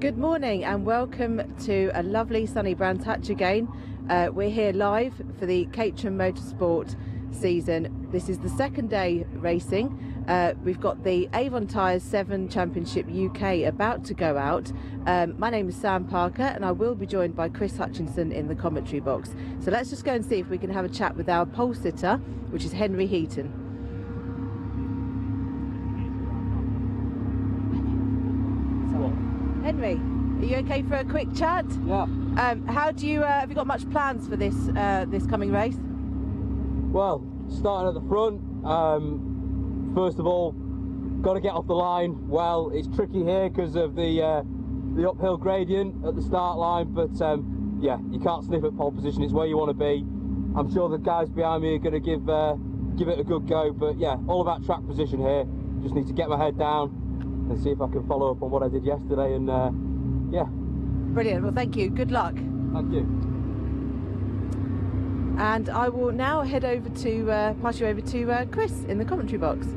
Good morning and welcome to a lovely sunny Brands Hatch again. We're here live for the Caterham Motorsport season. This is the second day racing. We've got the Avon Tyres 7 Championship UK about to go out. My name is Sam Parker and I will be joined by Chris Hutchinson in the commentary box. So let's just go and see if we can have a chat with our pole sitter, which is Henry Heaton. Henry, are you okay for a quick chat? Yeah. How do you have you got much plans for this this coming race? Well, starting at the front, first of all, got to get off the line. Well, it's tricky here because of the uphill gradient at the start line, but yeah, you can't sniff at pole position. It's where you want to be. I'm sure the guys behind me are going to give it a good go, but yeah, all about track position here. Just need to get my head down and see if I can follow up on what I did yesterday, and yeah. Brilliant. Well, thank you. Good luck. Thank you. And I will now head over to pass you over to Chris in the commentary box.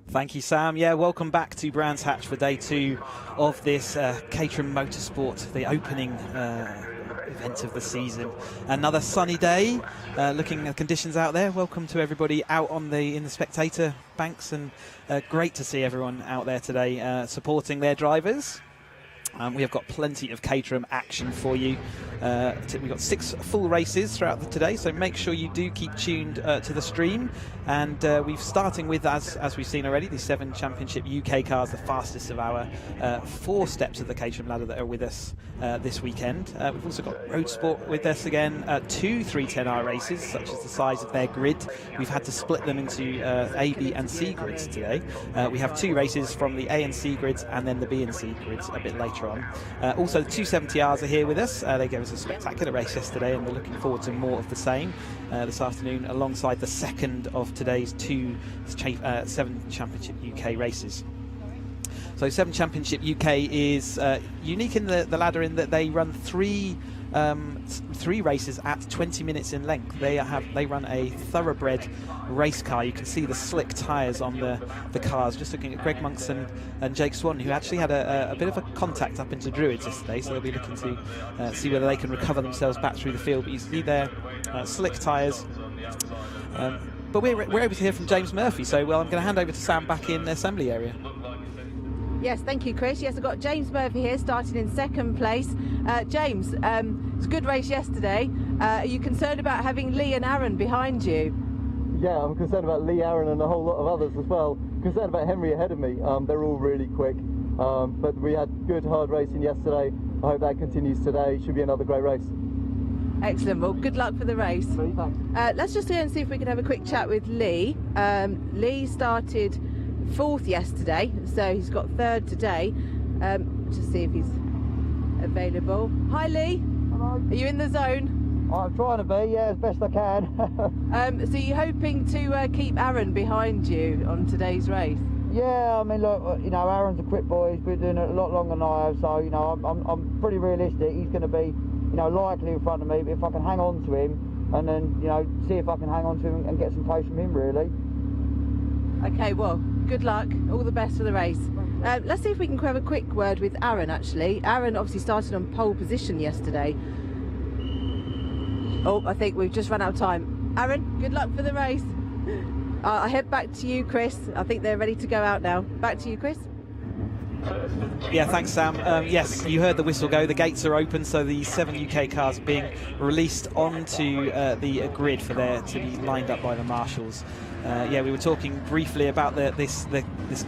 Thank you, Sam. Yeah, welcome back to Brands Hatch for day 2 of this Caterham Motorsport, the opening event of the season. Another sunny day. Looking at conditions out there. Welcome to everybody out on in the spectator banks, and great to see everyone out there today supporting their drivers. We have got plenty of Caterham action for you. We've got 6 full races throughout today, so make sure you do keep tuned to the stream. And we're starting with, as we've seen already, the 7 Championship UK cars, the fastest of our 4 steps of the Caterham ladder that are with us this weekend. We've also got Roadsport with us again, 2 310R races, such as the size of their grid. We've had to split them into A, B and C grids today. We have 2 races from the A and C grids, and then the B and C grids a bit later on. Also, the 270Rs are here with us. They gave us a spectacular race yesterday, and we're looking forward to more of the same this afternoon, alongside the second of today's 7 Championship UK races. So 7 Championship UK is unique in the ladder in that they run 3 races at 20 minutes in length. They run a thoroughbred race car. You can see the slick tyres on the cars. Just looking at Greg Monkson and Jake Swan, who actually had a bit of a contact up into Druids yesterday, so they'll be looking to see whether they can recover themselves back through the field. But you see their slick tyres. But we're able to hear from James Murphy, so I'm going to hand over to Sam back in the assembly area. Yes, thank you, Chris. Yes, I've got James Murphy here, starting in 2nd place. James, it's a good race yesterday. Are you concerned about having Lee and Aaron behind you? Yeah, I'm concerned about Lee, Aaron and a whole lot of others as well. Concerned about Henry ahead of me. They're all really quick. But we had good, hard racing yesterday. I hope that continues today. Should be another great race. Excellent. Well, good luck for the race. Let's just go and see if we can have a quick chat with Lee. Lee started 4th yesterday, so he's got 3rd today. Just see if he's available. Hi, Lee. Hello. Are you in the zone? I'm trying to be, yeah, as best I can. So you're hoping to keep Aaron behind you on today's race? Yeah, I mean, look, you know, Aaron's a quick boy. He's been doing it a lot longer than I have, so, you know, I'm pretty realistic. He's going to be, you know, likely in front of me, but if I can hang on to him and then, you know, see if I can hang on to him and get some pace from him, really. Okay, well, good luck. All the best for the race. Let's see if we can have a quick word with Aaron, actually. Aaron obviously started on pole position yesterday. Oh, I think we've just run out of time. Aaron, good luck for the race. I head back to you, Chris. I think they're ready to go out now. Back to you, Chris. Yeah, thanks, Sam. Yes, you heard the whistle go. The gates are open, so the 7 UK cars are being released onto the grid for to be lined up by the marshals. Yeah, we were talking briefly about this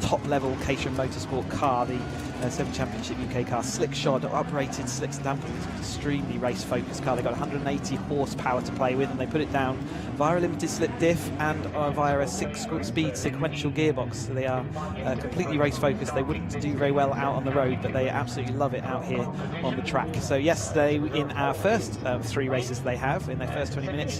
top-level Caterham Motorsport car, the 7 Championship UK car, slick shod, uprated slicks and dampers, extremely race-focused car. They got 180 horsepower to play with, and they put it down via a limited slip diff and via a 6-speed sequential gearbox. So they are completely race-focused. They wouldn't do very well out on the road, but they absolutely love it out here on the track. So yesterday, in our first 3 races they have, in their first 20 minutes,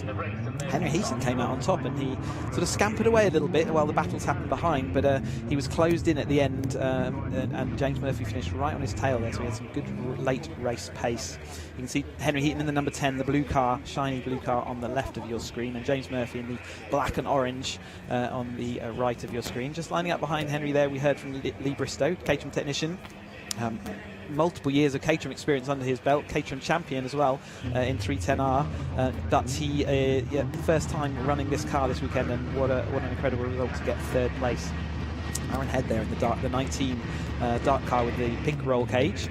Henry Heaton came out on top, and he sort of scampered away a little bit while the battles happened behind, but he was closed in at the end, and James Murphy finished right on his tail there, so he had some good late race pace. You can see Henry Heaton in the number 10, the blue car, shiny blue car on the left of your screen, and James Murphy in the black and orange on the right of your screen. Just lining up behind Henry there, we heard from Lee Bristow, Caterham technician. multiple years of Caterham experience under his belt, Caterham champion as well in 310R, but he first time running this car this weekend, and what an incredible result to get 3rd place. Aaron Head there in the 19 dark car with the pink roll cage,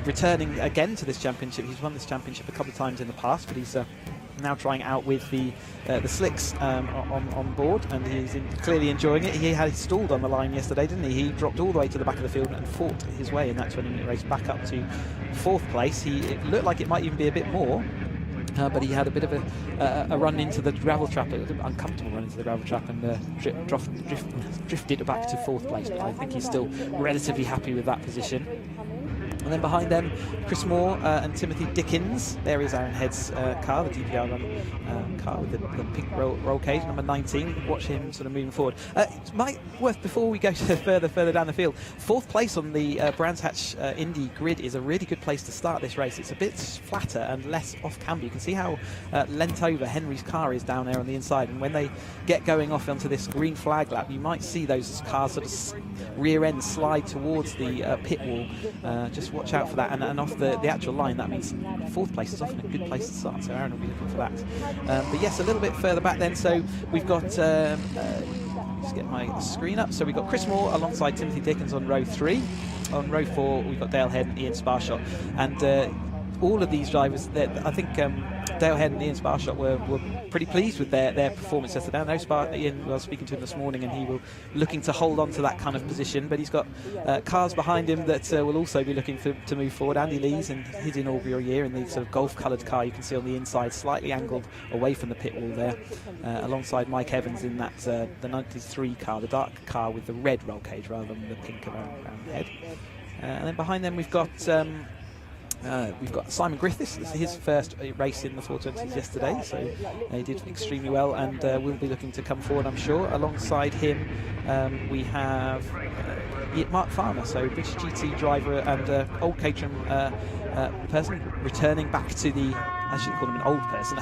returning again to this championship. He's won this championship a couple of times in the past, but he's now trying out with the slicks on board, and he's clearly enjoying it. He had stalled on the line yesterday, didn't he? He dropped all the way to the back of the field and fought his way in that 20-minute race back up to 4th place. It looked like it might even be a bit more, but he had a bit of a run into the gravel trap, an uncomfortable run into the gravel trap, and drifted back to 4th place. But I think he's still relatively happy with that position. And then behind them, Chris Moore and Timothy Dickens. There is Aaron Head's car, the DPR run car with the pink roll cage, number 19. Watch him sort of moving forward. It might worth, before we go to further down the field, 4th place on the Brands Hatch Indy grid is a really good place to start this race. It's a bit flatter and less off-camber. You can see how leant over Henry's car is down there on the inside, and when they get going off onto this green flag lap, you might see those cars sort of rear end slide towards the pit wall. Just watch out for that, and off the actual line, that means 4th place is often a good place to start, so Aaron will be looking for that. But yes, a little bit further back then, so we've got let's get my screen up. So we've got Chris Moore alongside Timothy Dickens on row 3. On row 4 we've got Dale Head and Ian Sparshot, and all of these drivers, I think Dale Head and Ian Sparshot were pretty pleased with their performance yesterday. I know Ian, I was speaking to him this morning, and he will looking to hold on to that kind of position, but he's got cars behind him that will also be looking to move forward. Andy Lee's in his inaugural year in the sort of golf coloured car you can see on the inside, slightly angled away from the pit wall there, alongside Mike Evans in that the 93 car, the dark car with the red roll cage rather than the pink around the head. And then behind them we've got Simon Griffiths. This is his first race in the 420s yesterday, so he did extremely well, and will be looking to come forward, I'm sure. Alongside him we have Mark Farmer, so British GT driver and old Caterham person returning back to the, I shouldn't call him an old person,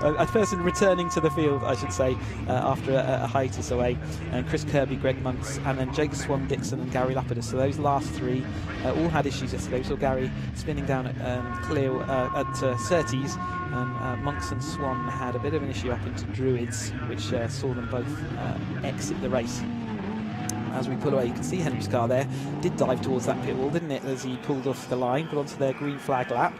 a person returning to the field, I should say, after a hiatus away. And Chris Kirby, Greg Monks, and then Jake Swan Dixon and Gary Lapidus. So those last 3 all had issues yesterday. We saw Gary spinning down at Cleo at Surtees, and Monks and Swan had a bit of an issue up into Druids, which saw them both exit the race. As we pull away, you can see Henry's car there did dive towards that pit wall, didn't it, as he pulled off the line, put onto their green flag lap.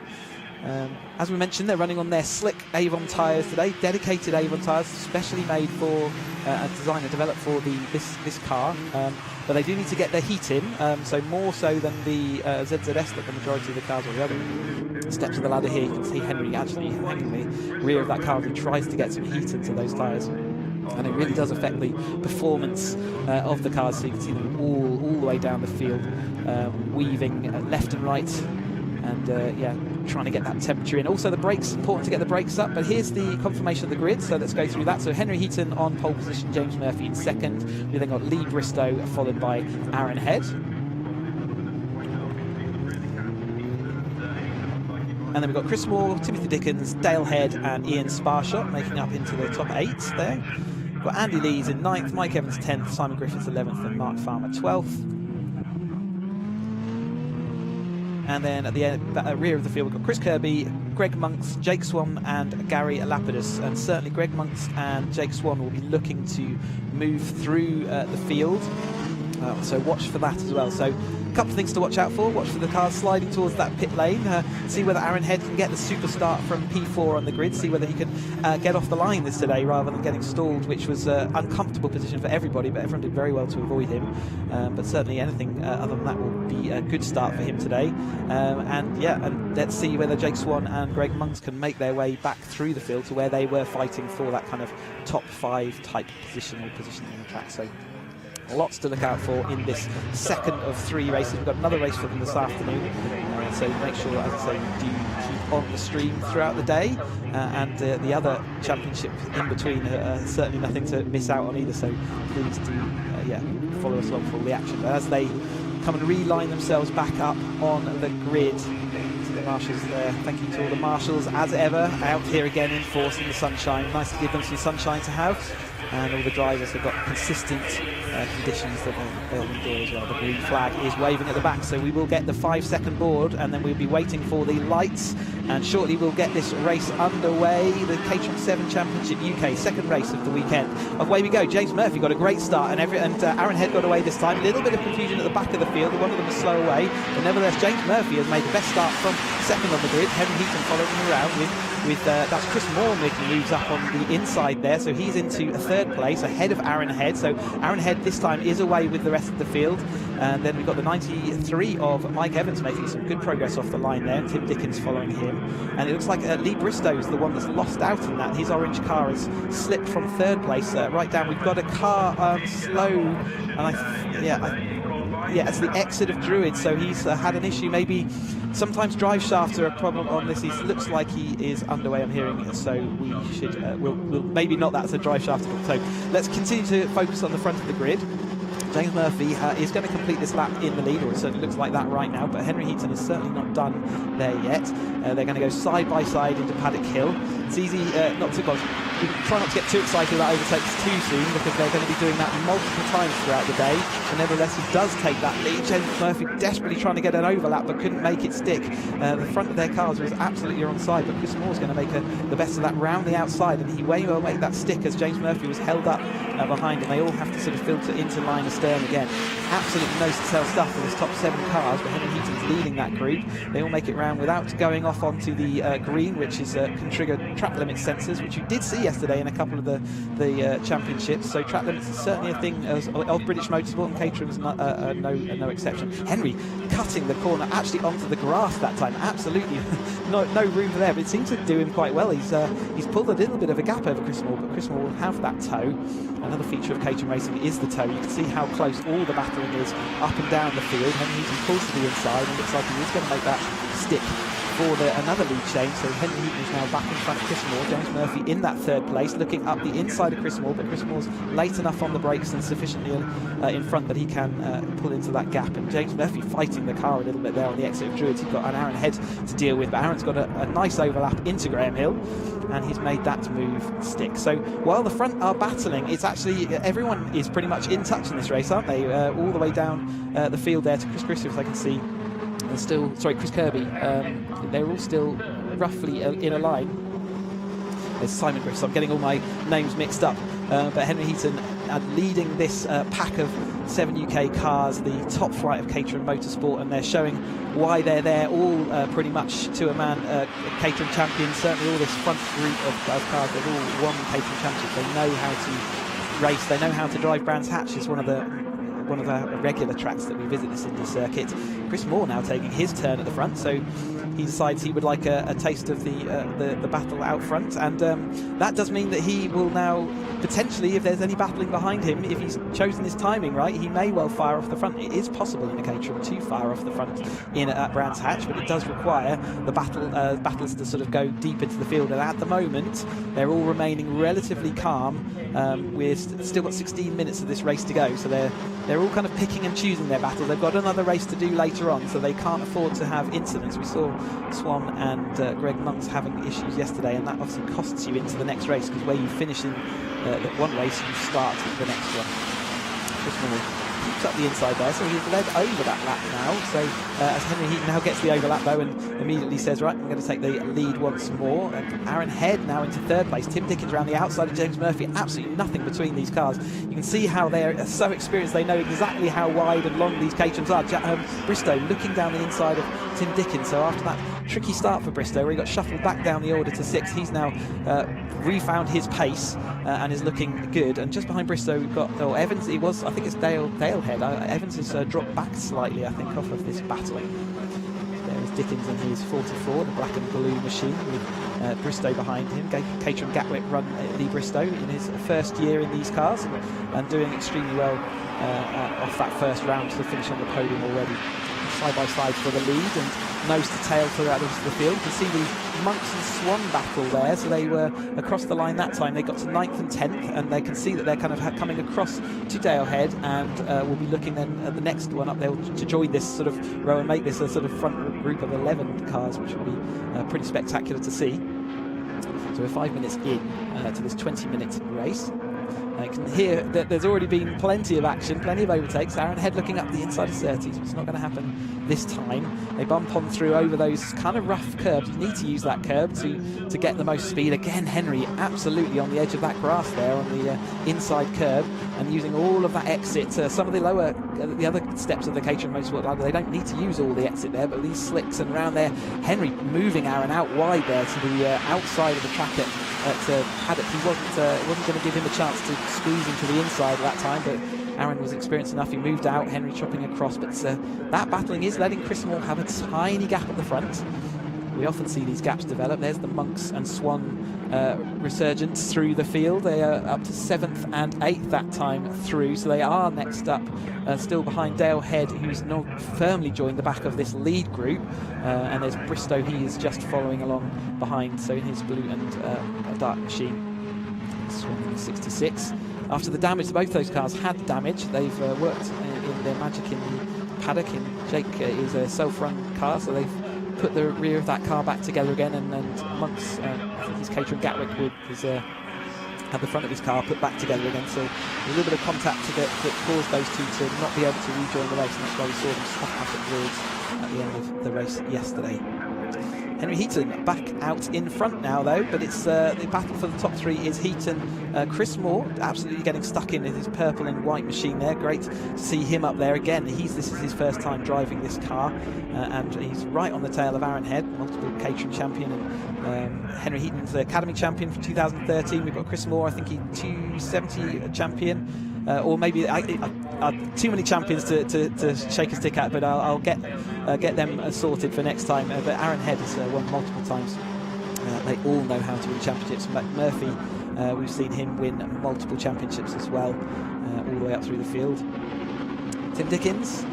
As we mentioned, they're running on their slick Avon tyres today, dedicated Avon tyres, specially made for and designed and developed for this car. But they do need to get their heat in, so more so than the ZZS that the majority of the cars are. The other steps of the ladder here, you can see Henry actually hanging the rear of that car as he tries to get some heat into those tyres. And it really does affect the performance of the cars, so you can see them all the way down the field, weaving left and right, and yeah, trying to get that temperature in. Also the brakes, important to get the brakes up, but here's the confirmation of the grid, so let's go through that. So Henry Heaton on pole position, James Murphy in 2nd. We then got Lee Bristow followed by Aaron Head. And then we've got Chris Moore, Timothy Dickens, Dale Head and Ian Sparshot making up into the top 8 there. We've got Andy Lees in 9th, Mike Evans 10th, Simon Griffiths 11th and Mark Farmer 12th. And then at the rear of the field we've got Chris Kirby, Greg Monks, Jake Swan and Gary Lapidus. And certainly Greg Monks and Jake Swan will be looking to move through the field. So watch for that as well. So a couple of things to watch out for. Watch for the cars sliding towards that pit lane. See whether Aaron Head can get the super start from P4 on the grid. See whether he can get off the line this today rather than getting stalled, which was an uncomfortable position for everybody, but everyone did very well to avoid him. But certainly anything other than that will be a good start for him today. And let's see whether Jake Swan and Greg Monks can make their way back through the field to where they were fighting for that kind of top 5 type position or positioning on the track. So lots to look out for in this second of 3 races. We've got another race for them this afternoon, so make sure, as I say, you do keep on the stream throughout the day, and the other championship in between certainly nothing to miss out on either, so please do follow us along for all the action. But as they come and reline themselves back up on the grid, the marshals there. Thank you to all the marshals, as ever, out here again in force in the sunshine. Nice to give them some sunshine to have. And all the drivers have got consistent conditions that they'll endure as well. The green flag is waving at the back, so we will get the 5-second board, and then we'll be waiting for the lights, and shortly we'll get this race underway. The Caterham 7 Championship UK, second race of the weekend. Away we go. James Murphy got a great start, and Aaron Head got away this time. A little bit of confusion at the back of the field. One of them was slow away, but nevertheless James Murphy has made the best start from second on the grid. Henry Heaton following him around with that's Chris Moore making moves up on the inside there, so he's into a third place ahead of Aaron Head. So Aaron Head this time is away with the rest of the field, and then we've got the 93 of Mike Evans making some good progress off the line there. Tim Dickens following him, and it looks like Lee Bristow's the one that's lost out in that. His orange car has slipped from third place right down. We've got a car slow, and it's the exit of Druid, so he's had an issue. Maybe sometimes drive shafts are a problem on this. He looks like he is underway, I'm hearing, so we should we'll maybe not that's a drive shaft. So let's continue to focus on the front of the grid. James Murphy is going to complete this lap in the lead, or it certainly looks like that right now, but Henry Heaton is certainly not done there yet. They're going to go side by side into Paddock Hill. It's easy not to try not to get too excited about overtakes too soon, because they're going to be doing that multiple times throughout the day. And nevertheless, he does take that lead. James Murphy desperately trying to get an overlap but couldn't make it stick. The front of their cars was absolutely on side, but Chris Moore's going to make the best of that round the outside, and he may well make that stick as James Murphy was held up behind him. They all have to sort of filter into line astern again. Absolutely no to-tell stuff for this top 7 cars, but Henry Heaton's leading that group. They all make it round without going off onto the green, which is can trigger track limit sensors, which you did see yesterday in a couple of the championships. So track limits is certainly a thing of British Motorsport, and Caterham is no exception. Henry cutting the corner actually onto the grass that time. Absolutely no room for there, but it seems to do him quite well. He's pulled a little bit of a gap over Chris Moore, but Chris Moore will have that toe. Another feature of Caterham racing is the toe. You can see how close all the battling is up and down the field. Henry Heaton pulls to the inside, and looks like he is going to make that stick for another lead change. So Henry Heaton is now back in front of Chris Moore. James Murphy in that third place, looking up the inside of Chris Moore, but Chris Moore's late enough on the brakes and sufficiently in front that he can pull into that gap. And James Murphy fighting the car a little bit there on the exit of Druids. He's got an Aaron Head to deal with, but Aaron's got a nice overlap into Graham Hill, and he's made that move stick. So while the front are battling, it's actually everyone is pretty much in touch in this race, aren't they? All the way down the field there to Chris Christie, as I can see. Chris Kirby, they're all still roughly in a line. There's Simon Griffiths, I'm getting all my names mixed up, but Henry Heaton leading this pack of 7 UK cars, the top flight of Caterham Motorsport, and they're showing why they're there, all pretty much to a man. Caterham champions, certainly all this front group of cars, they've all won Caterham Championship. They know how to race, they know how to drive. Brands Hatch is one of our regular tracks that we visit this Indy circuit. Chris Moore now taking his turn at the front, so he decides he would like a taste of the battle out front, and that does mean that he will now potentially, if there's any battling behind him, if he's chosen his timing right, he may well fire off the front. It is possible in a Caterham to fire off the front at Brands Hatch, but it does require the battles to sort of go deep into the field, and at the moment they're all remaining relatively calm. We've still got 16 minutes of this race to go, so they're all kind of picking and choosing their battles. They've got another race to do later on, so they can't afford to have incidents. We saw Swan and Greg Monks having issues yesterday, and that obviously costs you into the next race, because where you finish in one race, you start the next one. Chris Moore keeps up the inside there, so he's led over that lap now. So as Henry Heaton now gets the overlap though, and immediately says, right, I'm going to take the lead once more. And Aaron Head now into third place. Tim Dickens around the outside of James Murphy. Absolutely nothing between these cars. You can see how they're so experienced. They know exactly how wide and long these Caterhams are. Bristow looking down the inside of Tim Dickens. So after that tricky start for Bristow, where he got shuffled back down the order to 6, he's now refound his pace and is looking good. And just behind Bristow we've got Evans. I think it's Dale Head. Evans has dropped back slightly, I think, off of this battle. There is Dickens in his 44, the black and blue machine, with Bristow behind him. Caterham Gatwick run Lee Bristow in his first year in these cars, and doing extremely well off that first round to finish on the podium already. side by side for the lead and nose to tail throughout the rest of the field. You can see the Monks and Swan battle there, so they were across the line that time. They got to 9th and 10th, and they can see that they're kind of coming across to Dale Head, and we'll be looking then at the next one up there to join this sort of row and make this a sort of front group of 11 cars, which will be pretty spectacular to see. So we're 5 minutes in to this 20-minute race. I can hear that there's already been plenty of action, plenty of overtakes. Aaron Head looking up the inside of 30s, but it's not going to happen this time. They bump on through over those kind of rough curbs. You need to use that curb to get the most speed. Again, Henry absolutely on the edge of that grass there on the inside curb, and using all of that exit. Some of the other steps of the Caterham Motorsport ladder, they don't need to use all the exit there, but these slicks and around there, Henry moving Aaron out wide there to the outside of the track at Paddock. He wasn't going to give him a chance to squeeze into the inside at that time, but Aaron was experienced enough. He moved out, Henry chopping across, but that battling is letting Chris Moore have a tiny gap at the front. We often see these gaps develop. There's the Monks and Swan resurgence through the field. They are up to 7th and 8th that time through, so they are next up, still behind Dale Head, who's now firmly joined the back of this lead group, and there's Bristow. He is just following along behind, so in his blue and dark machine. Swan in the 66. After the damage, both those cars had damage. They've worked in their magic in the paddock. And Jake is a self-run car, so they've put the rear of that car back together again, and Monks, I think he's Caterham Gatwick, with his had the front of his car put back together again, so a little bit of contact that caused those two to not be able to rejoin the race, and that's why we saw them stop up at Druids at the end of the race yesterday. Henry Heaton back out in front now though, but it's the battle for the top three is Heaton, Chris Moore absolutely getting stuck in his purple and white machine there. Great to see him up there again. This is his first time driving this car, and he's right on the tail of Aaron Head, multiple Caterham champion, and Henry Heaton's the Academy champion from 2013. We've got Chris Moore, I think he's 270 champion. Or maybe too many champions to shake a stick at, but I'll get them sorted for next time. But Aaron Head has won multiple times. They all know how to win championships. Murphy, we've seen him win multiple championships as well, all the way up through the field. Tim Dickens,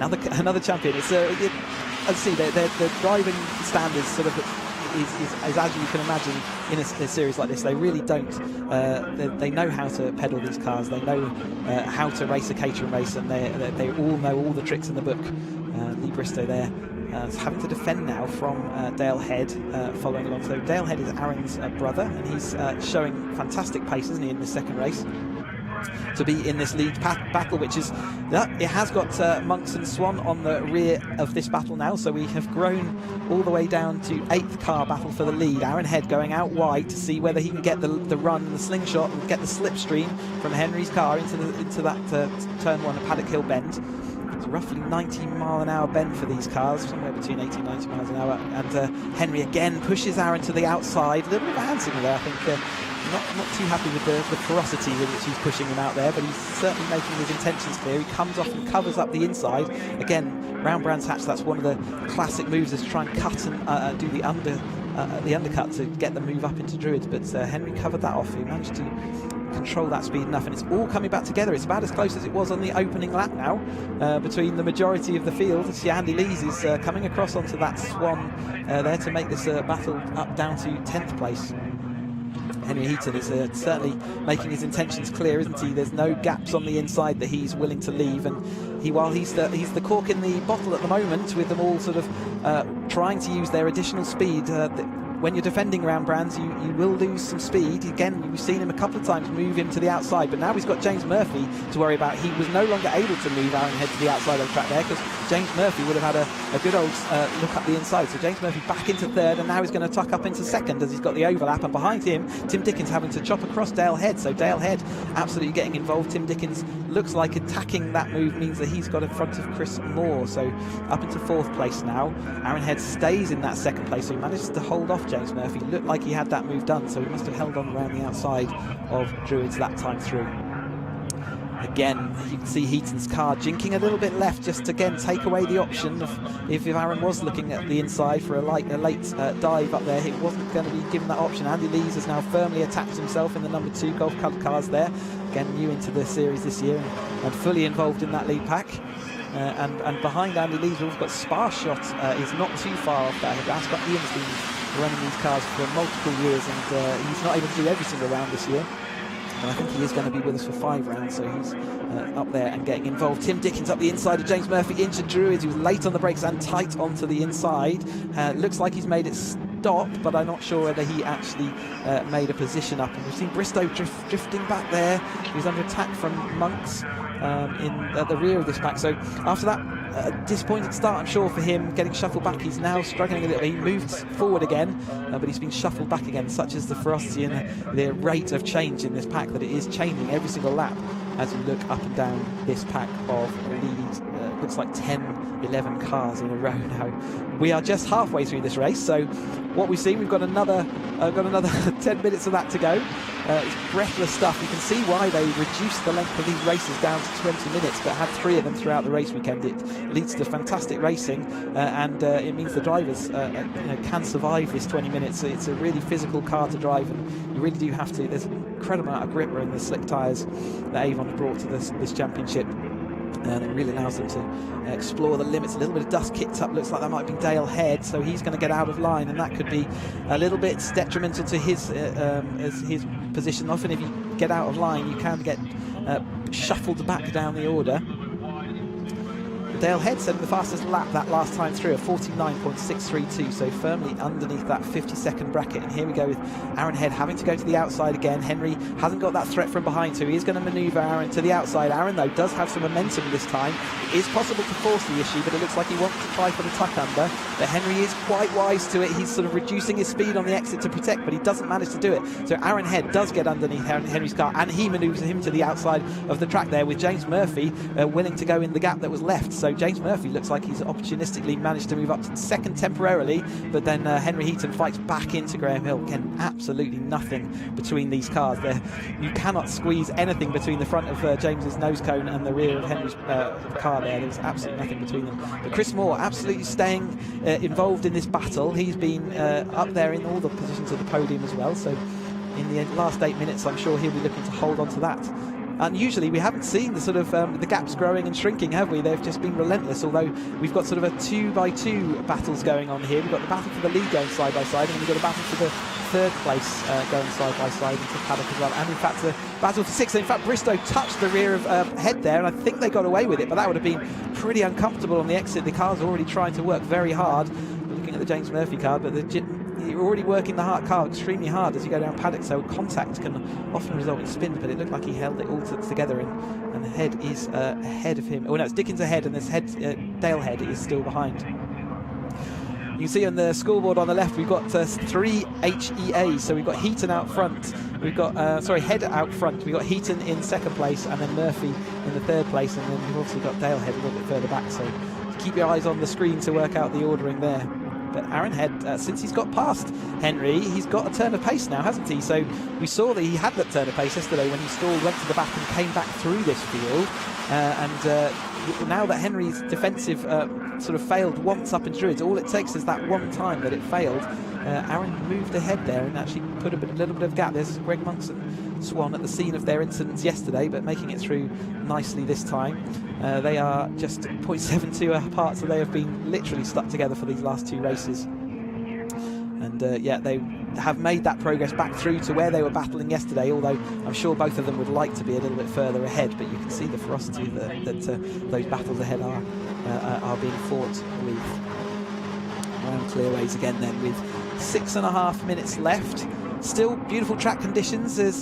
another champion. It's as I see, their driving standards sort of is as you can imagine in a series like this. They really don't. They know how to pedal these cars. They know how to race a Caterham race, and they all know all the tricks in the book. Lee Bristow there is having to defend now from Dale Head, following along. So Dale Head is Aaron's brother, and he's showing fantastic pace, isn't he, in the second race, to be in this lead battle, which is it has got Monks and Swan on the rear of this battle now, so we have grown all the way down to 8th car battle for the lead. Aaron Head going out wide to see whether he can get the run and the slingshot and get the slipstream from Henry's car into that turn 1 at Paddock Hill bend. It's roughly 90-mile-an-hour bend for these cars, somewhere between 80 and 90 miles an hour, and Henry again pushes Aaron to the outside. A little bit of a hand signal there, I think. Not too happy with the ferocity with which he's pushing him out there, but he's certainly making his intentions clear. He comes off and covers up the inside. Again, round Brands Hatch, that's one of the classic moves, is to try and cut and do the undercut to get the move up into Druids, but Henry covered that off. He managed to control that speed enough, and it's all coming back together. It's about as close as it was on the opening lap now, between the majority of the field. You see Andy Lees is coming across onto that Swan there to make this battle up down to 10th place. Henry Heaton is certainly making his intentions clear, isn't he? There's no gaps on the inside that he's willing to leave, and while he's the cork in the bottle at the moment, with them all sort of trying to use their additional speed. When you're defending round Brands, you will lose some speed. Again, we've seen him a couple of times move him to the outside, but now he's got James Murphy to worry about. He was no longer able to move Aaron Head to the outside of the track there, because James Murphy would have had a good old look up the inside. So James Murphy back into 3rd, and now he's going to tuck up into 2nd as he's got the overlap, and behind him, Tim Dickens having to chop across Dale Head. So Dale Head absolutely getting involved. Tim Dickens looks like attacking that move means that he's got in front of Chris Moore. So up into 4th place now. Aaron Head stays in that 2nd place, so he manages to hold off James Murphy. Looked like he had that move done, so he must have held on around the outside of Druids that time through. Again, you can see Heaton's car jinking a little bit left, just to again take away the option of if Aaron was looking at the inside for a late dive up there. It wasn't going to be given that option. Andy Lees has now firmly attached himself in the number 2 Golf Coloured cars there. Again, new into the series this year and fully involved in that lead pack. and behind Andy Lees, we've got Sparshot is not too far off that. Ascot Ian's been running these cars for multiple years, and he's not able to do every single round this year. And I think he is going to be with us for 5 rounds, so he's up there and getting involved. Tim Dickens up the inside of James Murphy, injured Druids, who was late on the brakes and tight onto the inside. Looks like he's made it stop, but I'm not sure whether he actually made a position up. And we've seen Bristow drifting back there. He was under attack from Monks at the rear of this pack. So after that disappointing start, I'm sure, for him, getting shuffled back, he's now struggling a little. He moved forward again, but he's been shuffled back again. Such as the ferocity and the rate of change in this pack, that it is changing every single lap as we look up and down this pack of lead. Looks like 10, 11 cars in a row now. We are just halfway through this race, so what we've seen, we've got another 10 minutes of that to go. It's breathless stuff. You can see why they reduced the length of these races down to 20 minutes, but had 3 of them throughout the race weekend. It leads to fantastic racing, and it means the drivers can survive this 20 minutes. It's a really physical car to drive, and you really do have to. There's an incredible amount of gripper in the slick tyres that Avon brought to this championship. And it really allows them to explore the limits. A little bit of dust kicked up. Looks like that might be Dale Head, so he's going to get out of line, and that could be a little bit detrimental to his position. Often if you get out of line, you can get shuffled back down the order. Dale Head setting the fastest lap that last time through, a 49.632, so firmly underneath that 50-second bracket. And here we go with Aaron Head having to go to the outside again. Henry hasn't got that threat from behind, so he is going to manoeuvre Aaron to the outside. Aaron, though, does have some momentum this time. It is possible to force the issue, but it looks like he wants to try for the tuck under. But Henry is quite wise to it. He's sort of reducing his speed on the exit to protect, but he doesn't manage to do it. So Aaron Head does get underneath Henry's car, and he manoeuvres him to the outside of the track there, with James Murphy willing to go in the gap that was left. So James Murphy looks like he's opportunistically managed to move up to second temporarily, but then Henry Heaton fights back into Graham Hill. Again, absolutely nothing between these cars. You cannot squeeze anything between the front of James's nose cone and the rear of Henry's car there. There's absolutely nothing between them. But Chris Moore absolutely staying involved in this battle. He's been up there in all the positions of the podium as well, so in the last 8 minutes I'm sure he'll be looking to hold on to that. And usually we haven't seen the sort of the gaps growing and shrinking, have we? They've just been relentless, although we've got sort of a 2-by-2 battles going on here. We've got the battle for the lead going side by side, and then we've got a battle for the 3rd place going side by side into paddock as well. And in fact, the battle for 6th. In fact, Bristow touched the rear of Head there, and I think they got away with it, but that would have been pretty uncomfortable on the exit. The car's already trying to work very hard. Looking at the James Murphy car, but you're already working the car extremely hard as you go down paddock, so contact can often result in spins, but it looked like he held it all together, and Head is ahead of him. Oh no, it's Dickens ahead, and this Dale Head is still behind. You can see on the scoreboard on the left we've got 3 HEAs, so we've got Heaton out front, we've got Head out front, we've got Heaton in 2nd place, and then Murphy in the 3rd place, and then we've obviously got Dale Head a little bit further back, so keep your eyes on the screen to work out the ordering there. But Aaron Head, since he's got past Henry, he's got a turn of pace now, hasn't he? So we saw that he had that turn of pace yesterday when he stalled, went to the back and came back through this field. Now that Henry's defensive sort of failed once up in Druids, all it takes is that one time that it failed. Aaron moved ahead there and actually put a little bit of gap. There's Greg Monks and Swan at the scene of their incidents yesterday, but making it through nicely this time. They are just 0.72 apart, so they have been literally stuck together for these last 2 races. And yeah, they have made that progress back through to where they were battling yesterday, although I'm sure both of them would like to be a little bit further ahead, but you can see the ferocity that those battles ahead are being fought with. Around clearways again then, with 6.5 minutes left. Still beautiful track conditions. There's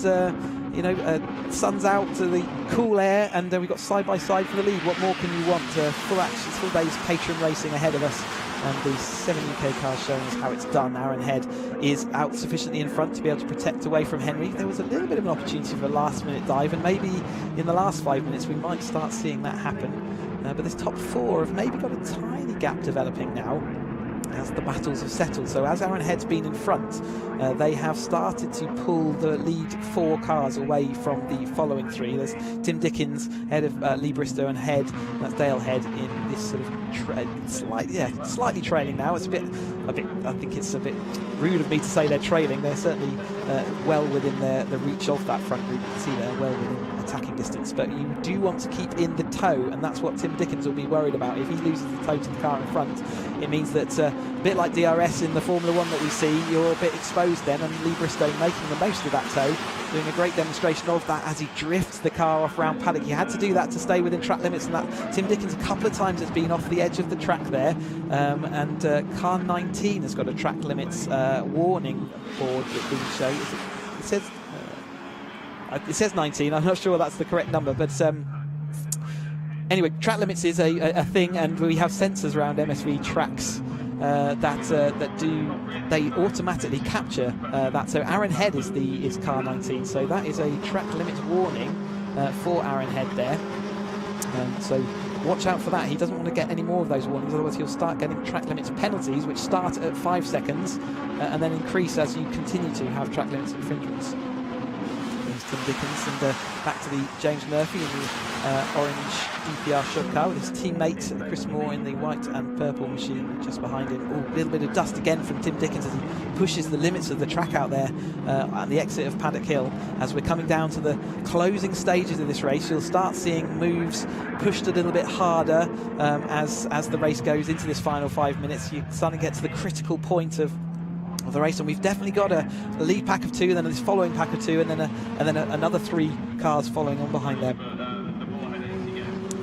sun's out to the cool air, and we've got side by side for the lead. What more can you want? Full day's Caterham racing ahead of us, and the 7 UK cars showing us how it's done. Aaron Head is out sufficiently in front to be able to protect away from Henry. There was a little bit of an opportunity for a last minute dive, and maybe in the last 5 minutes we might start seeing that happen. But this top 4 have maybe got a tiny gap developing now. as the battles have settled. So as Aaron Head's been in front, they have started to pull the lead 4 cars away from the following 3. There's Tim Dickens ahead of Lee Bristow and Head. That's Dale Head in this sort of slightly trailing now. It's a bit. I think it's a bit rude of me to say they're trailing. They're certainly well within the reach of that front group. You can see they're well within attacking distance, but you do want to keep in the tow, and that's what Tim Dickens will be worried about. If he loses the tow to the car in front, it means that a bit like DRS in the Formula 1 that we see, you're a bit exposed then, and Lee Bristow making the most of that tow, doing a great demonstration of that as he drifts the car off round paddock. He had to do that to stay within track limits, and that Tim Dickens a couple of times has been off the edge of the track there, and car 19 has got a track limits warning board that being shown. It says 19, I'm not sure that's the correct number, but anyway, track limits is a thing, and we have sensors around MSV tracks that they automatically capture that. So Aaron Head is car 19, so that is a track limits warning for Aaron Head there. So watch out for that. He doesn't want to get any more of those warnings, otherwise he'll start getting track limits penalties, which start at 5 seconds and then increase as you continue to have track limits infringements. Tim Dickens, and back to the James Murphy in the orange DPR shop car with his teammate Chris Moore in the white and purple machine just behind him. A little bit of dust again from Tim Dickens as he pushes the limits of the track out there at the exit of Paddock Hill. As we're coming down to the closing stages of this race, you'll start seeing moves pushed a little bit harder as the race goes into this final 5 minutes. You suddenly get to the critical point of the race, and we've definitely got a lead pack of 2, then this following pack of 2, and then another 3 cars following on behind them.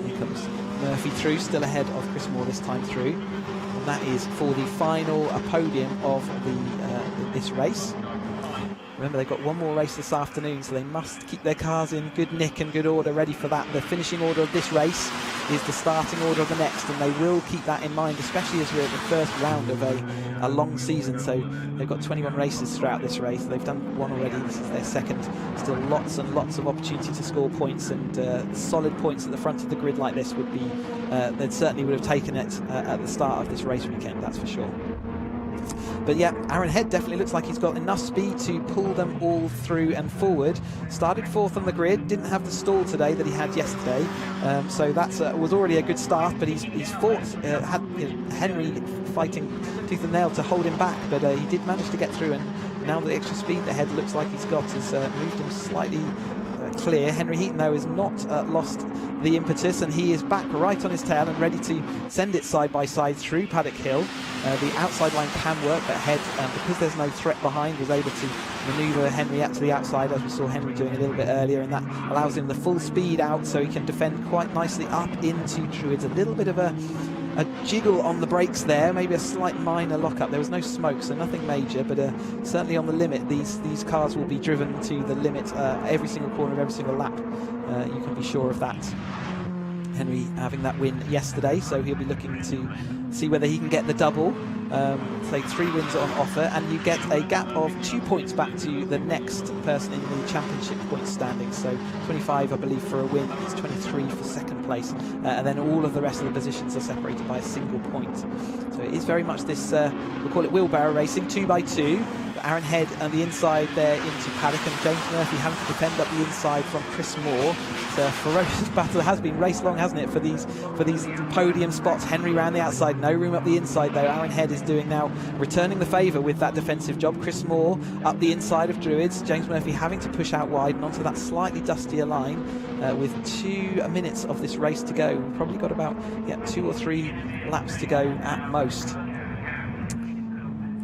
Here comes Murphy through, still ahead of Chris Moore this time through, and that is for the final podium of this race. Remember, they've got one more race this afternoon, so they must keep their cars in good nick and good order, ready for that. The finishing order of this race is the starting order of the next, and they will keep that in mind, especially as we're at the first round of a long season. So they've got 21 races throughout this race. They've done one already. This is their second. Still lots and lots of opportunity to score points, and solid points at the front of the grid like this would be, they certainly would have taken it at the start of this race weekend, that's for sure. But yeah, Aaron Head definitely looks like he's got enough speed to pull them all through and forward. Started 4th on the grid, didn't have the stall today that he had yesterday, so that was already a good start. But he's fought, had Henry fighting tooth and nail to hold him back, but he did manage to get through. And now the extra speed that Head looks like he's got has moved him slightly clear. Henry Heaton, though, has not lost the impetus, and he is back right on his tail and ready to send it side by side through Paddock Hill. The outside line can work, but Head, because there's no threat behind, was able to manoeuvre Henry out to the outside, as we saw Henry doing a little bit earlier, and that allows him the full speed out, so he can defend quite nicely up into Druids. A little bit of a jiggle on the brakes there, maybe a slight minor lockup. There was no smoke, so nothing major, but certainly on the limit, these cars will be driven to the limit every single corner of every single lap. You can be sure of that. Henry having that win yesterday, so he'll be looking to see whether he can get the double. Say 3 wins on offer, and you get a gap of 2 points back to the next person in the championship point standings. So 25, I believe, for a win. It's 23 for second place, and then all of the rest of the positions are separated by a single point. So it is very much this, we'll call it wheelbarrow racing, 2 by 2. Aaron Head on the inside there into Paddock, and James Murphy having to defend up the inside from Chris Moore. It's a ferocious battle. It has been race long, hasn't it, for these podium spots. Henry round the outside, no room up the inside though. Aaron Head is doing now, returning the favour with that defensive job. Chris Moore up the inside of Druids. James Murphy having to push out wide and onto that slightly dustier line with 2 minutes of this race to go. We've probably got about 2 or 3 laps to go at most.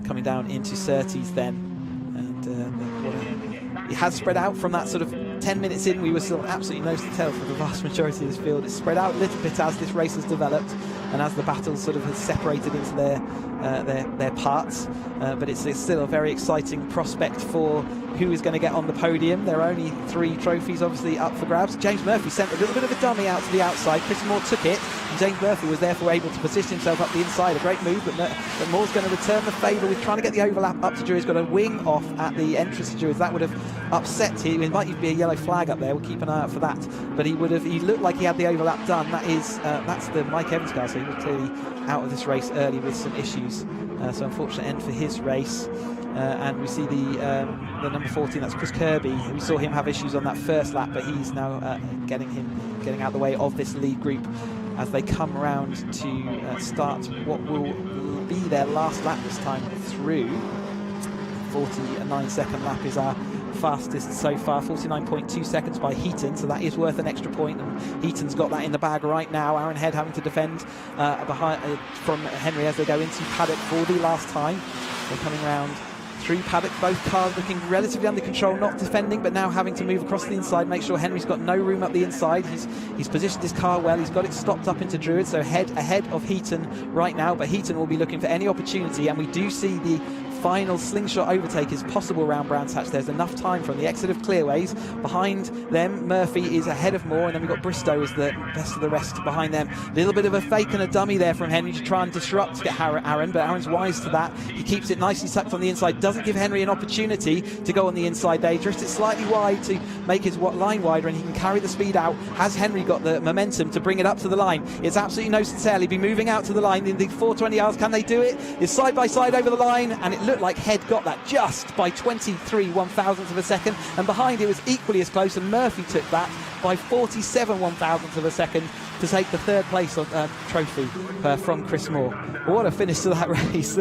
Coming down into Surtees then, and it has spread out from that sort of 10 minutes in. We were still absolutely nose to tail for the vast majority of this field. It's spread out a little bit as this race has developed and as the battle sort of has separated into their parts, but it's still a very exciting prospect for who is going to get on the podium. There are only 3 trophies obviously up for grabs. James Murphy sent a little bit of a dummy out to the outside. Chris Moore took it, and James Murphy was therefore able to position himself up the inside. A great move, but Moore's going to return the favour with trying to get the overlap up to Druids. Got a wing off at the entrance to Druids. That would have upset him. It might even be a yellow flag up there. We'll keep an eye out for that. But he looked like he had the overlap done. That's the Mike Evans car, so he was clearly out of this race early with some issues. so unfortunate end for his race. And we see the number 14, that's Chris Kirby. We saw him have issues on that first lap, but he's now getting out of the way of this lead group as they come around to start what will be their last lap this time through. 49-second lap is our fastest so far, 49.2 seconds by Heaton, so that is worth an extra point, and Heaton's got that in the bag right now. Aaron Head having to defend from Henry as they go into paddock for the last time. They're coming round through paddock, both cars looking relatively under control, not defending, but now having to move across the inside, make sure Henry's got no room up the inside. He's positioned his car well, he's got it stopped up into Druid, so ahead of Heaton right now, but Heaton will be looking for any opportunity, and we do see the final slingshot overtake is possible around Brands Hatch. There's enough time from the exit of Clearways. Behind them, Murphy is ahead of Moore, and then we've got Bristow as the best of the rest behind them. A little bit of a fake and a dummy there from Henry to try and disrupt to get Aaron, but Aaron's wise to that. He keeps it nicely tucked on the inside, doesn't give Henry an opportunity to go on the inside there. He drifts it slightly wide to make his line wider, and he can carry the speed out. Has Henry got the momentum to bring it up to the line? It's absolutely no necessarily be moving out to the line in the 420 hours. Can they do it? It's side by side over the line, and it looked like Head got that just by 23 one-thousandths of a second, and behind it was equally as close, and Murphy took that by 47 one-thousandths of a second to take the third place trophy from Chris Moore. What a finish to that race.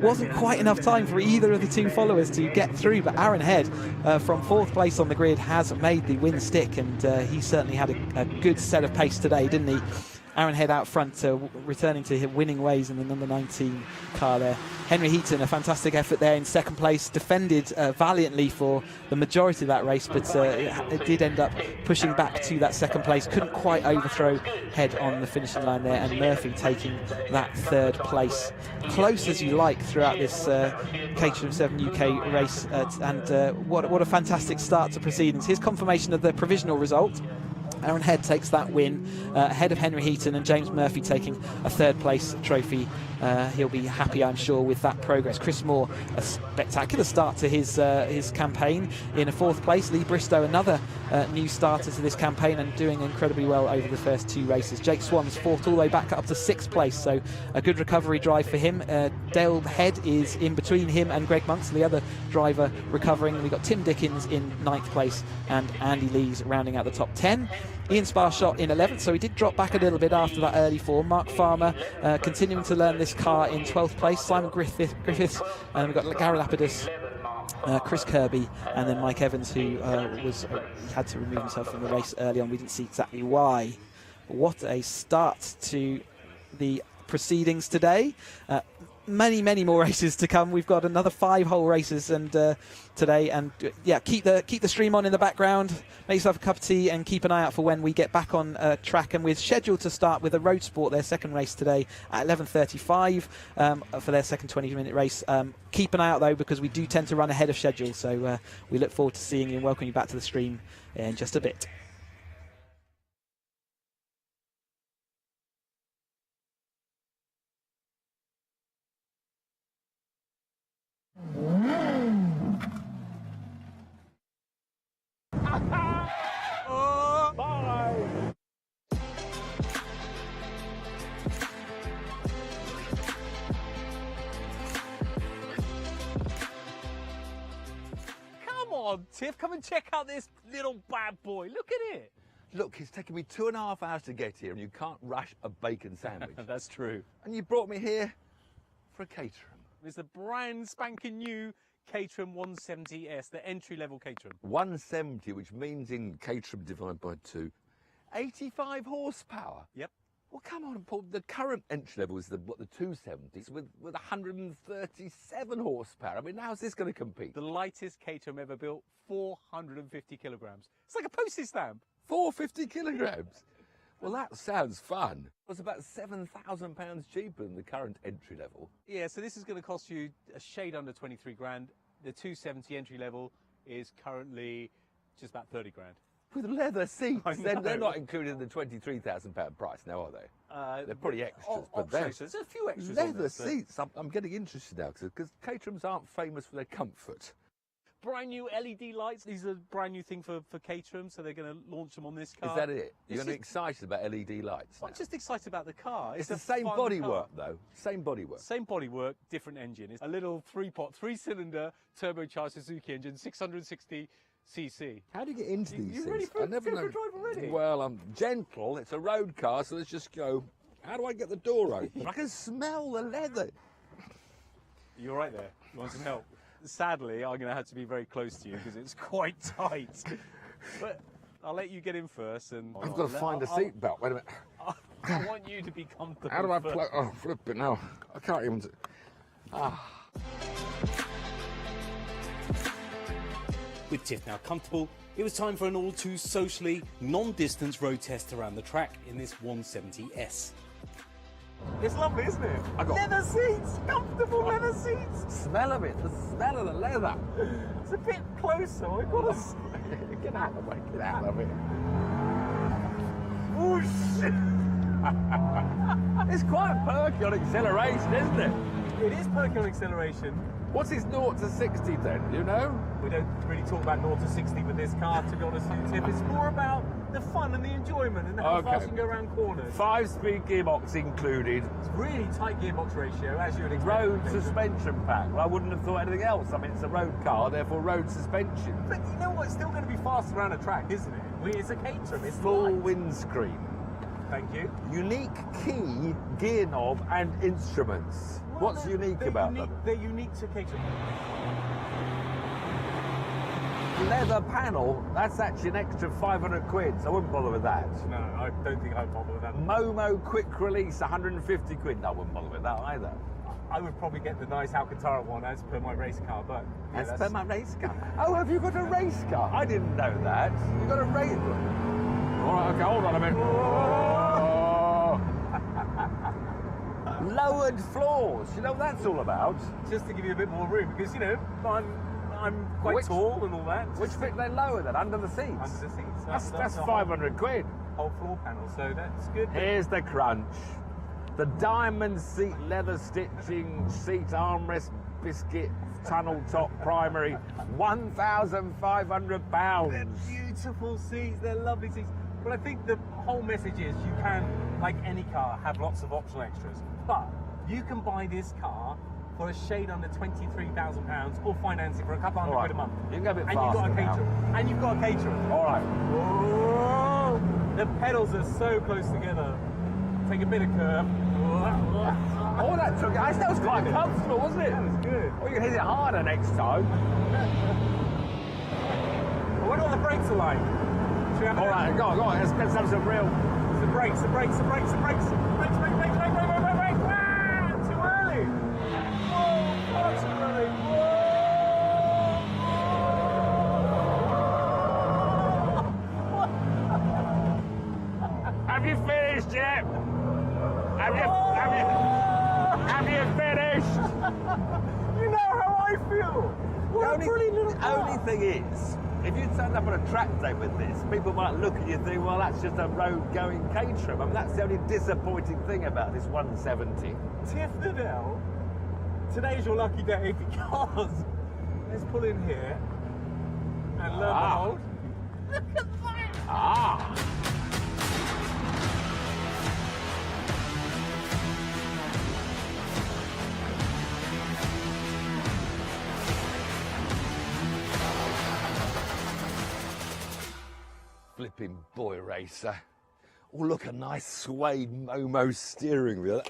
Wasn't quite enough time for either of the two followers to get through, but Aaron Head from fourth place on the grid has made the win stick, and he certainly had a good set of pace today, didn't he? Aaron Head out front, returning to his winning ways in the number 19 car there. Henry Heaton, a fantastic effort there in second place, defended valiantly for the majority of that race, but it did end up pushing back to that second place. Couldn't quite overthrow Head on the finishing line there, and Murphy taking that third place. Close as you like throughout this Caterham 7 UK race, and what a fantastic start to proceedings. Here's confirmation of the provisional result. Aaron Head takes that win ahead of Henry Heaton, and James Murphy taking a third place trophy. He'll be happy, I'm sure, with that progress. Chris Moore, a spectacular start to his campaign in a fourth place. Lee Bristow, another new starter to this campaign, and doing incredibly well over the first two races. Jake Swan's fourth all the way back up to sixth place, so a good recovery drive for him. Dale Head is in between him and Greg Monks, the other driver, recovering. We've got Tim Dickens in ninth place, and Andy Lees rounding out the top 10. Ian Sparshot in 11th, so he did drop back a little bit after that early form. Mark Farmer continuing to learn this car in 12th place. Simon Griffiths, and we've got Gary Lapidus, Chris Kirby, and then Mike Evans, who had to remove himself from the race early on. We didn't see exactly why. What a start to the proceedings today. Many more races to come. We've got another 5 whole races today, and yeah, keep the stream on in the background. Make yourself a cup of tea and keep an eye out for when we get back on track. And we're scheduled to start with a Roadsport, their second race today at 11:35 for their second 20-minute race. Keep an eye out though, because we do tend to run ahead of schedule. So we look forward to seeing you and welcoming you back to the stream in just a bit. Tiff, come and check out this little bad boy. Look at it. Look, it's taken me 2.5 hours to get here, and you can't rush a bacon sandwich. That's true. And you brought me here for a Caterham. It's the brand spanking new Caterham 170S, the entry-level Caterham. 170, which means in Caterham divided by 2, 85 horsepower. Yep. Well, come on, Paul. The current entry level is the 270s with 137 horsepower. I mean, how's this going to compete? The lightest Caterham ever built, 450 kilograms. It's like a postage stamp. 450 kilograms? Well, that sounds fun. It's about £7,000 cheaper than the current entry level. Yeah, so this is going to cost you a shade under 23 grand. The 270 entry level is currently just about 30 grand. With leather seats. They're not included in the £23,000 price now, are they? They're probably extras. But there's a few extras leather on this, seats. I'm getting interested now, because Caterhams aren't famous for their comfort. brand new LED lights. These are a brand new thing for Caterham, so they're going to launch them on this car. Is that it? You're going to be excited about LED lights now? I'm just excited about the car. It's the a same fun bodywork, car. though. Same bodywork. Same bodywork, different engine. It's a little three-cylinder turbocharged Suzuki engine, 660cc. How do you get into these You things? ready for, I never for know. a drive already? Well, I'm gentle. It's a road car, so let's just go. How do I get the door open? I can smell the leather. You're right there. You want some help? Sadly, I'm going to have to be very close to you because it's quite tight. But I'll let you get in first. And I've got to find a seat belt. Wait a minute. I want you to be comfortable. How do I first. plug? Oh, flip it now. I can't even. With Tiff now comfortable, it was time for an all too socially non-distance road test around the track in this 170S. It's lovely, isn't it? I got- Leather seats, comfortable leather seats. Smell of it. The smell of the leather. It's a bit closer. I gotta say. Get out of the way. Get out of it. Whoosh! It's quite perky on acceleration, isn't it? It is perky on acceleration. What's his 0 to 60 then? Do you know? We don't really talk about 0 to 60 with this car, to be honest with you, Tiff. It's more about the fun and the enjoyment and how fast you can go around corners. 5-speed gearbox included. It's really tight gearbox ratio, as you would expect. Road suspension pack. Well, I wouldn't have thought anything else. I mean, it's a road car, therefore road suspension. But you know what? It's still going to be fast around a track, isn't it? It's a Caterham. It's Full light. windscreen. Thank you. Unique key, gear knob and instruments. What's unique about them? They're unique to Caterham. Leather panel, that's actually an extra 500 quid, so I wouldn't bother with that. No, I don't think I'd bother with that. Momo quick release, 150 quid. No, I wouldn't bother with that either. I would probably get the nice Alcantara one as per my race car, but... yeah, As per that's- my race car. Oh, have you got a race car? I didn't know that. You got a race... All right, okay, hold on a minute. Lowered floors. You know what that's all about? Just to give you a bit more room, because, you know, I'm quite Which- tall and all that. Which bit they lower then? Under the seats? Under the seats. That's the 500 quid. whole floor panel, so that's good. Here's the crunch. The diamond seat leather stitching, seat armrest, biscuit, tunnel top primary, £1,500. They're beautiful seats, they're lovely seats. But I think the whole message is you can, like any car, have lots of optional extras. But you can buy this car for a shade under £23,000 or finance it for a couple hundred quid a month. You can go a bit And you've got a faster now. Caterham. And you've got a Caterham. All right. Whoa! The pedals are so close together. Take a bit of curve. Oh, that took. That was quite comfortable, wasn't it? That was good. Well, you can hit it harder next time. I wonder what the brakes are like. Should we have a All look? right, go on. Let's have some real. The brakes. Brakes. Ah, too early. Whoa, far too early. Have you finished yet? Have you finished? You know how I feel. What a brilliant little car. Only thing is, if you turned up on a track day with this, people might look at you and think, well, that's just a road-going Caterham. I mean, that's the only disappointing thing about this 170. Tiff Nadell, today's your lucky day because let's pull in here and lo and behold, look at that. Ah! Flipping boy racer. Oh, look, a nice suede Momo steering wheel.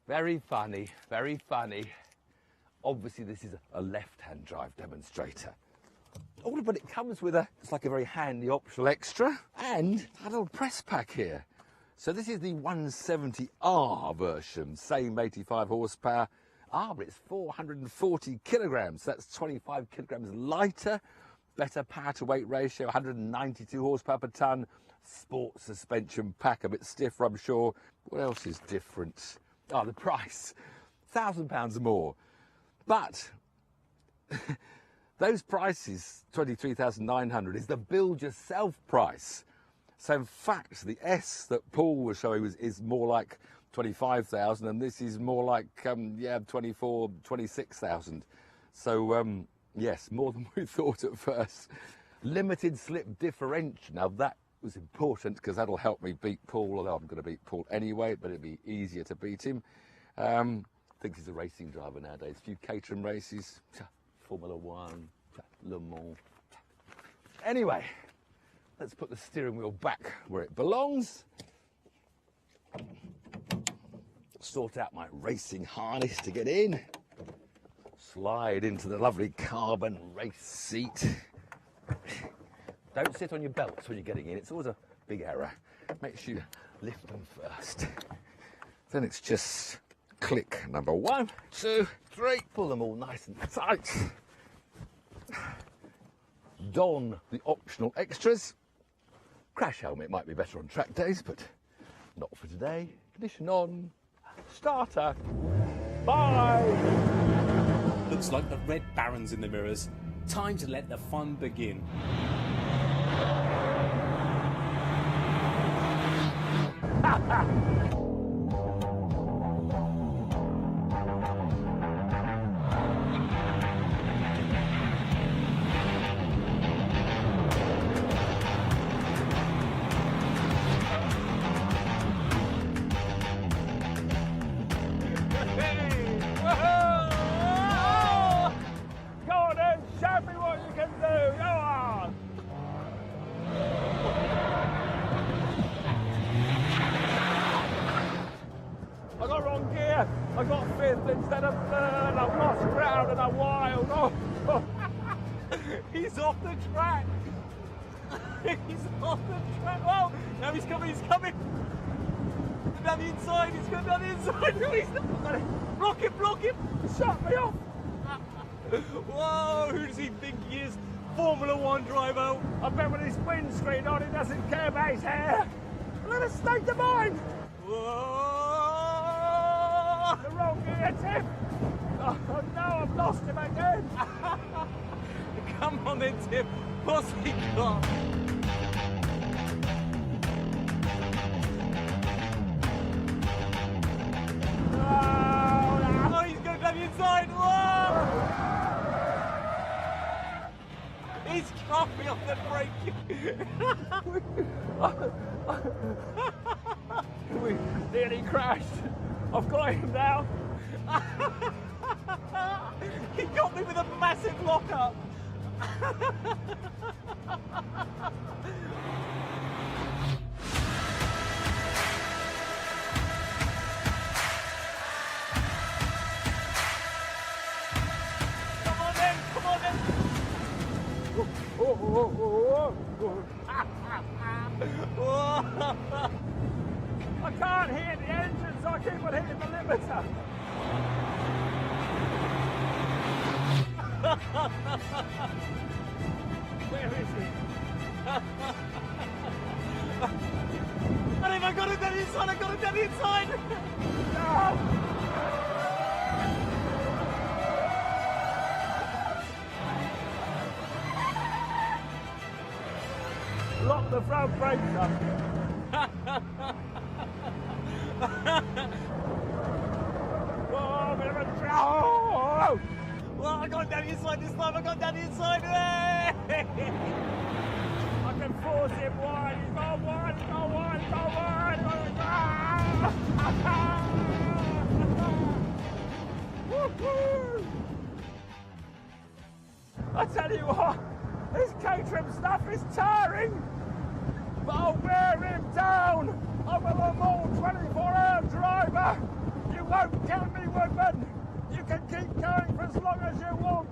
Very funny, very funny. Obviously, this is a left-hand drive demonstrator. Oh, but it comes with it's like a very handy optional extra, and a little press pack here. So this is the 170R version, same 85 horsepower. But it's 440 kilograms. That's 25 kilograms lighter. Better power to weight ratio, 192 horsepower per tonne. Sport suspension pack, a bit stiffer, I'm sure. What else is different? Oh, the price, £1,000 more. But those prices, 23,900, is the build yourself price. So in fact, the S that Paul was showing is more like 25,000, and this is more like 24, 26,000. So Yes, more than we thought at first. Limited slip differential. Now that was important because that'll help me beat Paul, although I'm going to beat Paul anyway, but it'll be easier to beat him. I think he's a racing driver nowadays. A few Caterham races, Formula One, Le Mans. Anyway, let's put the steering wheel back where it belongs. Sort out my racing harness to get in. Slide into the lovely carbon race seat. Don't sit on your belts when you're getting in. It's always a big error. Make sure you lift them first. Then it's just click number 1, 2, 3. Pull them all nice and tight. Don the optional extras. Crash helmet might be better on track days, but not for today. Ignition on. Starter. Bye. Looks like the Red Baron's in the mirrors. Time to let the fun begin. I got 5th instead of 3rd. I've lost ground in a while. Oh. He's off the track. He's off the track. Oh, now he's coming. He's coming. Down the inside. He's going down the inside. No, he's not. Block him. Block him. Shut me off. Whoa, who does he think he is? Formula One driver. I bet with his windscreen on, he doesn't care about his hair. Let us state of mind. Whoa. The wrong gear, Tim. Oh no, I've lost him again. Come on then, Tim. What's he got? Oh, he's going down the inside. Whoa! He's got me off the brake. We nearly crashed. I've got him now. He got me with a massive lock-up. Come on then, come on then. I can't hear the engine, so I keep on hitting the limiter. Where is he? I got it down the inside, I got it down the inside! No! Lock the front brakes up. Whoa, bit of a oh! Well, I got it down the inside this time, I got it down the inside! Hey! I can force him wide, he's gone wide, he's gone wide, he's gone wide! Woo-hoo! I tell you what, this Caterham stuff is tiring, but I'll wear him down! I'm a Le Mans 24-hour driver! You won't kill me, Woodman! You can keep going for as long as you want!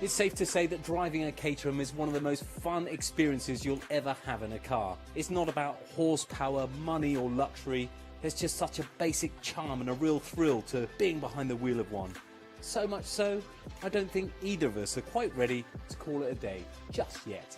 It's safe to say that driving a Caterham is one of the most fun experiences you'll ever have in a car. It's not about horsepower, money or luxury. There's just such a basic charm and a real thrill to being behind the wheel of one. So much so, I don't think either of us are quite ready to call it a day just yet.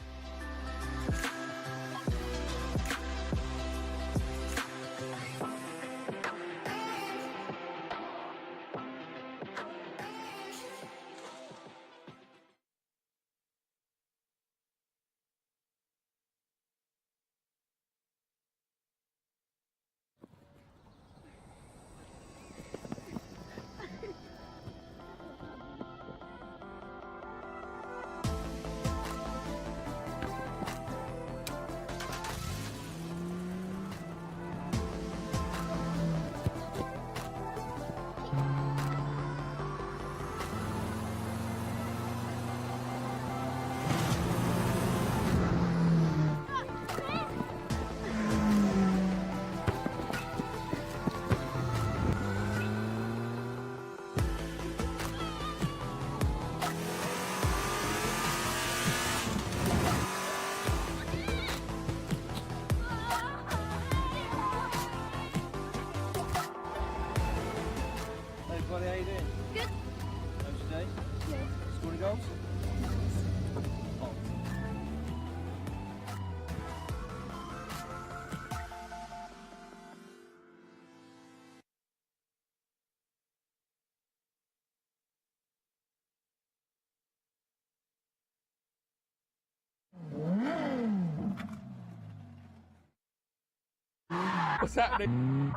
What's happening?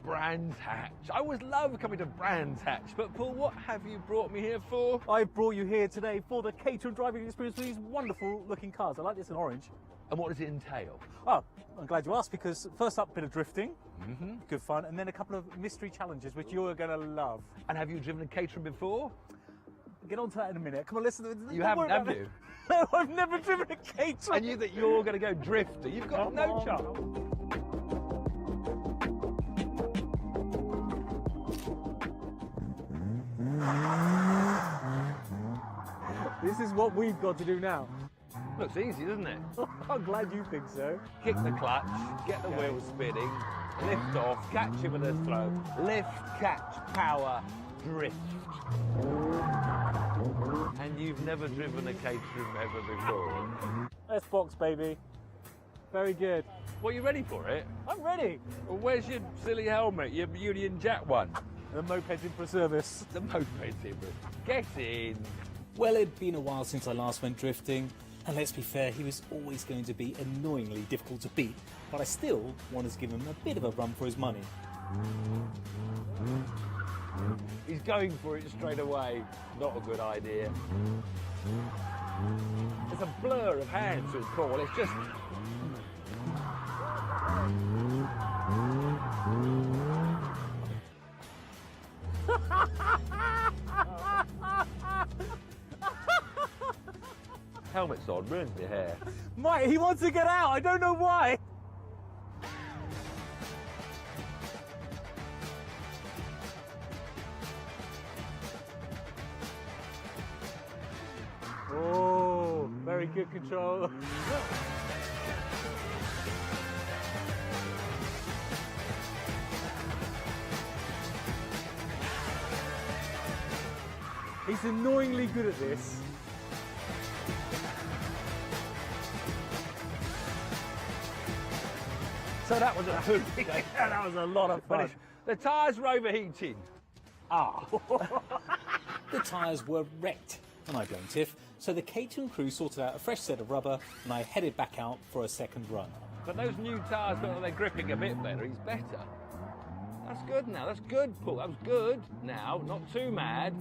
Brands Hatch. I always love coming to Brands Hatch, but Paul, what have you brought me here for? I brought you here today for the Caterham driving experience with these wonderful looking cars. I like this in orange. And what does it entail? Oh, I'm glad you asked, because first up, a bit of drifting, good fun, and then a couple of mystery challenges, which you're going to love. And have you driven a Caterham before? Get on to that in a minute. Come on, listen. You haven't, have you? No, I've never driven a Caterham. And you that you're going to go drifter. You've got no chance. This is what we've got to do now. Looks easy, doesn't it? I'm glad you think so. Kick the clutch, get the wheels spinning, lift off, catch him with a throw, lift, catch, power, drift. And you've never driven a Caterham ever before? S-Box, baby. Very good. Well, you ready for it? I'm ready. Well, where's your silly helmet, your Union Jack one? The moped's in for service. The moped's in. Get in. Well, it'd been a while since I last went drifting, and let's be fair, he was always going to be annoyingly difficult to beat, but I still wanted to give him a bit of a run for his money. He's going for it straight away. Not a good idea. It's a blur of hands with Paul. It's just... Helmet's on, ruins my hair. Mate, he wants to get out. I don't know why. Oh, very good control. He's annoyingly good at this. So that was a hoot. That was a lot of fun. The tyres were overheating. Ah. The tyres were wrecked, and I blame Tiff, so the Caterham crew sorted out a fresh set of rubber, and I headed back out for a second run. But those new tyres, they're gripping a bit better. He's better. That's good now. That's good, Paul. That was good. Now, not too mad.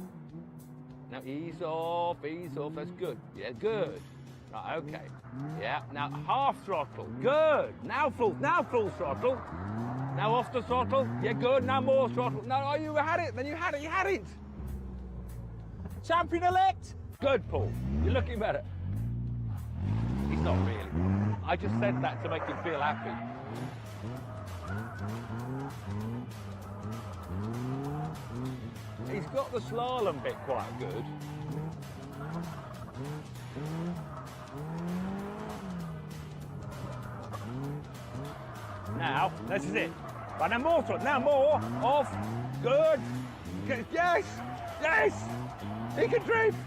Now, ease off, ease off. That's good. Yeah, good. Right, okay. Yeah, now half throttle. Good. Now full throttle. Now off the throttle. Yeah, good. Now more throttle. No, oh, you had it. Then you had it. Champion-elect. Good, Paul. You're looking better. He's not really. I just said that to make him feel happy. He's got the slalom bit quite good. Now, this is it. Right, now more throttle. Now more. Off. Good. Yes. Yes. He can drift.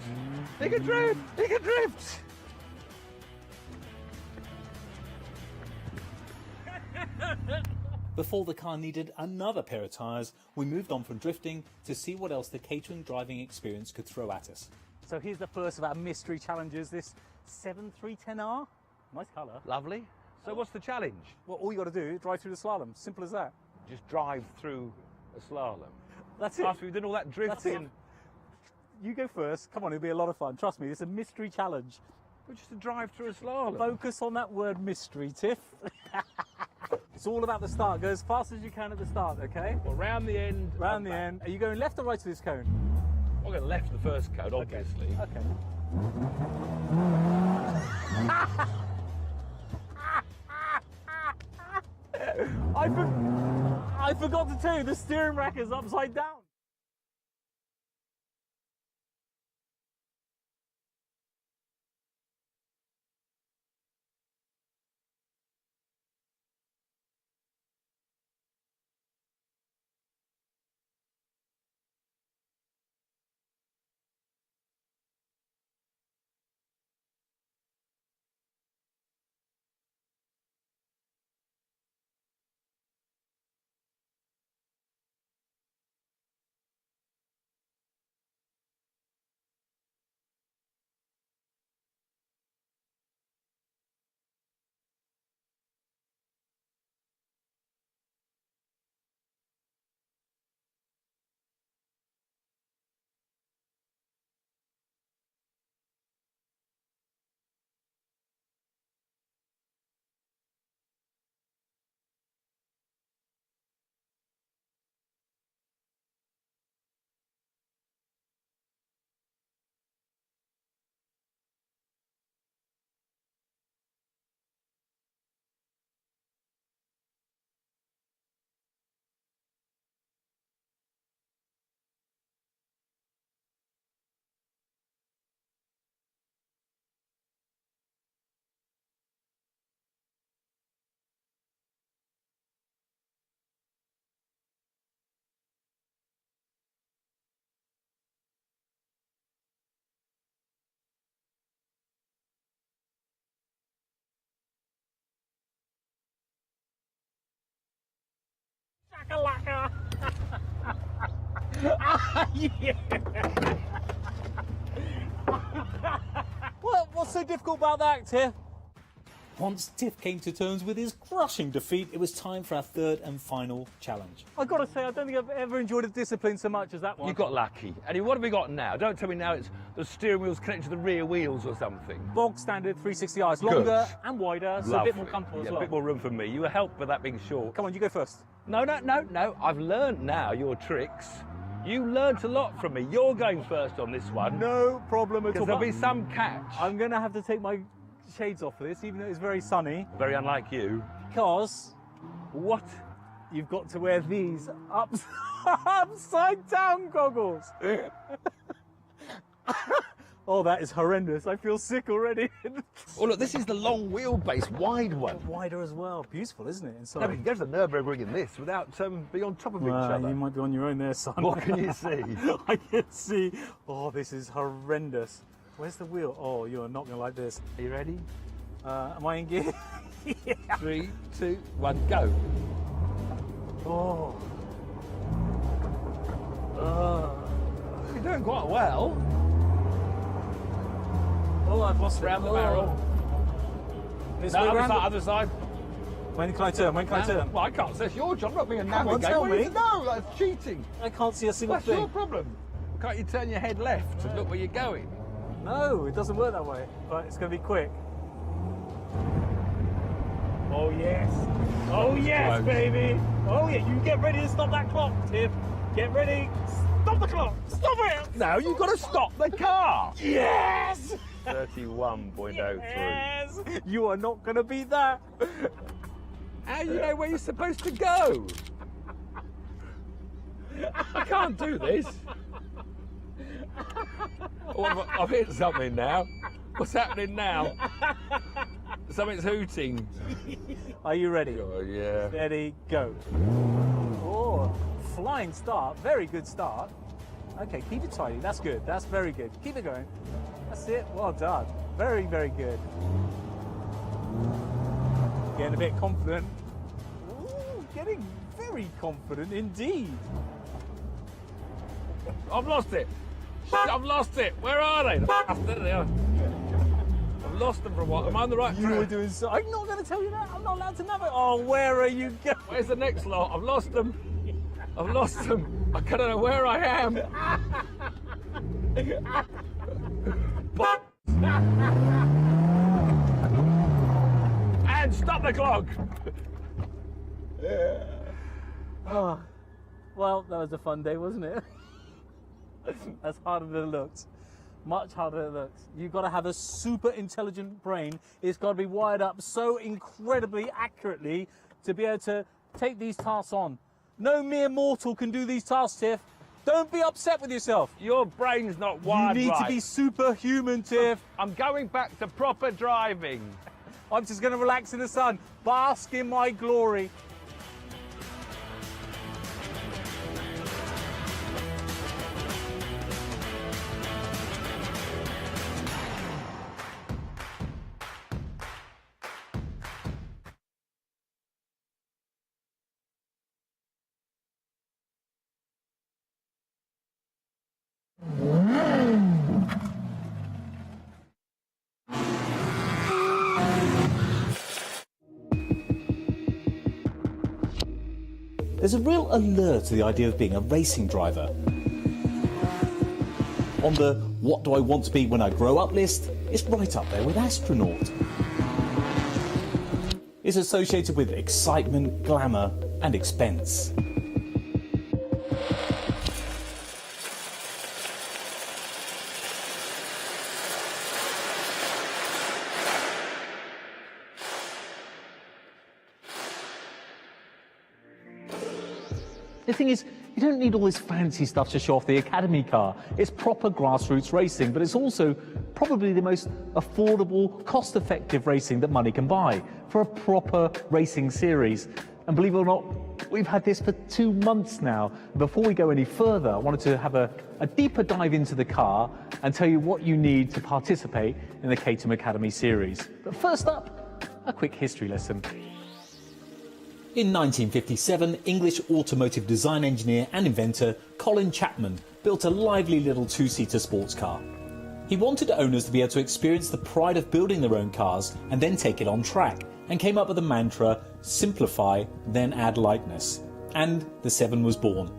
He can drift. He can drift. Before the car needed another pair of tyres, we moved on from drifting to see what else the Caterham driving experience could throw at us. So here's the first of our mystery challenges, this 7310R. Nice colour. Lovely. So what's the challenge? Well, all you got to do is drive through the slalom. Simple as that. Just drive through a slalom. That's it. After we've done all that drifting. You go first. Come on, it'll be a lot of fun. Trust me, it's a mystery challenge. But just to drive through a slalom. Focus on that word mystery, Tiff. It's all about the start. Go as fast as you can at the start, okay? Well, round the end. Round the end. Are you going left or right to this cone? I'll go left the first cone, obviously. Okay. I forgot to tell you, the steering rack is upside down. What's so difficult about that, Tiff? Once Tiff came to terms with his crushing defeat, it was time for our third and final challenge. I've got to say, I don't think I've ever enjoyed a discipline so much as that one. You got lucky. And what have we got now? Don't tell me now it's the steering wheel's connected to the rear wheels or something. Bog standard 360i. It's longer and wider, so a bit more comfortable as well. A bit more room for me. You were helped by that being short. Come on, you go first. No. I've learned now your tricks. You learnt a lot from me. You're going first on this one. No problem at all. Because there'll be some catch. I'm going to have to take my shades off for this, even though it's very sunny. Very unlike you. Because... What? You've got to wear these upside down goggles. Oh, that is horrendous. I feel sick already. Oh, look, this is the long wheelbase, wide one. Wider as well. Beautiful, isn't it? Inside. No, but you can go to the Nürburgring in this without being on top of each other. You might be on your own there, son. What can you see? I can see. Oh, this is horrendous. Where's the wheel? Oh, you're not going to like this. Are you ready? Am I in gear? Yeah. 3, 2, 1, go. Oh. You're doing quite well. Oh, I've lost Round the barrel. This No, way other round side, other side. When can I turn? When can I turn? Well, I can't. That's your job. I'm not being a Come on, navigator. tell What do you me. know? That's cheating. I can't see a single That's thing. your problem. Can't you turn your head left and look where you're going? No, it doesn't work that way. But it's going to be quick. Oh, yes. Oh, yes, close. baby. Oh, yeah. You get ready to stop that clock, Tiff. Get ready. Stop the clock. Stop it. No, you've got to stop the car. Yes. 31.03. Yes. You are not going to beat that. How do you know where you're supposed to go? I can't do this. Oh, I've hit something now. What's happening now? Something's hooting. Are you ready? Oh, yeah. Ready, go. Oh, flying start. Very good start. Okay, keep it tidy. That's good. That's very good. Keep it going. That's it. Well done. Very, very good. Getting a bit confident. Ooh, getting very confident indeed. I've lost it. I've lost it. Where are they? There they are. I've lost them for a while. Am I on the right You track? were doing so. I'm not going to tell you that. I'm not allowed to navigate. Oh, where are you going? Where's the next lot? I've lost them. I've lost them. I don't know where I am. And stop the clock. Oh, well, that was a fun day, wasn't it? That's harder than it looks. Much harder than it looks. You've got to have a super intelligent brain. It's got to be wired up so incredibly accurately to be able to take these tasks on. No mere mortal can do these tasks, Tiff. Don't be upset with yourself. Your brain's not wired You need right. to be superhuman, Tiff. I'm going back to proper driving. I'm just going to relax in the sun, bask in my glory. There's a real allure to the idea of being a racing driver. On the what do I want to be when I grow up list, it's right up there with astronaut. It's associated with excitement, glamour and expense. The thing is, you don't need all this fancy stuff to show off the Academy car. It's proper grassroots racing, but it's also probably the most affordable, cost-effective racing that money can buy for a proper racing series. And believe it or not, we've had this for 2 months now. Before we go any further, I wanted to have a deeper dive into the car and tell you what you need to participate in the Caterham Academy series. But first up, a quick history lesson. In 1957, English automotive design engineer and inventor Colin Chapman built a lively little two-seater sports car. He wanted owners to be able to experience the pride of building their own cars and then take it on track, and came up with the mantra, simplify, then add lightness. And the 7 was born.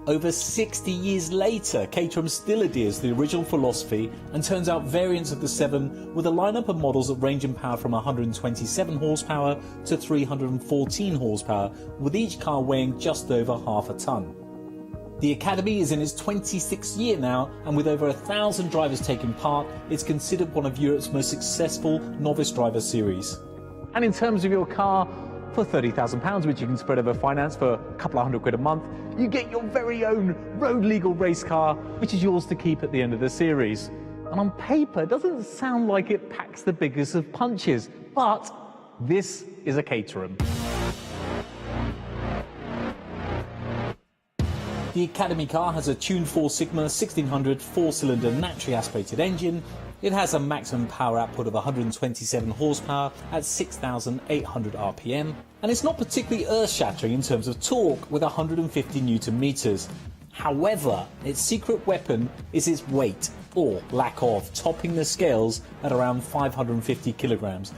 Over 60 years later, Caterham still adheres to the original philosophy and turns out variants of the 7 with a lineup of models that range in power from 127 horsepower to 314 horsepower, with each car weighing just over half a tonne. The Academy is in its 26th year now, and with over 1,000 drivers taking part, it's considered one of Europe's most successful novice driver series. And in terms of your car, for £30,000, which you can spread over finance for a couple of £100 a month, you get your very own road legal race car, which is yours to keep at the end of the series. And on paper, it doesn't sound like it packs the biggest of punches, but this is a Caterham. The Academy car has a tuned 4 Sigma 1600 4-cylinder naturally aspirated engine. It has a maximum power output of 127 horsepower at 6,800 RPM, and it's not particularly earth-shattering in terms of torque with 150 Newton meters. However, its secret weapon is its weight, or lack of, topping the scales at around 550 kilograms.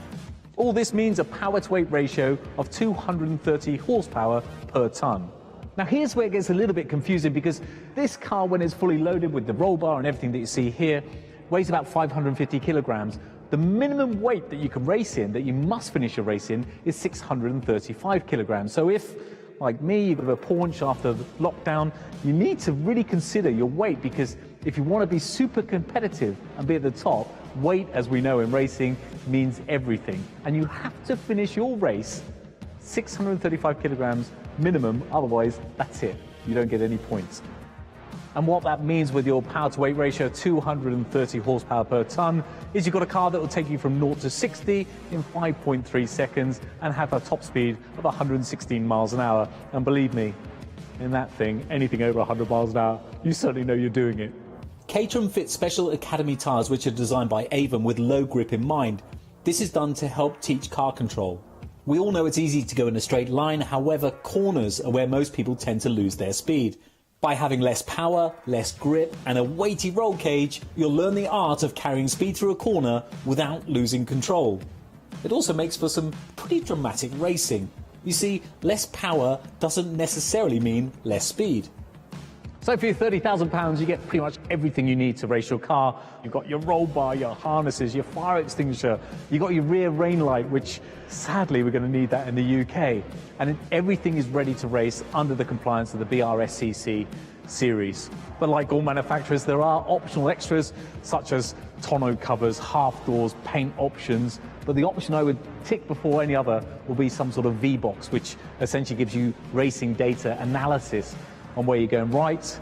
All this means a power-to-weight ratio of 230 horsepower per tonne. Now here's where it gets a little bit confusing, because this car, when it's fully loaded with the roll bar and everything that you see here, weighs about 550 kilograms. The minimum weight that you can race in, that you must finish a race in, is 635 kilograms. So if, like me, you've got a paunch after the lockdown, you need to really consider your weight, because if you want to be super competitive and be at the top, weight, as we know in racing, means everything. And you have to finish your race 635 kilograms minimum, otherwise that's it. You don't get any points. And what that means with your power to weight ratio, 230 horsepower per tonne, is you've got a car that will take you from 0 to 60 in 5.3 seconds and have a top speed of 116 miles an hour. And believe me, in that thing, anything over 100 miles an hour, you certainly know you're doing it. Caterham fits special Academy tyres which are designed by Avon with low grip in mind. This is done to help teach car control. We all know it's easy to go in a straight line, however, corners are where most people tend to lose their speed. By having less power, less grip and a weighty roll cage, you'll learn the art of carrying speed through a corner without losing control. It also makes for some pretty dramatic racing. You see, less power doesn't necessarily mean less speed. So for your £30,000, you get pretty much everything you need to race your car. You've got your roll bar, your harnesses, your fire extinguisher, you've got your rear rain light, which sadly we're going to need that in the UK. And everything is ready to race under the compliance of the BRSCC series. But like all manufacturers, there are optional extras such as tonneau covers, half doors, paint options. But the option I would tick before any other will be some sort of V-box, which essentially gives you racing data analysis on where you're going right,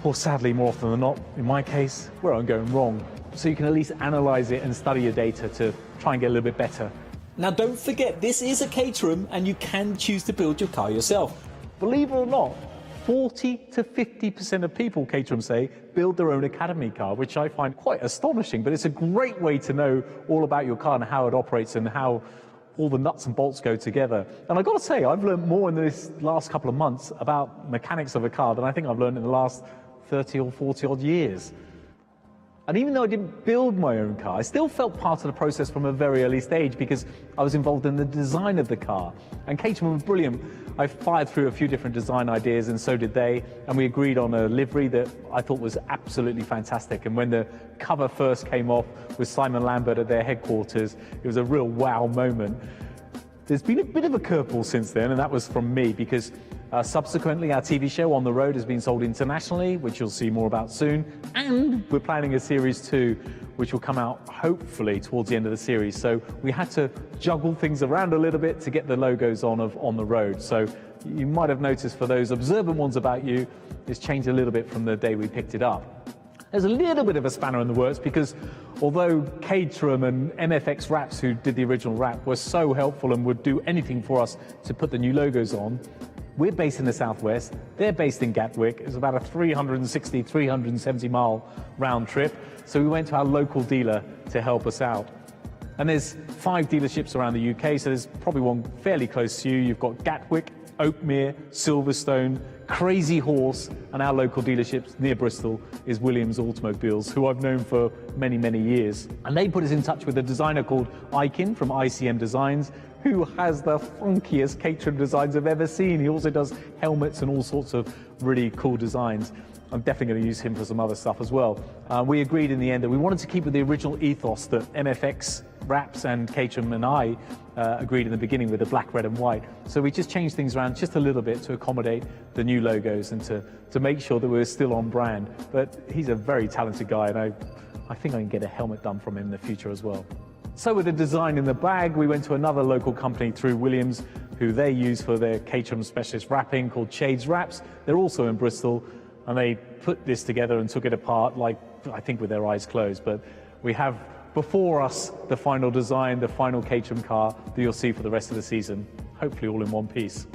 or sadly, more often than not, in my case, where I'm going wrong. So you can at least analyse it and study your data to try and get a little bit better. Now don't forget, this is a Caterham and you can choose to build your car yourself. Believe it or not, 40 to 50% of people, Caterham say, build their own Academy car, which I find quite astonishing, but it's a great way to know all about your car and how it operates and how all the nuts and bolts go together. And I've got to say, I've learned more in this last couple of months about mechanics of a car than I think I've learned in the last 30 or 40 odd years. And even though I didn't build my own car, I still felt part of the process from a very early stage because I was involved in the design of the car. And Caterham was brilliant. I fired through a few different design ideas and so did they. And we agreed on a livery that I thought was absolutely fantastic. And when the cover first came off with Simon Lambert at their headquarters, it was a real wow moment. There's been a bit of a curveball since then, and that was from me because subsequently our TV show On the Road has been sold internationally, which you'll see more about soon. And we're planning a Series 2, which will come out hopefully towards the end of the series. So we had to juggle things around a little bit to get the logos on the road. So you might have noticed, for those observant ones about you, it's changed a little bit from the day we picked it up. There's a little bit of a spanner in the works because although Caterham and MFX Wraps, who did the original wrap, were so helpful and would do anything for us to put the new logos on, we're based in the southwest, they're based in Gatwick. It's about a 360, 370 mile round trip. So we went to our local dealer to help us out. And there's 5 dealerships around the UK, so there's probably one fairly close to you. You've got Gatwick, Oakmere, Silverstone, crazy horse, and our local dealerships near Bristol is Williams Automobiles, who I've known for many, many years. And they put us in touch with a designer called Ikin from ICM Designs, who has the funkiest Caterham designs I've ever seen. He also does helmets and all sorts of really cool designs. I'm definitely going to use him for some other stuff as well. We agreed in the end that we wanted to keep with the original ethos that MFX, Wraps and Caterham and I agreed in the beginning with the black, red and white. So we just changed things around just a little bit to accommodate the new logos and to make sure that we're still on brand. But he's a very talented guy, and I think I can get a helmet done from him in the future as well. So with the design in the bag, we went to another local company through Williams, who they use for their Caterham specialist wrapping called Shades Wraps. They're also in Bristol, and they put this together and took it apart, like, I think with their eyes closed. But we have before us the final design, the final Caterham car that you'll see for the rest of the season, hopefully all in one piece.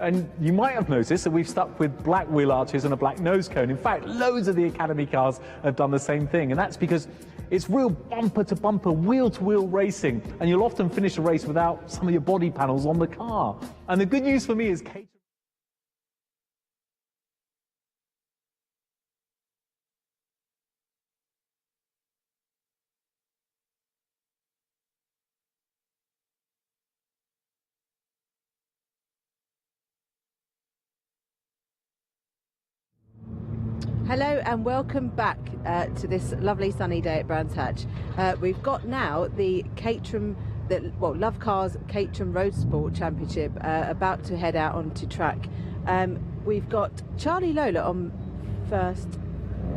And you might have noticed that we've stuck with black wheel arches and a black nose cone. In fact, loads of the Academy cars have done the same thing, and that's because it's real bumper-to-bumper, wheel-to-wheel racing, and you'll often finish a race without some of your body panels on the car. And the good news for me is Caterham. Hello and welcome back to this lovely sunny day at Brands Hatch. We've got now the Caterham, LoveCars Caterham Roadsport Championship about to head out onto track. We've got Charlie Lola on first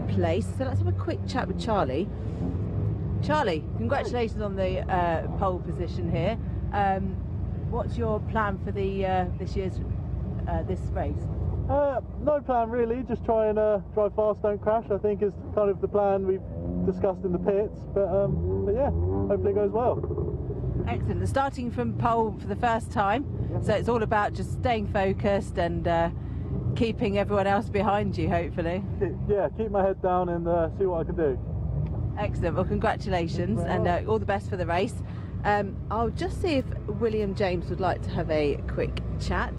place, so let's have a quick chat with Charlie. Charlie, congratulations on the pole position here. What's your plan for the this year's this race? No plan really, just try and drive fast, don't crash, I think is kind of the plan we've discussed in the pits, but yeah, hopefully it goes well. Excellent. Starting from pole for the first time, so it's all about just staying focused and keeping everyone else behind you, hopefully. Yeah, keep my head down and see what I can do. Excellent. Well, congratulations and all the best for the race. I'll just see if William James would like to have a quick chat.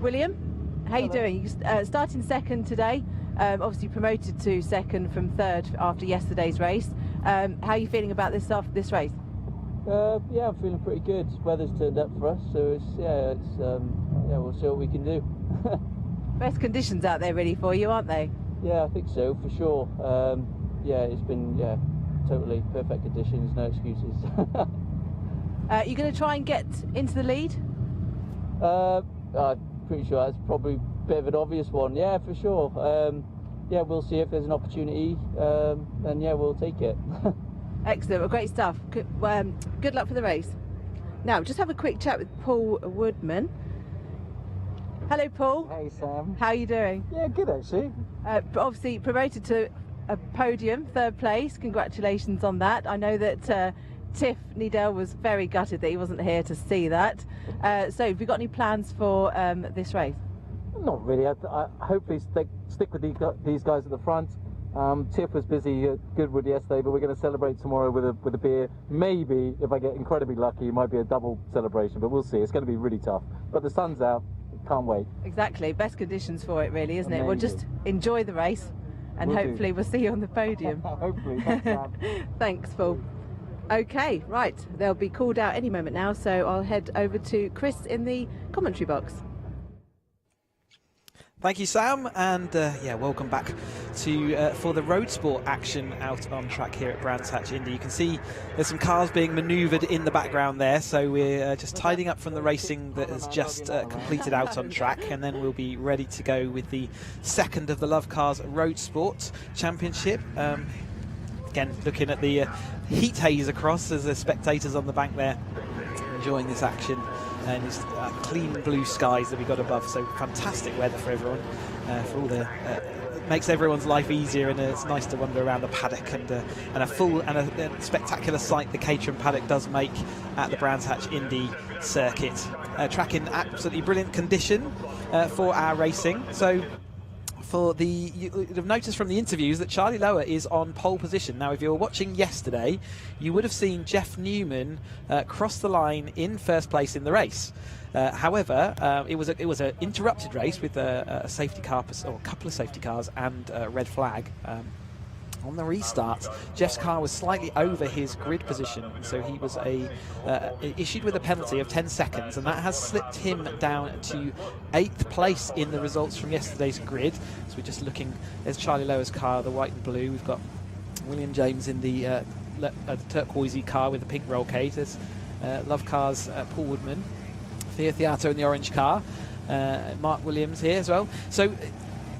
William? How are you doing? Starting second today, obviously promoted to second from third after yesterday's race. How are you feeling about this race? Yeah, I'm feeling pretty good. Weather's turned up for us, so we'll see what we can do. Best conditions out there really for you, aren't they? Yeah, I think so for sure. Yeah, it's been totally perfect conditions, no excuses. You're going to try and get into the lead? Pretty sure that's probably a bit of an obvious one. Yeah, for sure. Yeah, we'll see if there's an opportunity, and yeah, we'll take it. Excellent. Well, great stuff. Good luck for the race. Now, just have a quick chat with Paul Woodman. Hello, Paul. Hey, Sam. How are you doing? Yeah, good actually. Obviously promoted to a podium, third place. Congratulations on that. I know that Tiff Needell was very gutted that he wasn't here to see that. So have you got any plans for this race? Not really. I hopefully stick with these guys at the front. Tiff was busy at Goodwood yesterday, but we're going to celebrate tomorrow with a beer. Maybe, if I get incredibly lucky, it might be a double celebration, but we'll see. It's going to be really tough. But the sun's out. Can't wait. Exactly. Best conditions for it, really, isn't it? We'll just enjoy the race, and hopefully we'll see you on the podium. Hopefully. Thanks, Sam. Thanks, Paul. Okay, right, they'll be called out any moment now, so I'll head over to Chris in the commentary box. Thank you, Sam, and yeah, welcome back to for the road sport action out on track here at Brands Hatch Indy. You can see there's some cars being manoeuvred in the background there, so we're just tidying up from the racing that has just completed out on track, and then we'll be ready to go with the second of the LoveCars Roadsport Championship. Again, looking at the heat haze across as the spectators on the bank there enjoying this action, and it's clean blue skies that we got above, so fantastic weather for everyone, for all the it makes everyone's life easier, and it's nice to wander around the paddock, and a full and a spectacular sight the Caterham paddock does make at the Brands Hatch Indy circuit. Track in absolutely brilliant condition for our racing. So you'd have noticed from the interviews that Charlie Lower is on pole position. Now, if you were watching yesterday, you would have seen Jeff Newman cross the line in first place in the race. However, it was an interrupted race with a safety car, or a couple of safety cars, and a red flag. On the restart, Jeff's car was slightly over his grid position, so he was issued with a penalty of 10 seconds, and that has slipped him down to 8th place in the results from yesterday's grid. So we're just looking, there's Charlie Lower's car, the white and blue. We've got William James in the turquoisey car with the pink roll cage. There's LoveCars Paul Woodman, Theo Theato in the orange car, Mark Williams here as well. So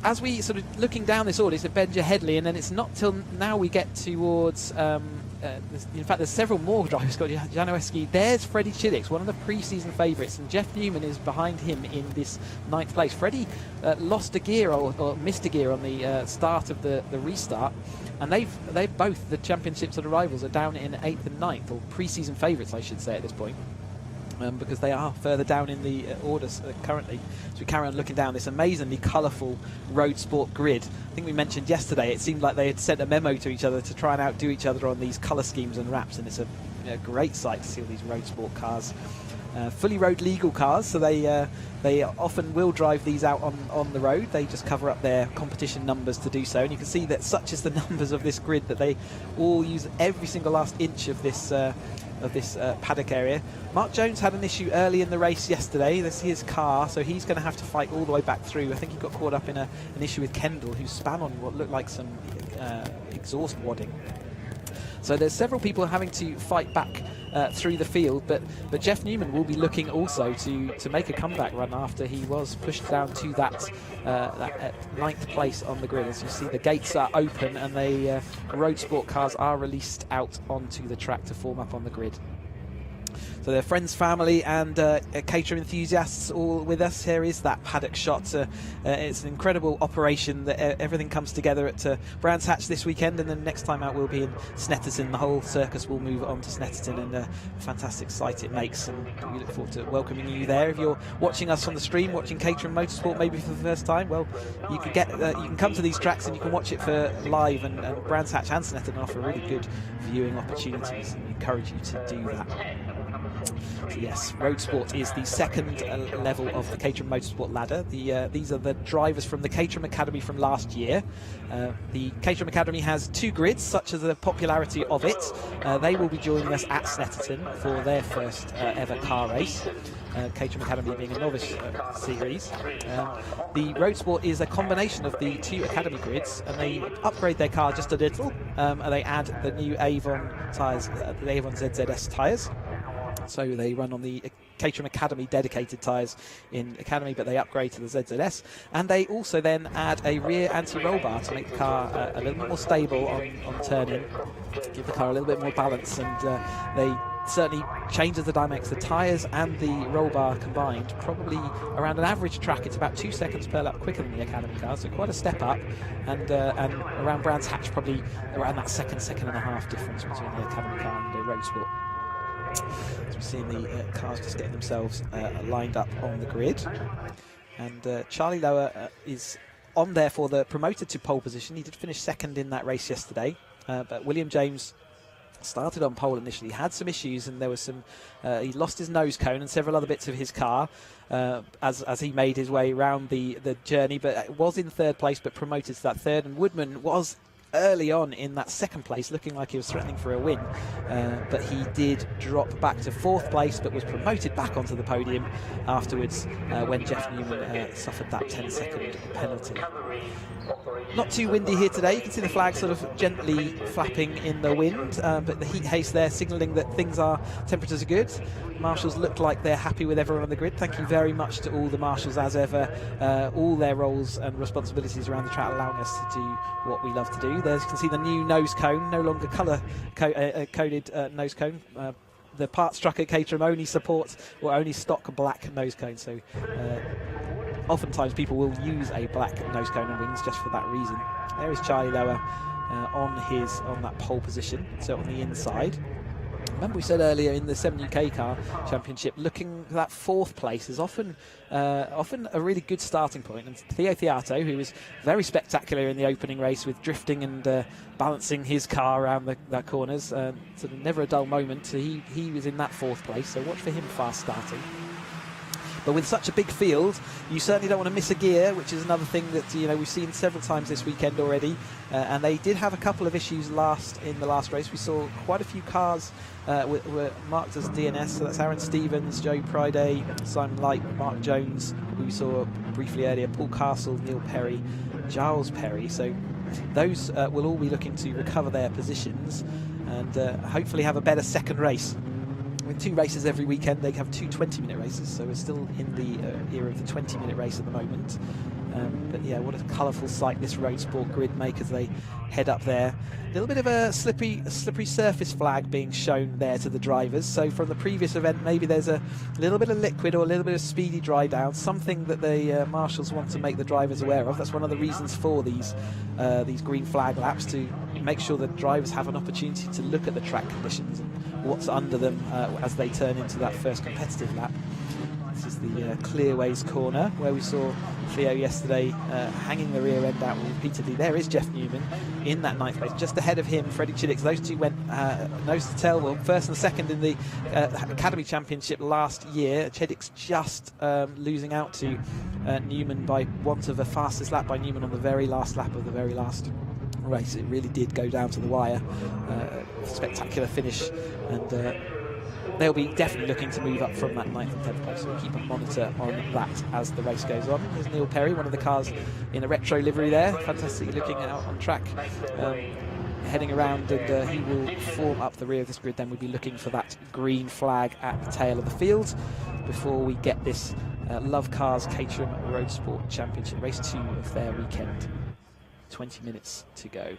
as we sort of looking down this order, it's Benja Headley, and then it's not till now we get towards. In fact, there's several more drivers. Got Janoweski. There's Freddie Chilix, one of the pre-season favourites, and Jeff Newman is behind him in this 9th place. Freddie lost a gear or missed a gear on the start of the restart, and they've both, the championship sort of rivals, are down in 8th and 9th, or pre-season favourites, I should say at this point. Because they are further down in the orders currently. So we carry on looking down this amazingly colourful road sport grid. I think we mentioned yesterday it seemed like they had sent a memo to each other to try and outdo each other on these colour schemes and wraps, and it's a great sight to see all these road sport cars. Fully road legal cars, so they often will drive these out on the road. They just cover up their competition numbers to do so, and you can see that such is the numbers of this grid that they all use every single last inch of this paddock area. Mark Jones had an issue early in the race yesterday. This is his car, so he's going to have to fight all the way back through. I think he got caught up in an issue with Kendall, who span on what looked like some exhaust wadding. So there's several people having to fight back through the field, but Jeff Newman will be looking also to make a comeback run after he was pushed down to that 9th place on the grid. As you see, the gates are open and the road sport cars are released out onto the track to form up on the grid. So their friends, family and Caterham enthusiasts all with us. Here is that paddock shot. It's an incredible operation that everything comes together at Brands Hatch this weekend, and then next time out we'll be in Snetterton. The whole circus will move on to Snetterton, and a fantastic sight it makes, and we look forward to welcoming you there. If you're watching us on the stream, watching Caterham Motorsport maybe for the first time, well, you can come to these tracks and you can watch it for live, and Brands Hatch and Snetterton offer really good viewing opportunities, and we encourage you to do that. So yes, Road Sport is the second level of the Caterham Motorsport ladder. These are the drivers from the Caterham Academy from last year. The Caterham Academy has 2 grids, such as the popularity of it. They will be joining us at Snetterton for their first ever car race. Caterham Academy being a novice series. The Road Sport is a combination of the 2 Academy grids, and they upgrade their car just a little, and they add the new Avon tyres, the Avon ZZS tyres. So they run on the Caterham Academy dedicated tyres in Academy, but they upgrade to the ZZS, and they also then add a rear anti-roll bar to make the car a little bit more stable on turn-in, give the car a little bit more balance, and they certainly changes the dynamics. The tyres and the roll bar combined, probably around an average track, it's about 2 seconds per lap quicker than the Academy car, so quite a step up, and around Brands Hatch probably around that second and a half difference between the Academy car and the Road Sport. So we're seeing the cars just getting themselves lined up on the grid, and Charlie Lower is on there for the promoted to pole position. He did finish second in that race yesterday, but William James started on pole initially, had some issues, and there was some he lost his nose cone and several other bits of his car as he made his way around the journey, but was in 3rd place but promoted to that 3rd, and Woodman was early on in that 2nd place, looking like he was threatening for a win, but he did drop back to 4th place, but was promoted back onto the podium afterwards when Jeff Newman suffered that 10-second penalty. Not too windy here today. You can see the flag sort of gently flapping in the wind, but the heat haze there signalling that temperatures are good. Marshals look like they're happy with everyone on the grid. Thank you very much to all the marshals as ever, all their roles and responsibilities around the track, allowing us to do what we love to do. There you can see the new nose cone, no longer colour-coded nose cone. The parts truck at Caterham only supports or only stock black nose cone, so oftentimes people will use a black nose cone and wings just for that reason. There is Charlie Lower on that pole position, so on the inside. remember we said earlier in the 7 UK Car Championship, looking at that 4th place is often a really good starting point. And Theo Theato, who was very spectacular in the opening race with drifting and balancing his car around the corners, sort of never a dull moment. He was in that 4th place, so watch for him fast starting. But with such a big field, you certainly don't want to miss a gear, which is another thing that we've seen several times this weekend already. And they did have a couple of issues in the last race. We saw quite a few cars were marked as DNS. So that's Aaron Stevens, Joe Priday, Simon Light, Mark Jones, who we saw briefly earlier, Paul Castle, Neil Perry, Giles Perry. So those will all be looking to recover their positions and hopefully have a better second race. With 2 races every weekend, they have 2 20-minute races, so we're still in the era of the 20-minute race at the moment. But yeah, what a colourful sight this road sport grid make as they head up there. A little bit of a slippery surface flag being shown there to the drivers. So from the previous event, maybe there's a little bit of liquid or a little bit of speedy dry down, something that the marshals want to make the drivers aware of. That's one of the reasons for these green flag laps, to make sure that drivers have an opportunity to look at the track conditions and what's under them as they turn into that first competitive lap. This is the Clearways corner where we saw Theo yesterday hanging the rear end out repeatedly. There is Jeff Newman in that 9th place. Just ahead of him, Freddie Chiddix. Those two went nose to tail, well, 1st and 2nd in the Academy Championship last year. Chiddix just losing out to Newman by want of a fastest lap by Newman on the very last lap of the very last race. It really did go down to the wire. Spectacular finish, and they'll be definitely looking to move up from that 9th and 10th place, so we'll keep a monitor on that as the race goes on. There's Neil Perry, one of the cars in a retro livery there, fantastically looking out on track, heading around, and he will form up the rear of this grid. Then we'll be looking for that green flag at the tail of the field before we get this LoveCars Caterham Roadsport Championship, race 2 of their weekend. 20 minutes to go.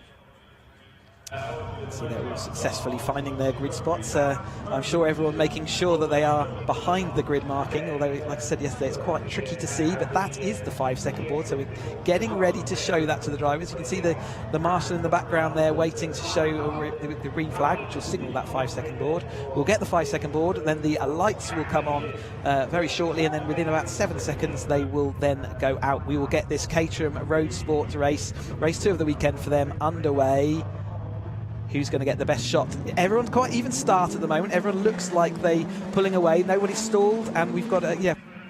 So they're all successfully finding their grid spots. I'm sure everyone making sure that they are behind the grid marking, although, like I said yesterday, it's quite tricky to see, but that is the 5-second board, so we're getting ready to show that to the drivers. You can see the marshal in the background there waiting to show the green flag, which will signal that 5-second board. We'll get the 5-second board, then the lights will come on very shortly, and then within about 7 seconds they will then go out. We will get this Caterham Roadsport race 2 of the weekend for them underway. Who's going to get the best shot? Everyone's quite even start at the moment. Everyone looks like they pulling away. Nobody's stalled, and we've got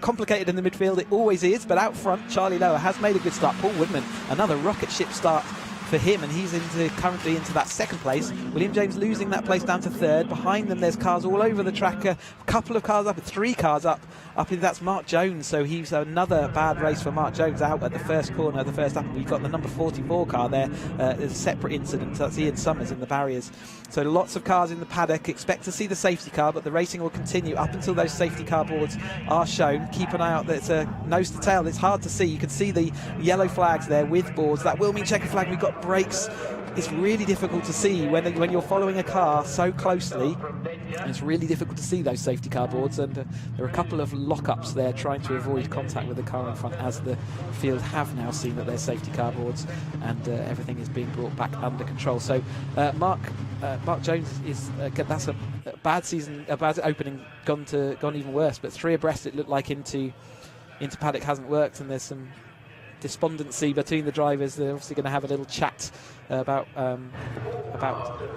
complicated in the midfield. It always is, but out front, Charlie Lower has made a good start. Paul Woodman, another rocket ship start for him, and he's currently into that 2nd place. William James losing that place down to 3rd. Behind them, there's cars all over the track. A couple of cars up, 3 cars up. That's Mark Jones, so he's another bad race for Mark Jones out at the first corner, the first up. We've got the number 44 car there. There's a separate incident. That's Ian Summers in the barriers. So lots of cars in the paddock. Expect to see the safety car, but the racing will continue up until those safety car boards are shown. Keep an eye out that it's a nose to tail. It's hard to see. You can see the yellow flags there with boards. That will mean checker flag. We've got brakes. It's really difficult to see when you're following a car so closely. It's really difficult to see those safety car boards, and there are a couple of lockups there trying to avoid contact with the car in front, as the field have now seen that they're safety car boards, and everything is being brought back under control. So Mark Jones is that's a bad season, a bad opening, gone even worse. But 3 abreast, it looked like into paddock hasn't worked, and there's some despondency between the drivers. They're obviously going to have a little chat about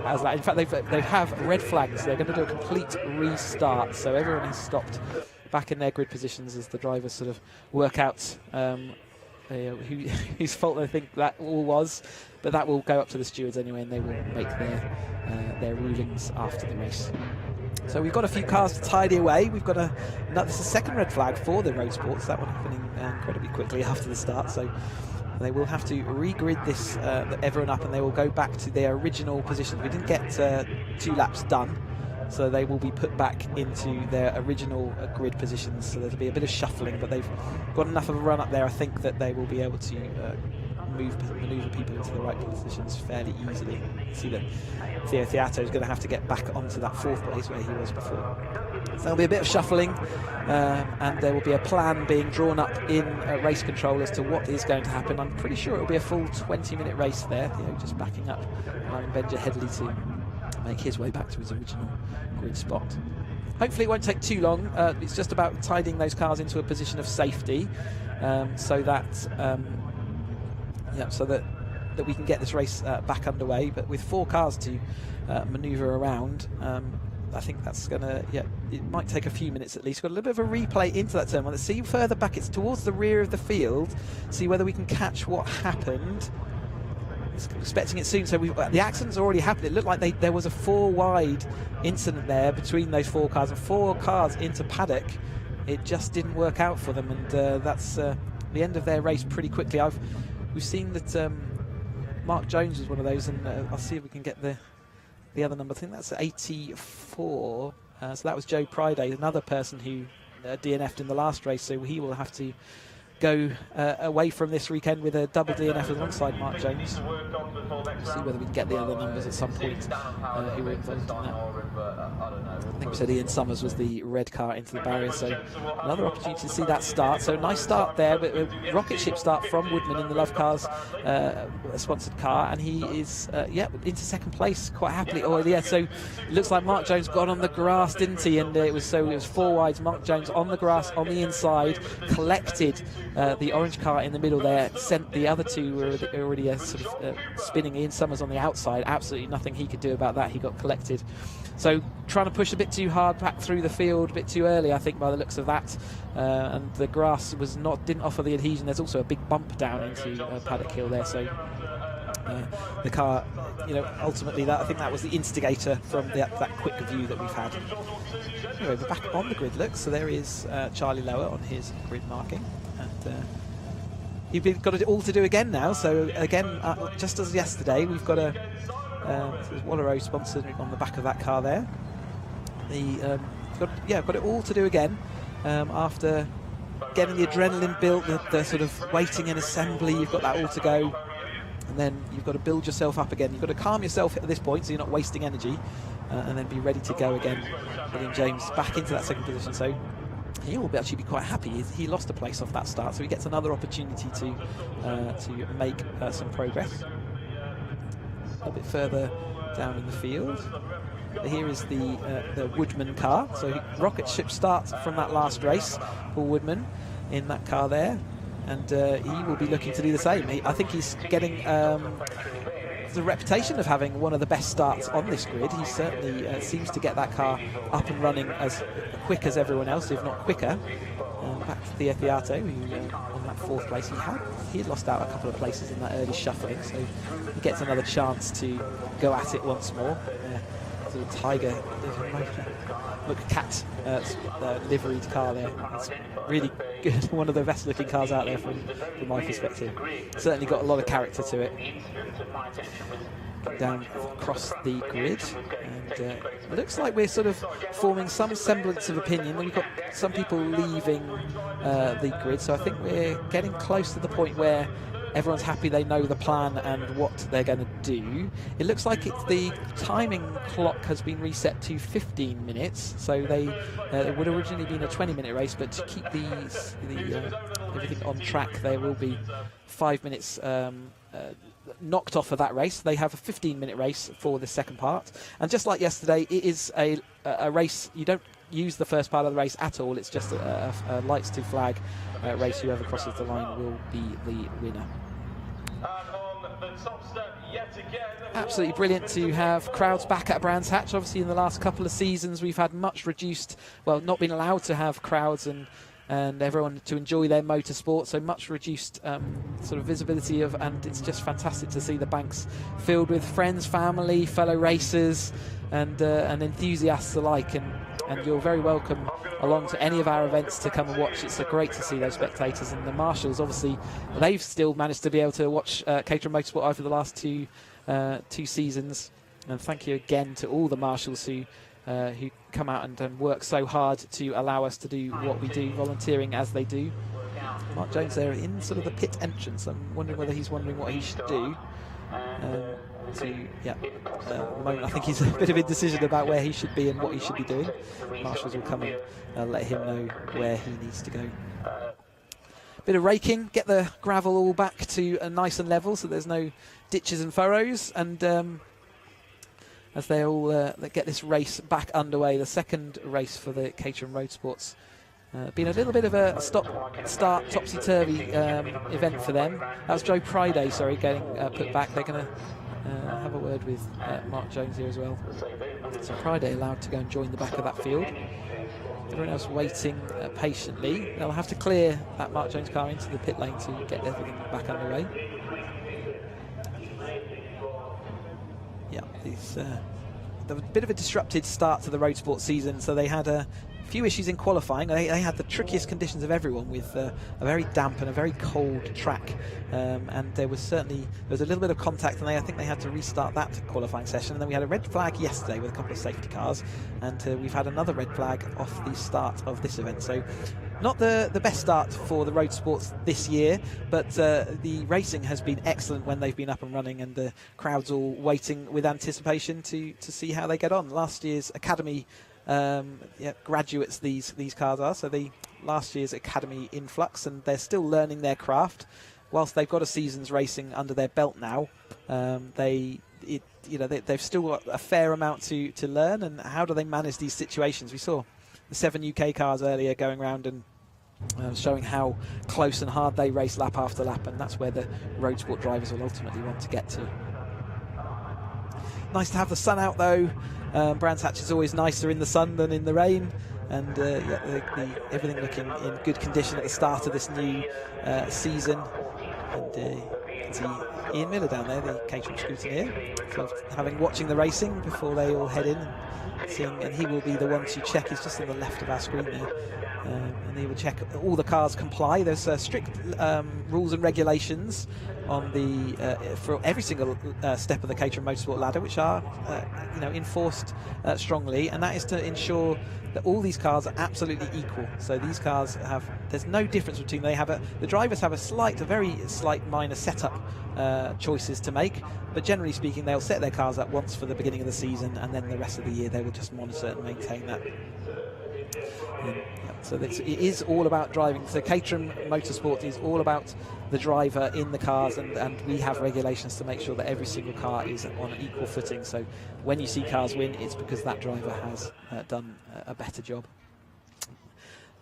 as that. In fact, they have red flags. They're going to do a complete restart, so everyone has stopped back in their grid positions as the drivers sort of work out whose fault they think that all was. But that will go up to the stewards anyway, and they will make their rulings after the race. So we've got a few cars to tidy away. We've got this is a 2nd red flag for the road sports. That one happening incredibly quickly after the start. So they will have to regrid this everyone up, and they will go back to their original positions. We didn't get 2 laps done, so they will be put back into their original grid positions. So there'll be a bit of shuffling, but they've got enough of a run up there, I think, that they will be able to manoeuvre people into the right positions fairly easily. You see that Theo Theato is going to have to get back onto that 4th place where he was before. So there'll be a bit of shuffling, and there will be a plan being drawn up in race control as to what is going to happen. I'm pretty sure it will be a full 20-minute race there, just backing up Ryan Benja Headley make his way back to his original grid spot. Hopefully it won't take too long. It's just about tidying those cars into a position of safety, so that we can get this race back underway. But with 4 cars to manoeuvre around, I think that's gonna, it might take a few minutes at least. Got a little bit of a replay into that turn one. Let's see further back. It's towards the rear of the field. See whether we can catch what happened. Expecting it soon. So the accident's already happened. It looked like there was a 4-wide incident there between those 4 cars, and 4 cars into paddock. It just didn't work out for them, and that's the end of their race pretty quickly. We've seen that Mark Jones was one of those, and I'll see if we can get the other number. I think that's 84. So that was Joe Priday, another person who DNF'd in the last race. So he will have to go away from this weekend with a double DNF alongside Mark Jones. See whether we can get the other numbers at some point who were involved in that. I think we said Ian Summers was the red car into the barrier, so another opportunity to see that start. So nice start there, but a rocket ship start from Woodman in the LoveCars sponsored car, and he is into second place quite happily. So it looks like Mark Jones got on the grass, didn't he? And it was 4 wides. Mark Jones on the grass on the inside, collected the orange car in the middle there, sent the other 2 were already spinning. Ian Summers on the outside, absolutely nothing he could do about that. He got collected. So trying to push a bit too hard back through the field, a bit too early, I think, by the looks of that. And the grass didn't offer the adhesion. There's also a big bump down into Paddock Hill there. So the car, ultimately, I think that was the instigator from that quick view that we've had. Anyway, we're back on the grid, look. So there is Charlie Lower on his grid marking. And you've got it all to do again now. So again, just as yesterday, we've got Wallero sponsored on the back of that car there. Got it all to do again after getting the adrenaline built, the sort of waiting in assembly. You've got that all to go, and then you've got to build yourself up again. You've got to calm yourself at this point so you're not wasting energy, and then be ready to go again. Getting James back into that second position, so he will actually be quite happy. He lost a place off that start, so he gets another opportunity to make some progress. A bit further down in the field, here is the Woodman car. So rocket ship starts from that last race. Paul Woodman in that car there, and he will be looking to do the same. I think he's getting the reputation of having one of the best starts on this grid. He certainly seems to get that car up and running as quick as everyone else, if not quicker. Back to the Theato, who on that 4th place he had lost out a couple of places in that early shuffling, so he gets another chance to go at it once more. Sort of tiger, look, cat liveried car there. It's really good. One of the best looking cars out there from my perspective. Certainly got a lot of character to it. Down across the grid, and it looks like we're sort of forming some semblance of opinion. We've got some people leaving the grid, so I think we're getting close to the point where everyone's happy, they know the plan and what they're going to do. It looks like the timing clock has been reset to 15 minutes, so it would originally been a 20-minute race, but to keep everything on track, there will be 5 minutes knocked off of that race. They have a 15-minute race for the second part, and just like yesterday, it is a race. You don't use the first part of the race at all. It's just a lights to flag race. Whoever crosses the line will be the winner. Absolutely brilliant to have crowds back at Brands Hatch. Obviously in the last couple of seasons we've had much reduced, not been allowed to have crowds and everyone to enjoy their motorsport, so much reduced sort of visibility and it's just fantastic to see the banks filled with friends, family, fellow racers and enthusiasts alike, and you're very welcome along to any of our events to come and watch. It's great to see those spectators, and the marshals, obviously they've still managed to be able to watch Caterham Motorsport over the last two seasons, and thank you again to all the marshals who come out and work so hard to allow us to do what we do, volunteering as they do. Mark Jones there in sort of the pit entrance. I'm wondering whether he's wondering what he should do. At the moment I think he's a bit of indecision about where he should be and what he should be doing. Marshals will come and let him know where he needs to go. Bit of raking, get the gravel all back to nice and level so there's no ditches and furrows, and as they all get this race back underway, the second race for the Caterham Roadsports. Been a little bit of a stop-start, topsy-turvy event for them. That was Joe Priday, sorry, getting put back. They're going to have a word with Mark Jones here as well. So Priday allowed to go and join the back of that field. Everyone else waiting patiently. They'll have to clear that Mark Jones car into the pit lane to get everything back underway. Yeah, there was a bit of a disrupted start to the Roadsport season, so they had a few issues in qualifying. They had the trickiest conditions of everyone, with a very damp and a very cold track, and there was a little bit of contact, and I think they had to restart that qualifying session. And then we had a red flag yesterday with a couple of safety cars, and we've had another red flag off the start of this event. So not the best start for the road sports this year, but the racing has been excellent when they've been up and running, and the crowd's all waiting with anticipation to see how they get on. Last year's Academy graduates these cars are, so the last year's Academy influx, and they're still learning their craft. Whilst they've got a season's racing under their belt now, they've still got a fair amount to learn. And how do they manage these situations? We saw the 7 UK cars earlier going around and showing how close and hard they race lap after lap, and that's where the road sport drivers will ultimately want to get to. Nice to have the sun out though. Brands Hatch is always nicer in the sun than in the rain, and everything looking in good condition at the start of this new season. And you can see Ian Miller down there, the Caterham scrutineer, watching the racing before they all head in, and he will be the one to check. He's just on the left of our screen there, and he will check all the cars comply. There's strict rules and regulations on for every single step of the Caterham Motorsport ladder, which are enforced strongly, and that is to ensure that all these cars are absolutely equal. So these cars there's no difference between the drivers have a very slight minor setup choices to make, but generally speaking they'll set their cars up once for the beginning of the season, and then the rest of the year they will just monitor and maintain that. So it is all about driving. So Caterham Motorsport is all about the driver in the cars, and we have regulations to make sure that every single car is on an equal footing. So when you see cars win, it's because that driver has done a better job.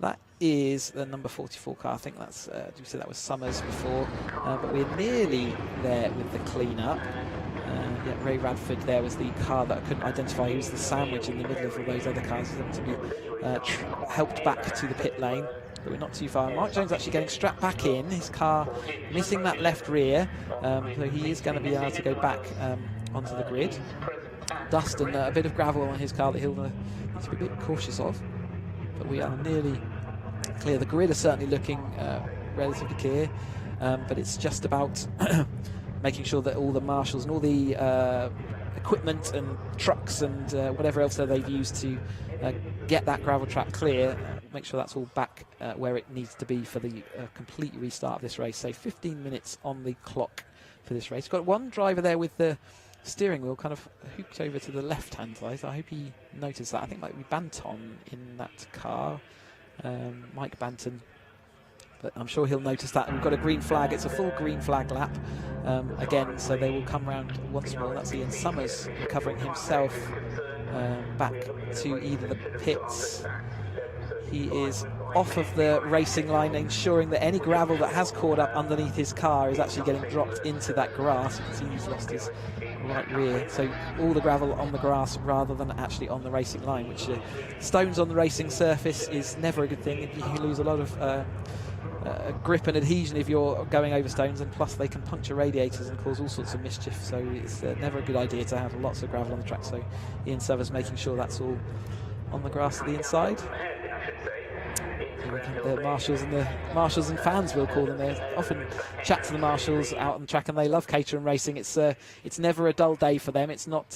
That is the number 44 car. I think that's, you said that was Summers before, but we're nearly there with the clean-up. Ray Radford there was the car that I couldn't identify. He was the sandwich in the middle of all those other cars. He's to be helped back to the pit lane, but we're not too far. Mark Jones actually getting strapped back in, his car missing that left rear, so he is going to be able to go back onto the grid. Dust and a bit of gravel on his car that he'll need to be a bit cautious of, but we are nearly clear. The grid is certainly looking relatively clear, but it's just about making sure that all the marshals and all the equipment and trucks and whatever else that they've used to get that gravel track clear, make sure that's all back where it needs to be for the complete restart of this race. So 15 minutes on the clock for this race. Got one driver there with the steering wheel kind of hooked over to the left-hand side. So I hope he noticed that. I think it might be Banton in that car, Mike Banton. But I'm sure he'll notice that. We've got a green flag. It's a full green flag lap again, so they will come round once more. That's Ian Summers recovering himself back to either the pits. He is off of the racing line, ensuring that any gravel that has caught up underneath his car is actually getting dropped into that grass. You can see he's lost his right rear, so all the gravel on the grass rather than actually on the racing line, which stones on the racing surface is never a good thing. You lose a lot of grip and adhesion if you're going over stones, and plus they can puncture radiators and cause all sorts of mischief, so it's never a good idea to have lots of gravel on the track. So Ian Summers making sure that's all on the grass to the inside. The marshals and fans, we'll call them. They often chat to the marshals out on the track, and they love Caterham racing. It's never a dull day for them. It's not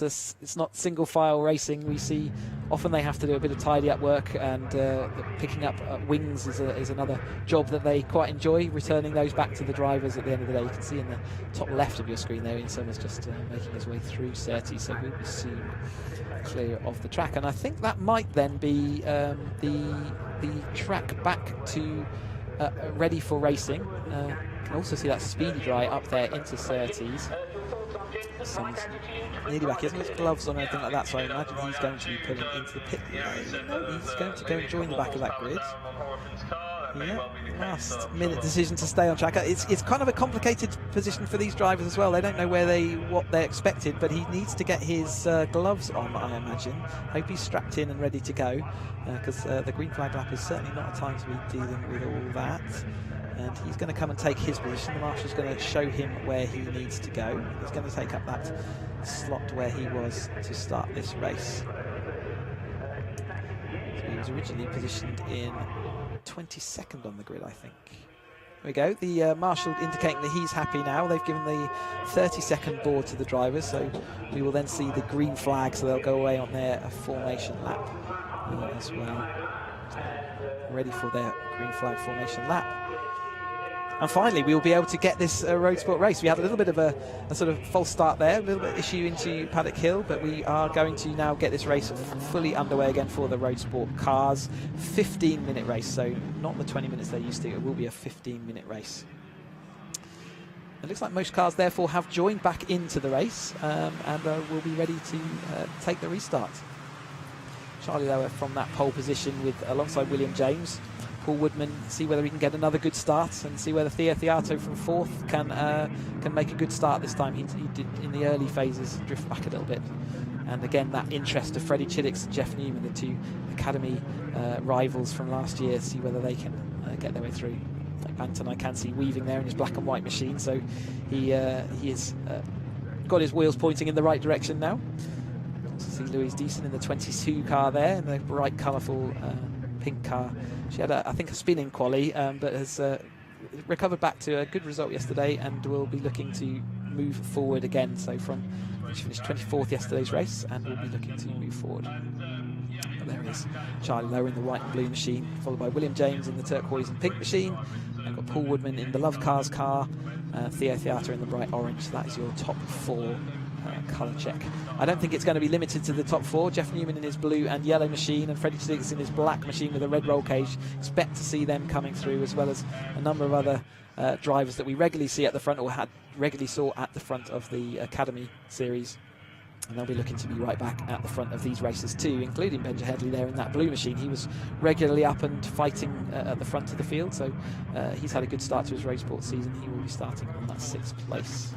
single file racing. We see often they have to do a bit of tidy up work, and picking up wings is another job that they quite enjoy, returning those back to the drivers at the end of the day. You can see in the top left of your screen there, Ian Summers just making his way through Surtees, so we'll be soon clear of the track. And I think that might then be the track back to ready for racing. You can also see that speedy dry up there into Surtees. Sonny's nearly back. He hasn't got his gloves on or anything like that, so I imagine he's going to be pulling into the pit. No, he's going to go and join the back of that grid. Yeah, last minute decision to stay on track. It's kind of a complicated position for these drivers as well. They don't know what they're expected, but he needs to get his gloves on, I imagine. Hope he's strapped in and ready to go, because the green flag lap is certainly not a time to be dealing with all that. And he's going to come and take his position. The marshal's going to show him where he needs to go. He's going to take up that slot where he was to start this race. So he was originally positioned in 22nd on the grid, I think. There we go. The marshal indicating that he's happy now. They've given the 30-second board to the drivers, so we will then see the green flag, so they'll go away on their formation lap as well. Ready for their green flag formation lap. And finally, we will be able to get this Roadsport race. We had a little bit of a sort of false start there, a little bit of issue into Paddock Hill, but we are going to now get this race fully underway again for the Roadsport cars. 15-minute race, so not the 20 minutes they're used to. It will be a 15-minute race. It looks like most cars, therefore, have joined back into the race and will be ready to take the restart. Charlie Lower from that pole position alongside William James. Paul Woodman, see whether he can get another good start and see whether Theo Theato from 4th can make a good start this time. He did in the early phases drift back a little bit. And again, that interest of Freddie Chiddicks and Jeff Newman, the two Academy rivals from last year, see whether they can get their way through. Like Anton, I can see weaving there in his black and white machine, so he has got his wheels pointing in the right direction now. See Louise Deason in the 22 car there, in the bright, colourful pink car. She had, I think, a spin in quali, but has recovered back to a good result yesterday and will be looking to move forward again. So she finished 24th yesterday's race and will be looking to move forward. But there is Charlie Lower in the white and blue machine, followed by William James in the turquoise and pink machine. And got Paul Woodman in the LoveCars car, Theo Theater in the bright orange. So that is your top 4 colour check. I don't think it's going to be limited to the top 4. Jeff Newman in his blue and yellow machine and Freddie Chiddicks in his black machine with a red roll cage. Expect to see them coming through, as well as a number of other drivers that we regularly see at the front, or regularly saw at the front of the Academy series. And they'll be looking to be right back at the front of these races too, including Benja Headley there in that blue machine. He was regularly up and fighting at the front of the field, so he's had a good start to his Roadsport season. He will be starting on that 6th place.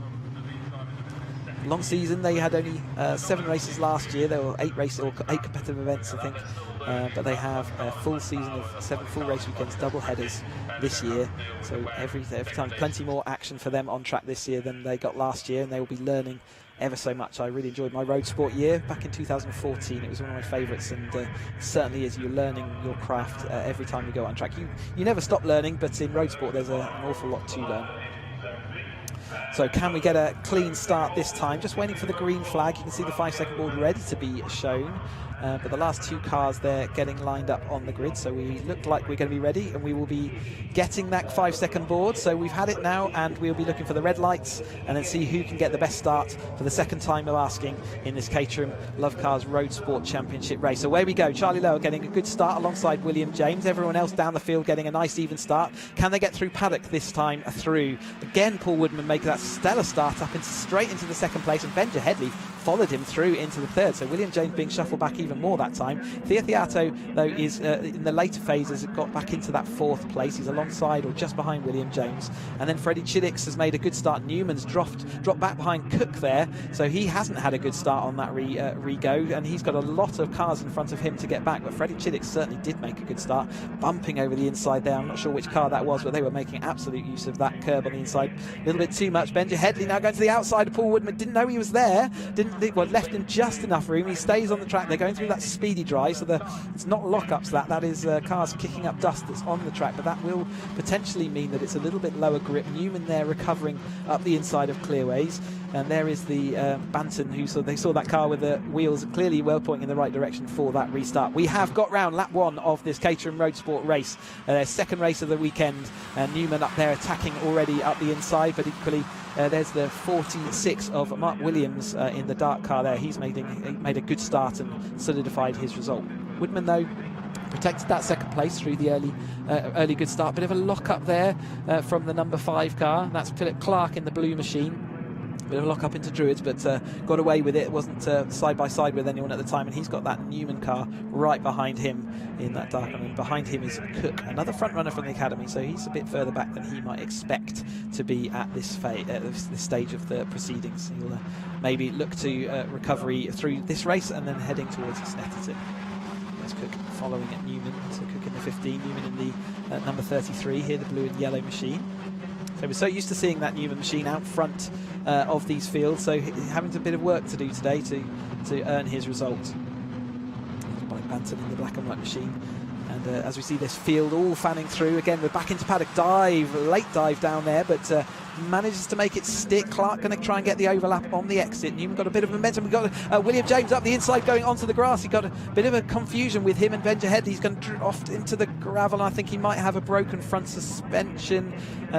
Long season, they had only 7 races last year. There were 8 competitive events, I think, but they have a full season of 7 full race weekends, double headers this year. So every time, plenty more action for them on track this year than they got last year, and they will be learning ever so much. I really enjoyed my Roadsport year back in 2014. It was one of my favourites, and certainly is. You're learning your craft every time you go on track. You never stop learning, but in Roadsport there's an awful lot to learn. So can we get a clean start this time? Just waiting for the green flag. You can see the 5-second board ready to be shown. But the last 2 cars there getting lined up on the grid, so we look like we're going to be ready, and we will be getting that 5-second board. So we've had it now, and we'll be looking for the red lights and then see who can get the best start for the second time of asking in this Caterham LoveCars Roadsport Championship race. So away we go. Charlie Lower getting a good start alongside William James. Everyone else down the field getting a nice even start. Can they get through Paddock this time through? Again, Paul Woodman making that stellar start up straight into the 2nd place, and Benja Headley followed him through into the 3rd. So William James being shuffled back even more that time. Theo Theato, though, is in the later phases got back into that 4th place. He's alongside or just behind William James. And then Freddie Chiddicks has made a good start. Newman's dropped back behind Cook there, so he hasn't had a good start on that re-go, and he's got a lot of cars in front of him to get back. But Freddie Chiddicks certainly did make a good start, bumping over the inside there. I'm not sure which car that was, but they were making absolute use of that curb on the inside. A little bit too much. Benja Headley now going to the outside of Paul Woodman. Didn't know he was there. Left him just enough room. He stays on the track. They're going through that speedy dry, so it's not lockups. That is cars kicking up dust that's on the track, but that will potentially mean that it's a little bit lower grip. Newman there recovering up the inside of Clearways, and there is the Banton, they saw that car with the wheels clearly well pointing in the right direction for that restart. We have got round lap 1 of this Caterham Roadsport race, their 2nd race of the weekend, and Newman up there attacking already up the inside, but equally there's the 46 of Mark Williams in the dark car there. He's made a good start and solidified his result. Woodman, though, protected that 2nd place through the early good start. Bit of a lock up there from the number 5 car. That's Philip Clark in the blue machine. Bit of a lock up into Druids, but got away with it. It wasn't side by side with anyone at the time, and he's got that Newman car right behind him in that dark. And behind him is Cook, another front runner from the academy, so he's a bit further back than he might expect to be at this stage of the proceedings. He'll maybe look to recovery through this race and then heading towards Snetterton. There's Cook following at Newman, so Cook in the 15, Newman in the number 33 here, the blue and yellow machine. So we're so used to seeing that Newman machine out front of these fields, so having a bit of work to do today to earn his result. There's Banton in the black and white machine. And as we see this field all fanning through, again we're back into paddock. Late dive down there, but manages to make it stick. Clark going to try and get the overlap on the exit. Newman got a bit of momentum. We've got William James up the inside going onto the grass. He got a bit of a confusion with him and Benja Headley. He's going to off into the gravel. I think he might have a broken front suspension,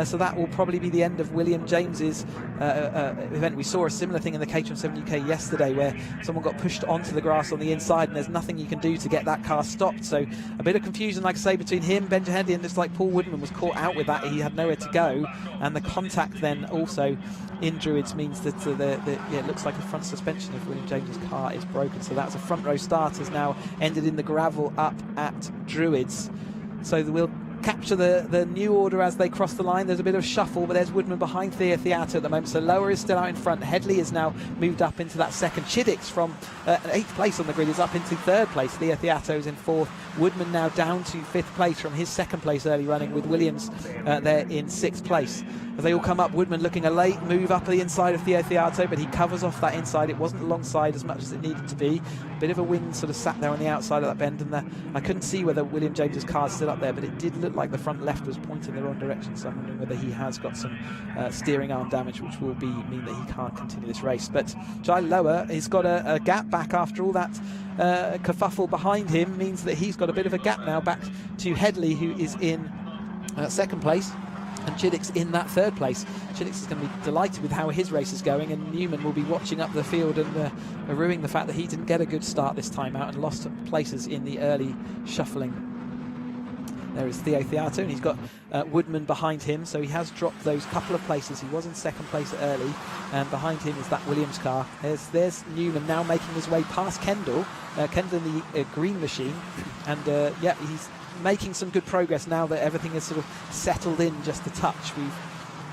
so that will probably be the end of William James's event. We saw a similar thing in the Caterham 7 UK yesterday, where someone got pushed onto the grass on the inside, and there's nothing you can do to get that car stopped. So a bit of confusion, like I say, between him, Benja Headley, and just like Paul Woodman was caught out with that. He had nowhere to go, and the contact then also in Druids means that it looks like the front suspension of William James's car is broken. So that's a front row start has now ended in the gravel up at Druids. So we'll capture the new order as they cross the line. There's a bit of shuffle, but there's Woodman behind Thea Theato at the moment, so Lower is still out in front. Headley is now moved up into that second. Chiddix from 8th place on the grid is up into 3rd place. Thea Theato is in 4th. Woodman now down to 5th place from his 2nd place early running, with Williams there in 6th place. As they all come up, Woodman looking a late move up the inside of Theo Theato, but he covers off that inside. It wasn't alongside as much as it needed to be. Bit of a wind sort of sat there on the outside of that bend, and I couldn't see whether William James's car is still up there, but it did look like the front left was pointing the wrong direction, so I'm wondering whether he has got some steering arm damage, which will mean that he can't continue this race. But Charlie Lower has got a gap back after all that kerfuffle behind him, means that he's got a bit of a gap now back to Headley, who is in 2nd place, and Chiddix in that 3rd place. Chiddix is going to be delighted with how his race is going, and Newman will be watching up the field and ruining the fact that he didn't get a good start this time out and lost places in the early shuffling. There is Theo Theato, and he's got Woodman behind him, so he has dropped those couple of places. He was in 2nd place early, and behind him is that Williams car. There's Newman now making his way past Kendall. Kendall in the green machine, and he's making some good progress now that everything is sort of settled in just a touch. We've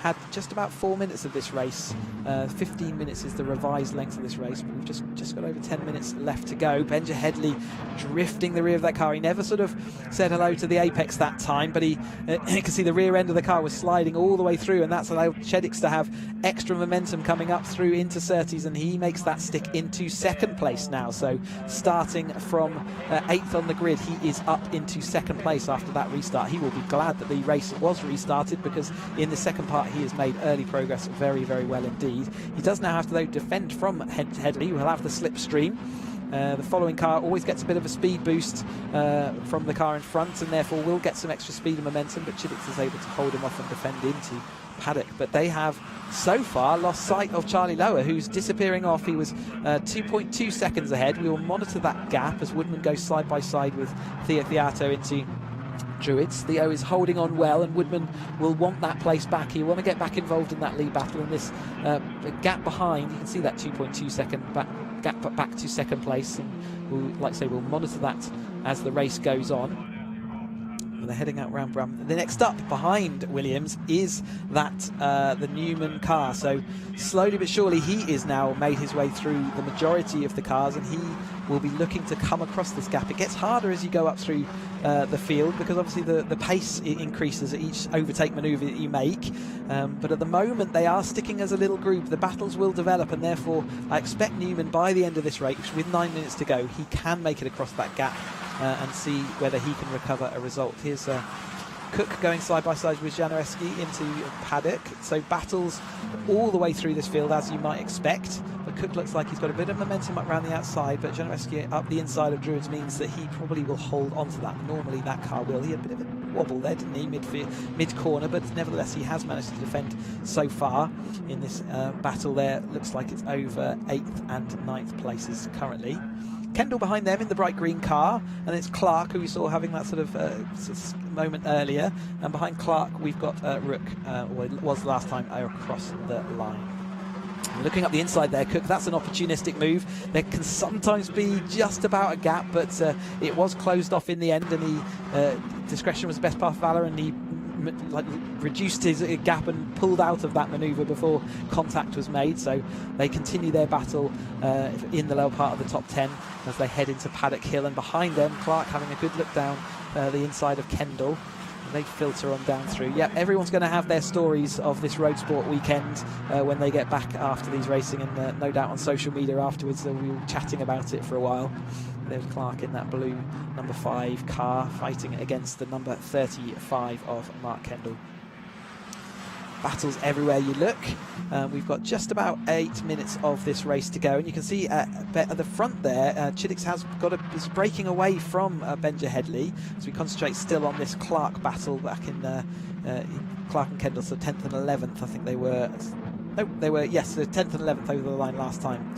had just about 4 minutes of this race. 15 minutes is the revised length of this race, but we've just got over 10 minutes left to go. Benja Headley drifting the rear of that car. He never sort of said hello to the apex that time, but you can see the rear end of the car was sliding all the way through, and that's allowed Chiddix to have extra momentum coming up through into Surtees, and he makes that stick into 2nd place now. So starting from 8th on the grid, he is up into 2nd place after that restart. He will be glad that the race was restarted, because in the second part he has made early progress very, very well indeed. He does now have to, though, defend from Headley, who will have the slipstream. The following car always gets a bit of a speed boost from the car in front, and therefore will get some extra speed and momentum, but Chiddix is able to hold him off and defend into paddock. But they have so far lost sight of Charlie Lower, who's disappearing off. He was 2.2 seconds ahead. We will monitor that gap as Woodman goes side by side with Theo Theato into Druids. Theo is holding on well, and Woodman will want that place back. He'll want to get back involved in that lead battle, and this gap behind, you can see that 2.2 second gap back to 2nd place, and we'll, like I say, we'll monitor that as the race goes on. They're heading out round Bram. The next up behind Williams is that the Newman car. So slowly but surely he is now made his way through the majority of the cars, and he will be looking to come across this gap. It gets harder as you go up through the field, because obviously the pace increases at each overtake manoeuvre that you make, but at the moment they are sticking as a little group. The battles will develop, and therefore I expect Newman by the end of this race, with 9 minutes to go, he can make it across that gap and see whether he can recover a result. Here's Cook going side by side with Janoreski into paddock. So battles all the way through this field, as you might expect. But Cook looks like he's got a bit of momentum up around the outside, but Janoreski up the inside of Druids means that he probably will hold on to that. Normally that car will. He had a bit of a wobble there, didn't he, mid-corner, but nevertheless he has managed to defend so far in this battle there. Looks like it's over 8th and 9th places currently. Kendall behind them in the bright green car, and it's Clark, who we saw having that sort of moment earlier, and behind Clark we've got Rook, or it was last time across the line. Looking up the inside there, Cook, that's an opportunistic move. There can sometimes be just about a gap, but it was closed off in the end, and discretion was the best path of valour, and he reduced his gap and pulled out of that manoeuvre before contact was made. So they continue their battle in the lower part of the top 10 as they head into Paddock Hill, and behind them Clark having a good look down the inside of Kendall. They filter on down through. Yep, everyone's going to have their stories of this road sport weekend when they get back after these racing, and no doubt on social media afterwards they'll be chatting about it for a while. There's Clark in that blue number 5 car fighting against the number 35 of Mark Kendall. Battles everywhere you look. We've got just about 8 minutes of this race to go, and you can see at the front there, Chiddix is breaking away from Benja Headley as we concentrate still on this Clark battle back in Clark and Kendall. So 10th and 11th, I think they were. No, they were, yes, the 10th and 11th over the line last time.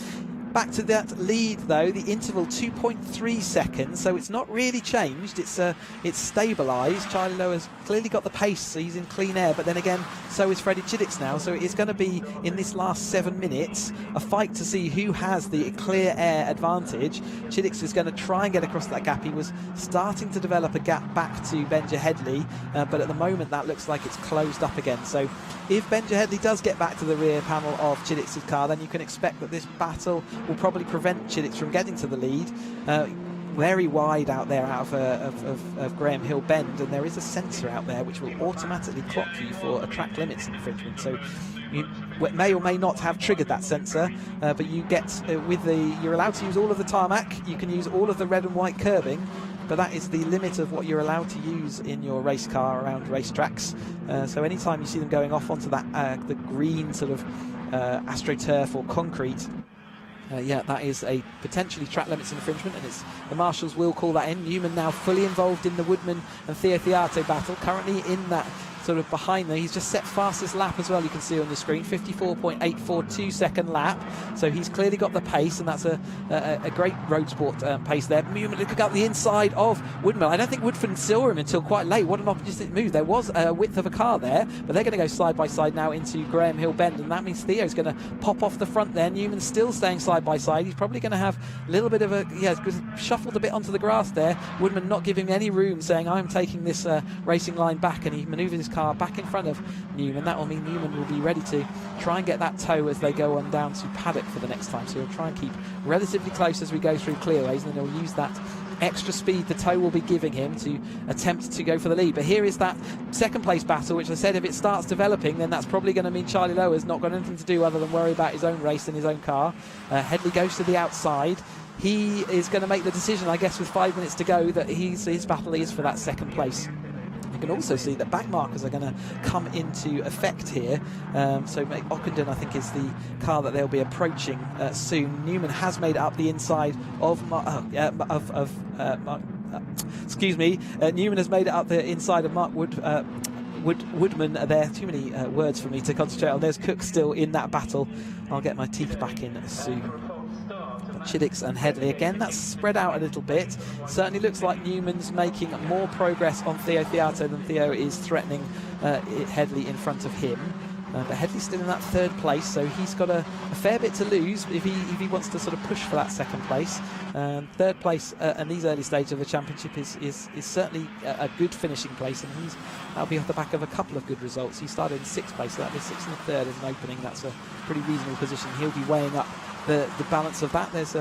Back to that lead though, the interval 2.3 seconds, so it's not really changed, it's stabilised. Charlie Lowe has clearly got the pace, so he's in clean air, but then again so is Freddie Chiddix now, so it's going to be in this last 7 minutes a fight to see who has the clear air advantage. Chiddix is going to try and get across that gap. He was starting to develop a gap back to Benja Headley, but at the moment that looks like it's closed up again. So if Benja Headley does get back to the rear panel of Chiddix's car, then you can expect that this battle will probably prevent Chiddix from getting to the lead. Very wide out there out of Graham Hill Bend, and there is a sensor out there which will automatically clock you for a track limits infringement. So you may or may not have triggered that sensor, but you get you're allowed to use all of the tarmac, you can use all of the red and white curbing, but that is the limit of what you're allowed to use in your race car around racetracks. So anytime you see them going off onto that the green sort of AstroTurf or concrete, yeah, that is a potentially track limits infringement, and the marshals will call that in. Newman now fully involved in the Woodman and Theo Theato battle, currently in that sort of behind there. He's just set fastest lap as well, you can see on the screen, 54.842 second lap, so he's clearly got the pace, and that's a great road sport pace there. Newman looking up the inside of Woodman. I don't think Woodford saw him until quite late. What an opportunistic move. There was a width of a car there, but they're going to go side by side now into Graham Hill Bend, and that means Theo's going to pop off the front there. Newman's still staying side by side. He's probably going to have a little bit of shuffled a bit onto the grass there. Woodman not giving him any room, saying I'm taking this racing line back, and he manoeuvres his car back in front of Newman. That will mean Newman will be ready to try and get that toe as they go on down to Paddock for the next time. So he'll try and keep relatively close as we go through clearways, and then he'll use that extra speed the toe will be giving him to attempt to go for the lead. But here is that second place battle, which I said if it starts developing, then that's probably going to mean Charlie Lowe has not got anything to do other than worry about his own race and his own car. Headley goes to the outside. He is going to make the decision, I guess, with 5 minutes to go, that his battle is for that second place. You can also see that back markers are going to come into effect here. So Ockenden, I think, is the car that they'll be approaching soon. Newman has made it up the inside of Newman has made it up the inside of Mark Woodman. There are too many words for me to concentrate on. There's Cook still in that battle. I'll get my teeth back in soon. Chiddix and Headley again, that's spread out a little bit. Certainly looks like Newman's making more progress on Theo Theato than Theo is threatening Headley in front of him. But Headley's still in that third place, so he's got a fair bit to lose if he wants to sort of push for that second place. Third place in these early stages of the championship is certainly a good finishing place, and that'll be off the back of a couple of good results. He started in 6th place, so that'll be 6th and 3rd as an opening. That's a pretty reasonable position. He'll be weighing up the balance of that. There's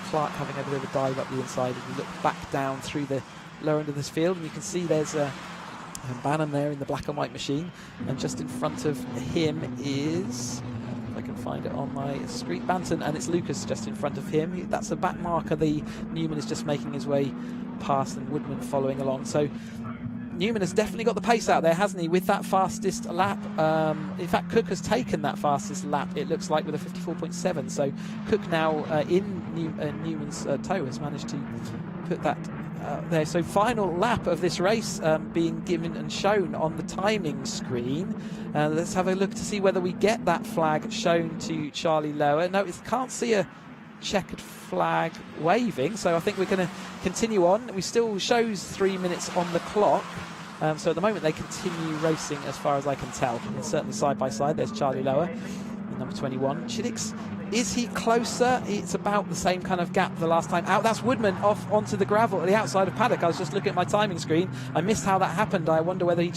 Clark having a bit of a dive up the inside, and you look back down through the lower end of this field, and you can see there's Banham there in the black and white machine, and just in front of him is, if I can find it on my screen, Banton, and it's Lucas just in front of him. That's the back marker the Newman is just making his way past, and Woodman following along. So Newman has definitely got the pace out there, hasn't he, with that fastest lap. In fact, Cook has taken that fastest lap, it looks like, with a 54.7. So Cook now in Newman's toe has managed to put that there. So final lap of this race being given and shown on the timing screen. Let's have a look to see whether we get that flag shown to Charlie Lowe. No, can't see a checkered flag waving, so I think we're going to continue on. We still shows 3 minutes on the clock, so at the moment they continue racing as far as I can tell. And certainly side by side there's Charlie Lowe. in number 21. Chiddick's, is he closer? It's about the same kind of gap the last time out. That's Woodman off onto the gravel at the outside of paddock. I was just looking at my timing screen. I missed how that happened. I wonder whether he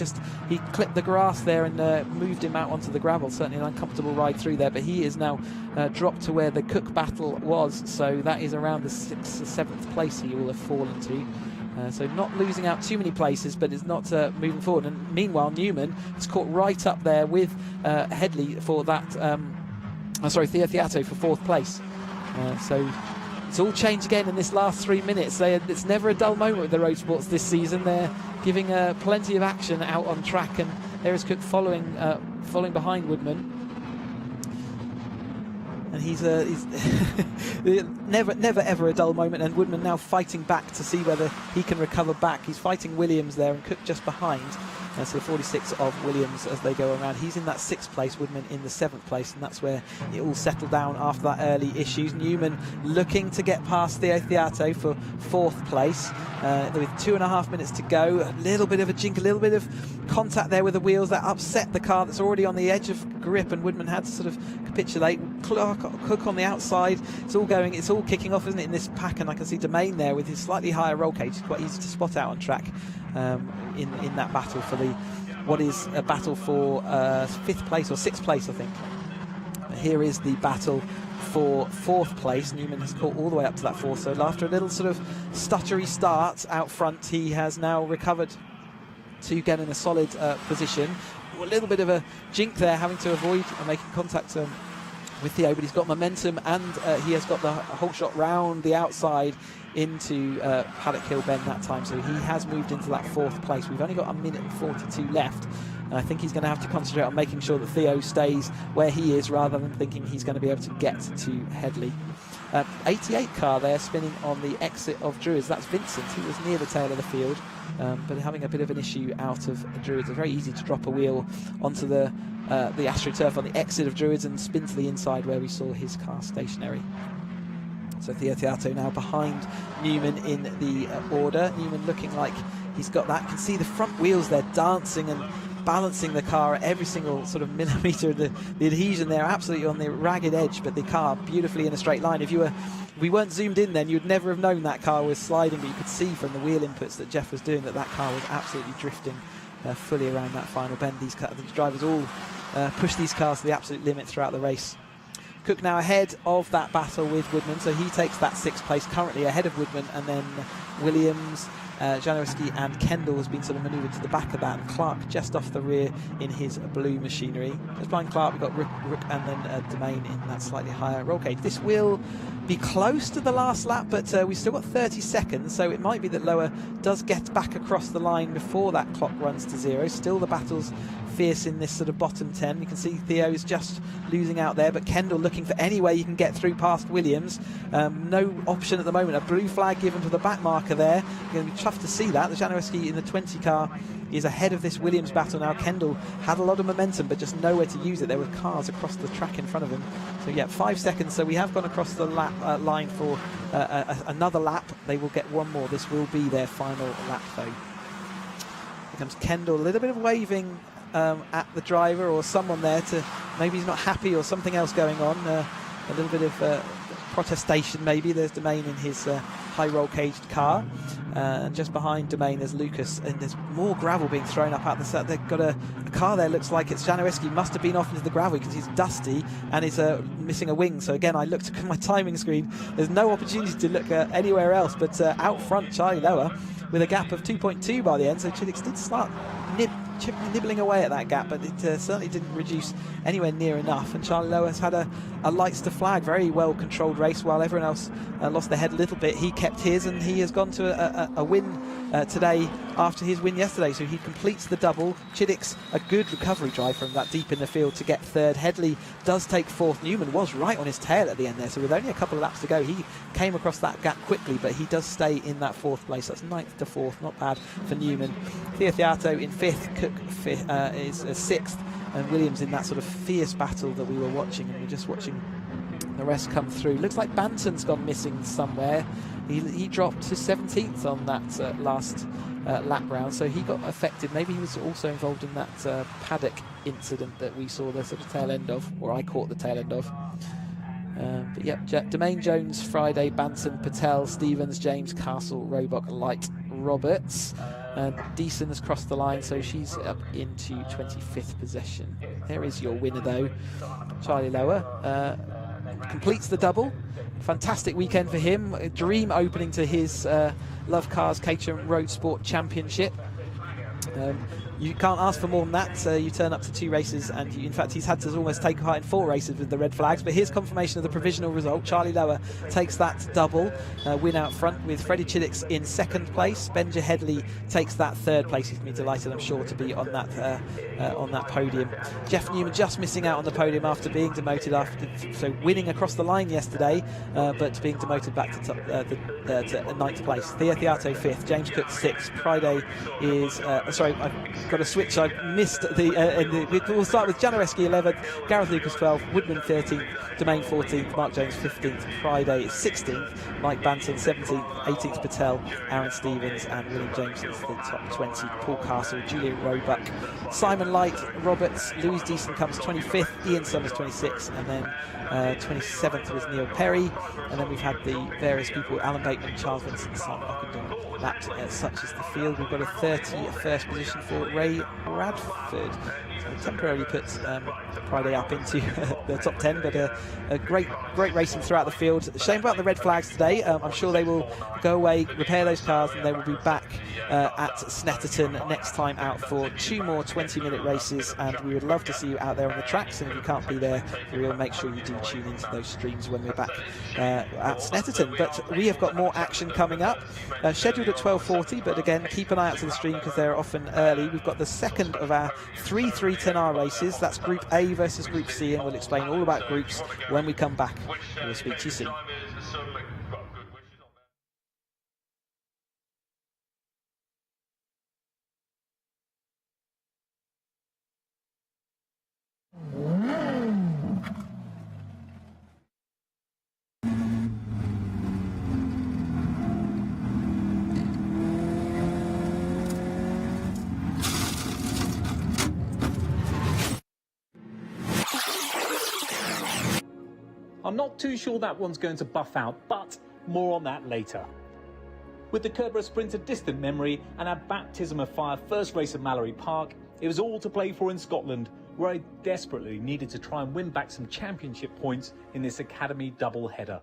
clipped the grass there and moved him out onto the gravel. Certainly an uncomfortable ride through there, but he is now dropped to where the Cook battle was. So that is around the 6th or 7th place he will have fallen to. So not losing out too many places, but it's not moving forward. And meanwhile, Newman is caught right up there with Headley for that. Theo Theato for 4th place. So it's all changed again in this last 3 minutes. It's never a dull moment with the road sports this season. They're giving plenty of action out on track, and there is Cook following behind Woodman. And he's never ever a dull moment, and Woodman now fighting back to see whether he can recover back. He's fighting Williams there, and Cook just behind. So the 46 of Williams as they go around. He's in that 6th place, Woodman in the 7th place, and that's where it all settled down after that early issues. Newman looking to get past Theo Theato for 4th place with 2.5 minutes to go. A little bit of a jink, a little bit of contact there with the wheels that upset the car that's already on the edge of grip, and Woodman had to sort of capitulate. Cook on the outside. It's all kicking off, isn't it, in this pack? And I can see Domain there with his slightly higher roll cage. It's quite easy to spot out on track in that battle for what is a battle for 5th place or 6th place, I think. But here is the battle for 4th place. Newman has caught all the way up to that 4th, so after a little sort of stuttery start out front, he has now recovered to get in a solid position. A little bit of a jink there, having to avoid making contact with Theo, but he's got momentum, and he has got the whole shot round the outside into Paddock Hill Bend that time, so he has moved into that 4th place. We've only got 1 minute and 42 left, and I think he's going to have to concentrate on making sure that Theo stays where he is rather than thinking he's going to be able to get to Headley. 88 car there spinning on the exit of Druids. That's Vincent, who was near the tail of the field, but having a bit of an issue out of Druids. It's very easy to drop a wheel onto the AstroTurf on the exit of Druids and spin to the inside where we saw his car stationary. So Theo Theato now behind Newman in the order. Newman looking like he's got that. You can see the front wheels there dancing and balancing the car at every single sort of millimetre. The adhesion there absolutely on the ragged edge, but the car beautifully in a straight line. If we weren't zoomed in then, you'd never have known that car was sliding, but you could see from the wheel inputs that Jeff was doing that car was absolutely drifting fully around that final bend. These drivers all push these cars to the absolute limit throughout the race. Cook now ahead of that battle with Woodman, so he takes that 6th place currently ahead of Woodman, and then Williams, Janowski and Kendall has been sort of manoeuvred to the back of that, and Clark just off the rear in his blue machinery. Just behind Clark we've got Rook and then Domain in that slightly higher roll cage. This will be close to the last lap, but we've still got 30 seconds, so it might be that Lower does get back across the line before that clock runs to 0. Still the battle's fierce in this sort of bottom 10. You can see Theo's just losing out there, but Kendall looking for any way you can get through past Williams. No option at the moment. A blue flag given to the back marker there. You're going to be tough to see that. The Janowski in the 20 car is ahead of this Williams battle now. Kendall had a lot of momentum, but just nowhere to use it. There were cars across the track in front of him. So yeah, 5 seconds. So we have gone across the line for another lap. They will get one more. This will be their final lap though. Here comes Kendall, a little bit of waving at the driver or someone there to maybe he's not happy or something else going on. A little bit of protestation maybe. There's Domain in his high roll caged car, and just behind Domain there's Lucas, and there's more gravel being thrown up out the set. They've got a car there, looks like it's Janowski, must have been off into the gravel because he's dusty and is missing a wing. So again, I looked at my timing screen, there's no opportunity to look anywhere else, but out front Charlie Lower with a gap of 2.2 by the end. So Chiddick did start nibbling away at that gap, but it certainly didn't reduce anywhere near enough, and Charlie Lowe has had a lights to flag, very well controlled race while everyone else lost their head a little bit. He kept his, and he has gone to a win today after his win yesterday, so he completes the double. Chiddick's a good recovery drive from that deep in the field to get 3rd. Headley does take 4th. Newman was right on his tail at the end there, so with only a couple of laps to go he came across that gap quickly, but he does stay in that 4th place. That's 9th to 4th, not bad for Newman. Theo Theato in 5th, Cook is 6th, and Williams in that sort of fierce battle that we were watching, and we're just watching the rest come through. Looks like Banton's gone missing somewhere. He dropped to 17th on that last lap round, so he got affected. Maybe he was also involved in that paddock incident that we saw the sort of tail end of, or I caught the tail end of. But yep, Domain Jones, Friday, Banton, Patel, Stevens, James, Castle, Roebuck, Light, Roberts. Deason has crossed the line, so she's up into 25th position. There is your winner, though. Charlie Lower completes the double. Fantastic weekend for him. A dream opening to his LoveCars Caterham Roadsport Championship. You can't ask for more than that. You turn up to 2 races, and in fact he's had to almost take part in 4 races with the red flags. But here's confirmation of the provisional result. Charlie Lower takes that double win out front, with Freddie Chiddicks in 2nd place. Benja Headley takes that 3rd place. He's been delighted, I'm sure, to be on that podium. Jeff Newman just missing out on the podium after being demoted, so winning across the line yesterday, but being demoted back to 9th place. Thea Theato 5th, James Cook 6th. Friday is sorry, I've got a switch. I missed we'll start with Janoreski 11th, Gareth Lucas 12th, Woodman 13th, Domain 14th, Mark Jones 15th, Friday 16th, Mike Banton 17th, 18th Patel, Aaron Stevens, and William James is the top 20. Paul Castle, Julian Roebuck, Simon Light, Roberts, Louis Deason comes 25th, Ian Summers 26th, and then 27th was Neil Perry, and then we've had the various people: Alan Bateman, Charles Vincent, Simon Ockenden. That such is the field. We've got a 31st position for Ray Bradford. So temporarily puts Friday up into the top 10, but a great racing throughout the field. Shame about the red flags today. I'm sure they will go away, repair those cars, and they will be back at Snetterton next time out for 2 more 20-minute races, and we would love to see you out there on the tracks. And if you can't be there, we'll make sure you do tune into those streams when we're back at Snetterton. But we have got more action coming up, scheduled at 12:40, but again, keep an eye out to the stream because they're often early. We've got the second of our 3 10R races. That's Group A versus Group C, and we'll explain all about groups when we come back. We'll speak to you soon. I'm not too sure that one's going to buff out, but more on that later. With the Kerber Sprint a distant memory and our baptism of fire first race at Mallory Park, it was all to play for in Scotland, where I desperately needed to try and win back some championship points in this Academy double-header.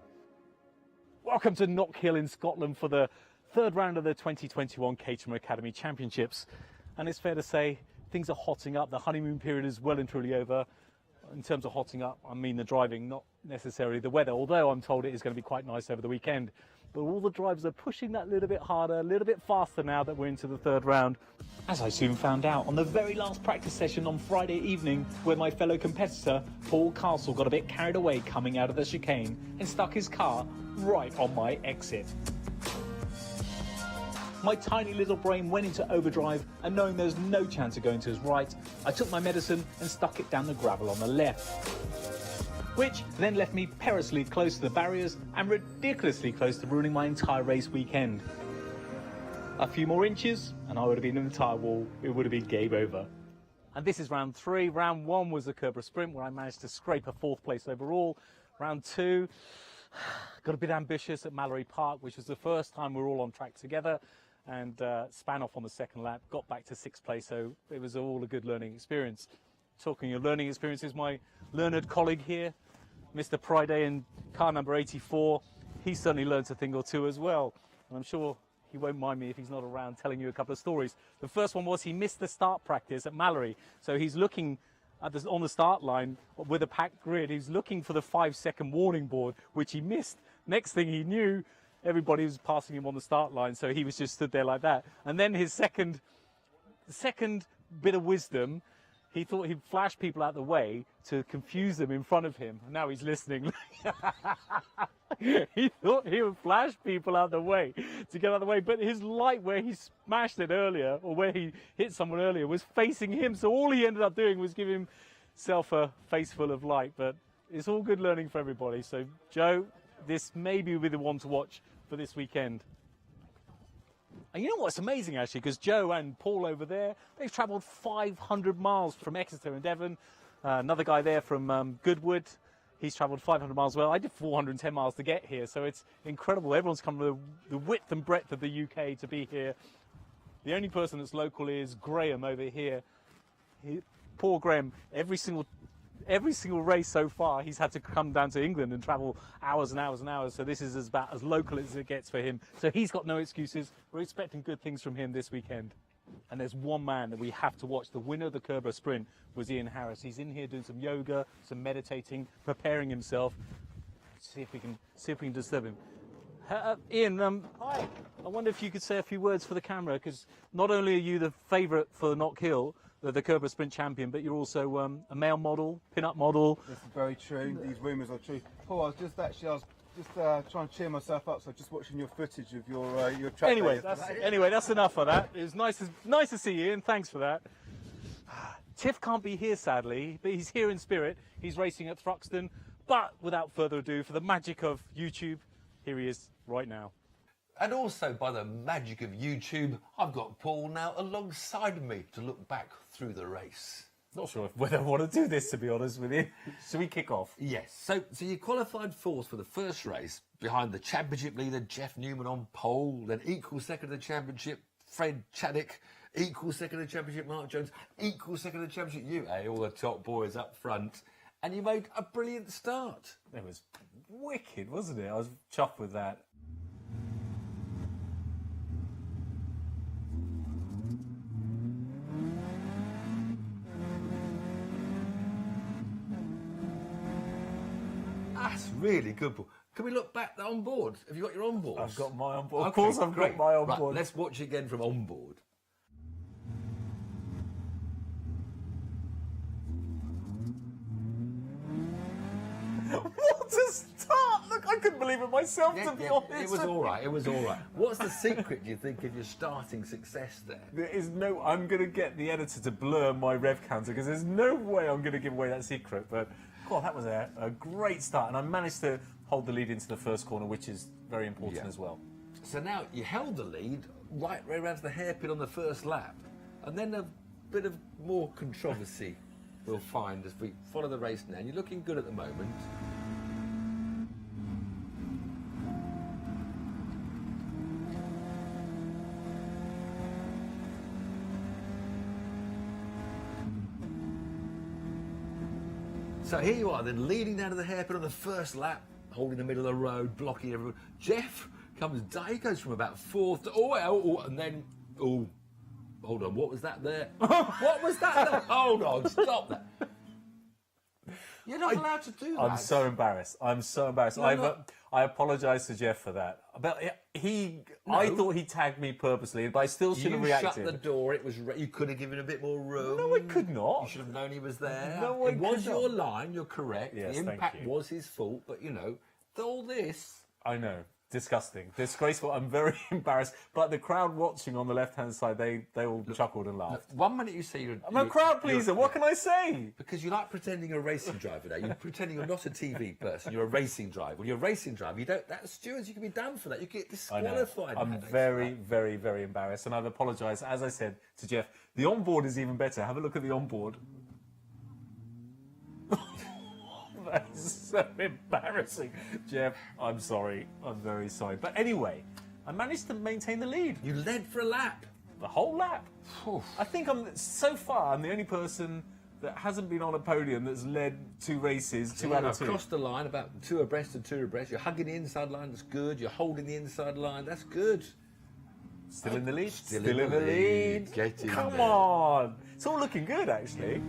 Welcome to Knockhill in Scotland for the 3rd round of the 2021 Caterham Academy Championships. And it's fair to say things are hotting up. The honeymoon period is well and truly over. In terms of hotting up, I mean the driving, not necessarily the weather, although I'm told it is going to be quite nice over the weekend. But all the drivers are pushing that little bit harder, a little bit faster now that we're into the 3rd round. As I soon found out on the very last practice session on Friday evening, where my fellow competitor, Paul Castle, got a bit carried away coming out of the chicane and stuck his car right on my exit. My tiny little brain went into overdrive, and knowing there was no chance of going to his right, I took my medicine and stuck it down the gravel on the left, which then left me perilously close to the barriers and ridiculously close to ruining my entire race weekend. A few more inches and I would have been in the tyre wall. It would have been game over. And this is round 3. Round 1 was the Kerber Sprint, where I managed to scrape a 4th place overall. Round 2, got a bit ambitious at Mallory Park, which was the first time we were all on track together, and span off on the 2nd lap, got back to 6th place, so it was all a good learning experience. Talking of learning experiences, my learned colleague here, Mr. Friday in car number 84, he certainly learned a thing or two as well, and I'm sure he won't mind me if he's not around telling you a couple of stories. The first one was he missed the start practice at Mallory, so he's looking at on the start line with a packed grid. He's looking for the 5-second warning board, which he missed. Next thing he knew, everybody was passing him on the start line, so he was just stood there like that. And then his second bit of wisdom, he thought he'd flash people out the way to confuse them in front of him. Now he's listening. He thought he would flash people out the way to get out of the way, but his light where he smashed it earlier, or where he hit someone earlier, was facing him. So all he ended up doing was give himself a face full of light. But it's all good learning for everybody. So Joe, this may be the one to watch for this weekend. And you know what's amazing, actually, because Joe and Paul over there, they've travelled 500 miles from Exeter in Devon. Another guy there from Goodwood, he's travelled 500 miles. Well, I did 410 miles to get here, so it's incredible. Everyone's come from the width and breadth of the UK to be here. The only person that's local is Graham over here. Poor Graham, every single race so far, he's had to come down to England and travel hours and hours and hours. So this is about as local as it gets for him. So he's got no excuses. We're expecting good things from him this weekend. And there's one man that we have to watch. The winner of the Kerber Sprint was Ian Harris. He's in here doing some yoga, some meditating, preparing himself. See if we can disturb him. Ian, hi. I wonder if you could say a few words for the camera, because not only are you the favourite for Knockhill, the Kerber Sprint champion, but you're also a male model, pin-up model. This is very true. These rumours are true. Paul, I was just trying to cheer myself up, so just watching your footage of your track. Anyway, that's enough of that. It was nice to see you, and thanks for that. Tiff can't be here, sadly, but he's here in spirit. He's racing at Thruxton. But without further ado, for the magic of YouTube, here he is right now. And also, by the magic of YouTube, I've got Paul now alongside me to look back through the race. Not sure whether I want to do this, to be honest with you. Should we kick off? Yes. So you qualified fourth for the first race behind the championship leader, Jeff Newman, on pole. Then equal second of the championship, Fred Chaddick. Equal second of the championship, Mark Jones. Equal second of the championship, you. Hey, all the top boys up front. And you made a brilliant start. It was wicked, wasn't it? I was chuffed with that. That's really good, Paul. Can we look back on board? Have you got your on board? I've got my on board. Okay, of course I've got my on board. Right, let's watch again from on board. What a start! Look, I couldn't believe it myself, to be honest. It was all right, it was all right. What's the secret, do you think, of your starting success there? There is no... I'm going to get the editor to blur my rev counter, because there's no way I'm going to give away that secret. But, God, that was a great start. And I managed to hold the lead into the first corner, which is very important as well. So now you held the lead right around to the hairpin on the first lap. And then a bit of more controversy we'll find as we follow the race now. And you're looking good at the moment. So here you are then, leading down to the hairpin on the first lap, holding the middle of the road, blocking everyone. Jeff comes down, he goes from about fourth to, and then, hold on, what was that there? What was that there? Hold on, stop that. You're not allowed to do that. I'm so embarrassed. I apologise to Jeff for that. But I thought he tagged me purposely, but I still should have reacted. You shut the door. It was. You could have given a bit more room. No, I could not. You should have known he was there. No, I it was could your not. line. You're correct. Yes, the impact thank you. was his fault. But all this. I know. Disgusting. Disgraceful. I'm very embarrassed. But the crowd watching on the left-hand side, they all chuckled and laughed. 1 minute you say I'm a crowd pleaser. What can I say? Because you like pretending you're a racing driver now. You're pretending you're not a TV person. You're a racing driver. When you're a racing driver, you don't. That stewards, you can be damned for that. You get disqualified. I'm very, very, very embarrassed, and I've apologised. As I said to Jeff, the onboard is even better. Have a look at the onboard. That's so embarrassing. Jeff, I'm sorry. I'm very sorry. But anyway, I managed to maintain the lead. You led for a lap. The whole lap. I think I'm the only person that hasn't been on a podium that's led 2 races, 2 out of 2. Across the line, about 2 abreast and 2 abreast. You're hugging the inside line, that's good. You're holding the inside line, that's good. Still in the lead. Still in the lead. Get in Come there. on. It's all looking good, actually.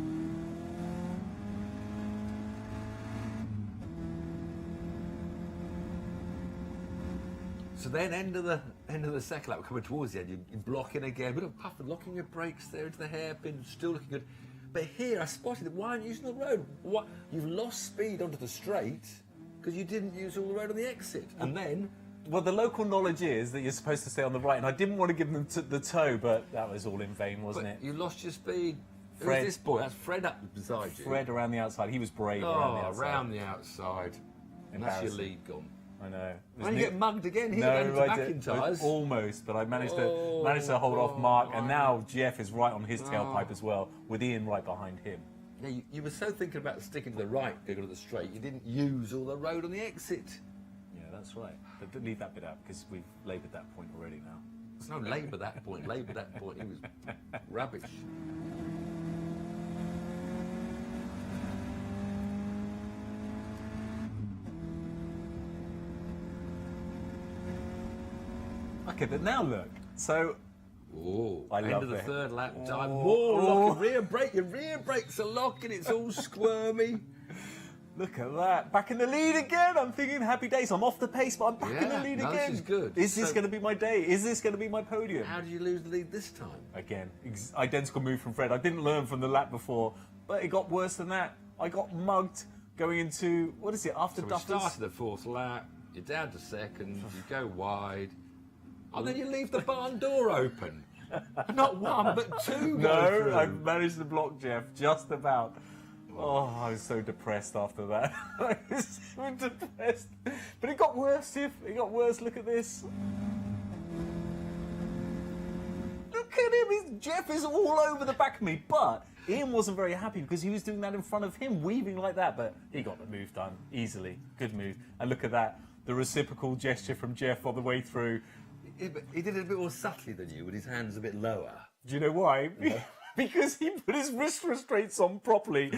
So then, end of the second lap, coming towards the end, you're blocking again, a bit of puff and locking your brakes there into the hairpin, still looking good. But here, I spotted that why aren't you using the road? What? You've lost speed onto the straight because you didn't use all the road on the exit. And then... Well, the local knowledge is that you're supposed to stay on the right, and I didn't want to give them the toe, but that was all in vain, wasn't it? You lost your speed. Fred. Who's this boy? That's Fred up beside you. Fred around the outside. He was brave around the outside. Around the outside. And that's your lead gone. I know. And you get mugged again here, No, back in tyres. Almost, but I managed to hold off Mark, and now Jeff is right on his tailpipe as well, with Ian right behind him. Yeah, you were so thinking about sticking to the right, going to the straight, you didn't use all the road on the exit. Yeah, that's right. But leave that bit out because we've laboured that point already now. There's no labour that point. Labour that point. He was rubbish. Okay, but now look. So, I end love of the it. third lap time. More locking, rear brake. Your rear brakes are locking. It's all squirmy. Look at that. Back in the lead again. I'm thinking happy days. I'm off the pace, but I'm back in the lead again. This is good. Is this going to be my day? Is this going to be my podium? How did you lose the lead this time? Again, identical move from Fred. I didn't learn from the lap before, but it got worse than that. I got mugged going into, what is it, after Duffers? We started the fourth lap. You're down to second. You go wide. And then you leave the barn door open. Not one, but two. No, I managed to block Jeff just about. Oh, I was so depressed after that. I was so depressed. But it got worse, Tiff. It got worse. Look at this. Look at him. Jeff is all over the back of me. But Ian wasn't very happy because he was doing that in front of him, weaving like that. But he got the move done easily. Good move. And look at that. The reciprocal gesture from Jeff on the way through. Yeah, but he did it a bit more subtly than you, with his hands a bit lower. Do you know why? Because he put his wrist restraints on properly.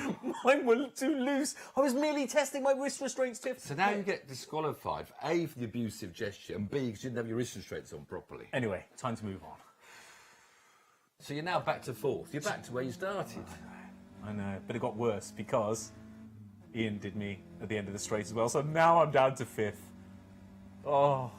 Mine were too loose. I was merely testing my wrist restraints, Tiff. So now you get disqualified, A, for the abusive gesture, and B, because you didn't have your wrist restraints on properly. Anyway, time to move on. So you're now back to fourth. You're back to where you started. I know, but it got worse because Ian did me at the end of the straight as well. So now I'm down to fifth. Oh,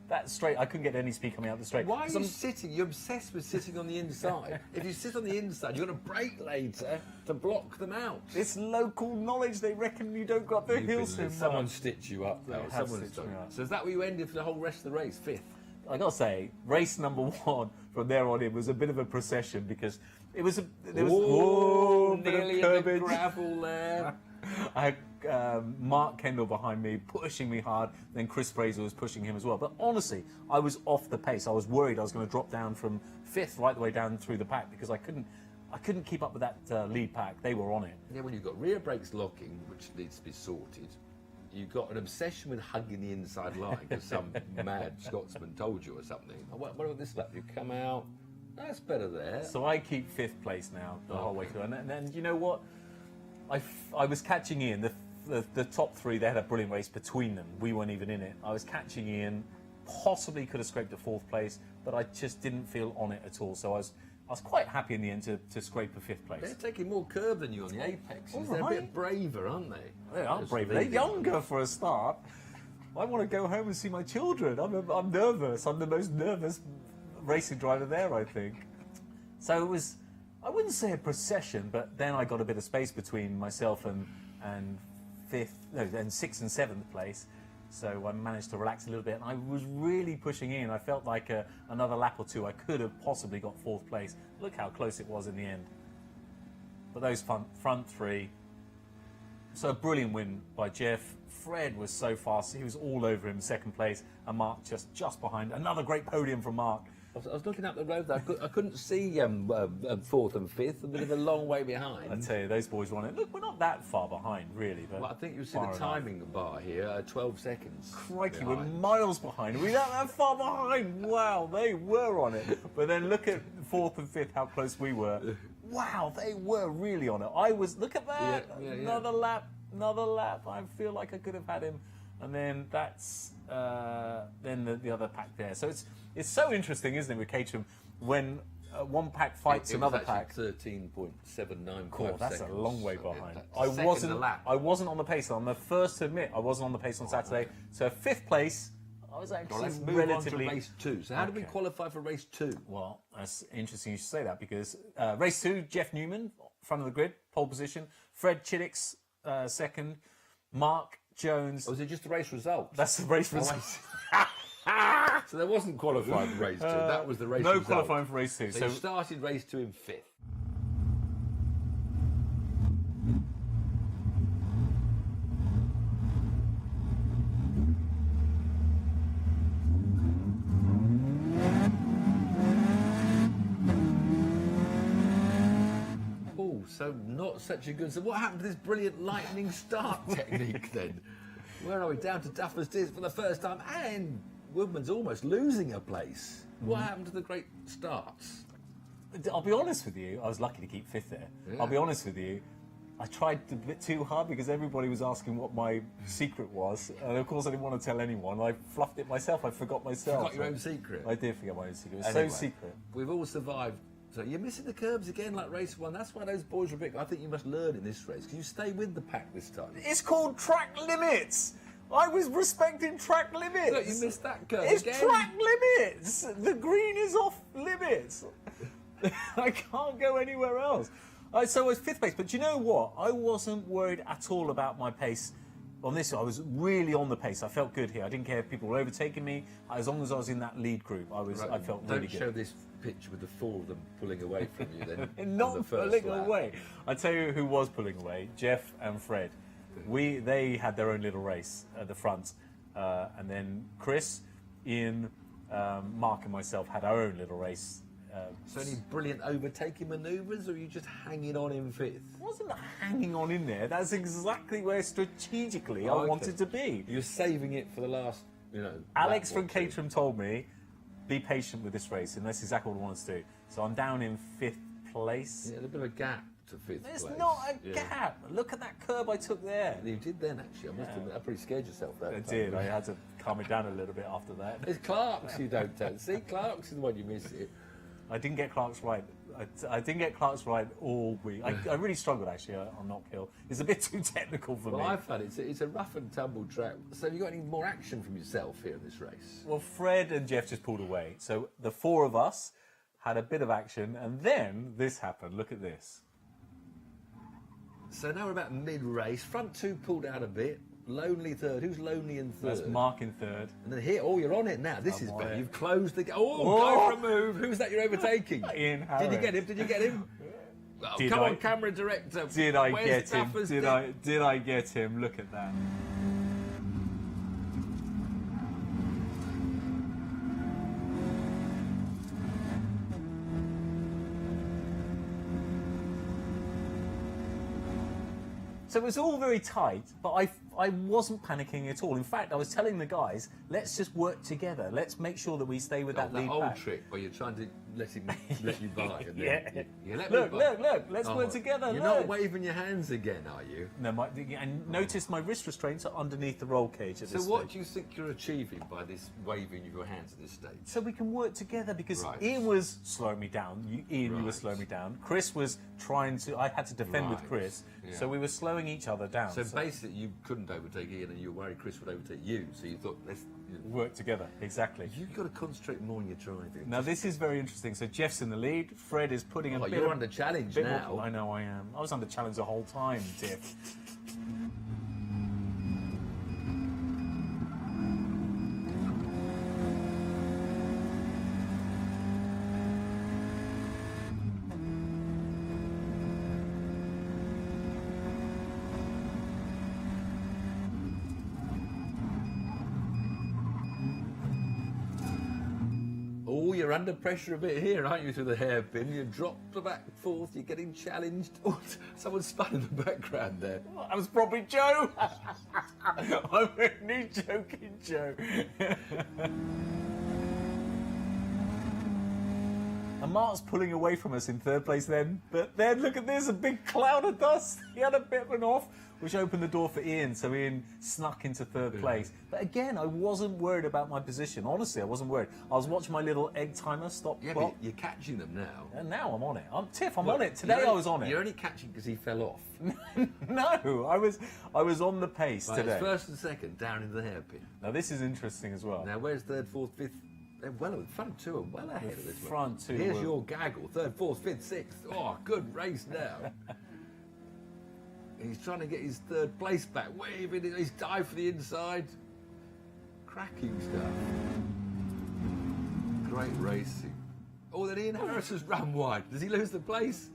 that straight, I couldn't get any speed coming out the straight. Why are you sitting? You're obsessed with sitting on the inside. If you sit on the inside, you're going to brake later to block them out. It's local knowledge. They reckon you don't got the hills in. Someone stitched you up, though. Someone's done. So is that where you ended for the whole rest of the race? Fifth? I got to say, race number one from there on in was a bit of a procession because it was there was nearly in the gravel there. I had Mark Kendall behind me, pushing me hard. Then Chris Fraser was pushing him as well. But honestly, I was off the pace. I was worried I was going to drop down from fifth right the way down through the pack because I couldn't keep up with that lead pack. They were on it. Yeah, when you've got rear brakes locking, which needs to be sorted, you've got an obsession with hugging the inside line because some mad Scotsman told you or something. What about this lap? You come out. That's better there. So I keep fifth place now the whole way through. And then you know what? I was catching Ian. The top three, they had a brilliant race between them. We weren't even in it. I was catching Ian. Possibly could have scraped a fourth place, but I just didn't feel on it at all. So I was quite happy in the end to scrape a fifth place. They're taking more curve than you on the apexes. They're a bit braver, aren't they? They are braver. They're younger for a start. I want to go home and see my children. I'm nervous. I'm the most nervous racing driver there, I think. So it was, I wouldn't say a procession, but then I got a bit of space between myself and sixth and seventh place. So I managed to relax a little bit, and I was really pushing in. I felt like another lap or two, I could have possibly got fourth place. Look how close it was in the end. But those front three, so a brilliant win by Jeff. Fred was so fast, he was all over him, second place, and Mark just behind. Another great podium from Mark. I was looking up the road there. I couldn't see fourth and fifth, a bit of a long way behind. I tell you, those boys won it. Look, we're not that far behind, really. But well, I think you see the timing bar here, 12 seconds. Crikey, behind. we're miles behind. We're not that far behind. Wow, they were on it. But then look at fourth and fifth, how close we were. Wow, they were really on it. Look at that. Yeah. Another lap. I feel like I could have had him. And then that's then the other pack there. So it's so interesting, isn't it, with Caterham, when one pack fights another pack. 13.795 Cool, that's seconds. a long way behind. I wasn't on the pace. I'm the first to admit I wasn't on the pace on Saturday. So fifth place, I was actually let's move relatively. on to race two. So how did we qualify for race two? Well, that's interesting you should say that because race two, Jeff Newman, front of the grid, pole position. Fred Chiddicks, second. Mark Jones. Or was it just the race result? That's the race result. So there wasn't qualifying for race two. That was the race no result. No qualifying for race two. So you started race two in fifth. not such a good... So what happened to this brilliant lightning start technique then? Where are we? Down to Duffer's Tears for the first time, and Woodman's almost losing a place. What happened to the great starts? I'll be honest with you, I was lucky to keep 5th there. Yeah. I'll be honest with you, I tried a bit too hard because everybody was asking what my secret was. And of course I didn't want to tell anyone. I fluffed it myself, I forgot myself. Forgot your own secret? I did forget my own secret. It was anyway, so secret. We've all survived. So you're missing the curbs again like race 1. That's why those boys were big. I think you must learn in this race because you stay with the pack this time. It's called track limits. I was respecting track limits. Look, you missed that curve it's again. Track limits. The green is off limits. I can't go anywhere else. So I was 5th place, but you know what? I wasn't worried at all about my pace on this. I was really on the pace. I felt good here. I didn't care if people were overtaking me. As long as I was in that lead group, I felt really good. Don't show this picture with the 4 of them pulling away from you then. Not on the first pulling lap. away. I tell you who was pulling away: Jeff and Fred. They had their own little race at the front, and then Chris, Ian, Mark, and myself had our own little race. So any brilliant overtaking manoeuvres, or are you just hanging on in 5th? I wasn't hanging on in there. That's exactly where strategically I wanted to be. You're saving it for the last, Alex from Caterham told me, be patient with this race, and that's exactly what I wanted to do. So I'm down in 5th place. Yeah, a bit of a gap to 5th place. There's not a gap. Look at that curb I took there. You did then, actually. I must admit, I pretty scared yourself there. I did. I had to calm it down a little bit after that. It's Clark's you don't tell. See, Clark's is the one you miss it. I didn't get Clark's right. I didn't get Clark's right all week. I really struggled actually on Knockhill. It's a bit too technical for me. Well, I've found it's a rough and tumble track. So have you got any more action from yourself here in this race? Well, Fred and Jeff just pulled away. So the 4 of us had a bit of action, and then this happened. Look at this. So now we're about mid-race. Front 2 pulled out a bit. Lonely 3rd. Who's lonely in 3rd? That's Mark in 3rd. And then here, you're on it now. This is better. You've closed the... Oh! Go for a move. Who's that you're overtaking? Ian Harris. Did you get him? Did you get him? Oh, come on, camera director. Did I Where's get him? Duffer's Did I get him? Look at that. So it was all very tight, but I wasn't panicking at all. In fact, I was telling the guys, let's just work together. Let's make sure that we stay with that lead old pack. trick where you're trying to let you by. And Yeah. then you let Look, me by. look, let's work together. You're look. not waving your hands again, are you? No, and notice my wrist restraints are underneath the roll cage at this So what stage. do you think you're achieving by this waving of your hands at this stage? So we can work together because Right. Ian was slowing me down. You were Right. slowing me down. Chris was trying to... I had to defend with Right. Chris. Yeah. So we were slowing each other down. So basically you couldn't overtake Ian and you were worried Chris would overtake you. So you thought, let's... work together, exactly. You've got to concentrate more on your driving. Now this is very interesting. So Jeff's in the lead. Fred is putting a bit you're of- under challenge bit now. more- I know I am. I was under challenge the whole time, Jeff. Oh, you're under pressure a bit here, aren't you, through the hairpin? You dropped the back and forth, you're getting challenged. Oh, someone spun in the background there. Oh, that was probably Joe. I'm only joking, Joe. And Mark's pulling away from us in 3rd place then. But then, look at this, a big cloud of dust. He had a bit of an off, which opened the door for Ian, so Ian snuck into 3rd place. But again, I wasn't worried about my position. Honestly, I wasn't worried. I was watching my little egg timer stop Yeah, clock. but you're catching them now. And now I'm on it. I'm on it. Today I was on it. You're only catching because he fell off. No, I was on the pace Right, today. it's 1st and 2nd, down in the hairpin. Now this is interesting as well. Now, where's 3rd, 4th, 5th? They're front 2 are well ahead of this one. Front 2 Here's were- your gaggle, 3rd, 4th, 5th, 6th. Oh, good race now. He's trying to get his 3rd place back, waving it. He's dived for the inside. Cracking stuff. Great racing. Oh, then Ian Harris has run wide. Does he lose the place?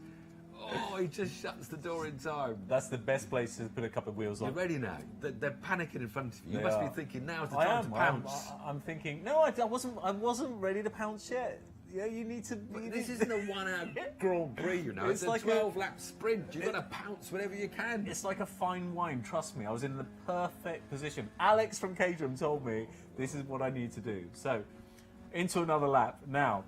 Oh, he just shuts the door in time. That's the best place to put a couple of wheels on. You're ready now. They're panicking in front of you. You They must are. be thinking, now's the I time am. to pounce. I'm thinking. No, I wasn't ready to pounce yet. Yeah, you need to. This isn't a 1 hour Grand Prix, you know. It's like a 12-lap sprint. You've got to pounce whenever you can. It's like a fine wine, trust me. I was in the perfect position. Alex from Caterham told me this is what I need to do. So, into another lap. Now,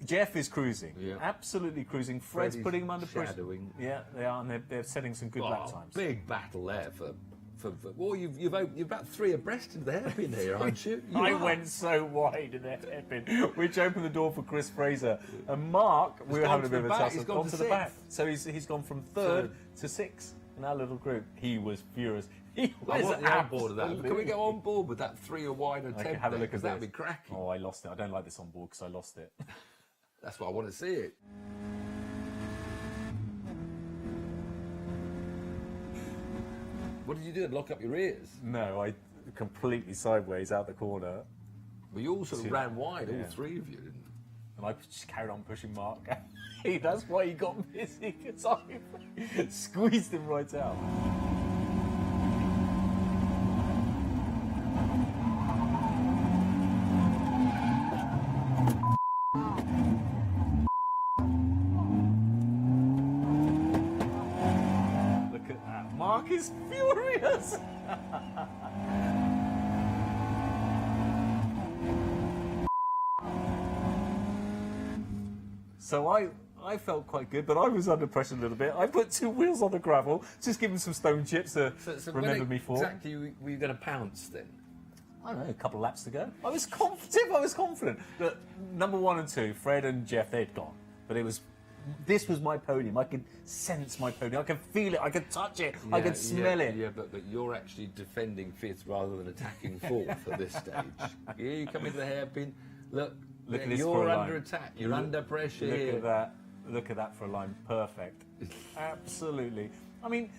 Jeff is cruising. Yeah. Absolutely cruising. Fred's putting him under pressure. Yeah, they are, and they're setting some good lap times. Big battle there for well, you're about 3 abreast of the hairpin here, aren't you? I went so wide in the hairpin, which opened the door for Chris Fraser. And Mark, we were having a bit of a tussle, he's gone to the back. So he's gone from 3rd to 6th in our little group. He was furious. He was on board of that. Can we go on board with that 3 or wider temp? Have a look at that'd be cracking. Oh, I lost it. I don't like this on board because I lost it. That's why I want to see it. What did you do? Lock up your ears? No, I completely sideways out the corner. Well, you all sort of ran wide, all 3 of you, didn't you? And I just carried on pushing Mark. That's why he got busy, because I squeezed him right out. Mark is furious. So I felt quite good, but I was under pressure a little bit. I put 2 wheels on the gravel, just give him some stone chips to remember me for. Exactly, were you going to pounce then? I don't know, a couple of laps to go. I was confident. But number 1 and 2, Fred and Jeff, they'd gone. But this was my podium. I could sense my podium. I could feel it. I could touch it. I could smell it. Yeah, but you're actually defending 5th rather than attacking 4th at this stage. Yeah, you come into the hairpin. Look at this. You're under attack. You're under pressure. Look at that. Look at that for a line. Perfect. Absolutely. I mean,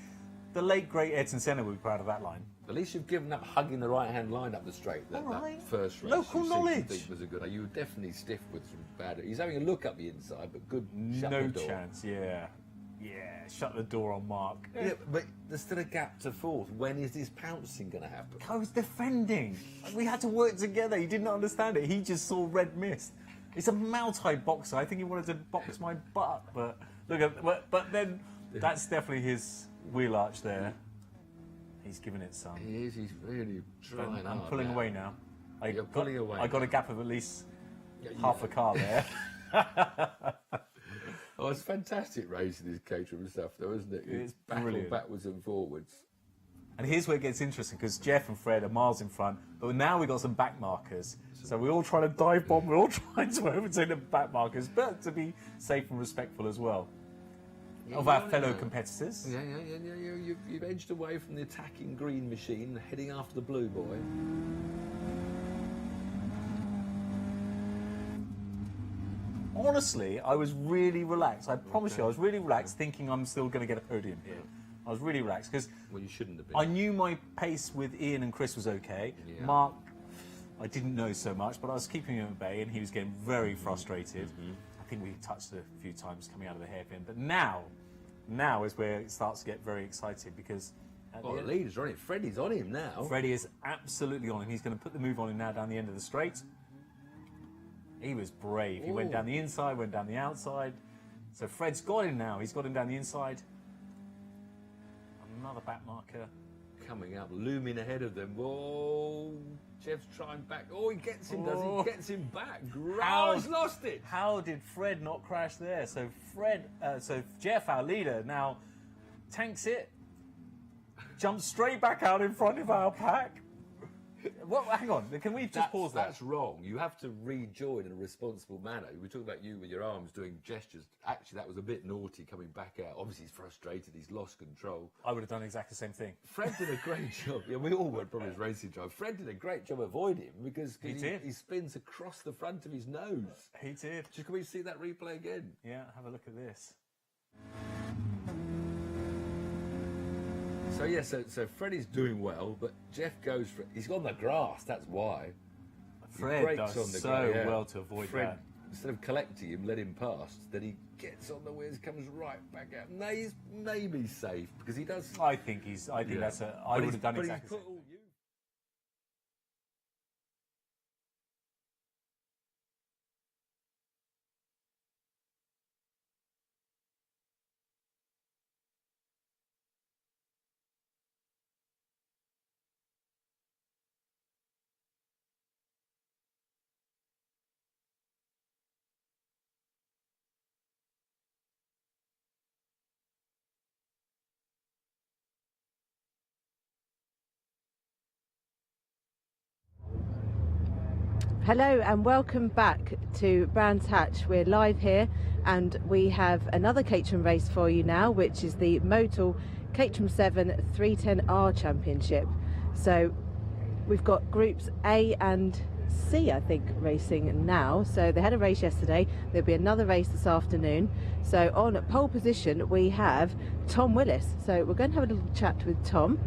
the late great Edson Senna would be proud of that line. At least you've given up hugging the right-hand line up the straight. That first race. Local knowledge. Was a good. You were definitely stiff with some bad. He's having a look up the inside, but good. Shut no the door. Chance. Yeah. Shut the door on Mark. Yeah, but there's still a gap to 4th. When is this pouncing going to happen? I was defending. We had to work together. He didn't understand it. He just saw red mist. He's a Muay boxer. I think he wanted to box my butt, but look at. But then that's definitely his wheel arch there. He's giving it some. He is. He's really trying. I'm pulling away now. You're pulling away. I got a gap of at least half a car there. Oh, it's fantastic racing this Caterham stuff, though, isn't it? It's brilliant. Backwards and forwards. And here's where it gets interesting, because Jeff and Fred are miles in front, but now we've got some back markers. So we're all trying to dive bomb. We're all trying to overtake the back markers, but to be safe and respectful as well. Of our fellow competitors. Yeah. You've edged away from the attacking green machine, heading after the blue boy. Honestly, I was really relaxed. I promise you, I was really relaxed, thinking I'm still going to get a podium here. I was really relaxed because you shouldn't have been. I knew my pace with Ian and Chris was okay. Yeah. Mark, I didn't know so much, but I was keeping him at bay, and he was getting very frustrated. I think we touched a few times coming out of the hairpin, but now is where it starts to get very exciting, because the leader's on it. Freddie's on him now. Freddie is absolutely on him. He's going to put the move on him now down the end of the straight. He was brave. He went down the inside, went down the outside. So Fred's got him now. He's got him down the inside. Another back marker. Coming up, looming ahead of them. Whoa, Jeff's trying back. Oh, he gets him, does he? Gets him back. He's lost it. How did Fred not crash there? So Jeff, our leader, now tanks it, jumps straight back out in front of our pack. Hang on, can we just pause that? That's wrong. You have to rejoin in a responsible manner. We talked about you with your arms doing gestures. Actually, that was a bit naughty coming back out. Obviously, he's frustrated. He's lost control. I would have done exactly the same thing. Fred did a great job. Yeah, we all would from his racing drive. Fred did a great job avoiding him because he spins across the front of his nose. He did. Can we see that replay again? Yeah, have a look at this. So yeah, so Freddie's doing well, but Jeff goes for it. He's on the grass, that's why. Fred does well to avoid that. Instead of collecting him, let him pass, then he gets on the wheels, comes right back out. No, he's maybe safe because he does. I think that's I would have done exactly the same. Hello and welcome back to Brands Hatch. We're live here and we have another Caterham race for you now, which is the Motul Caterham 7 310R Championship. So we've got groups A and C, I think, racing now. So they had a race yesterday, there'll be another race this afternoon. So on pole position we have Tom Willis. So we're going to have a little chat with Tom.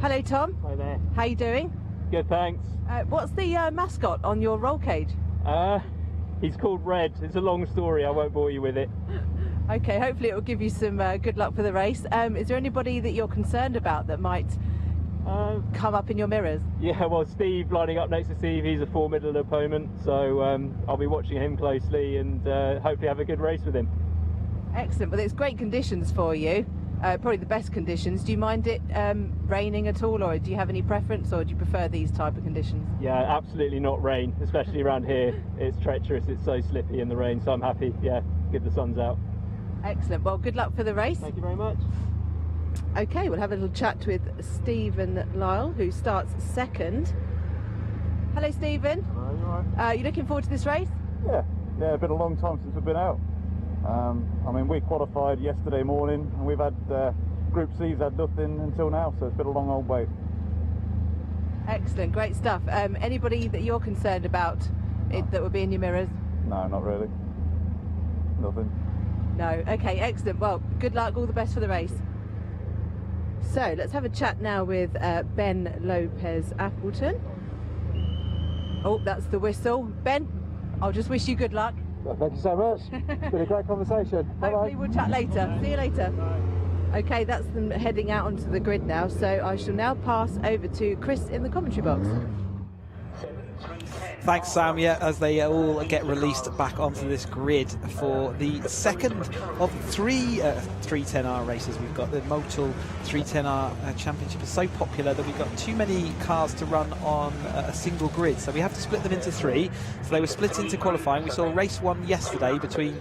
Hello Tom. Hi there. How you doing? Good, thanks. What's the mascot on your roll cage? He's called Red. It's a long story, I won't bore you with it. Okay, hopefully it will give you some good luck for the race. Is there anybody that you're concerned about that might come up in your mirrors? Yeah, well, Steve lining up next to Steve, he's a formidable opponent, so I'll be watching him closely and hopefully have a good race with him. Excellent. Well, it's great conditions for you. Probably the best conditions. Do you mind it raining at all, or do you have any preference, or do you prefer these type of conditions? Yeah, absolutely not rain, especially around here. It's treacherous, it's so slippy in the rain, so I'm happy, yeah, good the sun's out. Excellent. Well, good luck for the race. Thank you very much. Okay, we'll have a little chat with Stephen Lyle, who starts second. Hello, Stephen. Hello, you all right? You looking forward to this race? Yeah, it's been a long time since we've been out. I mean, we qualified yesterday morning and we've had Group C's had nothing until now, so it's been a long old wait. Excellent, great stuff. Anybody that you're concerned about that will be in your mirrors? No, not really. Nothing. No. Okay, excellent. Well, good luck, all the best for the race. So let's have a chat now with Ben Lopez Appleton. Oh, that's the whistle. Ben, I'll just wish you good luck. Well, thank you so much. It's been a great conversation. Hopefully we'll chat later. See you later. Bye. Okay, that's them heading out onto the grid now, so I shall now pass over to Chris in the commentary box. Thanks, Sam. Yeah, as they all get released back onto this grid for the second of three 310R races. We've got the Motul 310R Championship is so popular that we've got too many cars to run on a single grid, so we have to split them into three. So they were split into qualifying. We saw race one yesterday between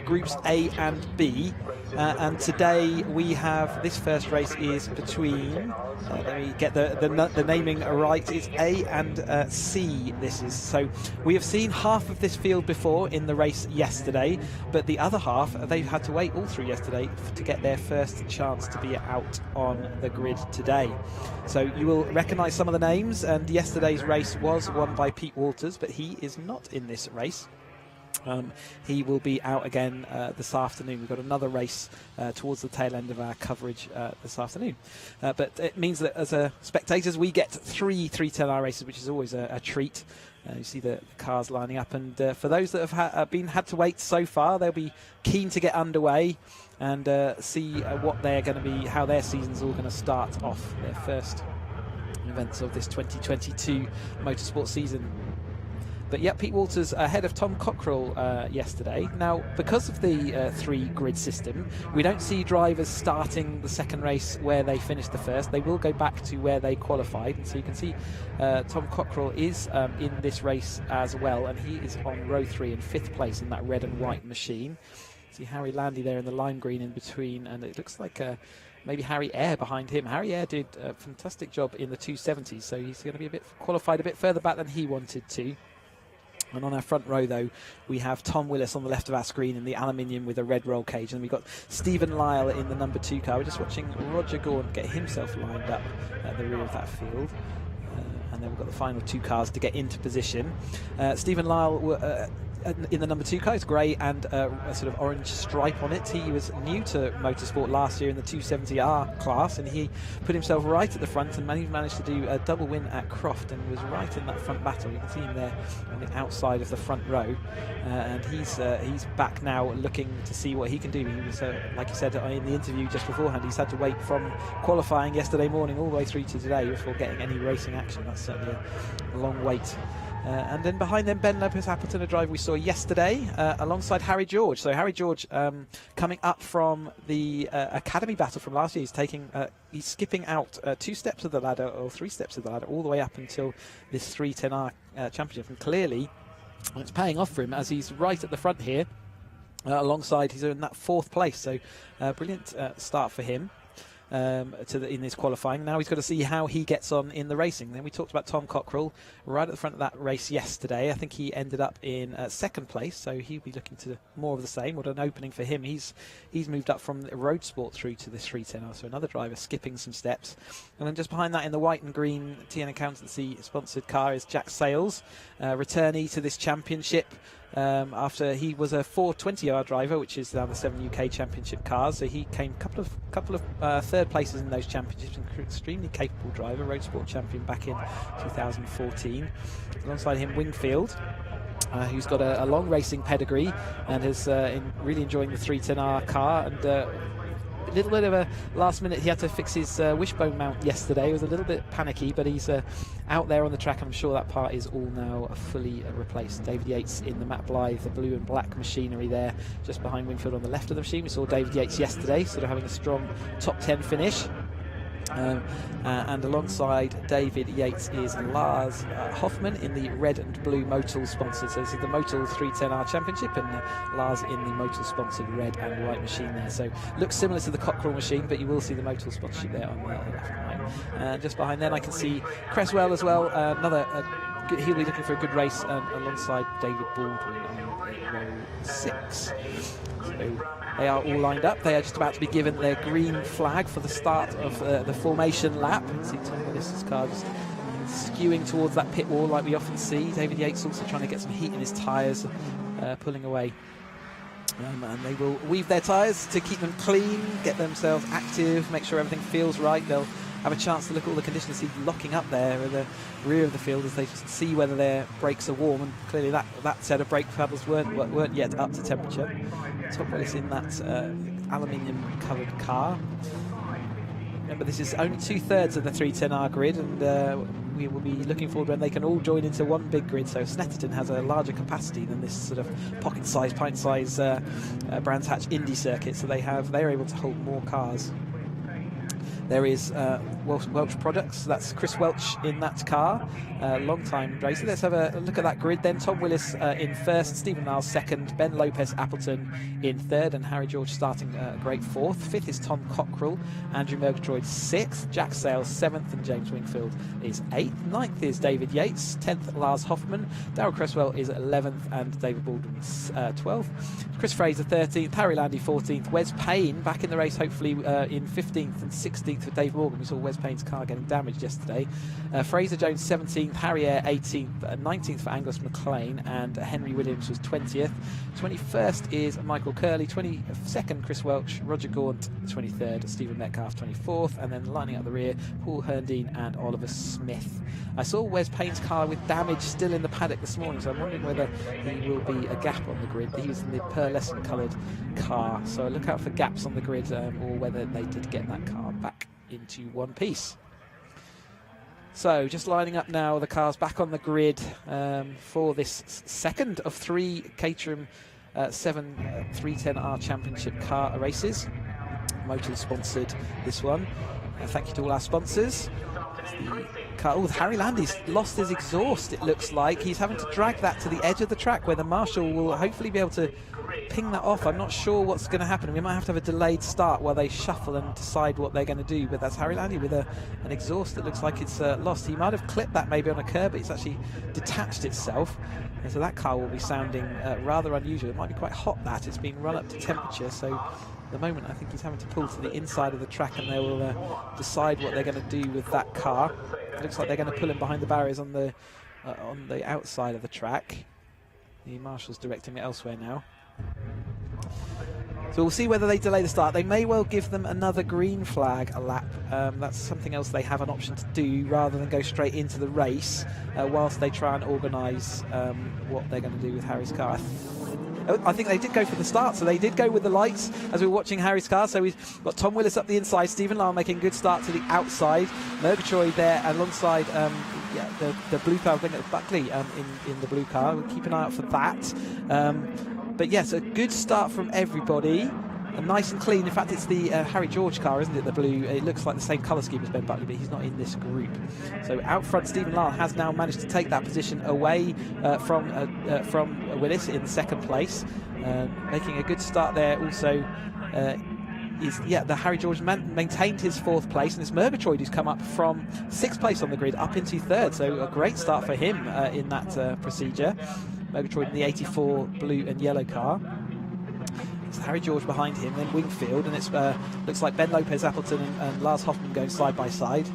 groups A and B. And today we have this first race is between let me get the naming right, it's A and C. This is so we have seen half of this field before in the race yesterday, but the other half they've had to wait all through yesterday to get their first chance to be out on the grid today. So you will recognise some of the names, and yesterday's race was won by Pete Walters, but he is not in this race. He will be out again this afternoon. We've got another race towards the tail end of our coverage this afternoon. But it means that as spectators we get three 310R races, which is always a treat. You see the cars lining up, and for those that have had to wait so far, they'll be keen to get underway and see what they're going to be, how their season's all going to start off, their first events of this 2022 motorsport season. But yeah, Pete Walters ahead of Tom Cockrell yesterday. Now, because of the three grid system, we don't see drivers starting the second race where they finished the first. They will go back to where they qualified. And so you can see Tom Cockrell is in this race as well, and he is on row 3 in 5th place in that red and white machine. See Harry Landy there in the lime green in between, and it looks like maybe Harry Eyre behind him. Harry Eyre did a fantastic job in the 270s, so he's going to be qualified a bit further back than he wanted to. And on our front row, though, we have Tom Willis on the left of our screen in the aluminium with a red roll cage. And we've got Stephen Lyle in the number 2 car. We're just watching Roger Gordon get himself lined up at the rear of that field. And then we've got the final 2 cars to get into position. Stephen Lyle in the number 2 car, it's grey and a sort of orange stripe on it. He was new to motorsport last year in the 270R class, and he put himself right at the front and managed to do a double win at Croft and was right in that front battle. You can see him there on the outside of the front row, and he's back now looking to see what he can do. He was, like you said in the interview just beforehand, he's had to wait from qualifying yesterday morning all the way through to today before getting any racing action. That's certainly a long wait. And then behind them, Ben Lopez Appleton, a driver we saw yesterday, alongside Harry George. So Harry George coming up from the academy battle from last year. He's skipping out 2 steps of the ladder, or 3 steps of the ladder, all the way up until this 310R championship. And clearly, it's paying off for him as he's right at the front here. Alongside, he's in that 4th place. So brilliant start for him. in this qualifying. Now he's got to see how he gets on in the racing. Then we talked about Tom Cockrell right at the front of that race yesterday. I think he ended up in second place, so he'll be looking to more of the same. What an opening for him. He's moved up from Roadsport through to this 310R, so another driver skipping some steps. And then just behind that in the white and green TN Accountancy sponsored car is Jack Sales, returnee to this championship. After he was a 420R driver, which is now the 7 UK Championship cars, so he came a couple of third places in those championships. Extremely capable driver, Roadsport champion back in 2014. Alongside him, Wingfield, who's got a long racing pedigree and is really enjoying the 310R car. And a little bit of a last minute, he had to fix his wishbone mount yesterday. It was a little bit panicky, but he's out there on the track, and I'm sure that part is all now fully replaced. David Yates in the Matt Blythe, the blue and black machinery there, just behind Wingfield on the left of the machine. We saw David Yates yesterday, sort of having a strong top 10 finish. And alongside David Yates is Lars Hoffman in the red and blue Motul sponsored. So this is the Motul 310R Championship, and Lars in the Motul sponsored red and white machine there. So looks similar to the Cockrell machine, but you will see the Motul sponsorship there on the left and right. Just behind then I can see Cresswell as well. He'll be looking for a good race alongside David Baldwin on row 6. So they are all lined up. They are just about to be given their green flag for the start of the formation lap. You can see Tom Willis's car just skewing towards that pit wall like we often see. David Yates also trying to get some heat in his tyres, pulling away. And they will weave their tyres to keep them clean, get themselves active, make sure everything feels right. They'll have a chance to look at all the conditions, see locking up there at the rear of the field as they just see whether their brakes are warm, and clearly that set of brake paddles weren't yet up to temperature. Tom Willis in that aluminium covered car. Remember, this is only 2/3 of the 310R grid, and we will be looking forward when they can all join into one big grid. So Snetterton has a larger capacity than this sort of pocket-sized, pint-sized Brands Hatch Indy circuit, so they're able to hold more cars. There is Welch Products, that's Chris Welch in that car, long-time racer. Let's have a look at that grid then. Tom Willis in first, Stephen Niles second, Ben Lopez Appleton in third, and Harry George starting a great fourth. Fifth is Tom Cockrell, Andrew Murgatroyd sixth, Jack Sales seventh, and James Wingfield is eighth. Ninth is David Yates, 10th Lars Hoffman, Darryl Cresswell is 11th, and David Baldwin's 12th. Chris Fraser 13th, Harry Landy 14th, Wes Payne back in the race hopefully in 15th and 16th for Dave Morgan. We saw Wes Payne's car getting damaged yesterday. Fraser Jones 17th, Harry Eyre 18th, 19th for Angus McLean, and Henry Williams was 20th. 21st is Michael Curley, 22nd Chris Welch, Roger Gaunt 23rd, Stephen Metcalf 24th, and then lining up the rear Paul Herndine and Oliver Smith. I saw Wes Payne's car with damage still in the paddock this morning, so I'm wondering whether he will be a gap on the grid. He was in the pearlescent coloured car, so look out for gaps on the grid, or whether they did get that car back into one piece. So just lining up now, the cars back on the grid for this second of 3 Caterham 7 310R Championship car races. Motul sponsored this one. Thank you to all our sponsors. Harry Landy's lost his exhaust, it looks like. He's having to drag that to the edge of the track where the marshal will hopefully be able to ping that off. I'm not sure what's going to happen. We might have to have a delayed start while they shuffle and decide what they're going to do, but that's Harry Landy with an exhaust that looks like it's lost. He might have clipped that maybe on a curb, but it's actually detached itself, and so that car will be sounding rather unusual. It might be quite hot, that. It's been run up to temperature, so at the moment I think he's having to pull to the inside of the track, and they will decide what they're going to do with that car. It looks like they're going to pull him behind the barriers on the outside of the track. The marshal's directing it elsewhere now. So we'll see whether they delay the start. They may well give them another green flag a lap. That's something else they have an option to do rather than go straight into the race whilst they try and organise what they're going to do with Harry's car. I think they did go for the start, so they did go with the lights as we were watching Harry's car. So we've got Tom Willis up the inside, Stephen Lyle making a good start to the outside, Murgatroyd there alongside the blue car, Buckley in the blue car. We'll keep an eye out for that. But yes, a good start from everybody. Nice and clean. In fact, it's the Harry George car, isn't it? The blue. It looks like the same colour scheme as Ben Buckley, but he's not in this group. So out front, Stephen Lyle has now managed to take that position away from Willis in second place, making a good start there. Also, the Harry George maintained his 4th place, and it's Murgatroyd who's come up from 6th place on the grid up into 3rd, so a great start for him in that procedure. Murgatroyd in the 84 blue and yellow car. It's Harry George behind him, then Wingfield, and it's looks like Ben Lopez Appleton and Lars Hoffman going side by side.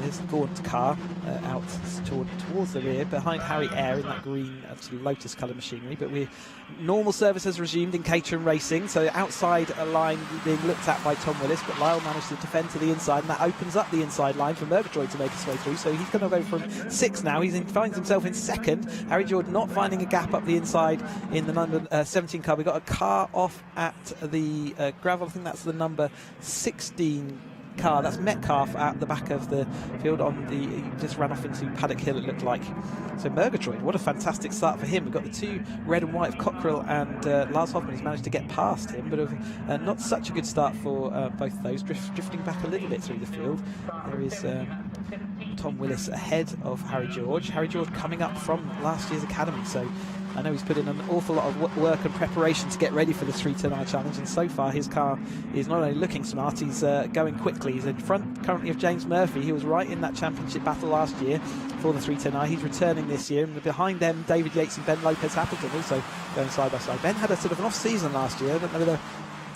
There's the Gaunt car out towards the rear, behind Harry Eyre in that green sort of Lotus colour machinery. But normal service has resumed in Caterham Racing, so outside a line being looked at by Tom Willis, but Lyle managed to defend to the inside, and that opens up the inside line for Murgatroyd to make his way through. So he's going to go from 6th now. He finds himself in 2nd. Harry George not finding a gap up the inside in the number 17 car. We got a car off at the gravel. I think that's the number 16 car. That's Metcalf at the back of the field he just ran off into Paddock Hill, it looked like. So Murgatroyd, what a fantastic start for him. We've got the 2 red and white of Cockrell and Lars Hoffman has managed to get past him, but not such a good start for both of those, drifting back a little bit through the field. There is Tom Willis ahead of Harry George. Harry George coming up from last year's academy, so I know he's put in an awful lot of work and preparation to get ready for the 310i challenge, and so far his car is not only looking smart, he's going quickly. He's in front currently of James Murphy. He was right in that championship battle last year for the 310i. He's returning this year, and behind them David Yates and Ben Lopez Appleton also going side by side. Ben had a sort of an off season last year. I don't know whether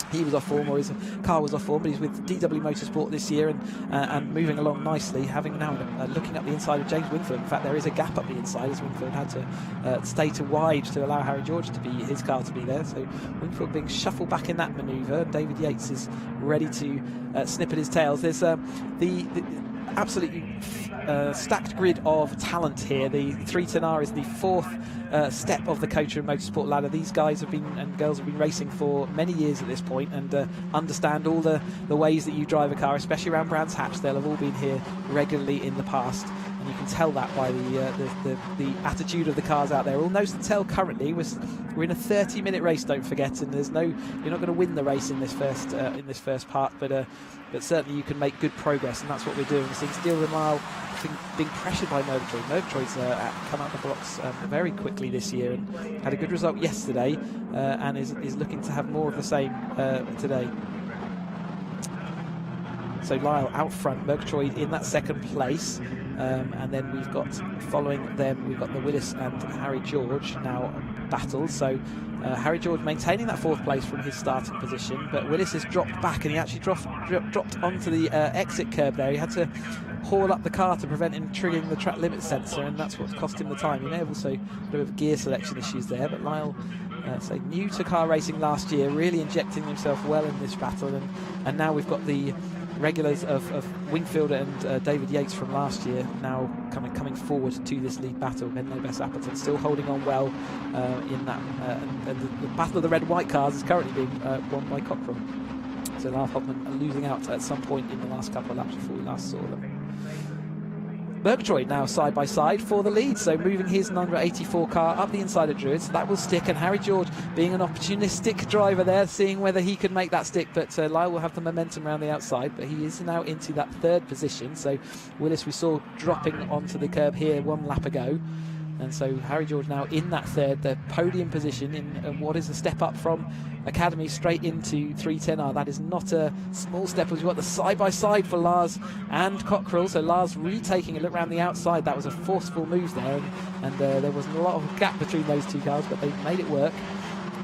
he was off form or his car was off form, but he's with DW Motorsport this year and moving along nicely, having now looking up the inside of James Wingfield. In fact, there is a gap up the inside as Wingfield had to stay to wide to allow Harry George to be his car to be there. So Wingfield being shuffled back in that manoeuvre. David Yates is ready to snip at his tails. There's the absolutely stacked grid of talent here. The 310R is the 4th step of the Caterham Motorsport ladder. These guys and girls have been racing for many years at this point and understand all the ways that you drive a car, especially around Brands Hatch. They'll have all been here regularly in the past, and you can tell that by the attitude of the cars out there. All nose to tail currently. We're in a 30-minute race, don't forget, and you're not going to win the race in this first part, but certainly you can make good progress, and that's what we're doing. We're seeing Steele the Mile being pressured by Murgatroyd. Murgatroyd's come out the blocks very quickly this year and had a good result yesterday, and is looking to have more of the same today. So Lyle out front, Murgatroyd in that 2nd place, and then we've got, following them, we've got the Willis and Harry George now battle. So Harry George maintaining that 4th place from his starting position, but Willis has dropped back, and he actually dropped onto the exit curb there. He had to haul up the car to prevent him triggering the track limit sensor, and that's what's cost him the time. He may have also a bit of gear selection issues there, but Lyle, new to car racing last year, really injecting himself well in this battle, and now we've got the regulars of Wingfield and David Yates from last year now coming forward to this lead battle. Ben Lopez Appleton still holding on well in that, and the battle of the red and white cars is currently being won by Cockrell. So Lars Hoffman losing out at some point in the last couple of laps before we last saw them. Murgatroyd now side by side for the lead, so moving his number 84 car up the inside of Druids. That will stick, and Harry George being an opportunistic driver there, seeing whether he can make that stick, but Lyle will have the momentum around the outside, but he is now into that 3rd position. So Willis we saw dropping onto the curb here 1 lap ago, and so Harry George now in that 3rd, the podium position in what is a step up from Academy straight into 310R. That is not a small step, as you've got the side-by-side for Lars and Cockrell. So Lars retaking a look around the outside. That was a forceful move there, and there wasn't a lot of gap between those 2 cars, but they made it work.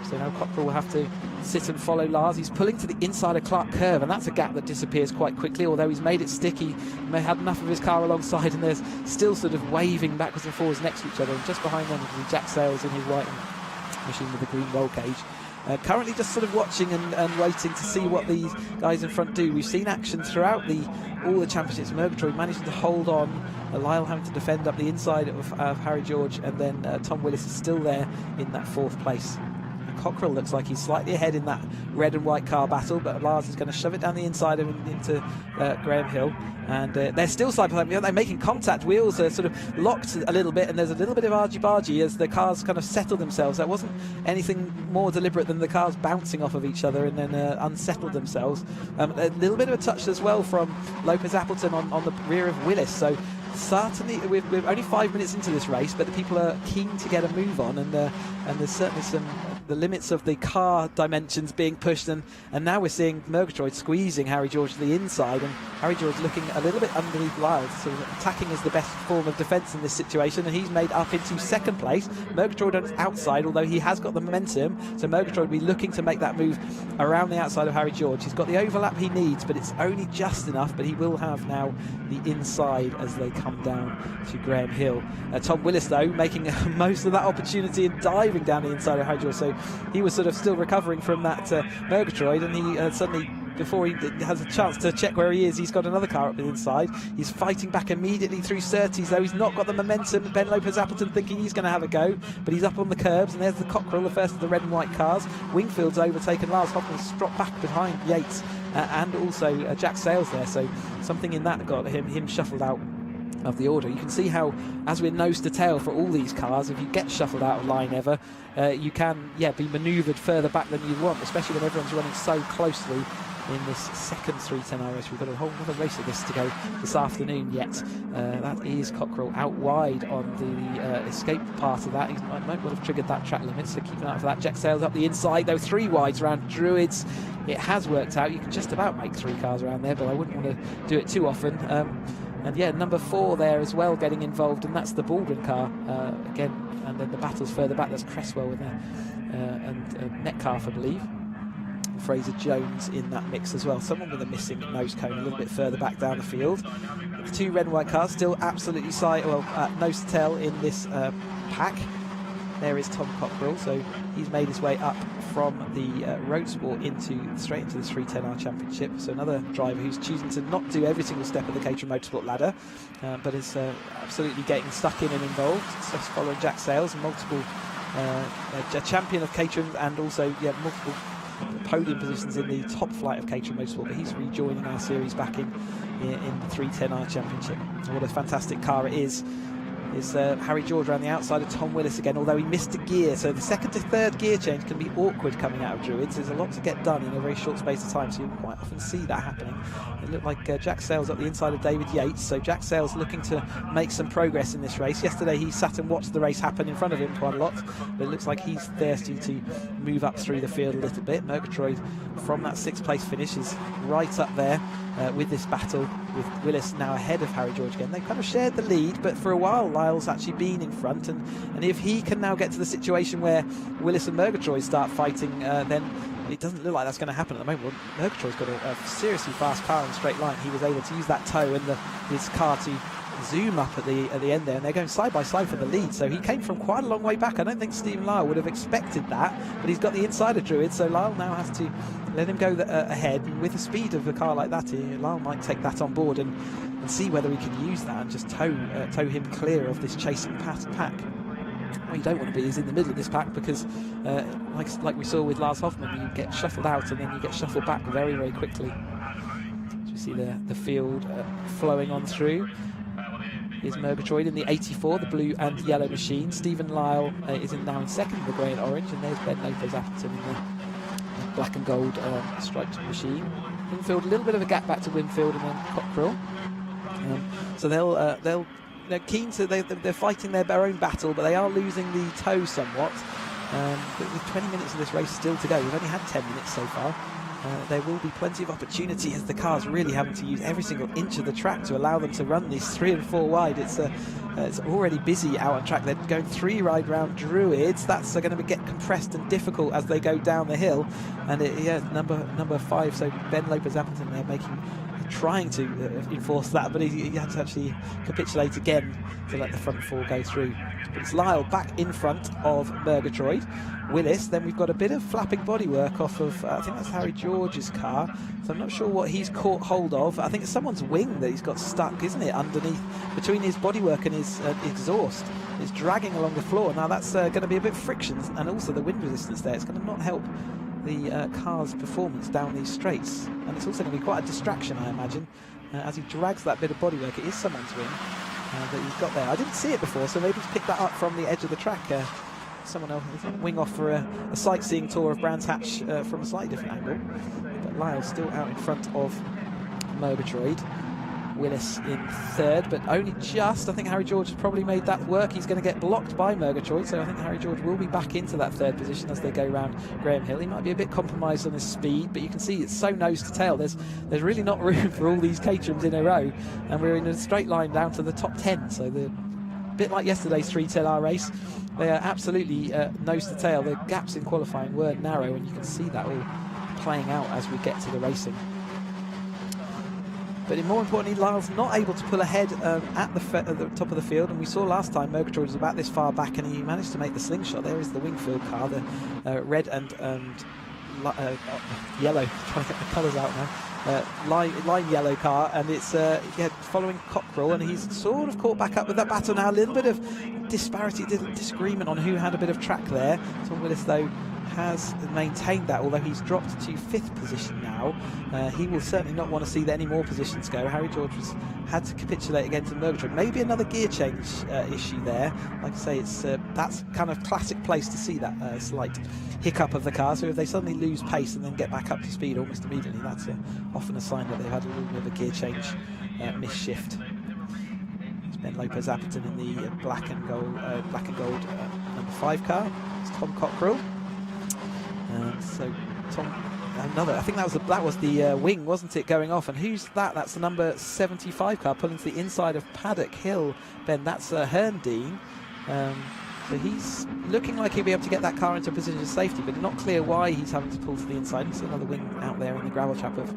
So now Cockrell will have to sit and follow Lars. He's pulling to the inside of Clark Curve, and that's a gap that disappears quite quickly, although he's made it sticky. He may have enough of his car alongside, and there's still sort of waving backwards and forwards next to each other, and just behind them is Jack Sales in his white machine with the green roll cage. Currently just sort of watching and waiting to see what these guys in front do. We've seen action throughout all the championships. Murgatroyd managing to hold on, Lyle having to defend up the inside of Harry George, and then Tom Willis is still there in that 4th place. Cockrell looks like he's slightly ahead in that red and white car battle, but Lars is going to shove it down the inside of him into Graham Hill, and they're still side by side. They're making contact. Wheels are sort of locked a little bit, and there's a little bit of argy-bargy as the cars kind of settle themselves. That wasn't anything more deliberate than the cars bouncing off of each other and then unsettled themselves. A little bit of a touch as well from Lopez Appleton on the rear of Willis. So certainly we're only 5 minutes into this race, but the people are keen to get a move on, and there's certainly some the limits of the car dimensions being pushed, and now we're seeing Murgatroyd squeezing Harry George to the inside, and Harry George looking a little bit underneath Lyle, so attacking is the best form of defence in this situation, and he's made up into second place. Murgatroyd on his outside, although he has got the momentum, so Murgatroyd will be looking to make that move around the outside of Harry George. He's got the overlap he needs, but it's only just enough, but he will have now the inside as they come down to Graham Hill. Tom Willis, though, making most of that opportunity and diving down the inside of Harry George, so he was sort of still recovering from that Murgatroyd, and he suddenly, before he has a chance to check where he is, he's got another car up the inside. He's fighting back immediately through Surtees, though he's not got the momentum. Ben Lopez-Appleton thinking he's going to have a go, but he's up on the curbs, and there's the Cockerell, the first of the red and white cars. Wingfield's overtaken Lars Hoffman's dropped back behind Yates, and also Jack Sales there, so something in that got him shuffled out of the order. You can see how, as we're nose to tail for all these cars, if you get shuffled out of line ever, you can be manoeuvred further back than you want, especially when everyone's running so closely in this second 310 race. We've got a whole other race of this to go this afternoon yet. That is Cockerell out wide on the escape part of that. He might well have triggered that track limit, so keep an eye out for that. Jack Sales up the inside, though, 3 wides around Druids. It has worked out. You can just about make 3 cars around there, but I wouldn't want to do it too often. And yeah, number 4 there as well getting involved, and that's the Baldwin car again. And then the battles further back, there's Cresswell with there, and Metcalf, I believe. Fraser Jones in that mix as well. Someone with a missing nose cone a little bit further back down the field. 2 red and white cars still absolutely nose to tail in this pack. There is Tom Cockerell, so he's made his way up from the Roadsport straight into the 310R Championship. So another driver who's choosing to not do every single step of the Caterham Motorsport ladder, but is absolutely getting stuck in and involved. Just following Jack Sales, multiple a champion of Caterham, and also multiple podium positions in the top flight of Caterham Motorsport, but he's rejoining our series back in the 310R Championship. What a fantastic car it is Harry George around the outside of Tom Willis again, although he missed a gear, so the second to third gear change can be awkward coming out of Druids. There's a lot to get done in a very short space of time, so you quite often see that happening. It looked like Jack Sales up the inside of David Yates, so Jack Sales looking to make some progress in this race. Yesterday he sat and watched the race happen in front of him quite a lot, but it looks like he's thirsty to move up through the field a little bit. Murgatroyd from that 6th place finish is right up there with this battle, with Willis now ahead of Harry George again. They've kind of shared the lead, but for a while Lyle's actually been in front, and if he can now get to the situation where Willis and Murgatroyd start fighting, then it doesn't look like that's going to happen at the moment. Well, Murgatroyd's got a seriously fast car in a straight line. He was able to use that toe and his car to zoom up at the end there, and they're going side by side for the lead, so he came from quite a long way back. I don't think Stephen Lyle would have expected that, but he's got the inside of Druid, so Lyle now has to let him go ahead, and with the speed of a car like that, Lyle might take that on board and see whether he can use that and just tow him clear of this chasing pack. What you don't want to be is in the middle of this pack, because like we saw with Lars Hoffman, you get shuffled out and then you get shuffled back very, very quickly. You see the field flowing on through. Here's Murgatroyd in the 84, the blue and yellow machine. Stephen Lyle is now in second in the grey and orange, and there's Ben Lopez-Appleton in the black and gold striped machine. Winfield, a little bit of a gap back to Winfield, and then Cockerell. So they're keen to, they're fighting their own battle, but they are losing the toe somewhat. But with 20 minutes of this race still to go, we've only had 10 minutes so far. There will be plenty of opportunity, as the cars really having to use every single inch of the track to allow them to run these 3 and 4 wide. It's already busy out on track. They're going 3 wide round Druids. That's going to get compressed and difficult as they go down the hill. And number 5, so Ben Lopez-Appleton, they're trying to enforce that, but he had to actually capitulate again to let the front 4 go through. But it's Lyle back in front of Murgatroyd. Willis, then we've got a bit of flapping bodywork off of, I think that's Harry George's car, so I'm not sure what he's caught hold of. I think it's someone's wing that he's got stuck, isn't it, underneath, between his bodywork and his exhaust. It's dragging along the floor. Now that's going to be a bit of friction, and also the wind resistance there. It's going to not help the car's performance down these straights, and it's also going to be quite a distraction, I imagine, as he drags that bit of bodywork. It is someone's wing that he's got there. I didn't see it before, so maybe he's picked that up from the edge of the track. Someone else wing off for a sightseeing tour of Brands Hatch from a slightly different angle. But Lyle's still out in front of Murgatroyd. Willis in third, but only just. I think Harry George has probably made that work. He's going to get blocked by Murgatroyd, so I think Harry George will be back into that third position as they go round Graham Hill. He might be a bit compromised on his speed, but you can see it's so nose to tail. There's really not room for all these Caterhams in a row, and we're in a straight line down to the top 10. So the bit like yesterday's 3-10R race, they are absolutely nose to tail. The gaps in qualifying were narrow, and you can see that all playing out as we get to the racing. But more importantly, Lyle's not able to pull ahead at the top of the field, and we saw last time Murgatroyd was about this far back and he managed to make the slingshot. There is the Wingfield car, the red and yellow, trying to get the colours out now, lime yellow car, and it's following Cockrell, and he's sort of caught back up with that battle now. A little bit of disagreement on who had a bit of track there. Tom Willis, though, has maintained that, although he's dropped to 5th position now. He will certainly not want to see any more positions go. Harry George had to capitulate again to Murgatroyd. Maybe another gear change issue there. Like I say, it's that's kind of classic place to see that slight hiccup of the car. So if they suddenly lose pace and then get back up to speed almost immediately, that's often a sign that they've had a little bit of a gear change misshift. It's Ben Lopez Appleton in the black and gold number 5 car. It's Tom Cockrell. So Tom, I think that was the wing, wasn't it, going off? And who's that? That's the number 75 car pulling to the inside of Paddock Hill. Ben, that's Herndeen. So he's looking like he'll be able to get that car into a position of safety, but not clear why he's having to pull to the inside. There's another wing out there in the gravel trap of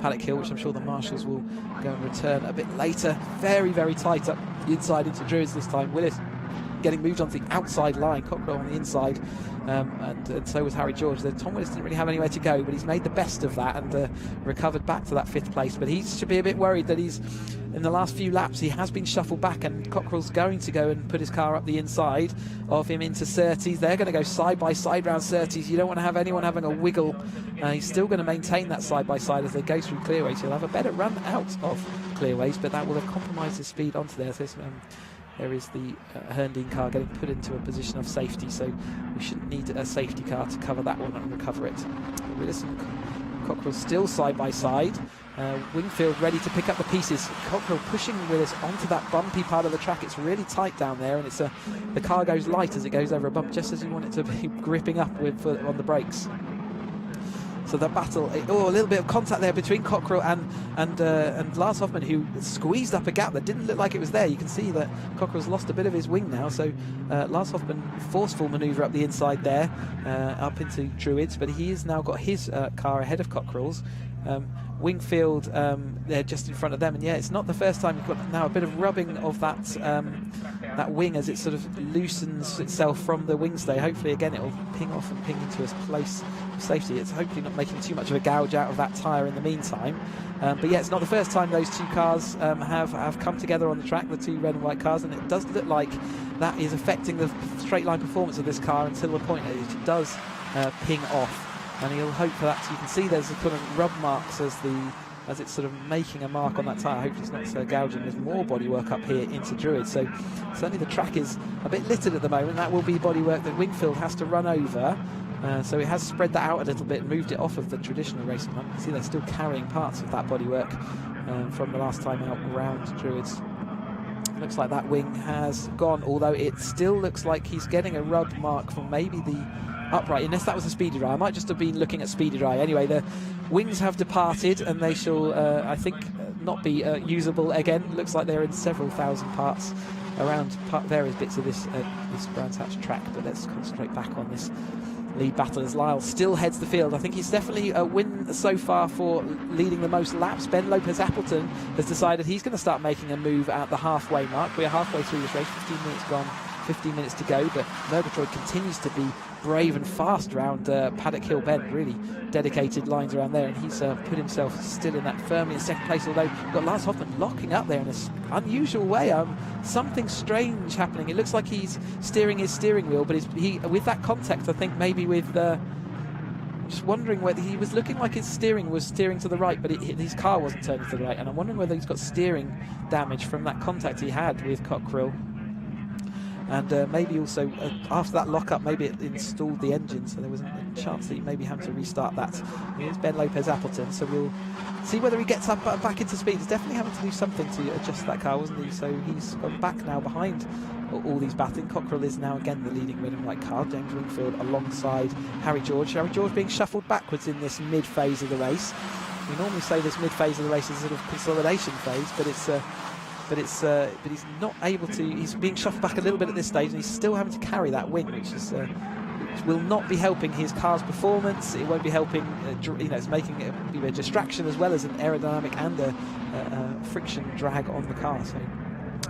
Paddock Hill, which I'm sure the marshals will go and return a bit later. Very, very tight up the inside into Druids this time. Willis getting moved onto the outside line, Cockrell on the inside, and so was Harry George. Tom Willis didn't really have anywhere to go, but he's made the best of that and recovered back to that 5th place. But he should be a bit worried that he's, in the last few laps, he has been shuffled back, and Cockrell's going to go and put his car up the inside of him into Surtees. They're going to go side by side round Surtees. You don't want to have anyone having a wiggle. He's still going to maintain that side by side as they go through clearways. He'll have a better run out of clearways, but that will have compromised his speed onto there. So there is the Herndeen car getting put into a position of safety, so we shouldn't need a safety car to cover that one and recover it. Willis and Cockrell still side by side. Wingfield ready to pick up the pieces. Cockrell pushing Willis onto that bumpy part of the track. It's really tight down there, and the car goes light as it goes over a bump, just as you want it to be gripping up on the brakes. So the battle, a little bit of contact there between Cockrell and Lars Hoffman, who squeezed up a gap that didn't look like it was there. You can see that Cockrell's lost a bit of his wing now, so Lars Hoffman, forceful manoeuvre up the inside there, up into Druids, but he has now got his car ahead of Cockrell's. Wingfield, they're just in front of them, and yeah, it's not the first time you've got now a bit of rubbing of that wing as it sort of loosens itself from the wing stay. Hopefully again it'll ping off and ping into its place of safety. It's hopefully not making too much of a gouge out of that tyre in the meantime, but yeah, it's not the first time those two cars have come together on the track, the two red and white cars, and it does look like that is affecting the straight line performance of this car until the point that it does ping off. And he'll hope for that. So you can see there's a kind of rub marks as it's sort of making a mark on that tyre. Hopefully it's not so gouging. There's more bodywork up here into Druid. So certainly the track is a bit littered at the moment. That will be bodywork that Wingfield has to run over. So it has spread that out a little bit and moved it off of the traditional racing line. You can see they're still carrying parts of that bodywork from the last time out around Druids. Looks like that wing has gone, although it still looks like he's getting a rub mark from maybe the upright, unless that was a speedy dry. I might just have been looking at speedy dry. Anyway, the wings have departed and they shall, I think, not be usable again. Looks like they're in several thousand parts around various bits of this Brands Hatch track, but let's concentrate back on this lead battle as Lyle still heads the field. I think he's definitely a win so far for leading the most laps. Ben Lopez Appleton has decided he's going to start making a move at the halfway mark. We're halfway through this race, 15 minutes gone, 15 minutes to go, but Murgatroyd continues to be brave and fast around Paddock Hill Bend. Really dedicated lines around there, and he's put himself still in that firmly in second place, although you've got Lars Hoffman locking up there in an unusual way. Something strange happening. It looks like he's steering his steering wheel, but he with that contact, I think maybe with just wondering whether he was looking like his steering was steering to the right, but his car wasn't turning to the right, and I'm wondering whether he's got steering damage from that contact he had with Cockrell. and maybe also after that lock-up, maybe it installed the engine, so there was a chance that he maybe had to restart that. Here's Ben Lopez-Appleton, so we'll see whether he gets up back into speed. He's definitely having to do something to adjust that car, wasn't he? So he's gone back now behind all these battling. Cockerell is now again the leading red and white car. James Wingfield alongside Harry George. Harry George being shuffled backwards in this mid-phase of the race. We normally say this mid-phase of the race is a sort of consolidation phase, but he's not able to. He's being shuffled back a little bit at this stage, and he's still having to carry that wing, which will not be helping his car's performance. It won't be helping. It's making it be a distraction as well as an aerodynamic and a friction drag on the car. So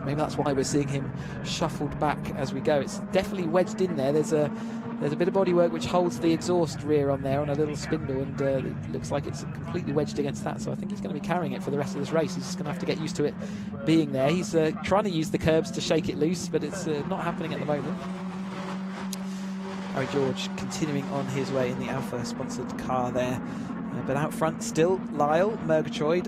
maybe that's why we're seeing him shuffled back as we go. It's definitely wedged in there. There's a bit of bodywork which holds the exhaust rear on there on a little spindle, and it looks like it's completely wedged against that. So I think he's going to be carrying it for the rest of this race. He's just going to have to get used to it being there. He's trying to use the curbs to shake it loose, but it's not happening at the moment. Harry George continuing on his way in the Alpha sponsored car there. But out front still Lyle, Murgatroyd,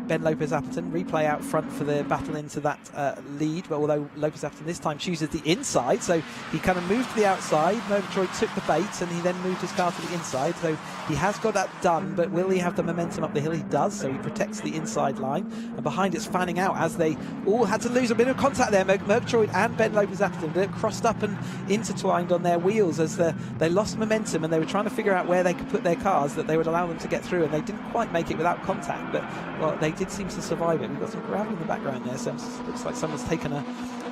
Ben Lopez-Appleton. Replay out front for the battle into that lead, but although Lopez-Appleton this time chooses the inside, so he kind of moved to the outside. Murgatroyd took the bait and he then moved his car to the inside, so he has got that done, but will he have the momentum up the hill? He does, so he protects the inside line, and behind it's fanning out as they all had to lose a bit of contact there. Murgatroyd and Ben Lopez-Appleton, they're crossed up and intertwined on their wheels as they lost momentum, and they were trying to figure out where they could put their cars that they would allow them to get through, and they didn't quite make it without contact, but well, they did seem to survive it. We've got some gravel in the background there, so it looks like someone's taken a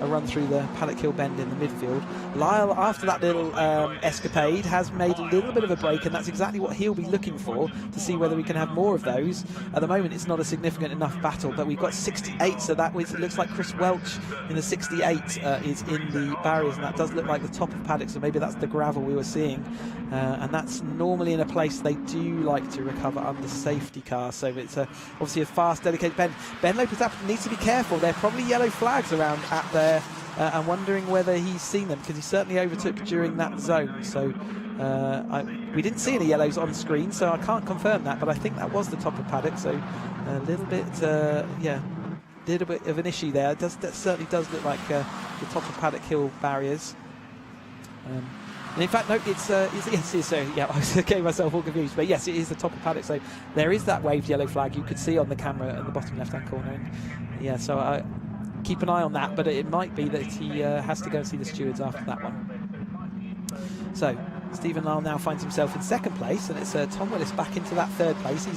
run through the Paddock Hill bend in the midfield. Lyle, after that little escapade, has made a little bit of a break, and that's exactly what he'll be looking for, to see whether we can have more of those. At the moment it's not a significant enough battle, but we've got 68, so that it looks like Chris Welch in the 68 is in the barriers, and that does look like the top of Paddock, so maybe that's the gravel we were seeing, and that's normally in a place they do like to recover under safety cars, so it's obviously a fast, dedicated bend. Ben Lopez-Appleton needs to be careful. There are probably yellow flags around at there. I'm wondering whether he's seen them, because he certainly overtook during that zone, so we didn't see any yellows on screen, so I can't confirm that, but I think that was the top of Paddock, so a little bit little bit of an issue there. That certainly does look like the top of Paddock Hill barriers. And in fact, no, it's yes, so yeah, I was getting myself all confused, but yes, it is the top of Paddock, so there is that waved yellow flag you could see on the camera in the bottom left-hand corner, and yeah, so keep an eye on that, but it might be that he has to go and see the stewards after that one. So Stephen Lyle now finds himself in second place, and it's Tom Willis back into that third place.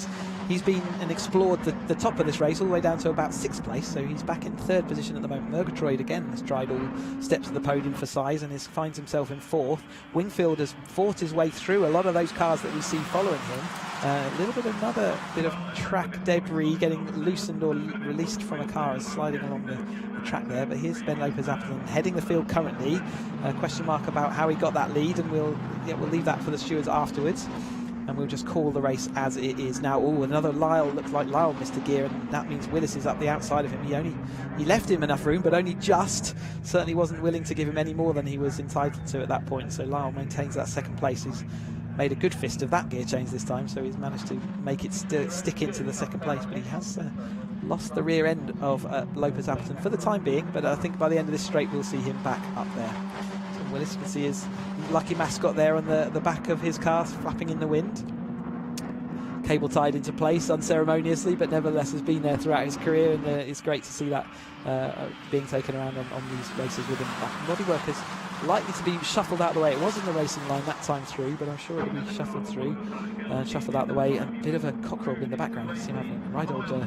He's been and explored the top of this race all the way down to about 6th place, so he's back in 3rd position at the moment. Murgatroyd again has tried all steps of the podium for size and finds himself in 4th. Wingfield has fought his way through a lot of those cars that we see following him. A little bit of another bit of track debris getting loosened or released from a car as sliding along the track there, but here's Ben Lopez-Appleton heading the field currently. Question mark about how he got that lead, and we'll leave that for the stewards afterwards, and we'll just call the race as it is now. Oh, another Lyle, looks like Lyle missed a gear, and that means Willis is up the outside of him. He left him enough room, but only just. Certainly wasn't willing to give him any more than he was entitled to at that point, so Lyle maintains that 2nd place. He's made a good fist of that gear change this time, so he's managed to make it stick into the 2nd place, but he has lost the rear end of Lopez-Appleton for the time being, but I think by the end of this straight we'll see him back up there. So Willis, you can see his lucky mascot there on the back of his car flapping in the wind. Cable tied into place unceremoniously, but nevertheless has been there throughout his career, and it's great to see that being taken around on these races with him. Bodywork is likely to be shuffled out of the way. It was in the racing line that time through, but I'm sure it'll be shuffled through, shuffled out the way. A bit of a Cockerell in the background. You see him having right old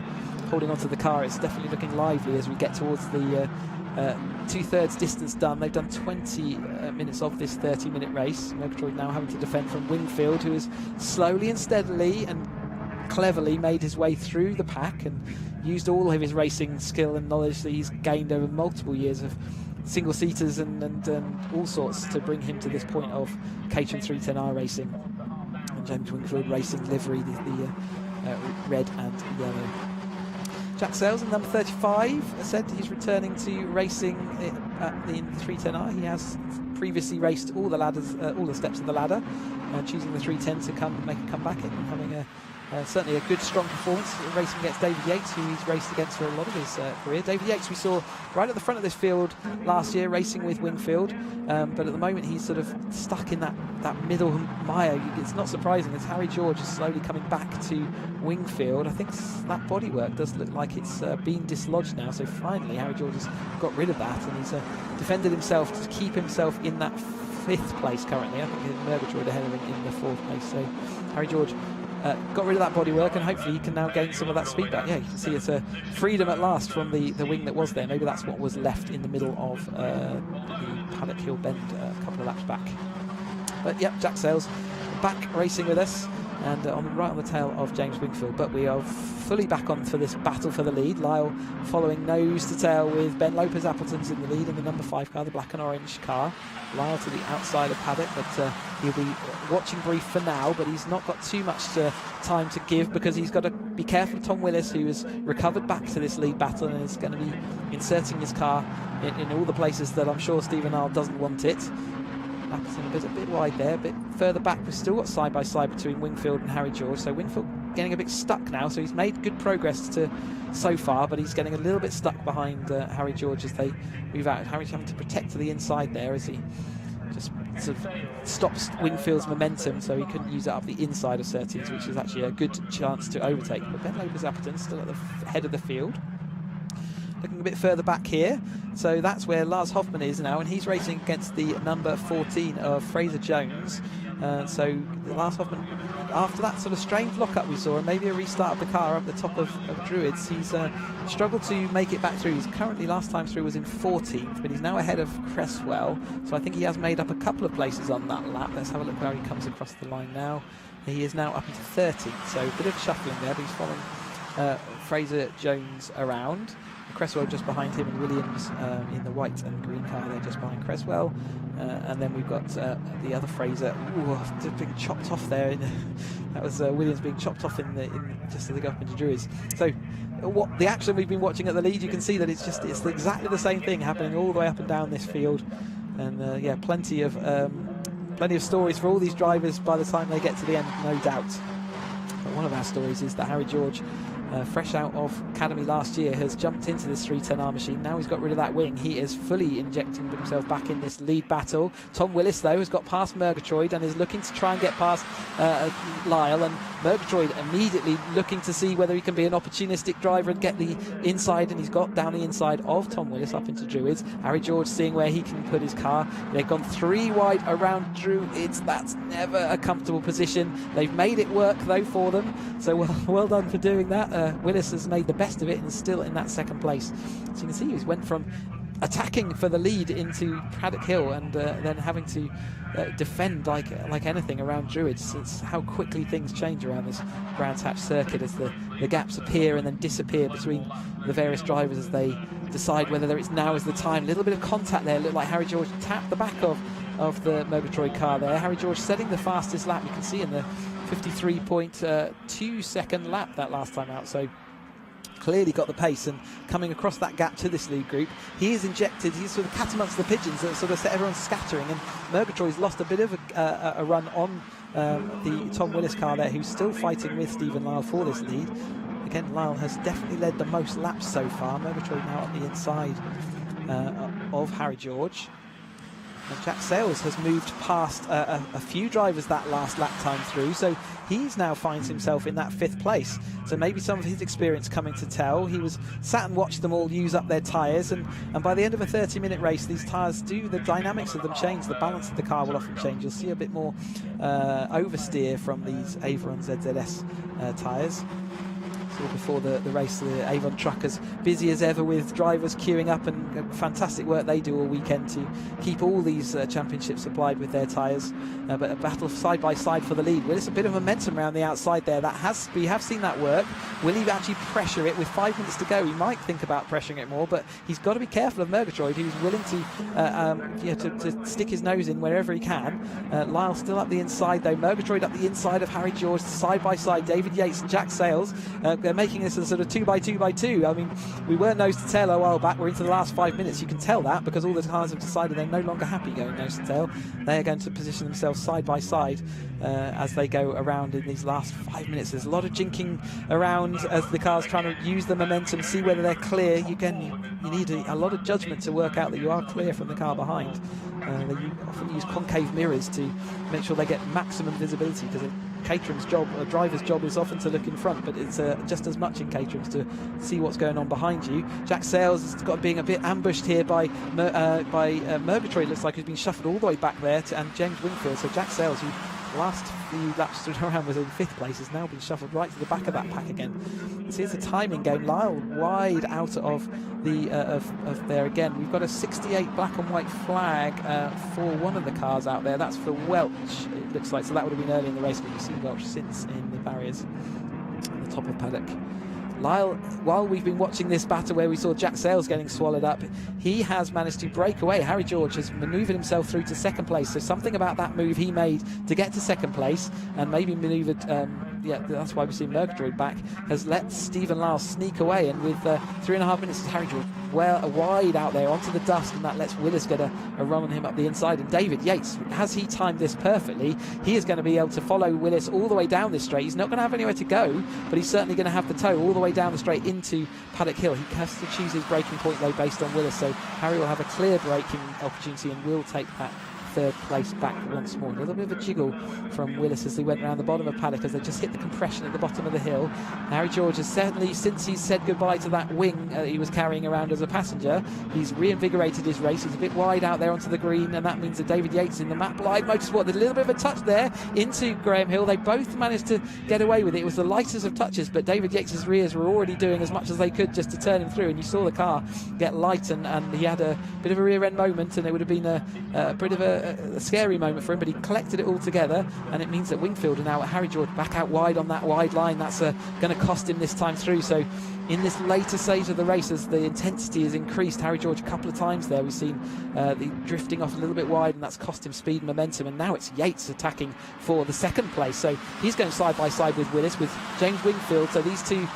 holding onto the car. It's definitely looking lively as we get towards the 2/3 distance done. They've done 20 minutes of this 30-minute race. Murgatroyd now having to defend from Wingfield, who has slowly and steadily and cleverly made his way through the pack and used all of his racing skill and knowledge that he's gained over multiple years of single-seaters and all sorts to bring him to this point of Caterham 310R racing. And James Wingfield racing livery, the red and yellow. Jack Sales in number 35 said he's returning to racing in the 310R. He has previously raced all the ladders, all the steps of the ladder, choosing the 310 to make a comeback and having certainly a good, strong performance racing against David Yates, who he's raced against for a lot of his career. David Yates we saw right at the front of this field last year racing with Wingfield, but at the moment he's sort of stuck in that middle mire. It's not surprising as Harry George is slowly coming back to Wingfield. I think that bodywork does look like it's been dislodged now, so finally Harry George has got rid of that, and he's defended himself to keep himself in that 5th place currently. I think Murgatroyd ahead of him in the 4th place, so Harry George got rid of that bodywork, and hopefully he can now gain some of that speed back. Yeah, you can see it's a freedom at last from the wing that was there. Maybe that's what was left in the middle of the Paddock Hill bend a couple of laps back. But yep, Jack Sales back racing with us, and right on the tail of James Wingfield. But we are fully back on for this battle for the lead. Lyle following nose to tail with Ben Lopez Appleton's in the lead in the number 5 car, the black and orange car. Lyle to the outside of Paddock, but he'll be watching brief for now, but he's not got too much time to give, because he's got to be careful of Tom Willis, who has recovered back to this lead battle and is going to be inserting his car in all the places that I'm sure Stephen Lyle doesn't want it. Appleton a bit wide there, a bit further back. We've still got side by side between Wingfield and Harry George, so Wingfield getting a bit stuck now, so he's made good progress so far, but he's getting a little bit stuck behind Harry George as they move out. Harry's having to protect to the inside there as he just sort of stops Wingfield's momentum, so he couldn't use it up the inside of Surtees, which is actually a good chance to overtake. But Ben Lopez Appleton still at the head of the field. Looking a bit further back here, so that's where Lars Hoffman is now, and he's racing against the number 14 of Fraser Jones. So Lars Hoffman, after that sort of strange lockup we saw, and maybe a restart of the car up the top of Druids, he's struggled to make it back through. He's currently, last time through was in 14th, but he's now ahead of Cresswell, so I think he has made up a couple of places on that lap. Let's have a look where he comes across the line now. He is now up into 13th, so a bit of shuffling there, but he's following Fraser Jones around. Cresswell just behind him, and Williams in the white and green car there just behind Cresswell. And then we've got the other Fraser being chopped off there. That was Williams being chopped off just as they go up into Druids. So what the action we've been watching at the lead, you can see that it's exactly the same thing happening all the way up and down this field. And yeah, plenty of stories for all these drivers by the time they get to the end, no doubt. But one of our stories is that Harry George, fresh out of academy last year, has jumped into this 310R machine. Now he's got rid of that wing. He is fully injecting himself back in this lead battle. Tom Willis, though, has got past Murgatroyd and is looking to try and get past Lyle, and Murgatroyd immediately looking to see whether he can be an opportunistic driver and get the inside, and he's got down the inside of Tom Willis up into Druids. Harry George seeing where he can put his car. They've gone 3 wide around Druids. That's never a comfortable position. They've made it work, though, for them, so well done for doing that. Willis has made the best of it and is still in that 2nd place. So you can see he went from attacking for the lead into Paddock Hill and then having to defend like anything around Druids. It's how quickly things change around this Brands Hatch circuit as the gaps appear and then disappear between the various drivers as they decide whether now is the time. A little bit of contact there. It looked like Harry George tapped the back of the Murgatroyd car there. Harry George setting the fastest lap. You can see in the 53.2 second lap that last time out, so clearly got the pace and coming across that gap to this lead group. He is injected, he's sort of cat amongst the pigeons that sort of set everyone scattering, and Murgatroyd's lost a bit of a run on the Tom Willis car there, who's still fighting with Stephen Lyle for this lead. Again, Lyle has definitely led the most laps so far. Murgatroyd now on the inside of Harry George. And Jack Sales has moved past a few drivers that last lap time through, so he's now finds himself in that 5th place. So maybe some of his experience coming to tell. He was sat and watched them all use up their tyres, and by the end of a 30-minute race, these tyres the dynamics of them change. The balance of the car will often change. You'll see a bit more oversteer from these Avon ZZS tyres. Before the race, the Avon truckers busy as ever with drivers queuing up, and fantastic work they do all weekend to keep all these championships supplied with their tyres. But a battle side by side for the lead. Willis a bit of momentum around the outside there. We have seen that work. Will he actually pressure it with 5 minutes to go? He might think about pressuring it more, but he's got to be careful of Murgatroyd, who's willing to stick his nose in wherever he can. Lyle still up the inside though. Murgatroyd up the inside of Harry George, side by side. David Yates and Jack Sales they're making this a sort of 2x2x2. I mean, we were nose to tail a while back. We're into the last 5 minutes. You can tell that because all the cars have decided they're no longer happy going nose to tail. They are going to position themselves side by side as they go around in these last 5 minutes. There's a lot of jinking around as the cars trying to use the momentum, see whether they're clear. You need a lot of judgment to work out that you are clear from the car behind. They often use concave mirrors to make sure they get maximum visibility, because Caterham's job, a driver's job, is often to look in front, but it's just as much in Caterham's to see what's going on behind you. Jack Sales has got being a bit ambushed here by Murgatroyd. Looks like he's been shuffled all the way back there, and James Wingfield. So Jack Sales, who last few laps stood around was in 5th place, has now been shuffled right to the back of that pack again. So here's a timing game. Lyle wide out of the of there again. We've got a 68 black and white flag for one of the cars out there. That's for Welch, it looks like. So that would have been early in the race, but you've seen Welch since in the barriers at the top of paddock. Lyle, while we've been watching this battle where we saw Jack Sales getting swallowed up, he has managed to break away. Harry George has manoeuvred himself through to 2nd place. So something about that move he made to get to 2nd place, and maybe manoeuvred, yeah, that's why we've seen Murgatroyd back, has let Stephen Lyle sneak away. And with 3.5 minutes, Harry George well wide out there onto the dust, and that lets Willis get a run on him up the inside. And David Yates, has he timed this perfectly, he is going to be able to follow Willis all the way down this straight. He's not going to have anywhere to go, but he's certainly going to have the tow all the way down the straight into Paddock Hill. He has to choose his braking point though based on Willis, so Harry will have a clear braking opportunity and will take that 3rd place back once more. A little bit of a jiggle from Willis as they went around the bottom of paddock as they just hit the compression at the bottom of the hill. Harry George has certainly, since he's said goodbye to that wing he was carrying around as a passenger, he's reinvigorated his race. He's a bit wide out there onto the green, and that means that David Yates in the Map Live Motorsport, there's a little bit of a touch there into Graham Hill. They both managed to get away with it. It was the lightest of touches, but David Yates' rears were already doing as much as they could just to turn him through, and you saw the car get light, and he had a bit of a rear end moment, and it would have been a bit of a scary moment for him, but he collected it all together, and it means that Wingfield are now at Harry George back out wide on that wide line. That's going to cost him this time through. So in this later stage of the race, as the intensity has increased, Harry George a couple of times there, we've seen the drifting off a little bit wide, and that's cost him speed and momentum. And now it's Yates attacking for the 2nd place, so he's going side by side with Willis, with James Wingfield. So these two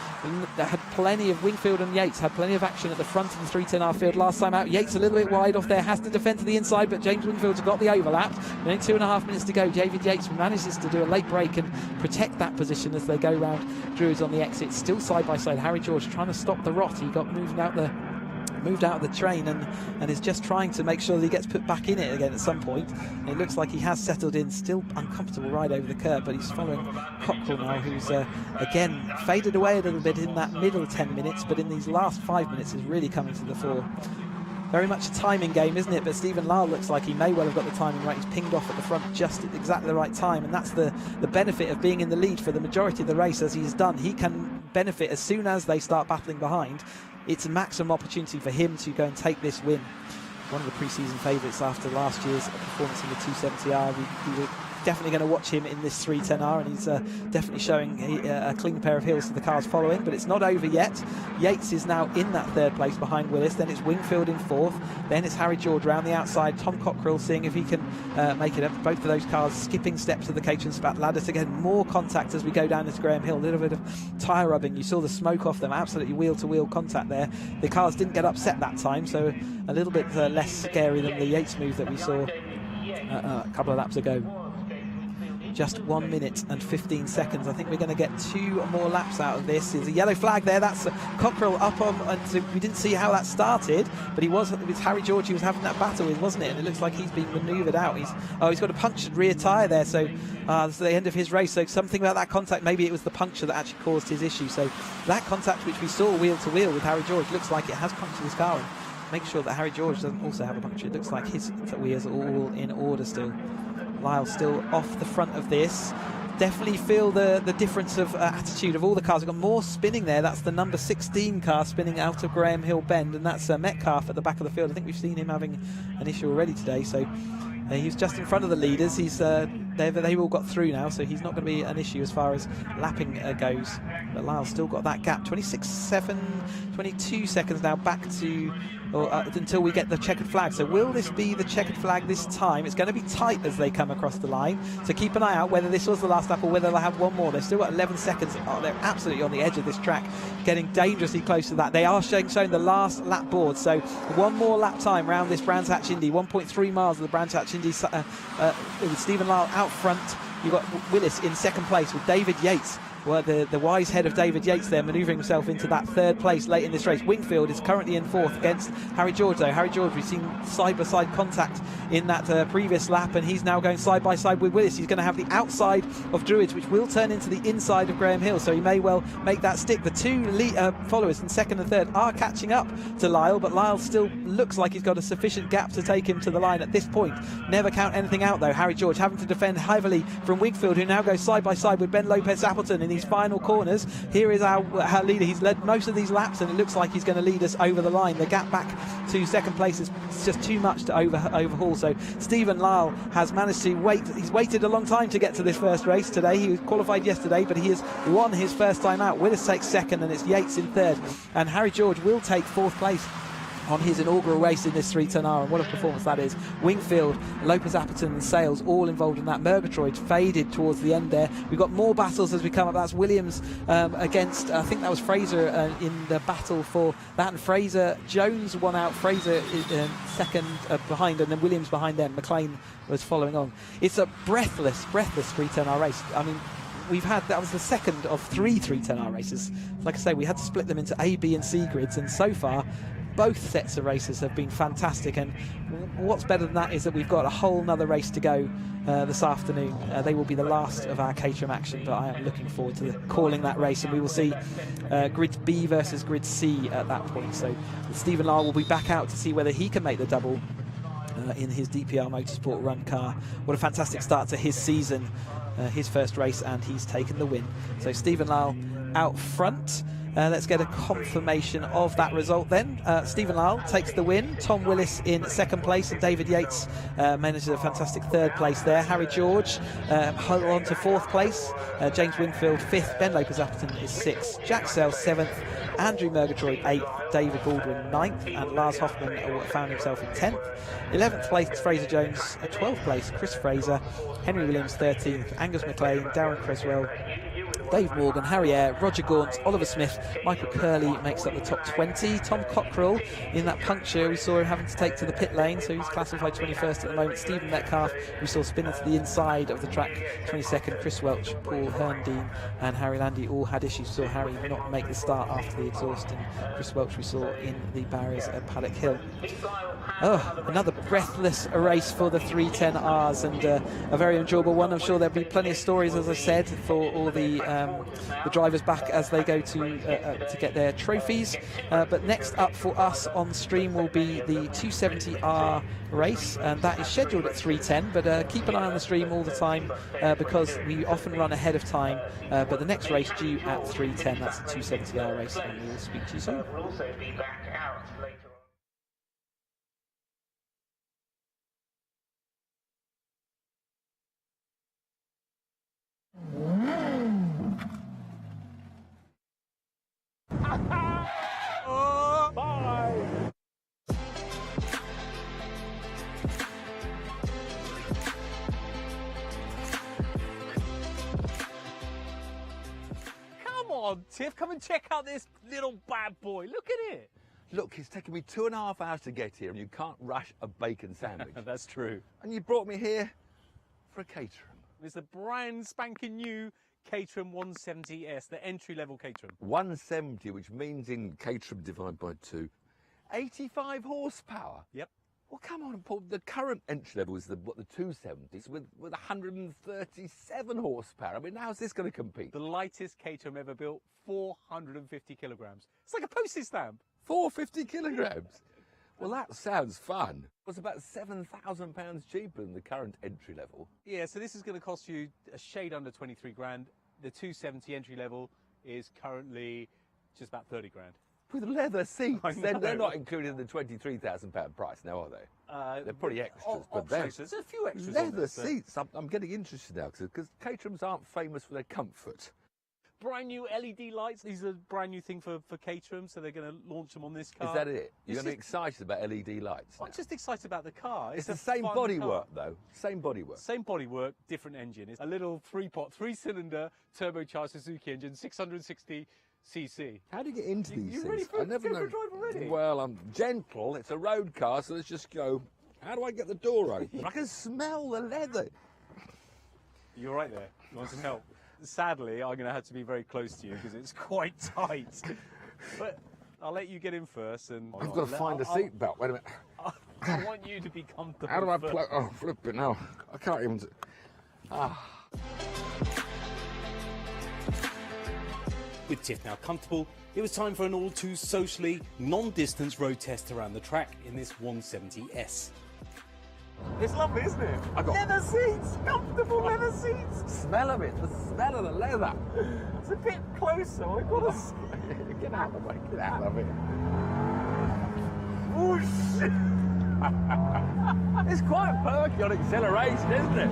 had plenty of, Wingfield and Yates had plenty of action at the front of the 310R field last time out. Yates a little bit wide off there, has to defend to the inside, but James Wingfield's got the overlap. And then 2.5 minutes to go. David Yates manages to do a late break and protect that position as they go round Druids on the exit. Still side by side. Harry George trying to stop the rot. He got moved out of the train and is just trying to make sure that he gets put back in it again at some point. It looks like he has settled in. Still uncomfortable ride over the curb, but he's following Cockrell now, who's again faded away a little bit in that middle 10 minutes, but in these last 5 minutes is really coming to the fore. Very much a timing game, isn't it? But Stephen Lyle looks like he may well have got the timing right. He's pinged off at the front just at exactly the right time, and that's the benefit of being in the lead for the majority of the race, as he's done. He can benefit as soon as they start battling behind. It's a maximum opportunity for him to go and take this win. One of the pre-season favourites after last year's performance in the 270R. We were definitely going to watch him in this 310R, and he's definitely showing a clean pair of heels to the cars following, but it's not over yet. Yates is now in that 3rd place behind Willis, then it's Wingfield in 4th, then it's Harry George round the outside, Tom Cockrell seeing if he can make it up. Both of those cars skipping steps of the Caterham Spat ladder to get more contact as we go down this Graham Hill. A little bit of tyre rubbing, you saw the smoke off them, absolutely wheel-to-wheel contact there. The cars didn't get upset that time, so a little bit less scary than the Yates move that we saw a couple of laps ago. Just 1 minute and 15 seconds. I think we're going to get 2 more laps out of this. There's a yellow flag there. That's Cockrell up on, and we didn't see how that started, but it was Harry George he was having that battle with, wasn't it? And it looks like he's been manoeuvred out. He's got a punctured rear tyre there, so this is the end of his race. So something about that contact, maybe it was the puncture that actually caused his issue. So that contact which we saw wheel to wheel with Harry George looks like it has punctured his car. And make sure that Harry George doesn't also have a puncture. It looks like his wheels are all in order still. Lyle still off the front of this. Definitely feel the difference of attitude of all the cars. We've got more spinning there. That's the number 16 car spinning out of Graham Hill Bend, and that's Metcalf at the back of the field. I think we've seen him having an issue already today, so he was just in front of the leaders. He's they've all got through now, so he's not going to be an issue as far as lapping goes. But Lyle's still got that gap, 22 seconds now back to, until we get the checkered flag. So will this be the checkered flag this time? It's going to be tight as they come across the line, so keep an eye out whether this was the last lap or whether they'll have one more. They've still got 11 seconds. Oh, they're absolutely on the edge of this track, getting dangerously close to that. They are showing the last lap board, so one more lap time round this Brands Hatch Indy, 1.3 miles of the Brands Hatch Indy, with Stephen Lyle out front. You've got Willis in second place with David Yates. Well, the wise head of David Yates there, manoeuvring himself into that third place late in this race. Wingfield is currently in fourth against Harry George, though. Harry George, we've seen side-by-side contact in that previous lap, and he's now going side-by-side with Willis. He's going to have the outside of Druids, which will turn into the inside of Graham Hill, so he may well make that stick. The two followers in second and third are catching up to Lyle, but Lyle still looks like he's got a sufficient gap to take him to the line at this point. Never count anything out, though. Harry George having to defend heavily from Wingfield, who now goes side-by-side with Ben Lopez-Appleton in these final corners. Here is our leader. He's led most of these laps, and it looks like he's going to lead us over the line. The gap back to second place is just too much to overhaul. So Stephen Lyle has managed to wait. He's waited a long time to get to this first race today. He was qualified yesterday, but he has won his first time out. Willis takes second, and it's Yates in third. And Harry George will take fourth place on his inaugural race in this 310R, and what a performance that is. Wingfield, Lopez-Appleton and Sales all involved in that. Murgatroyd faded towards the end there. We've got more battles as we come up. That's Williams against, I think that was Fraser in the battle for that, and Fraser Jones won out. Fraser is second behind, and then Williams behind them. McLean was following on. It's a breathless 310R race. I mean, that was the second of 3 310R races. Like I say, we had to split them into A, B and C grids, and so far both sets of races have been fantastic, and what's better than that is that we've got a whole nother race to go this afternoon. They will be the last of our Caterham action, but I am looking forward to calling that race, and we will see Grid B versus Grid C at that point. So Stephen Lyle will be back out to see whether he can make the double in his DPR Motorsport run car. What a fantastic start to his season, his first race, and he's taken the win. So Stephen Lyle out front. Let's get a confirmation of that result then. Stephen Lyle takes the win. Tom Willis in second place, and David Yates manages a fantastic third place there. Harry George hold on to fourth place. James Wingfield fifth. Ben Lopez-Appleton is sixth. Jack Sells seventh. Andrew Murgatroyd 8th, David Baldwin 9th, and Lars Hoffman found himself in 10th. 11th place Fraser Jones, 12th place Chris Fraser, Henry Williams 13th, Angus McLean, Darren Creswell, Dave Morgan, Harry Eyre, Roger Gaunt, Oliver Smith, Michael Curley makes up the top 20. Tom Cockrell in that puncture we saw him having to take to the pit lane, so he's classified 21st at the moment. Stephen Metcalf we saw spinning to the inside of the track, 22nd. Chris Welch, Paul Herndine and Harry Landy all had issues. We saw Harry not make the start after the exhaust, and Chris Welch we saw in the barriers at Paddock Hill. Oh, another breathless race for the 310Rs, and a very enjoyable one. I'm sure there'll be plenty of stories, as I said, for all the drivers back as they go to get their trophies. But next up for us on stream will be the 270R race, and that is scheduled at 3:10. But keep an eye on the stream all the time because we often run ahead of time. But the next race due at 3:10. That's the 270R race, and we'll speak to you soon. We'll also be back out later on. Bye. Come on, Tiff, come and check out this little bad boy. Look at it. Look, it's taken me 2.5 hours to get here, and you can't rush a bacon sandwich. That's true. And you brought me here for a Caterham. It's a brand spanking new Caterham 170S, the entry-level Caterham. 170, which means in Caterham divided by 2, 85 horsepower. Yep. Well, come on, Paul. The current entry level is the 270s with 137 horsepower. I mean, how's this going to compete? The lightest Caterham ever built, 450 kilograms. It's like a postage stamp. 450 kilograms. Well, that sounds fun. It's about £7,000 cheaper than the current entry level. Yeah, so this is going to cost you a shade under 23 grand. The 270 entry level is currently just about 30 grand. With leather seats. They're not included in the £23,000 price now, are they? They're pretty extras, but there's a few extras. Leather seats. I'm getting interested now because Caterhams aren't famous for their comfort. Brand new LED lights. These are a brand new thing for Caterham, so they're going to launch them on this car. Is that it? You're going to be excited about LED lights? I'm just excited about the car. It's the same bodywork, though. Same bodywork. Same bodywork, different engine. It's a little three-cylinder turbocharged Suzuki engine, 660cc. How do you get into these You're things? ready for, I never know. for a drive already? Well, I'm gentle. It's a road car, so let's just go. How do I get the door open? I can smell the leather. You're right there. You want some help? Sadly, I'm going to have to be very close to you because it's quite tight. But I'll let you get in first. And I've got to find a seat belt. Wait a minute. I want you to be comfortable. How do I plug? Oh, flip it now. I can't even. With Tiff now comfortable, it was time for an all too socially non-distance road test around the track in this 170S. It's lovely, isn't it? Leather seats, comfortable leather seats. Smell of it, the smell of the leather. It's a bit closer, I've got to say. Get out of the way, get out of it. Whoosh! It's quite perky on acceleration, isn't it?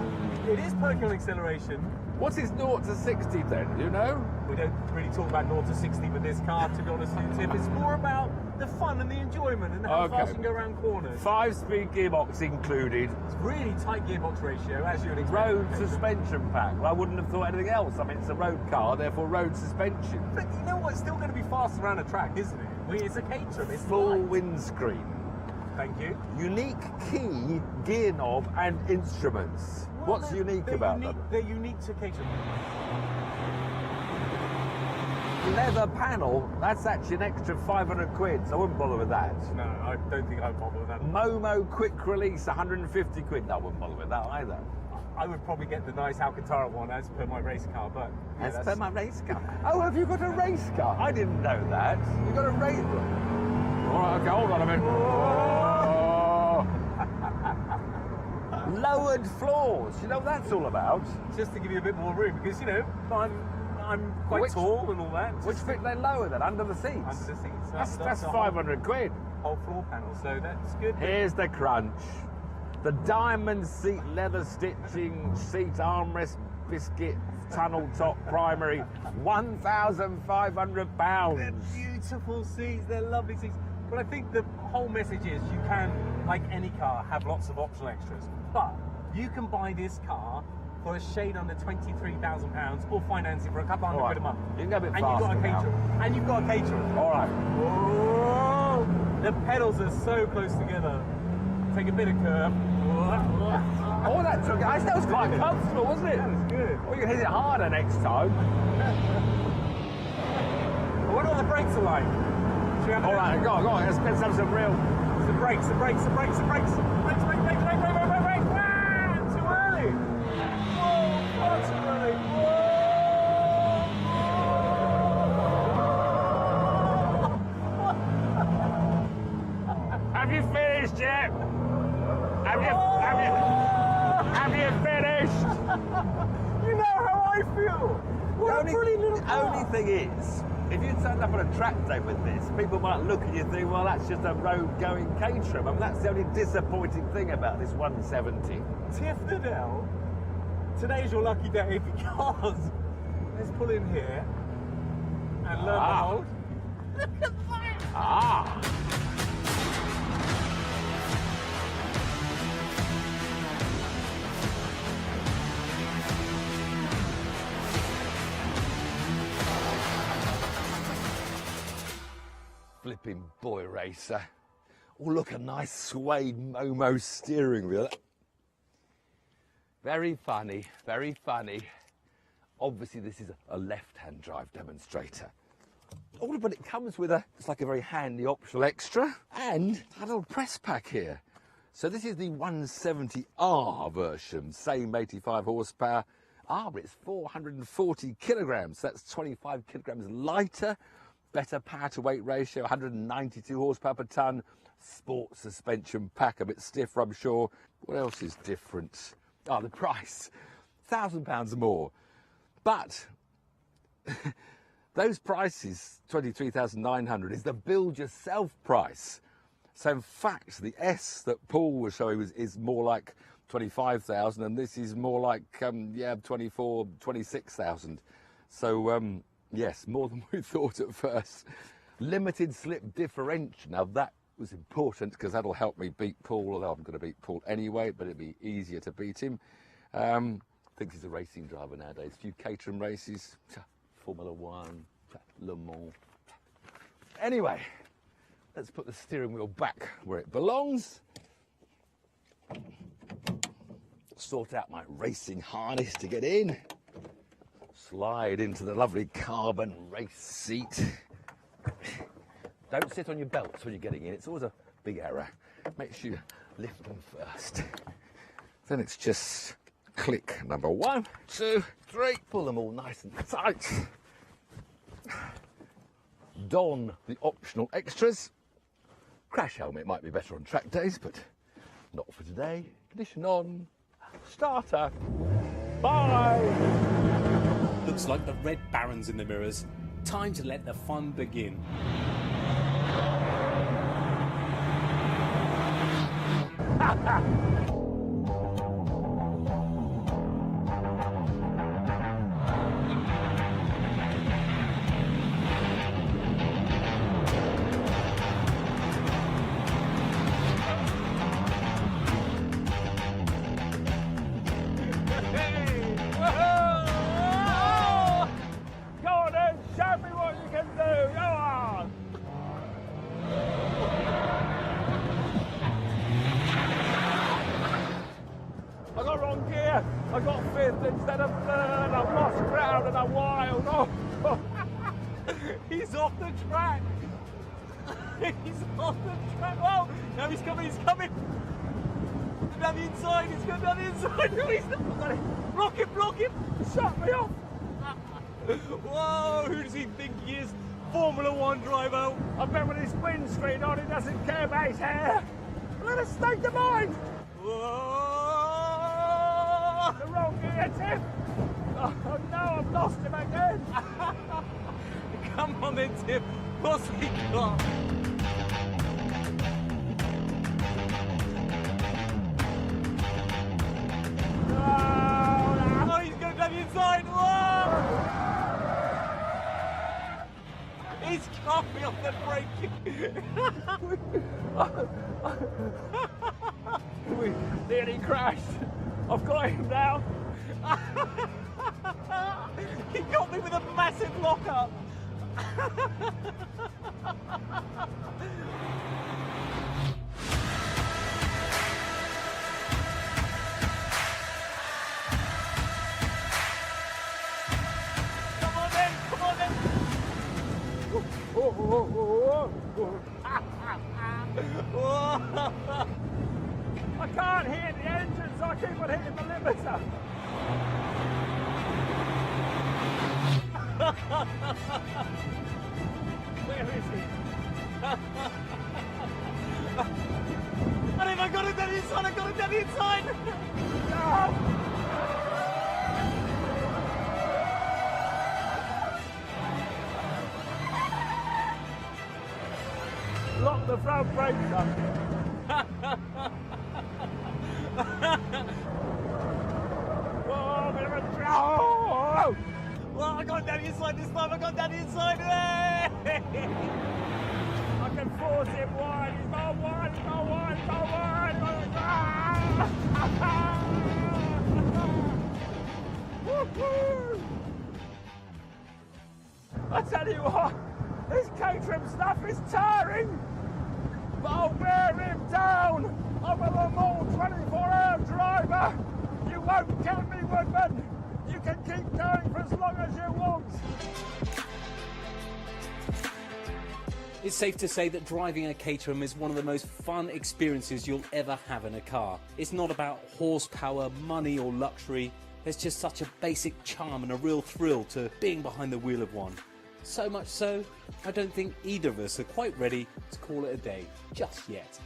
It is perky on acceleration. What's his 0 to 60 then, do you know? We don't really talk about 0 to 60 with this car, to be honest with you, Tiff. It's more about the fun and the enjoyment and how fast you can go around corners. 5-speed gearbox included. It's really tight gearbox ratio, as you would expect. Road suspension pack. Well, I wouldn't have thought anything else. I mean, it's a road car, therefore road suspension. But you know what? It's still going to be fast around a track, isn't it? It's a Caterham. It's full light. windscreen. Thank you. Unique key, gear knob and instruments. Well, What's unique about them? They're unique to Caterham. Leather panel, that's actually an extra 500 quid, so I wouldn't bother with that. No, I don't think I'd bother with that. Momo quick release, 150 quid. No, I wouldn't bother with that either. I would probably get the nice Alcantara one as per my race car, but... Yeah, as per my race car? Oh, have you got a race car? I didn't know that. You've got a race... All right, okay, hold on a minute. Oh. Lowered floors, you know what that's all about? Just to give you a bit more room, because, you know, I'm quite tall and all that. Which bit they lower then? Under the seats? Under the seats. That's 500 quid. Whole floor panel, so that's good. Here's the crunch. The diamond seat leather stitching, seat armrest, biscuit, tunnel top primary, £1,500. They're beautiful seats, they're lovely seats. But I think the whole message is you can, like any car, have lots of optional extras. But you can buy this car for a shade under £23,000 or finance it for a couple hundred quid a month. You can go a bit and you've got a caterer. And you've got a caterer. All right. Whoa. The pedals are so close together. Take a bit of curve. Oh, that took. That was quite comfortable, wasn't it? That was good. Well, you can hit it harder next time. I wonder what the brakes are like. All right, go on. Let's have some real. The brakes. Brakes. Too early. Whoa, far too early. Have you finished yet? Have you finished? You know how I feel. What a pretty little car. The only thing is, if you turned up on a track day with this, people might look at you and think, well, that's just a road-going Caterham. I mean, that's the only disappointing thing about this 170. Tiff Nadell, today's your lucky day because let's pull in here and learn to hold. Look at that! Flipping boy racer. Oh, look, a nice suede Momo steering wheel. Very funny, very funny. Obviously, this is a left-hand drive demonstrator. Oh, but it comes with it's like a very handy optional extra and a little press pack here. So this is the 170R version, same 85 horsepower. But it's 440 kilograms. That's 25 kilograms lighter. Better power to weight ratio, 192 horsepower per tonne. Sport suspension pack, a bit stiffer, I'm sure. What else is different? The price, £1,000 more. But those prices, 23,900, is the build yourself price. So in fact, the S that Paul was showing is more like 25,000, and this is more like 24, 26,000. So yes, more than we thought at first. Limited slip differential. Now that was important because that'll help me beat Paul, although I'm going to beat Paul anyway, but it'd be easier to beat him. Thinks he's a racing driver nowadays. A few Caterham races, Formula One, Le Mans. Anyway, let's put the steering wheel back where it belongs. Sort out my racing harness to get in. Slide into the lovely carbon race seat. Don't sit on your belts when you're getting in. It's always a big error. Make sure you lift them first. Then it's just click number 1, 2, 3. Pull them all nice and tight. Don the optional extras. Crash helmet might be better on track days, but not for today. Condition on. Starter. Bye! Looks like the Red Baron's in the mirrors. Time to let the fun begin. I got 5th instead of 3rd. I've lost ground and I'm wild. Oh. He's off the track. He's off the track. Oh, no, he's coming. He's coming. Down the inside. He's going down the inside. No, he's not. Got it. Block him. Shut me off. Whoa, who does he think he is? Formula One driver. I bet with his windscreen on, he doesn't care about his hair. Let us state the mind. Whoa. The wrong gear, Tim. Oh no, I've lost him again. Come on then, Tim. What's he got? Oh, he's going down the inside. Whoa! He's got me off the brake. We nearly crashed. I've got him now. He got me with a massive lock-up. Come on then. I can't hear the engine, so I keep on hitting the limiter. Where is he? I got it down the inside. I got it down the inside. No! Lock the front brakes up. Whoa, bit of a drop. Well, I got down the inside this time. I got down the inside. I can force him wide. He's gone wide. He's gone wide. He's gone wide. I tell you what, this Caterham stuff is tiring. But I'll wear him down. I'm a Motul 24-hour driver. You won't kill me, Woodman. You can keep going for as long as you want. It's safe to say that driving a Caterham is one of the most fun experiences you'll ever have in a car. It's not about horsepower, money or luxury. There's just such a basic charm and a real thrill to being behind the wheel of one. So much so, I don't think either of us are quite ready to call it a day just yet.